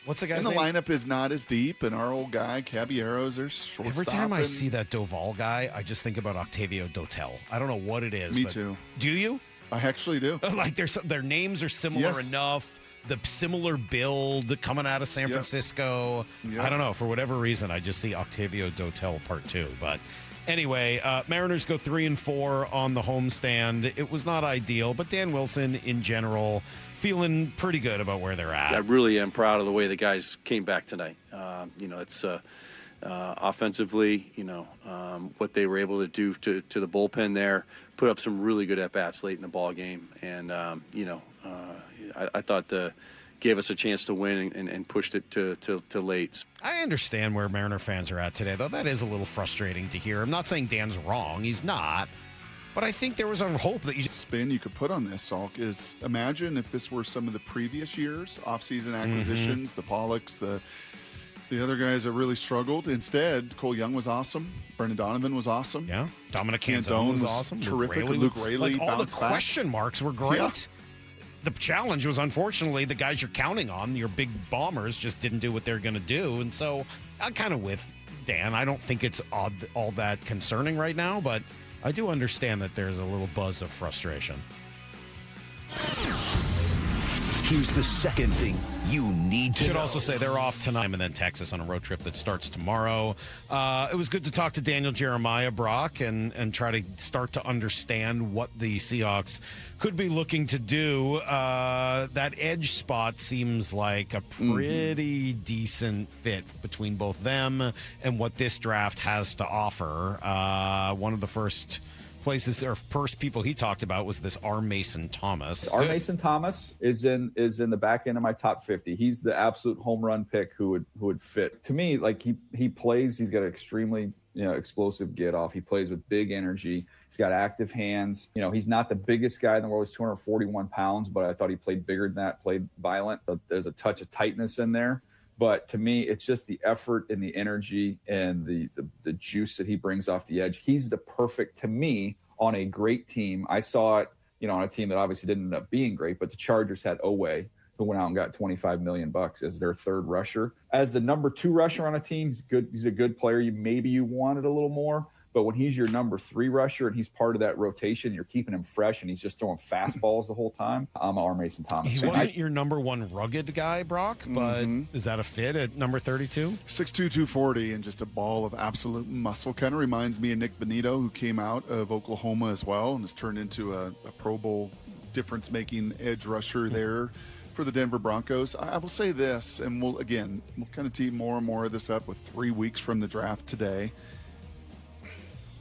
What's the guy's name? name? The lineup is not as deep, and our old guy, Caballeros, there's shortstop. Every time I see that Doval guy, I just think about Octavio Dotel. I don't know what it is. Me too. Do you? I actually do. Like their names are similar enough. The similar build coming out of San Francisco. Yep. I don't know. For whatever reason, I just see Octavio Dotel Part 2. But anyway, Mariners go 3-4 on the homestand. It was not ideal, but Dan Wilson in general feeling pretty good about where they're at. I really am proud of the way the guys came back tonight. It's offensively, what they were able to do to the bullpen there, put up some really good at-bats late in the ball game. And, I thought gave us a chance to win and pushed it to late. I understand where Mariner fans are at today, though. That is a little frustrating to hear. I'm not saying Dan's wrong. He's not. But I think there was a hope that spin you could put on this, Salk, is imagine if this were some of the previous years, off-season acquisitions, the Pollocks, the other guys that really struggled. Instead, Cole Young was awesome. Brendan Donovan was awesome. Yeah. Dominic Canzone was awesome. Terrific. Luke Raley like, all the bounced back. question marks were great. Yeah. The challenge was, unfortunately, the guys you're counting on, your big bombers, just didn't do what they're going to do. And so I'm kind of with Dan. I don't think it's all that concerning right now, but I do understand that there's a little buzz of frustration. Here's the second thing you need to know. Should also say they're off tonight and then Texas on a road trip that starts tomorrow. It was good to talk to Daniel Jeremiah, Brock, and try to start to understand what the Seahawks could be looking to do. That edge spot seems like a pretty decent fit between both them and what this draft has to offer. One of the first people he talked about was this R. Mason Thomas. R. Mason Thomas is in the back end of my top 50. He's the absolute home run pick who would fit. To me, like he plays, he's got an extremely explosive get off. He plays with big energy. He's got active hands. He's not the biggest guy in the world. He's 241 pounds, but I thought he played bigger than that, played violent. There's a touch of tightness in there. But to me, it's just the effort and the energy and the juice that he brings off the edge. He's the perfect, to me, on a great team. I saw it, on a team that obviously didn't end up being great, but the Chargers had Oweh, who went out and got $25 million as their third rusher. As the number 2 rusher on a team, he's good. He's a good player. Maybe you wanted a little more. But when he's your number 3 rusher and he's part of that rotation, you're keeping him fresh and he's just throwing fastballs the whole time. I'm R. Mason Thomas. He wasn't your number 1 rugged guy, Brock, but is that a fit at number 32? 6'2", 240, and just a ball of absolute muscle. Kind of reminds me of Nick Benito, who came out of Oklahoma as well and has turned into a Pro Bowl difference-making edge rusher there for the Denver Broncos. I will say this, and we'll kind of tee more and more of this up with 3 weeks from the draft today.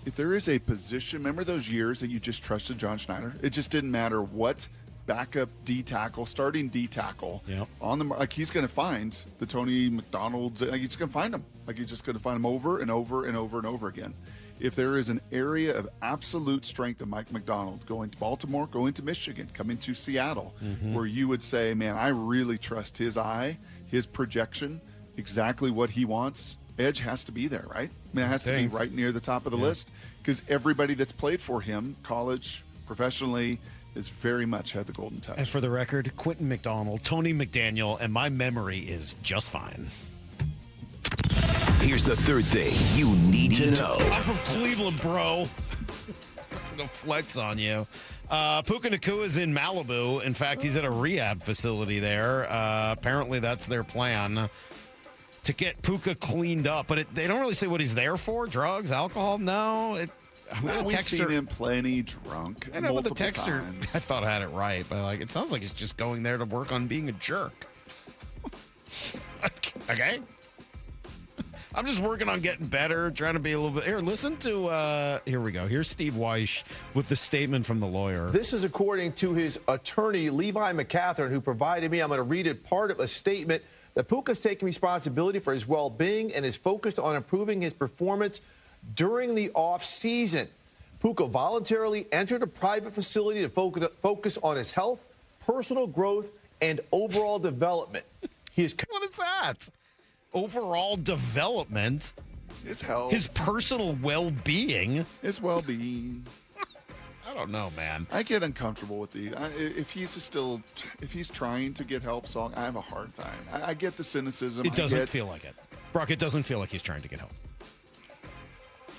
If there is a position, remember those years that you just trusted John Schneider? It just didn't matter what backup D tackle, starting D tackle on the like he's going to find the Tony McDonald's. Like he's going to find them. Like he's just going to find them over and over and over and over again. If there is an area of absolute strength of Mike McDonald going to Baltimore, going to Michigan, coming to Seattle, where you would say, man, I really trust his eye, his projection, exactly what he wants. Edge has to be there, right? I mean, it has to be right near the top of the list because everybody that's played for him, college, professionally, has very much had the golden touch. And for the record, Quentin McDonald, Tony McDaniel, and my memory is just fine. Here's the third thing you need to know. I'm from Cleveland, bro. I'm going to flex on you. Puka Nacua is in Malibu. In fact, he's at a rehab facility there. Apparently, that's their plan. To get Puka cleaned up, but they don't really say what he's there for. Drugs, alcohol? No. We've seen him plenty drunk. I know, but the texter, I thought I had it right, but it sounds like he's just going there to work on being a jerk. Okay. I'm just working on getting better, trying to be a little bit. Here, listen to, here we go. Here's Steve Weish with the statement from the lawyer. This is according to his attorney, Levi McCatherine, who provided me. I'm going to read it, part of a statement that Puka's taking responsibility for his well-being and is focused on improving his performance during the off-season. Puka voluntarily entered a private facility to focus on his health, personal growth, and overall development. What is that? Overall development? His health. His personal well-being? His well-being. I don't know, man. I get uncomfortable with if he's trying to get help, so I have a hard time. I get the cynicism. It doesn't feel like it. Brock, it doesn't feel like he's trying to get help.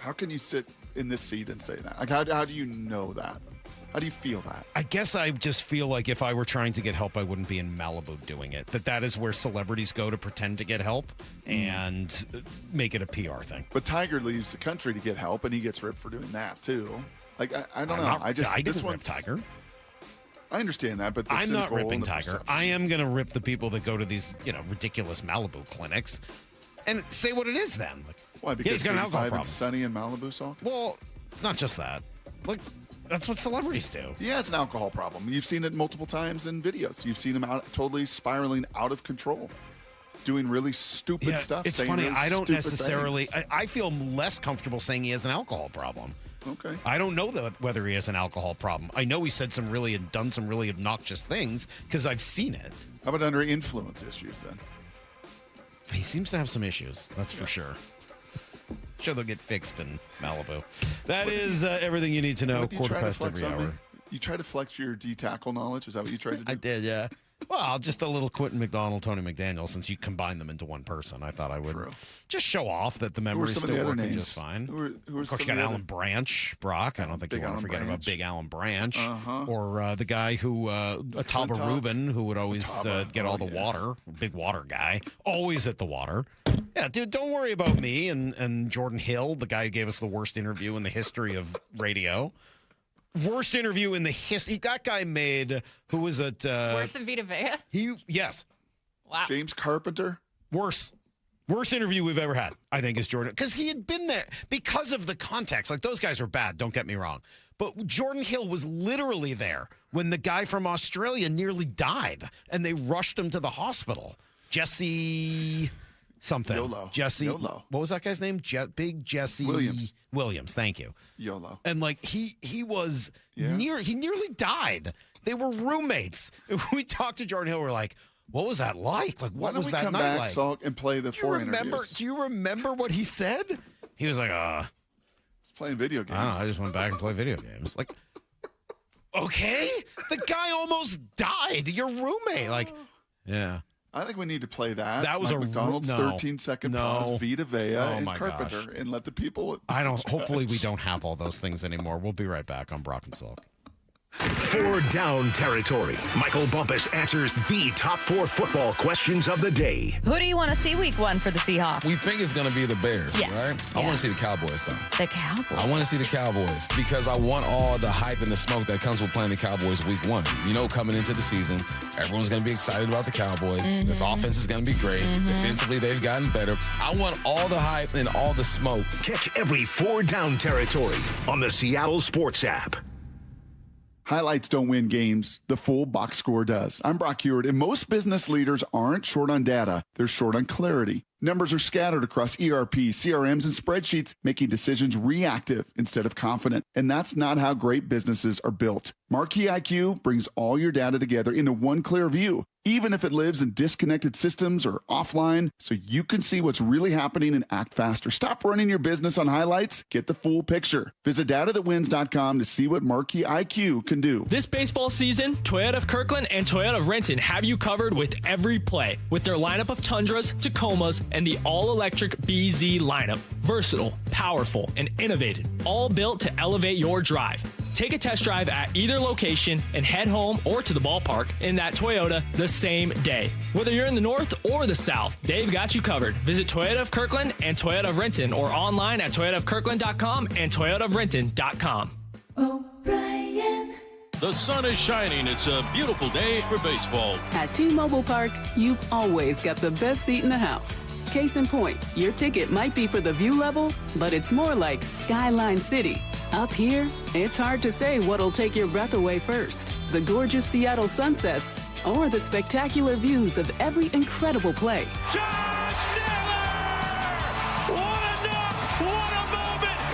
How can you sit in this seat and say that? Like, how do you know that? How do you feel that? I guess I just feel like if I were trying to get help, I wouldn't be in Malibu doing it. That is where celebrities go to pretend to get help and make it a PR thing. But Tiger leaves the country to get help, and he gets ripped for doing that, too. Like, I don't know. I didn't rip Tiger. I understand that, but I'm not ripping Tiger. I am going to rip the people that go to these, ridiculous Malibu clinics and say what it is then. Like, why? Because he's got an alcohol problem. It's sunny in Malibu, Salk? Well, not just that. Like, that's what celebrities do. Yeah, it's an alcohol problem. You've seen it multiple times in videos. You've seen him totally spiraling out of control, doing really stupid stuff. It's funny. Really I don't necessarily. I feel less comfortable saying he has an alcohol problem. Okay. I don't know whether he has an alcohol problem. I know he said done some really obnoxious things because I've seen it. How about under influence issues then? He seems to have some issues. That's for sure. Sure, they'll get fixed in Malibu. That is everything you need to know. Quarter past every hour. You try to flex your D tackle knowledge. Is that what you tried to do? I did, yeah. Well, just a little Quentin McDonald, Tony McDaniel, since you combine them into one person. I thought I would just show off that the memory's still working just fine. Of course, you got Alan Branch, Brock. I don't think you want to forget about Big Alan Branch. Or the guy who, Ataba Rubin, who would always get all the water. Big water guy. Always at the water. Yeah, dude, don't worry about me and Jordan Hill, the guy who gave us the worst interview in the history of radio. Worst interview in the history. That guy made, who was it? Worse than Vita Vea? Yes. Wow. James Carpenter? Worst interview we've ever had, I think, is Jordan. Because he had been there because of the context. Like, those guys are bad, don't get me wrong. But Jordan Hill was literally there when the guy from Australia nearly died, and they rushed him to the hospital. Jesse something. YOLO. What was that guy's name? Big Jesse Williams. Thank you. YOLO. And like he was he nearly died. They were roommates. We talked to Jordan Hill. We're like, what was that like? Like, what was that night like? Salk, and play the four interviews? Do you remember what he said? He was like, he's playing video games. I just went back and played video games. Like, okay, the guy almost died. Your roommate, like, yeah. I think we need to play that. That was Mike McDonald's 13-second pause, Vita Vea, and Carpenter, and let the people. Hopefully, we don't have all those things anymore. We'll be right back on Brock and Salk. 4 down territory. Michael Bumpus answers the top 4 football questions of the day. Who do you want to see week 1 for the Seahawks? We think it's going to be the Bears, right? I want to see the Cowboys, though. The Cowboys? I want to see the Cowboys because I want all the hype and the smoke that comes with playing the Cowboys week 1. You know, coming into the season, everyone's going to be excited about the Cowboys. This offense is going to be great. Defensively, they've gotten better. I want all the hype and all the smoke. Catch every 4 down territory on the Seattle Sports app. Highlights don't win games. The full box score does. I'm Brock Heward, and most business leaders aren't short on data. They're short on clarity. Numbers are scattered across ERP, CRMs, and spreadsheets, making decisions reactive instead of confident. And that's not how great businesses are built. Marquee IQ brings all your data together into one clear view, even if it lives in disconnected systems or offline, so you can see what's really happening and act faster. Stop running your business on highlights. Get the full picture. Visit datathatwins.com to see what Marquee IQ can do. This baseball season, Toyota of Kirkland and Toyota of Renton have you covered with every play. With their lineup of Tundras, Tacomas, and the all-electric BZ lineup. Versatile, powerful, and innovative. All built to elevate your drive. Take a test drive at either location and head home or to the ballpark in that Toyota the same day. Whether you're in the north or the south, they've got you covered. Visit Toyota of Kirkland and Toyota of Renton or online at toyotaofkirkland.com and toyotaofrenton.com. O'Brien. The sun is shining. It's a beautiful day for baseball. At T-Mobile Park, you've always got the best seat in the house. Case in point, your ticket might be for the view level, but it's more like Skyline City. Up here, it's hard to say what'll take your breath away first. The gorgeous Seattle sunsets or the spectacular views of every incredible play.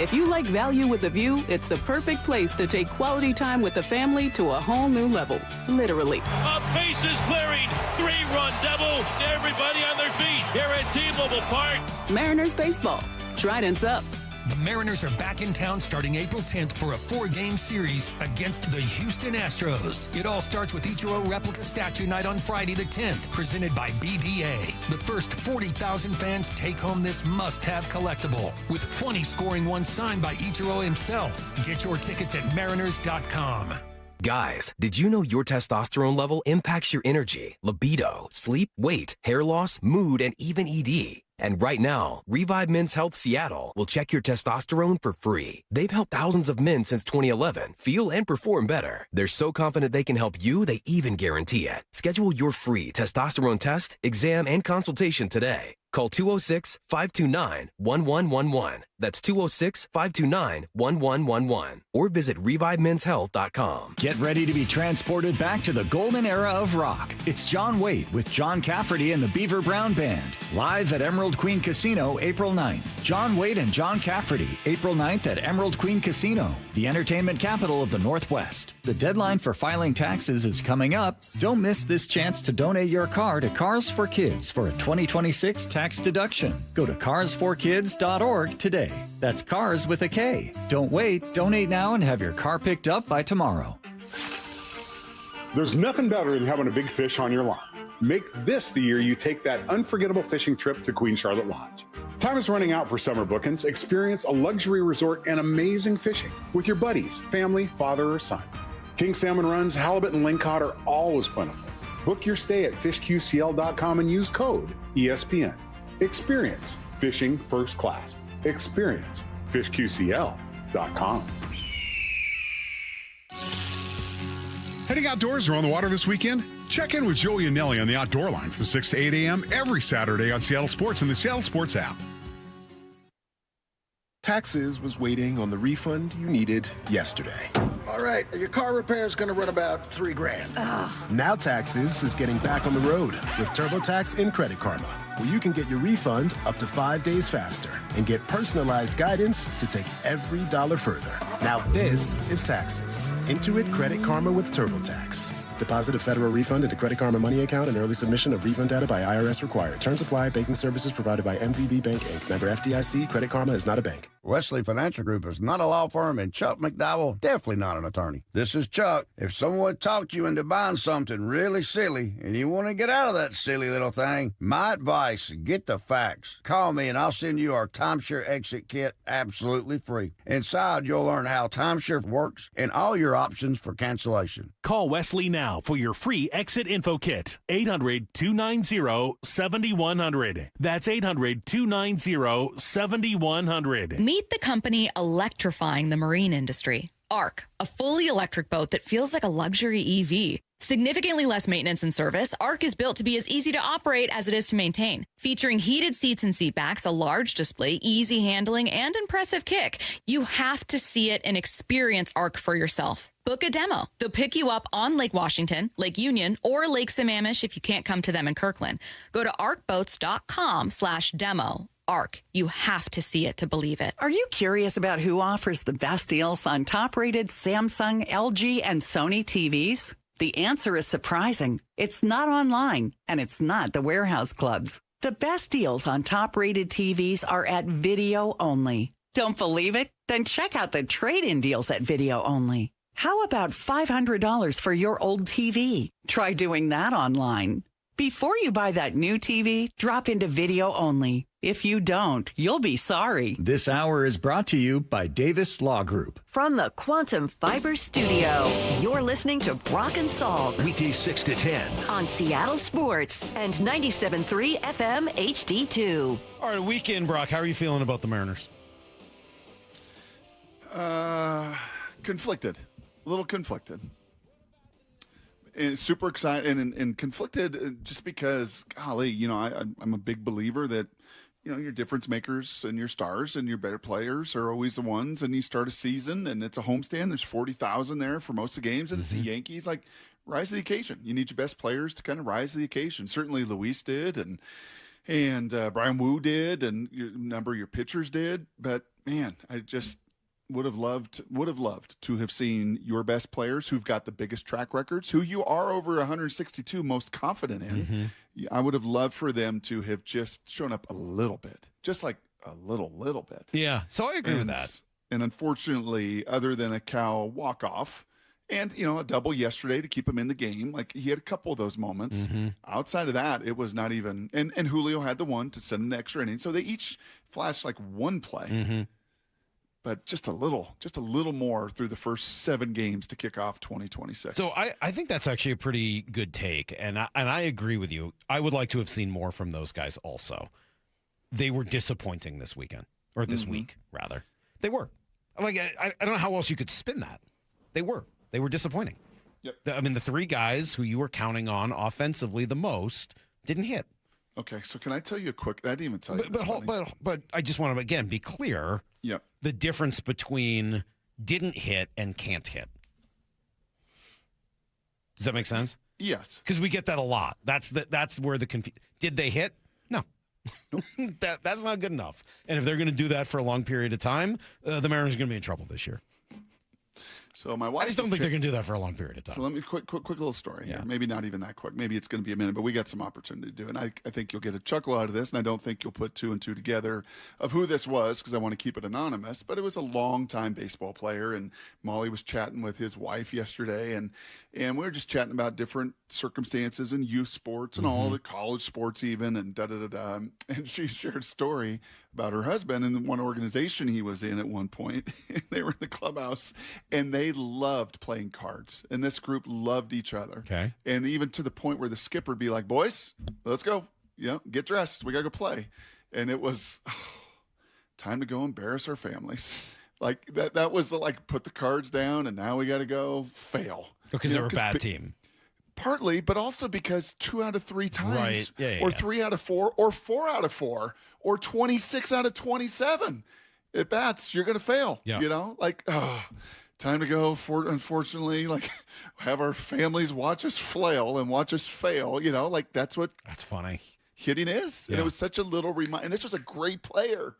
If you like value with the view, it's the perfect place to take quality time with the family to a whole new level. Literally. A bases clearing, 3-run double. Everybody on their feet here at T-Mobile Park. Mariners baseball. Trident's up. The Mariners are back in town starting April 10th for a 4-game series against the Houston Astros. It all starts with Ichiro Replica Statue Night on Friday the 10th, presented by BDA. The first 40,000 fans take home this must-have collectible, with 20 scoring ones signed by Ichiro himself. Get your tickets at mariners.com. Guys, did you know your testosterone level impacts your energy, libido, sleep, weight, hair loss, mood, and even ED? And right now, Revive Men's Health Seattle will check your testosterone for free. They've helped thousands of men since 2011 feel and perform better. They're so confident they can help you, they even guarantee it. Schedule your free testosterone test, exam, and consultation today. Call 206-529-1111. That's 206-529-1111. Or visit ReviveMen'sHealth.com. Get ready to be transported back to the golden era of rock. It's John Waite with John Cafferty and the Beaver Brown Band. Live at Emerald Queen Casino, April 9th. John Waite and John Cafferty, April 9th at Emerald Queen Casino, the entertainment capital of the Northwest. The deadline for filing taxes is coming up. Don't miss this chance to donate your car to Cars for Kids for a 2026 tax deduction. Go to carsforkids.org today. That's cars with a K. Don't wait. Donate now and have your car picked up by tomorrow. There's nothing better than having a big fish on your line. Make this the year you take that unforgettable fishing trip to Queen Charlotte Lodge. Time is running out for summer bookings. Experience a luxury resort and amazing fishing with your buddies, family, father, or son. King salmon runs, halibut, and lingcod are always plentiful. Book your stay at fishqcl.com and use code ESPN. Experience fishing first class. Experience fishqcl.com. Heading outdoors or on the water this weekend? Check in with Joey and Nelly on the Outdoor Line from 6 to 8 a.m. every Saturday on Seattle Sports and the Seattle Sports app. Taxes was waiting on the refund you needed yesterday. All right, your car repair is going to run about $3 grand. Now Taxes is getting back on the road with TurboTax and Credit Karma, where you can get your refund up to 5 days faster and get personalized guidance to take every dollar further. Now this is Taxes. Intuit Credit Karma with TurboTax. Deposit a federal refund into Credit Karma Money account and early submission of refund data by IRS required. Terms apply. Banking services provided by MVB Bank, Inc. Member FDIC. Credit Karma is not a bank. Wesley Financial Group is not a law firm, and Chuck McDowell definitely not an attorney. This is Chuck. If someone talked you into buying something really silly and you want to get out of that silly little thing, my advice, get the facts. Call me and I'll send you our timeshare exit kit absolutely free. Inside, you'll learn how timeshare works and all your options for cancellation. Call Wesley now for your free exit info kit. 800-290-7100. That's 800-290-7100. Meet the company electrifying the marine industry. ARC, a fully electric boat that feels like a luxury EV. Significantly less maintenance and service, ARC is built to be as easy to operate as it is to maintain. Featuring heated seats and seat backs, a large display, easy handling, and impressive kick. You have to see it and experience ARC for yourself. Book a demo. They'll pick you up on Lake Washington, Lake Union, or Lake Sammamish if you can't come to them in Kirkland. Go to arcboats.com/demo. ARC. You have to see it to believe it. Are you curious about who offers the best deals on top-rated Samsung, LG, and Sony TVs? The answer is surprising. It's not online, and it's not the warehouse clubs. The best deals on top-rated TVs are at Video Only. Don't believe it? Then check out the trade-in deals at Video Only. How about $500 for your old TV? Try doing that online. Before you buy that new TV, drop into Video Only. If you don't, you'll be sorry. This hour is brought to you by Davis Law Group. From the Quantum Fiber Studio, you're listening to Brock and Salk. Weekdays 6 to 10. On Seattle Sports and 97.3 FM HD2. All right, weekend, Brock. How are you feeling about the Mariners? Conflicted. A little conflicted. And super excited and conflicted just because, golly, I'm a big believer that, your difference makers and your stars and your better players are always the ones. And you start a season and it's a homestand. There's 40,000 there for most of the games. And it's the Yankees, rise to the occasion. You need your best players to kind of rise to the occasion. Certainly Luis did and Brian Wu did and a number of your pitchers did. But, man, I just would have loved to have seen your best players who've got the biggest track records, who you are over 162 most confident in. Mm-hmm. I would have loved for them to have just shown up a little bit, just like a little bit. Yeah, so I agree with that. And unfortunately, other than a Cal walk-off and, a double yesterday to keep him in the game, he had a couple of those moments. Mm-hmm. Outside of that, it was not even – and Julio had the one to send an extra inning. So they each flashed one play. Mm-hmm. But just a little more through the first 7 games to kick off 2026. So I think that's actually a pretty good take, and I agree with you. I would like to have seen more from those guys also. They were disappointing this weekend, or this week, rather. They were. I don't know how else you could spin that. They were disappointing. Yep. The 3 guys who you were counting on offensively the most didn't hit. Okay, so can I tell you a quick? I didn't even tell you. But I just want to again be clear. Yep. The difference between didn't hit and can't hit. Does that make sense? Yes. Because we get that a lot. That's where the did they hit? No. Nope. That's not good enough. And if they're going to do that for a long period of time, the Mariners are going to be in trouble this year. So my wife. I just don't think they're going to do that for a long period of time. So let me quick little story here. Yeah. Maybe not even that quick. Maybe it's going to be a minute, but we got some opportunity to do it. And I think you'll get a chuckle out of this, and I don't think you'll put two and two together of who this was because I want to keep it anonymous. But it was a long-time baseball player, and Molly was chatting with his wife yesterday, and we were just chatting about different circumstances in youth sports and all the college sports even, and da-da-da-da. And she shared a story about her husband and one organization he was in at one point. They were in the clubhouse, and they loved playing cards. And this group loved each other. Okay. And even to the point where the skipper would be like, boys, let's go. Get dressed. We got to go play. And it was time to go embarrass our families. Like that was like, put the cards down, and now we got to go fail. Because they were a bad team. Partly, but also because 2 out of 3 times, right. or 3 out of 4, or 4 out of 4, or 26 out of 27 at bats, you're going to fail. Yeah. Time to go. Unfortunately, have our families watch us flail and watch us fail. That's funny. Hitting is. Yeah. And it was such a little reminder. And this was a great player.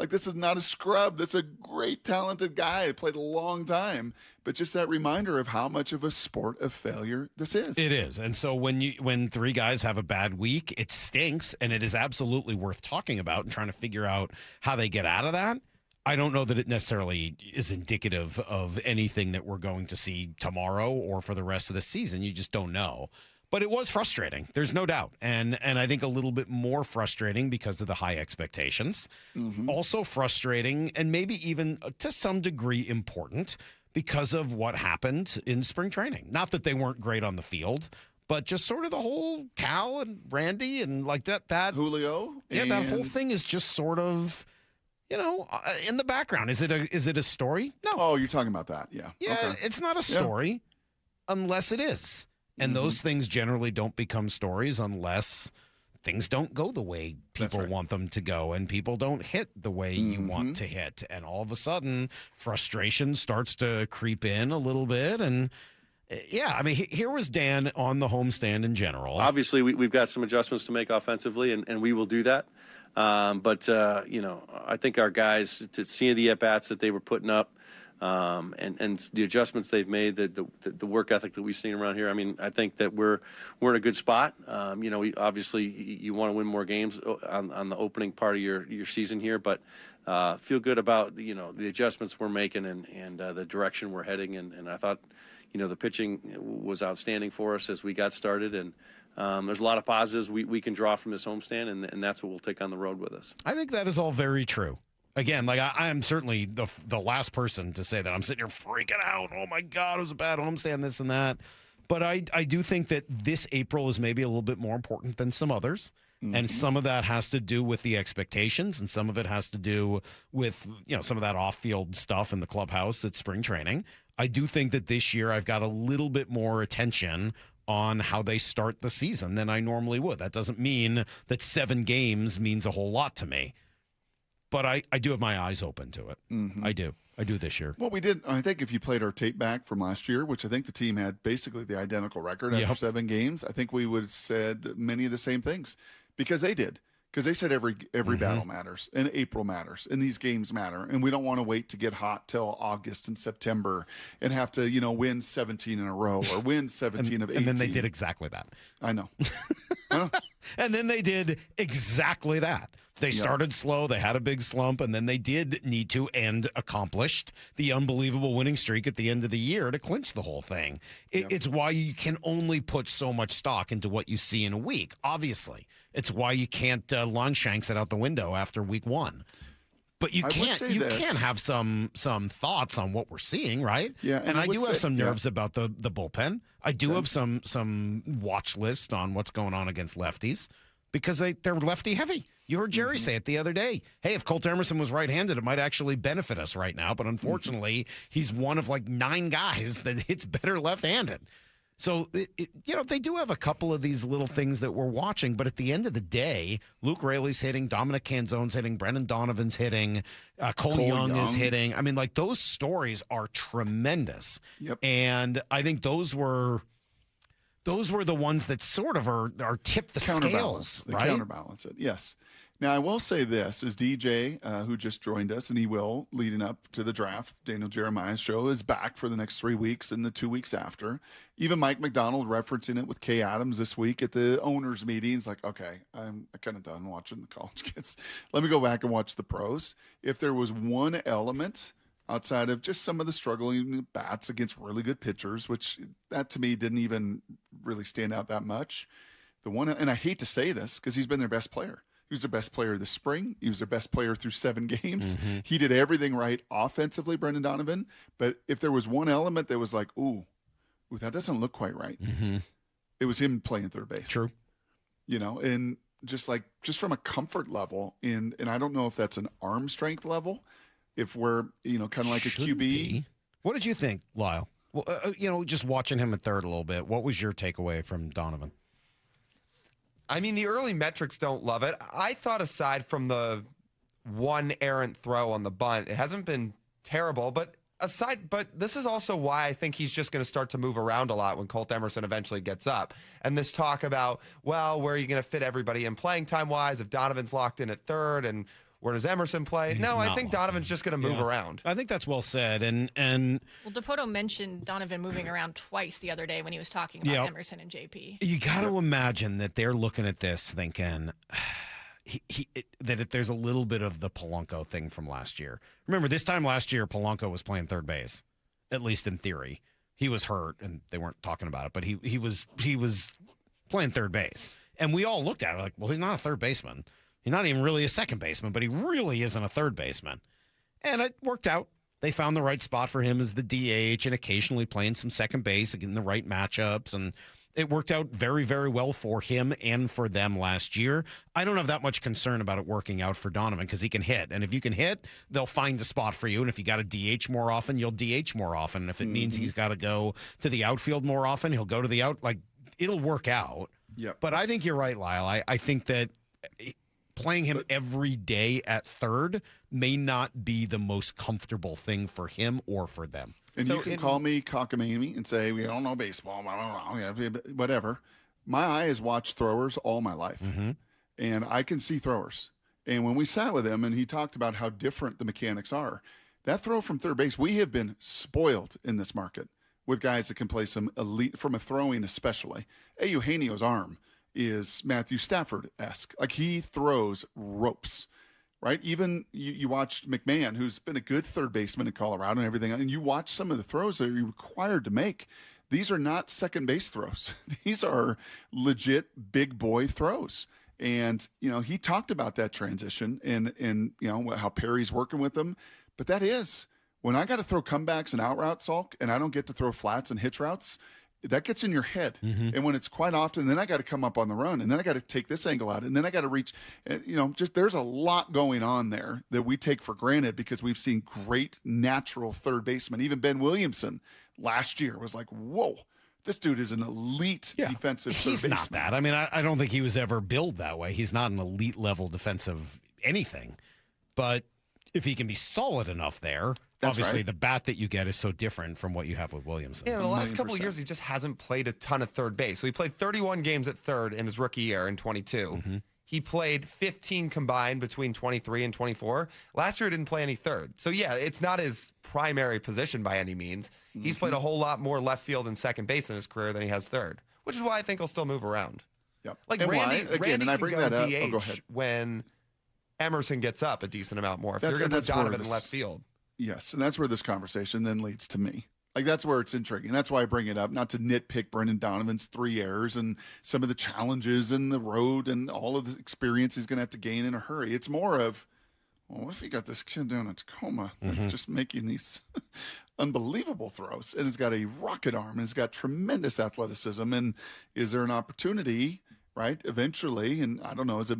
This is not a scrub. This is a great, talented guy. He played a long time. But just that reminder of how much of a sport of failure this is. It is. And so when 3 guys have a bad week, it stinks, and it is absolutely worth talking about and trying to figure out how they get out of that. I don't know that it necessarily is indicative of anything that we're going to see tomorrow or for the rest of the season. You just don't know. But it was frustrating. There's no doubt. And I think a little bit more frustrating because of the high expectations. Mm-hmm. Also frustrating, and maybe even to some degree important, because of what happened in spring training. Not that they weren't great on the field, but just sort of the whole Cal and Randy and that Julio. Yeah, that whole thing is just sort of, in the background. Is it a story? No. Oh, you're talking about that. Yeah. Yeah, okay. It's not a story unless it is. And those things generally don't become stories unless things don't go the way people want them to go, and people don't hit the way you want to hit. And all of a sudden, frustration starts to creep in a little bit. And here was Dan on the homestand in general. Obviously, we've got some adjustments to make offensively, and we will do that. But I think our guys, to see the at-bats that they were putting up, and the adjustments they've made, the work ethic that we've seen around here. I mean, I think that we're in a good spot. Obviously you want to win more games on the opening part of your season here, but feel good about the adjustments we're making and the direction we're heading. And I thought, the pitching was outstanding for us as we got started, and there's a lot of positives we can draw from this homestand, and that's what we'll take on the road with us. I think that is all very true. Again, I am certainly the last person to say that. I'm sitting here freaking out. Oh, my God, it was a bad homestand, this and that. But I do think that this April is maybe a little bit more important than some others. Mm-hmm. And some of that has to do with the expectations, and some of it has to do with, some of that off-field stuff in the clubhouse at spring training. I do think that this year I've got a little bit more attention on how they start the season than I normally would. That doesn't mean that 7 games means a whole lot to me. But I do have my eyes open to it. Mm-hmm. I do this year. Well, we did. I think if you played our tape back from last year, which I think the team had basically the identical record after 7 games, I think we would have said many of the same things because they did. Because they said every battle matters, and April matters, and these games matter, and we don't want to wait to get hot till August and September and have to, win 17 in a row or win 17 of 18. And then they did exactly that. I know. And then they did exactly that. They started slow, they had a big slump, and then they did need to and accomplished the unbelievable winning streak at the end of the year to clinch the whole thing. It's why you can only put so much stock into what you see in a week, obviously. It's why you can't Longshanks it out the window after week 1. But you can have some thoughts on what we're seeing, right? Yeah, and I do have some nerves about the bullpen. I do have some watch list on what's going on against lefties because they're lefty heavy. You heard Jerry say it the other day. Hey, if Colt Emerson was right-handed, it might actually benefit us right now. But unfortunately, he's one of 9 guys that hits better left-handed. So, they do have a couple of these little things that we're watching. But at the end of the day, Luke Raley's hitting, Dominic Canzone's hitting, Brendan Donovan's hitting, Cole Young is hitting. I mean, those stories are tremendous. Yep. And I think those were the ones that sort of are tip the scales, right? They counterbalance it, yes. Now, I will say this, is DJ, who just joined us, and he will, leading up to the draft, Daniel Jeremiah's show, is back for the next 3 weeks and the 2 weeks after. Even Mike McDonald referencing it with Kay Adams this week at the owners' meeting. It's like, okay, I'm kind of done watching the college kids. Let me go back and watch the pros. If there was one element outside of just some of the struggling bats against really good pitchers, which that to me didn't even really stand out that much. The one, and I hate to say this because he's been their best player. He was their best player this spring. He was their best player through 7 games. Mm-hmm. He did everything right offensively, Brendan Donovan. But if there was one element that was like, ooh, that doesn't look quite right. Mm-hmm. It was him playing third base. True. You know, and just from a comfort level, and I don't know if that's an arm strength level, if we're, kind of like a QB. Be. What did you think, Lyle? Well, just watching him at third a little bit, what was your takeaway from Donovan? I mean, the early metrics don't love it. I thought aside from the one errant throw on the bunt, it hasn't been terrible, but this is also why I think he's just going to start to move around a lot when Colt Emerson eventually gets up. And this talk about, well, where are you going to fit everybody in playing time-wise if Donovan's locked in at third and where does Emerson play? No, I think Donovan's just going to move around. I think that's well said. And Well, DePoto mentioned Donovan moving around twice the other day when he was talking about Emerson and JP. You got to imagine that they're looking at this thinking that there's a little bit of the Polanco thing from last year. Remember, this time last year, Polanco was playing third base, at least in theory. He was hurt, and they weren't talking about it, but he was playing third base. And we all looked at it like, well, he's not a third baseman. He's not even really a second baseman, but he really isn't a third baseman. And it worked out. They found the right spot for him as the DH and occasionally playing some second base, getting the right matchups. And it worked out very, very well for him and for them last year. I don't have that much concern about it working out for Donovan because he can hit. And if you can hit, they'll find a spot for you. And if you got to DH more often, you'll DH more often. And if it means he's got to go to the outfield more often, he'll go to the it'll work out. Yep. But I think you're right, Lyle. I think that playing him every day at third may not be the most comfortable thing for him or for them. And you can call me cockamamie and say, we don't know baseball, whatever. My eye has watched throwers all my life, and I can see throwers. And when we sat with him and he talked about how different the mechanics are, that throw from third base, we have been spoiled in this market with guys that can play some elite, from a throwing especially. Eugenio's arm is Matthew Stafford-esque. Like, he throws ropes, right? Even you watched McMahon, who's been a good third baseman in Colorado and everything, and you watch some of the throws that you're required to make. These are not second base throws. These are legit big boy throws. And, he talked about that transition and how Perry's working with them. But that is, when I got to throw comebacks and out routes, Salk, and I don't get to throw flats and hitch routes, that gets in your head. And when it's quite often, then I got to come up on the run, and then I got to take this angle out, and then I got to reach, just there's a lot going on there that we take for granted because we've seen great natural third basemen. Even Ben Williamson last year was like, whoa, this dude is an elite defensive third baseman. He's not that. I mean, I don't think he was ever billed that way. He's not an elite level defensive anything. But if he can be solid enough there, obviously the bat that you get is so different from what you have with Williamson. Yeah, in the last couple of years, he just hasn't played a ton of third base. So he played 31 games at third in his rookie year in 22. He played 15 combined between 23 and 24. Last year, he didn't play any third. So, yeah, it's not his primary position by any means. He's played a whole lot more left field and second base in his career than he has third, which is why I think he'll still move around. Yep. Like, and Randy and I can bring go that up. DH go ahead. when Emerson gets up a decent amount more. If you're going to put Donovan in left field. Yes, and that's where this conversation then leads to me. Like, that's where it's intriguing. That's why I bring it up, not to nitpick Brendan Donovan's 3 errors and some of the challenges in the road and all of the experience he's going to have to gain in a hurry. It's more of, well, what if you got this kid down in Tacoma that's just making these unbelievable throws, and he's got a rocket arm, and he's got tremendous athleticism, and is there an opportunity, right, eventually, and I don't know, is it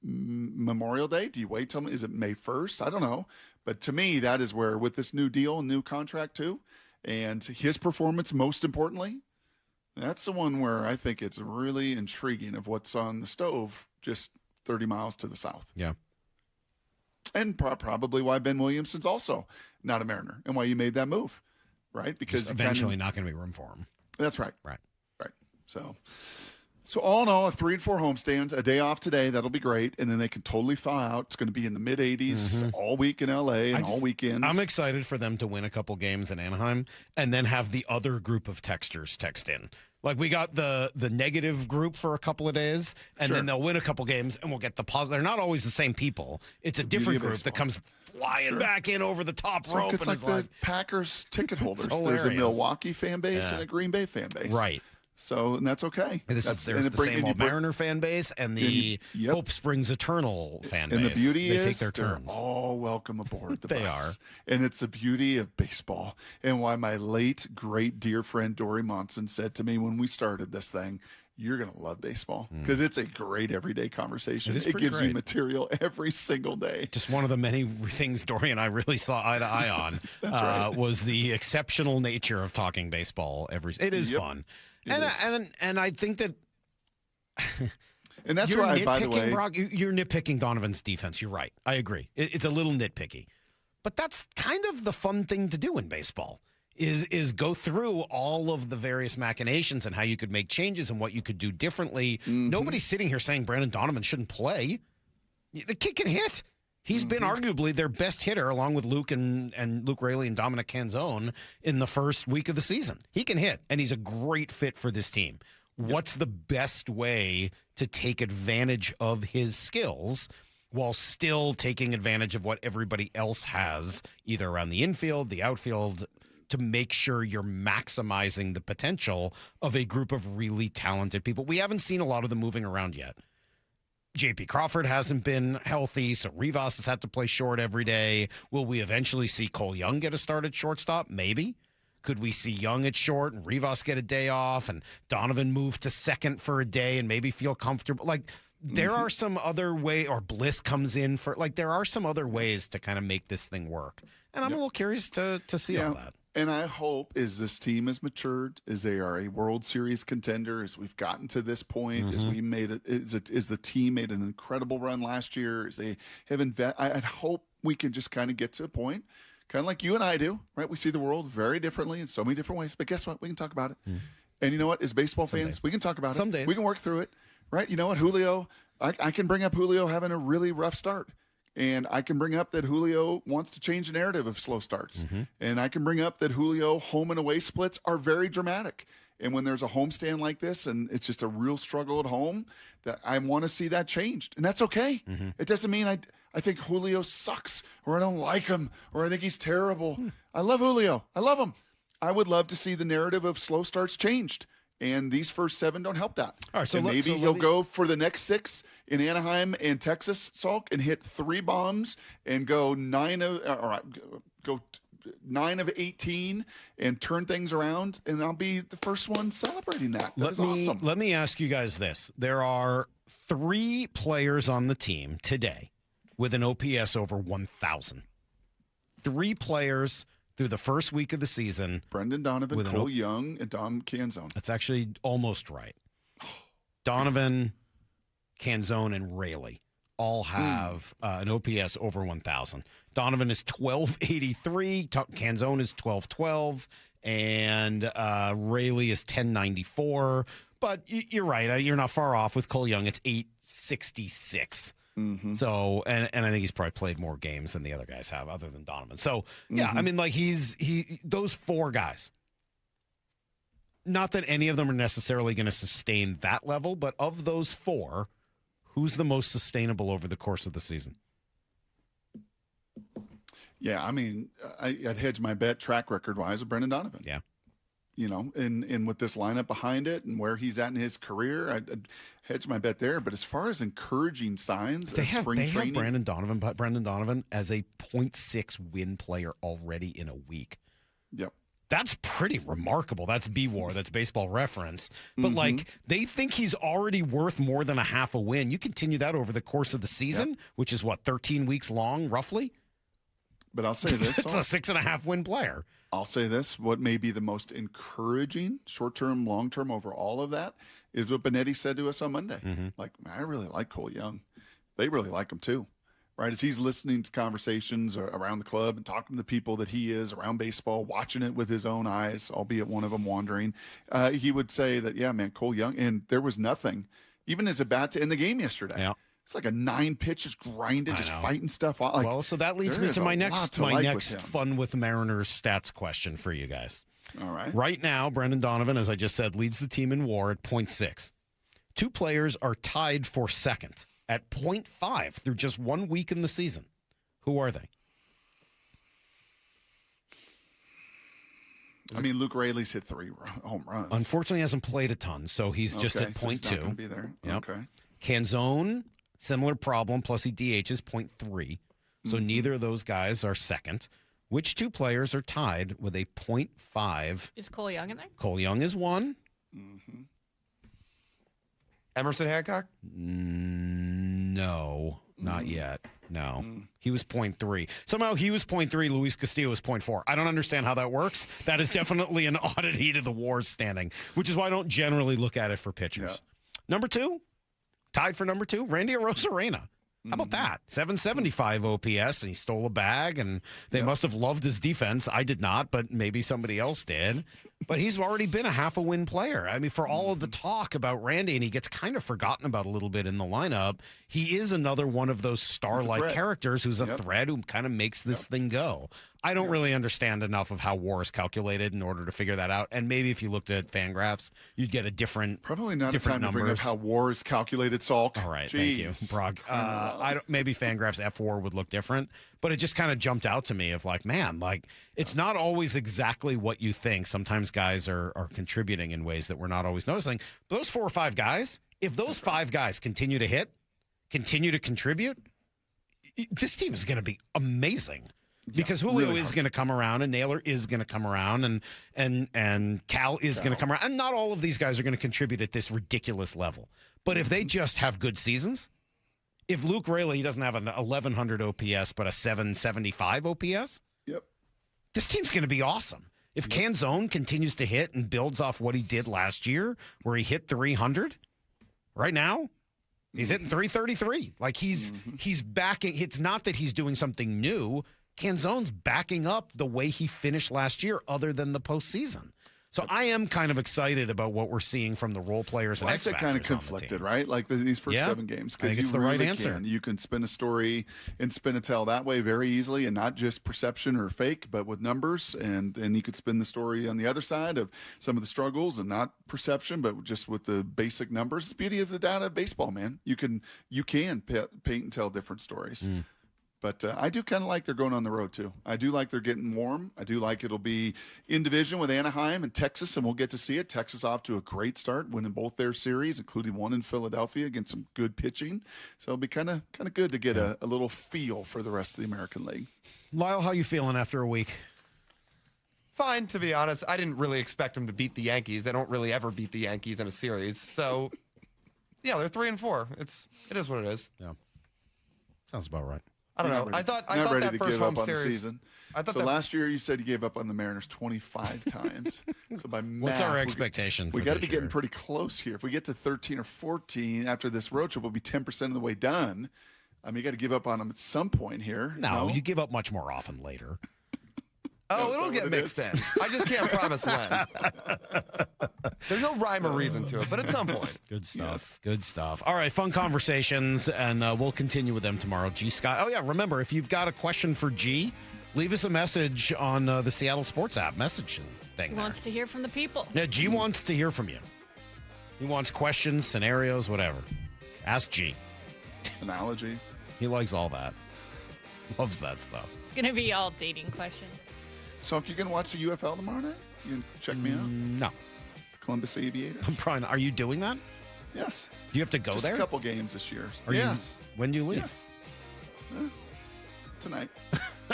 Memorial Day? Do you wait till, is it May 1st? I don't know. But to me, that is where, with this new deal and new contract too, and his performance, most importantly, that's the one where I think it's really intriguing of what's on the stove just 30 miles to the south. Yeah. And probably why Ben Williamson's also not a Mariner and why you made that move, right? Because eventually not going to be room for him. That's right. Right. So So all in all, a 3 and 4 homestand, a day off today. That'll be great. And then they can totally thaw out. It's going to be in the mid-80s all week in L.A. and all weekends. I'm excited for them to win a couple games in Anaheim and then have the other group of texters text in. Like we got the negative group for a couple of days, and then they'll win a couple games, and we'll get the positive. They're not always the same people. It's a different group that comes flying back in over the top rope. It's like the Packers ticket holders. There's a Milwaukee fan base and a Green Bay fan base. Right. So, and that's okay. And there's the same old Mariner fan base and the Hope Springs Eternal fan base. And the beauty they is take their turns. They're all welcome aboard the They bus. are. And it's the beauty of baseball. And why my late, great, dear friend Dory Monson said to me when we started this thing, you're going to love baseball because it's a great everyday conversation. It gives you material every single day. Just one of the many things Dory and I really saw eye to eye on was the exceptional nature of talking baseball. It is fun. And I think that and that's why, by the way, Brock, you're nitpicking Donovan's defense. You're right. I agree. It's a little nitpicky. But that's kind of the fun thing to do in baseball is go through all of the various machinations and how you could make changes and what you could do differently. Nobody's sitting here saying Brandon Donovan shouldn't play. The kid can hit. He's been arguably their best hitter, along with Luke and Luke Raley and Dominic Canzone in the first week of the season. He can hit, and he's a great fit for this team. What's the best way to take advantage of his skills while still taking advantage of what everybody else has, either around the infield, the outfield, to make sure you're maximizing the potential of a group of really talented people? We haven't seen a lot of them moving around yet. J.P. Crawford hasn't been healthy, so Rivas has had to play short every day. Will we eventually see Cole Young get a start at shortstop? Maybe. Could we see Young at short and Rivas get a day off and Donovan move to second for a day and maybe feel comfortable? Like, there are some other way, or Bliss comes in for, like, there are some other ways to kind of make this thing work. And I'm a little curious to see all that. And I hope as this team has matured, as they are a World Series contender, as we've gotten to this point, as we made it, as the team made an incredible run last year, as they have I hope we can just kind of get to a point, kind of like you and I do, right? We see the world very differently in so many different ways. But guess what? We can talk about it. And you know what? As baseball fans, we can talk about it. Some days. We can work through it, right? You know what? Julio, I can bring up Julio having a really rough start. And I can bring up that Julio wants to change the narrative of slow starts. And I can bring up that Julio home and away splits are very dramatic. And when there's a homestand like this and it's just a real struggle at home, that I want to see that changed. And that's okay. It doesn't mean I think Julio sucks or I don't like him or I think he's terrible. I love Julio. I love him. I would love to see the narrative of slow starts changed. And these first 7 don't help that. All right, so maybe he'll go for the next 6 in Anaheim and Texas, Salk, and hit 3 bombs and go 9 of 18 and turn things around. And I'll be the first one celebrating that. That's awesome. Let me ask you guys this: there are 3 players on the team today with an OPS over 1,000. 3 players through the first week of the season. Brendan Donovan, Cole Young, and Dom Canzone. That's actually almost right. Donovan, Canzone, and Raley all have an OPS over 1,000. Donovan is 1283, Canzone is 1212, and Raley is 1094. But you're right. You're not far off with Cole Young. It's 866. So, and I think he's probably played more games than the other guys have, other than Donovan. So, yeah, I mean, like those 4 guys. Not that any of them are necessarily going to sustain that level, but of those 4, who's the most sustainable over the course of the season? Yeah, I mean, I'd hedge my bet track record wise of Brendan Donovan. Yeah. You know, and with this lineup behind it and where he's at in his career, I'd hedge my bet there. But as far as encouraging signs of spring training, have Brendan Donovan as a 0.6 win player already in a week. Yep. That's pretty remarkable. That's B-War. That's Baseball Reference. But, like, they think he's already worth more than a half a win. You continue that over the course of the season, which is, 13 weeks long, roughly? But I'll say this. It's a 6.5 win player. I'll say this. What may be the most encouraging, short-term, long-term over all of that is what Benetti said to us on Monday. Like, I really like Cole Young. They really like him, too. right? As he's listening to conversations around the club and talking to the people that he is around baseball, watching it with his own eyes, albeit one of them wandering, he would say that, yeah, man, Cole Young, and there was nothing, even as a bat in the game yesterday. Yeah. It's like a 9 pitches grinded, just fighting stuff out. Like, well, so that leads me to my next Fun with Mariners stats question for you guys. All right. Right now, Brendan Donovan, as I just said, leads the team in WAR at 0.6. 2 players are tied for second at 0.5 through just 1 week in the season. Who are they? I mean, Luke Raley's hit 3 home runs. Unfortunately, hasn't played a ton, so he's just at 0.2. So he's not gonna be there. Yep. Okay. Canzone, similar problem, plus he DHs 0.3. So neither of those guys are second. Which 2 players are tied with a 0.5? Is Cole Young in there? Cole Young is 1. Emerson Hancock? No, not yet. No. He was 0.3. Somehow he was 0.3. Luis Castillo was 0.4. I don't understand how that works. That is definitely an oddity to the WAR's standing, which is why I don't generally look at it for pitchers. Yeah. Number 2, tied for number 2, Randy Arozarena. How about that? 775 OPS, and he stole a bag, and they must have loved his defense. I did not, but maybe somebody else did. But he's already been a half-a-win player. I mean, for all of the talk about Randy, and he gets kind of forgotten about a little bit in the lineup, he is another one of those star-like characters who's a thread who kind of makes this thing go. I don't really understand enough of how WAR is calculated in order to figure that out. And maybe if you looked at Fangraphs, you'd get a different Probably not a time numbers. to bring up how WAR is calculated, Salk. All right, thank you, Brock. Maybe Fangraphs F4 would look different, but it just kind of jumped out to me of like, man, like it's not always exactly what you think. Sometimes guys are contributing in ways that we're not always noticing. But those 4 or 5 guys, if those 5 guys continue to hit, continue to contribute, this team is going to be amazing. Because Julio is going to come around, and Naylor is going to come around, and Cal is going to come around. And not all of these guys are going to contribute at this ridiculous level. But if they just have good seasons, if Luke Raley doesn't have an 1,100 OPS but a 775 OPS, this team's going to be awesome. If Canzone continues to hit and builds off what he did last year, where he hit 300, right now, he's hitting 333. Like he's backing. It's not that he's doing something new. Canzone's backing up the way he finished last year, other than the postseason. So I am kind of excited about what we're seeing from the role players and X-factors. I said kind of conflicted, right? Like these first 7 games. I think it's the right answer. You can spin a story and spin a tell that way very easily, and not just perception or fake, but with numbers. And you could spin the story on the other side of some of the struggles and not perception, but just with the basic numbers. It's the beauty of the data of baseball, man. You can paint and tell different stories. But I do kind of like they're going on the road, too. I do like they're getting warm. I do like it'll be in division with Anaheim and Texas, and we'll get to see it. Texas off to a great start, winning both their series, including one in Philadelphia against some good pitching. So it'll be kind of good to get a little feel for the rest of the American League. Lyle, how you feeling after a week? Fine, to be honest. I didn't really expect them to beat the Yankees. They don't really ever beat the Yankees in a series. So, yeah, they're 3-4. It is what it is. Yeah. Sounds about right. I don't know. I thought that first home series. Last year you said you gave up on the Mariners 25 times. So by math, what's our expectation? We got to be getting pretty close here. If we get to 13 or 14 after this road trip, we'll be 10% of the way done. I mean, you got to give up on them at some point here. No, you give up much more often later. Oh, it'll get mixed in. I just can't promise when. There's no rhyme or reason to it, but at some point. Good stuff. Yes. Good stuff. All right, fun conversations, and we'll continue with them tomorrow. G. Scott. Oh, yeah, remember, if you've got a question for G, leave us a message on the Seattle Sports app message thing. He wants to hear from the people. Yeah, G wants to hear from you. He wants questions, scenarios, whatever. Ask G. Analogies. He likes all that. Loves that stuff. It's going to be all dating questions. So, if you're going to watch the UFL tomorrow night, you can check me out. No. The Columbus Aviators. I'm probably not. Are you doing that? Yes. Do you have to go Just there? a couple games this year. Yes. When do you leave? Yes. Tonight.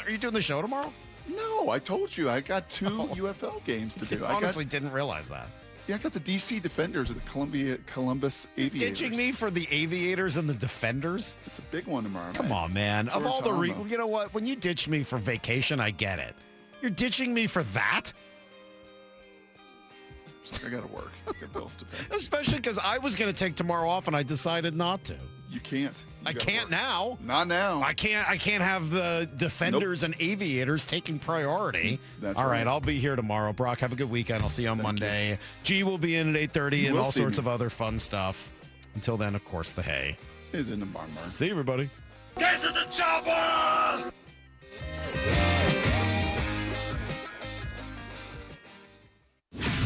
Are you doing the show tomorrow? No, I told you. I got 2 UFL games to do. I honestly didn't realize that. Yeah, I got the DC Defenders at the Columbus Aviators. Ditching me for the Aviators and the Defenders? It's a big one tomorrow. Come on, man. Of all the you know what? When you ditch me for vacation, I get it. You're ditching me for that? I got to work. I got bills to pay. Especially because I was going to take tomorrow off and I decided not to. You can't. I can't now. Not now. I can't have the defenders and aviators taking priority. That's all right, I'll be here tomorrow. Brock, have a good weekend. I'll see you on Monday. G will be in at 8:30 and all sorts of other fun stuff. Until then, of course, the hay is in the barn. See you, everybody. Get to the chopper!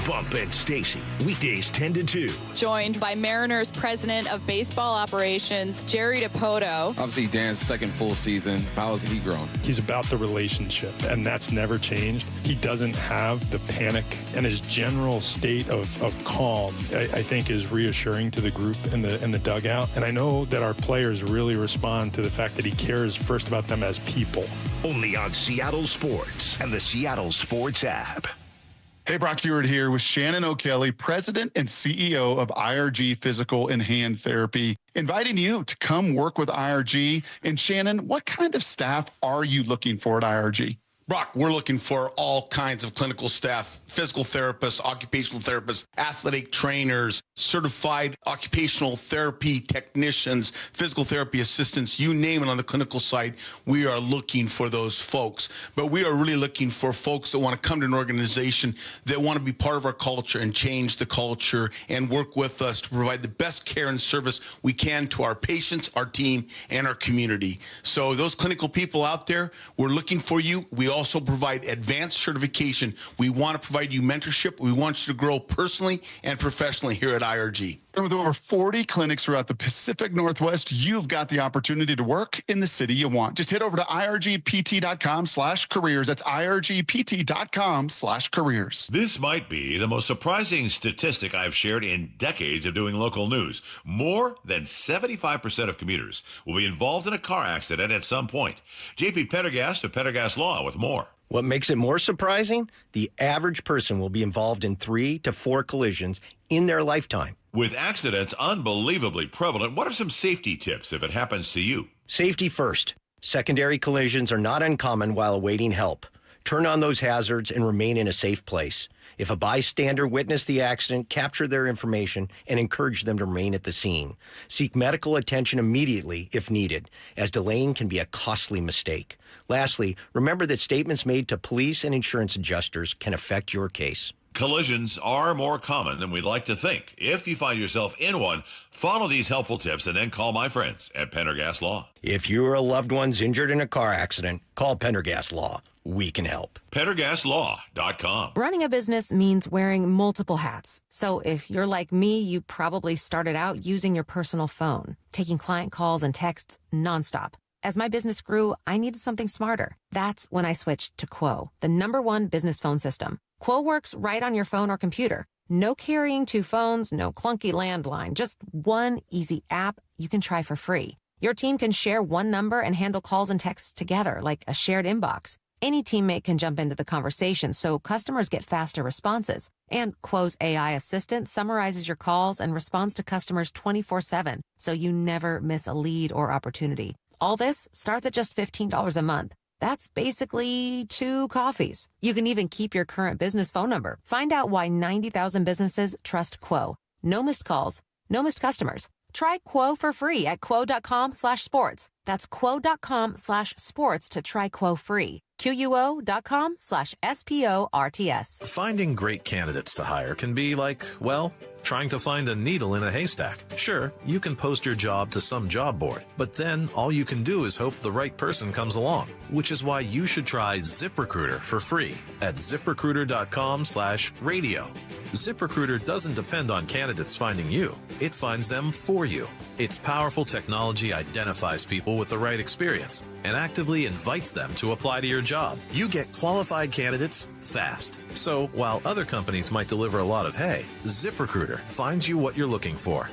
Bump and Stacy, weekdays 10 to 2. Joined by Mariners President of Baseball Operations, Jerry Dipoto. Obviously, Dan's second full season. How has he grown? He's about the relationship, and that's never changed. He doesn't have the panic, and his general state of calm, I think, is reassuring to the group in the dugout. And I know that our players really respond to the fact that he cares first about them as people. Only on Seattle Sports and the Seattle Sports app. Hey, Brock Heward here with Shannon O'Kelly, President and CEO of IRG Physical and Hand Therapy, inviting you to come work with IRG. And Shannon, what kind of staff are you looking for at IRG? Brock, we're looking for all kinds of clinical staff, physical therapists, occupational therapists, athletic trainers, certified occupational therapy technicians, physical therapy assistants, you name it on the clinical side. We are looking for those folks. But we are really looking for folks that want to come to an organization that want to be part of our culture and change the culture and work with us to provide the best care and service we can to our patients, our team, and our community. So those clinical people out there, we're looking for you. We also provide advanced certification. We want to provide you mentorship. We want you to grow personally and professionally here at IRG. And with over 40 clinics throughout the Pacific Northwest, you've got the opportunity to work in the city you want. Just head over to irgpt.com/careers. That's irgpt.com/careers. This might be the most surprising statistic I've shared in decades of doing local news. More than 75% of commuters will be involved in a car accident at some point. JP Pendergast of Pendergast Law with more. What makes it more surprising? The average person will be involved in 3 to 4 collisions in their lifetime. With accidents unbelievably prevalent, what are some safety tips if it happens to you? Safety first. Secondary collisions are not uncommon while awaiting help. Turn on those hazards and remain in a safe place. If a bystander witnessed the accident, capture their information and encourage them to remain at the scene. Seek medical attention immediately if needed, as delaying can be a costly mistake. Lastly, remember that statements made to police and insurance adjusters can affect your case. Collisions are more common than we'd like to think. If you find yourself in one, follow these helpful tips and then call my friends at Pendergast Law. If you or a loved one's injured in a car accident, call Pendergast Law. We can help. PendergastLaw.com. Running a business means wearing multiple hats. So if you're like me, you probably started out using your personal phone, taking client calls and texts nonstop. As my business grew, I needed something smarter. That's when I switched to Quo, the #1 business phone system. Quo works right on your phone or computer. No carrying 2 phones, no clunky landline, just one easy app you can try for free. Your team can share one number and handle calls and texts together like a shared inbox. Any teammate can jump into the conversation so customers get faster responses. And Quo's AI assistant summarizes your calls and responds to customers 24/7, so you never miss a lead or opportunity. All this starts at just $15 a month. That's basically 2 coffees. You can even keep your current business phone number. Find out why 90,000 businesses trust Quo. No missed calls, no missed customers. Try Quo for free at quo.com/sports. That's quo.com/sports to try Quo free. QUO.com/SPORTS. Finding great candidates to hire can be like, well, trying to find a needle in a haystack. Sure, you can post your job to some job board, but then all you can do is hope the right person comes along, which is why you should try ZipRecruiter for free at ZipRecruiter.com/radio. ZipRecruiter doesn't depend on candidates finding you. It finds them for you. Its powerful technology identifies people with the right experience and actively invites them to apply to your job. You get qualified candidates fast. So while other companies might deliver a lot of hay, ZipRecruiter finds you what you're looking for.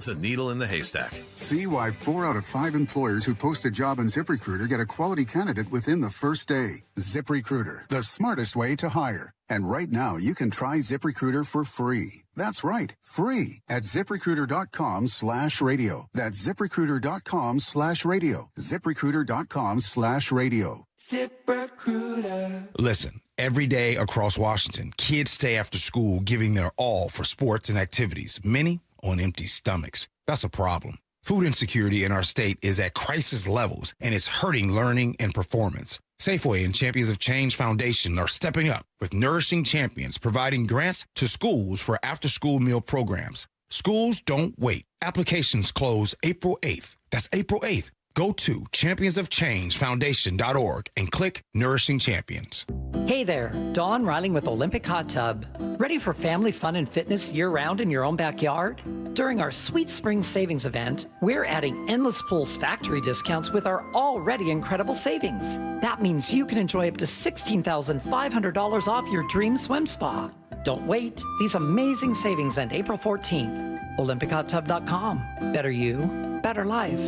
The needle in the haystack. See why 4 out of 5 employers who post a job on ZipRecruiter get a quality candidate within the first day. ZipRecruiter, the smartest way to hire. And right now, you can try ZipRecruiter for free. That's right, free at ZipRecruiter.com/radio. That's ZipRecruiter.com/radio. ZipRecruiter.com/radio. ZipRecruiter. Listen, every day across Washington, kids stay after school giving their all for sports and activities, many on empty stomachs. That's a problem. Food insecurity in our state is at crisis levels, and it's hurting learning and performance. Safeway and Champions of Change Foundation are stepping up with Nourishing Champions, providing grants to schools for after-school meal programs. Schools don't wait. Applications close April 8th. That's April 8th. Go to championsofchangefoundation.org and click Nourishing Champions. Hey there, Dawn Riling with Olympic Hot Tub. Ready for family fun and fitness year-round in your own backyard? During our Sweet Spring Savings event, we're adding Endless Pools factory discounts with our already incredible savings. That means you can enjoy up to $16,500 off your dream swim spa. Don't wait. These amazing savings end April 14th. OlympicHotTub.com. Better you, better life.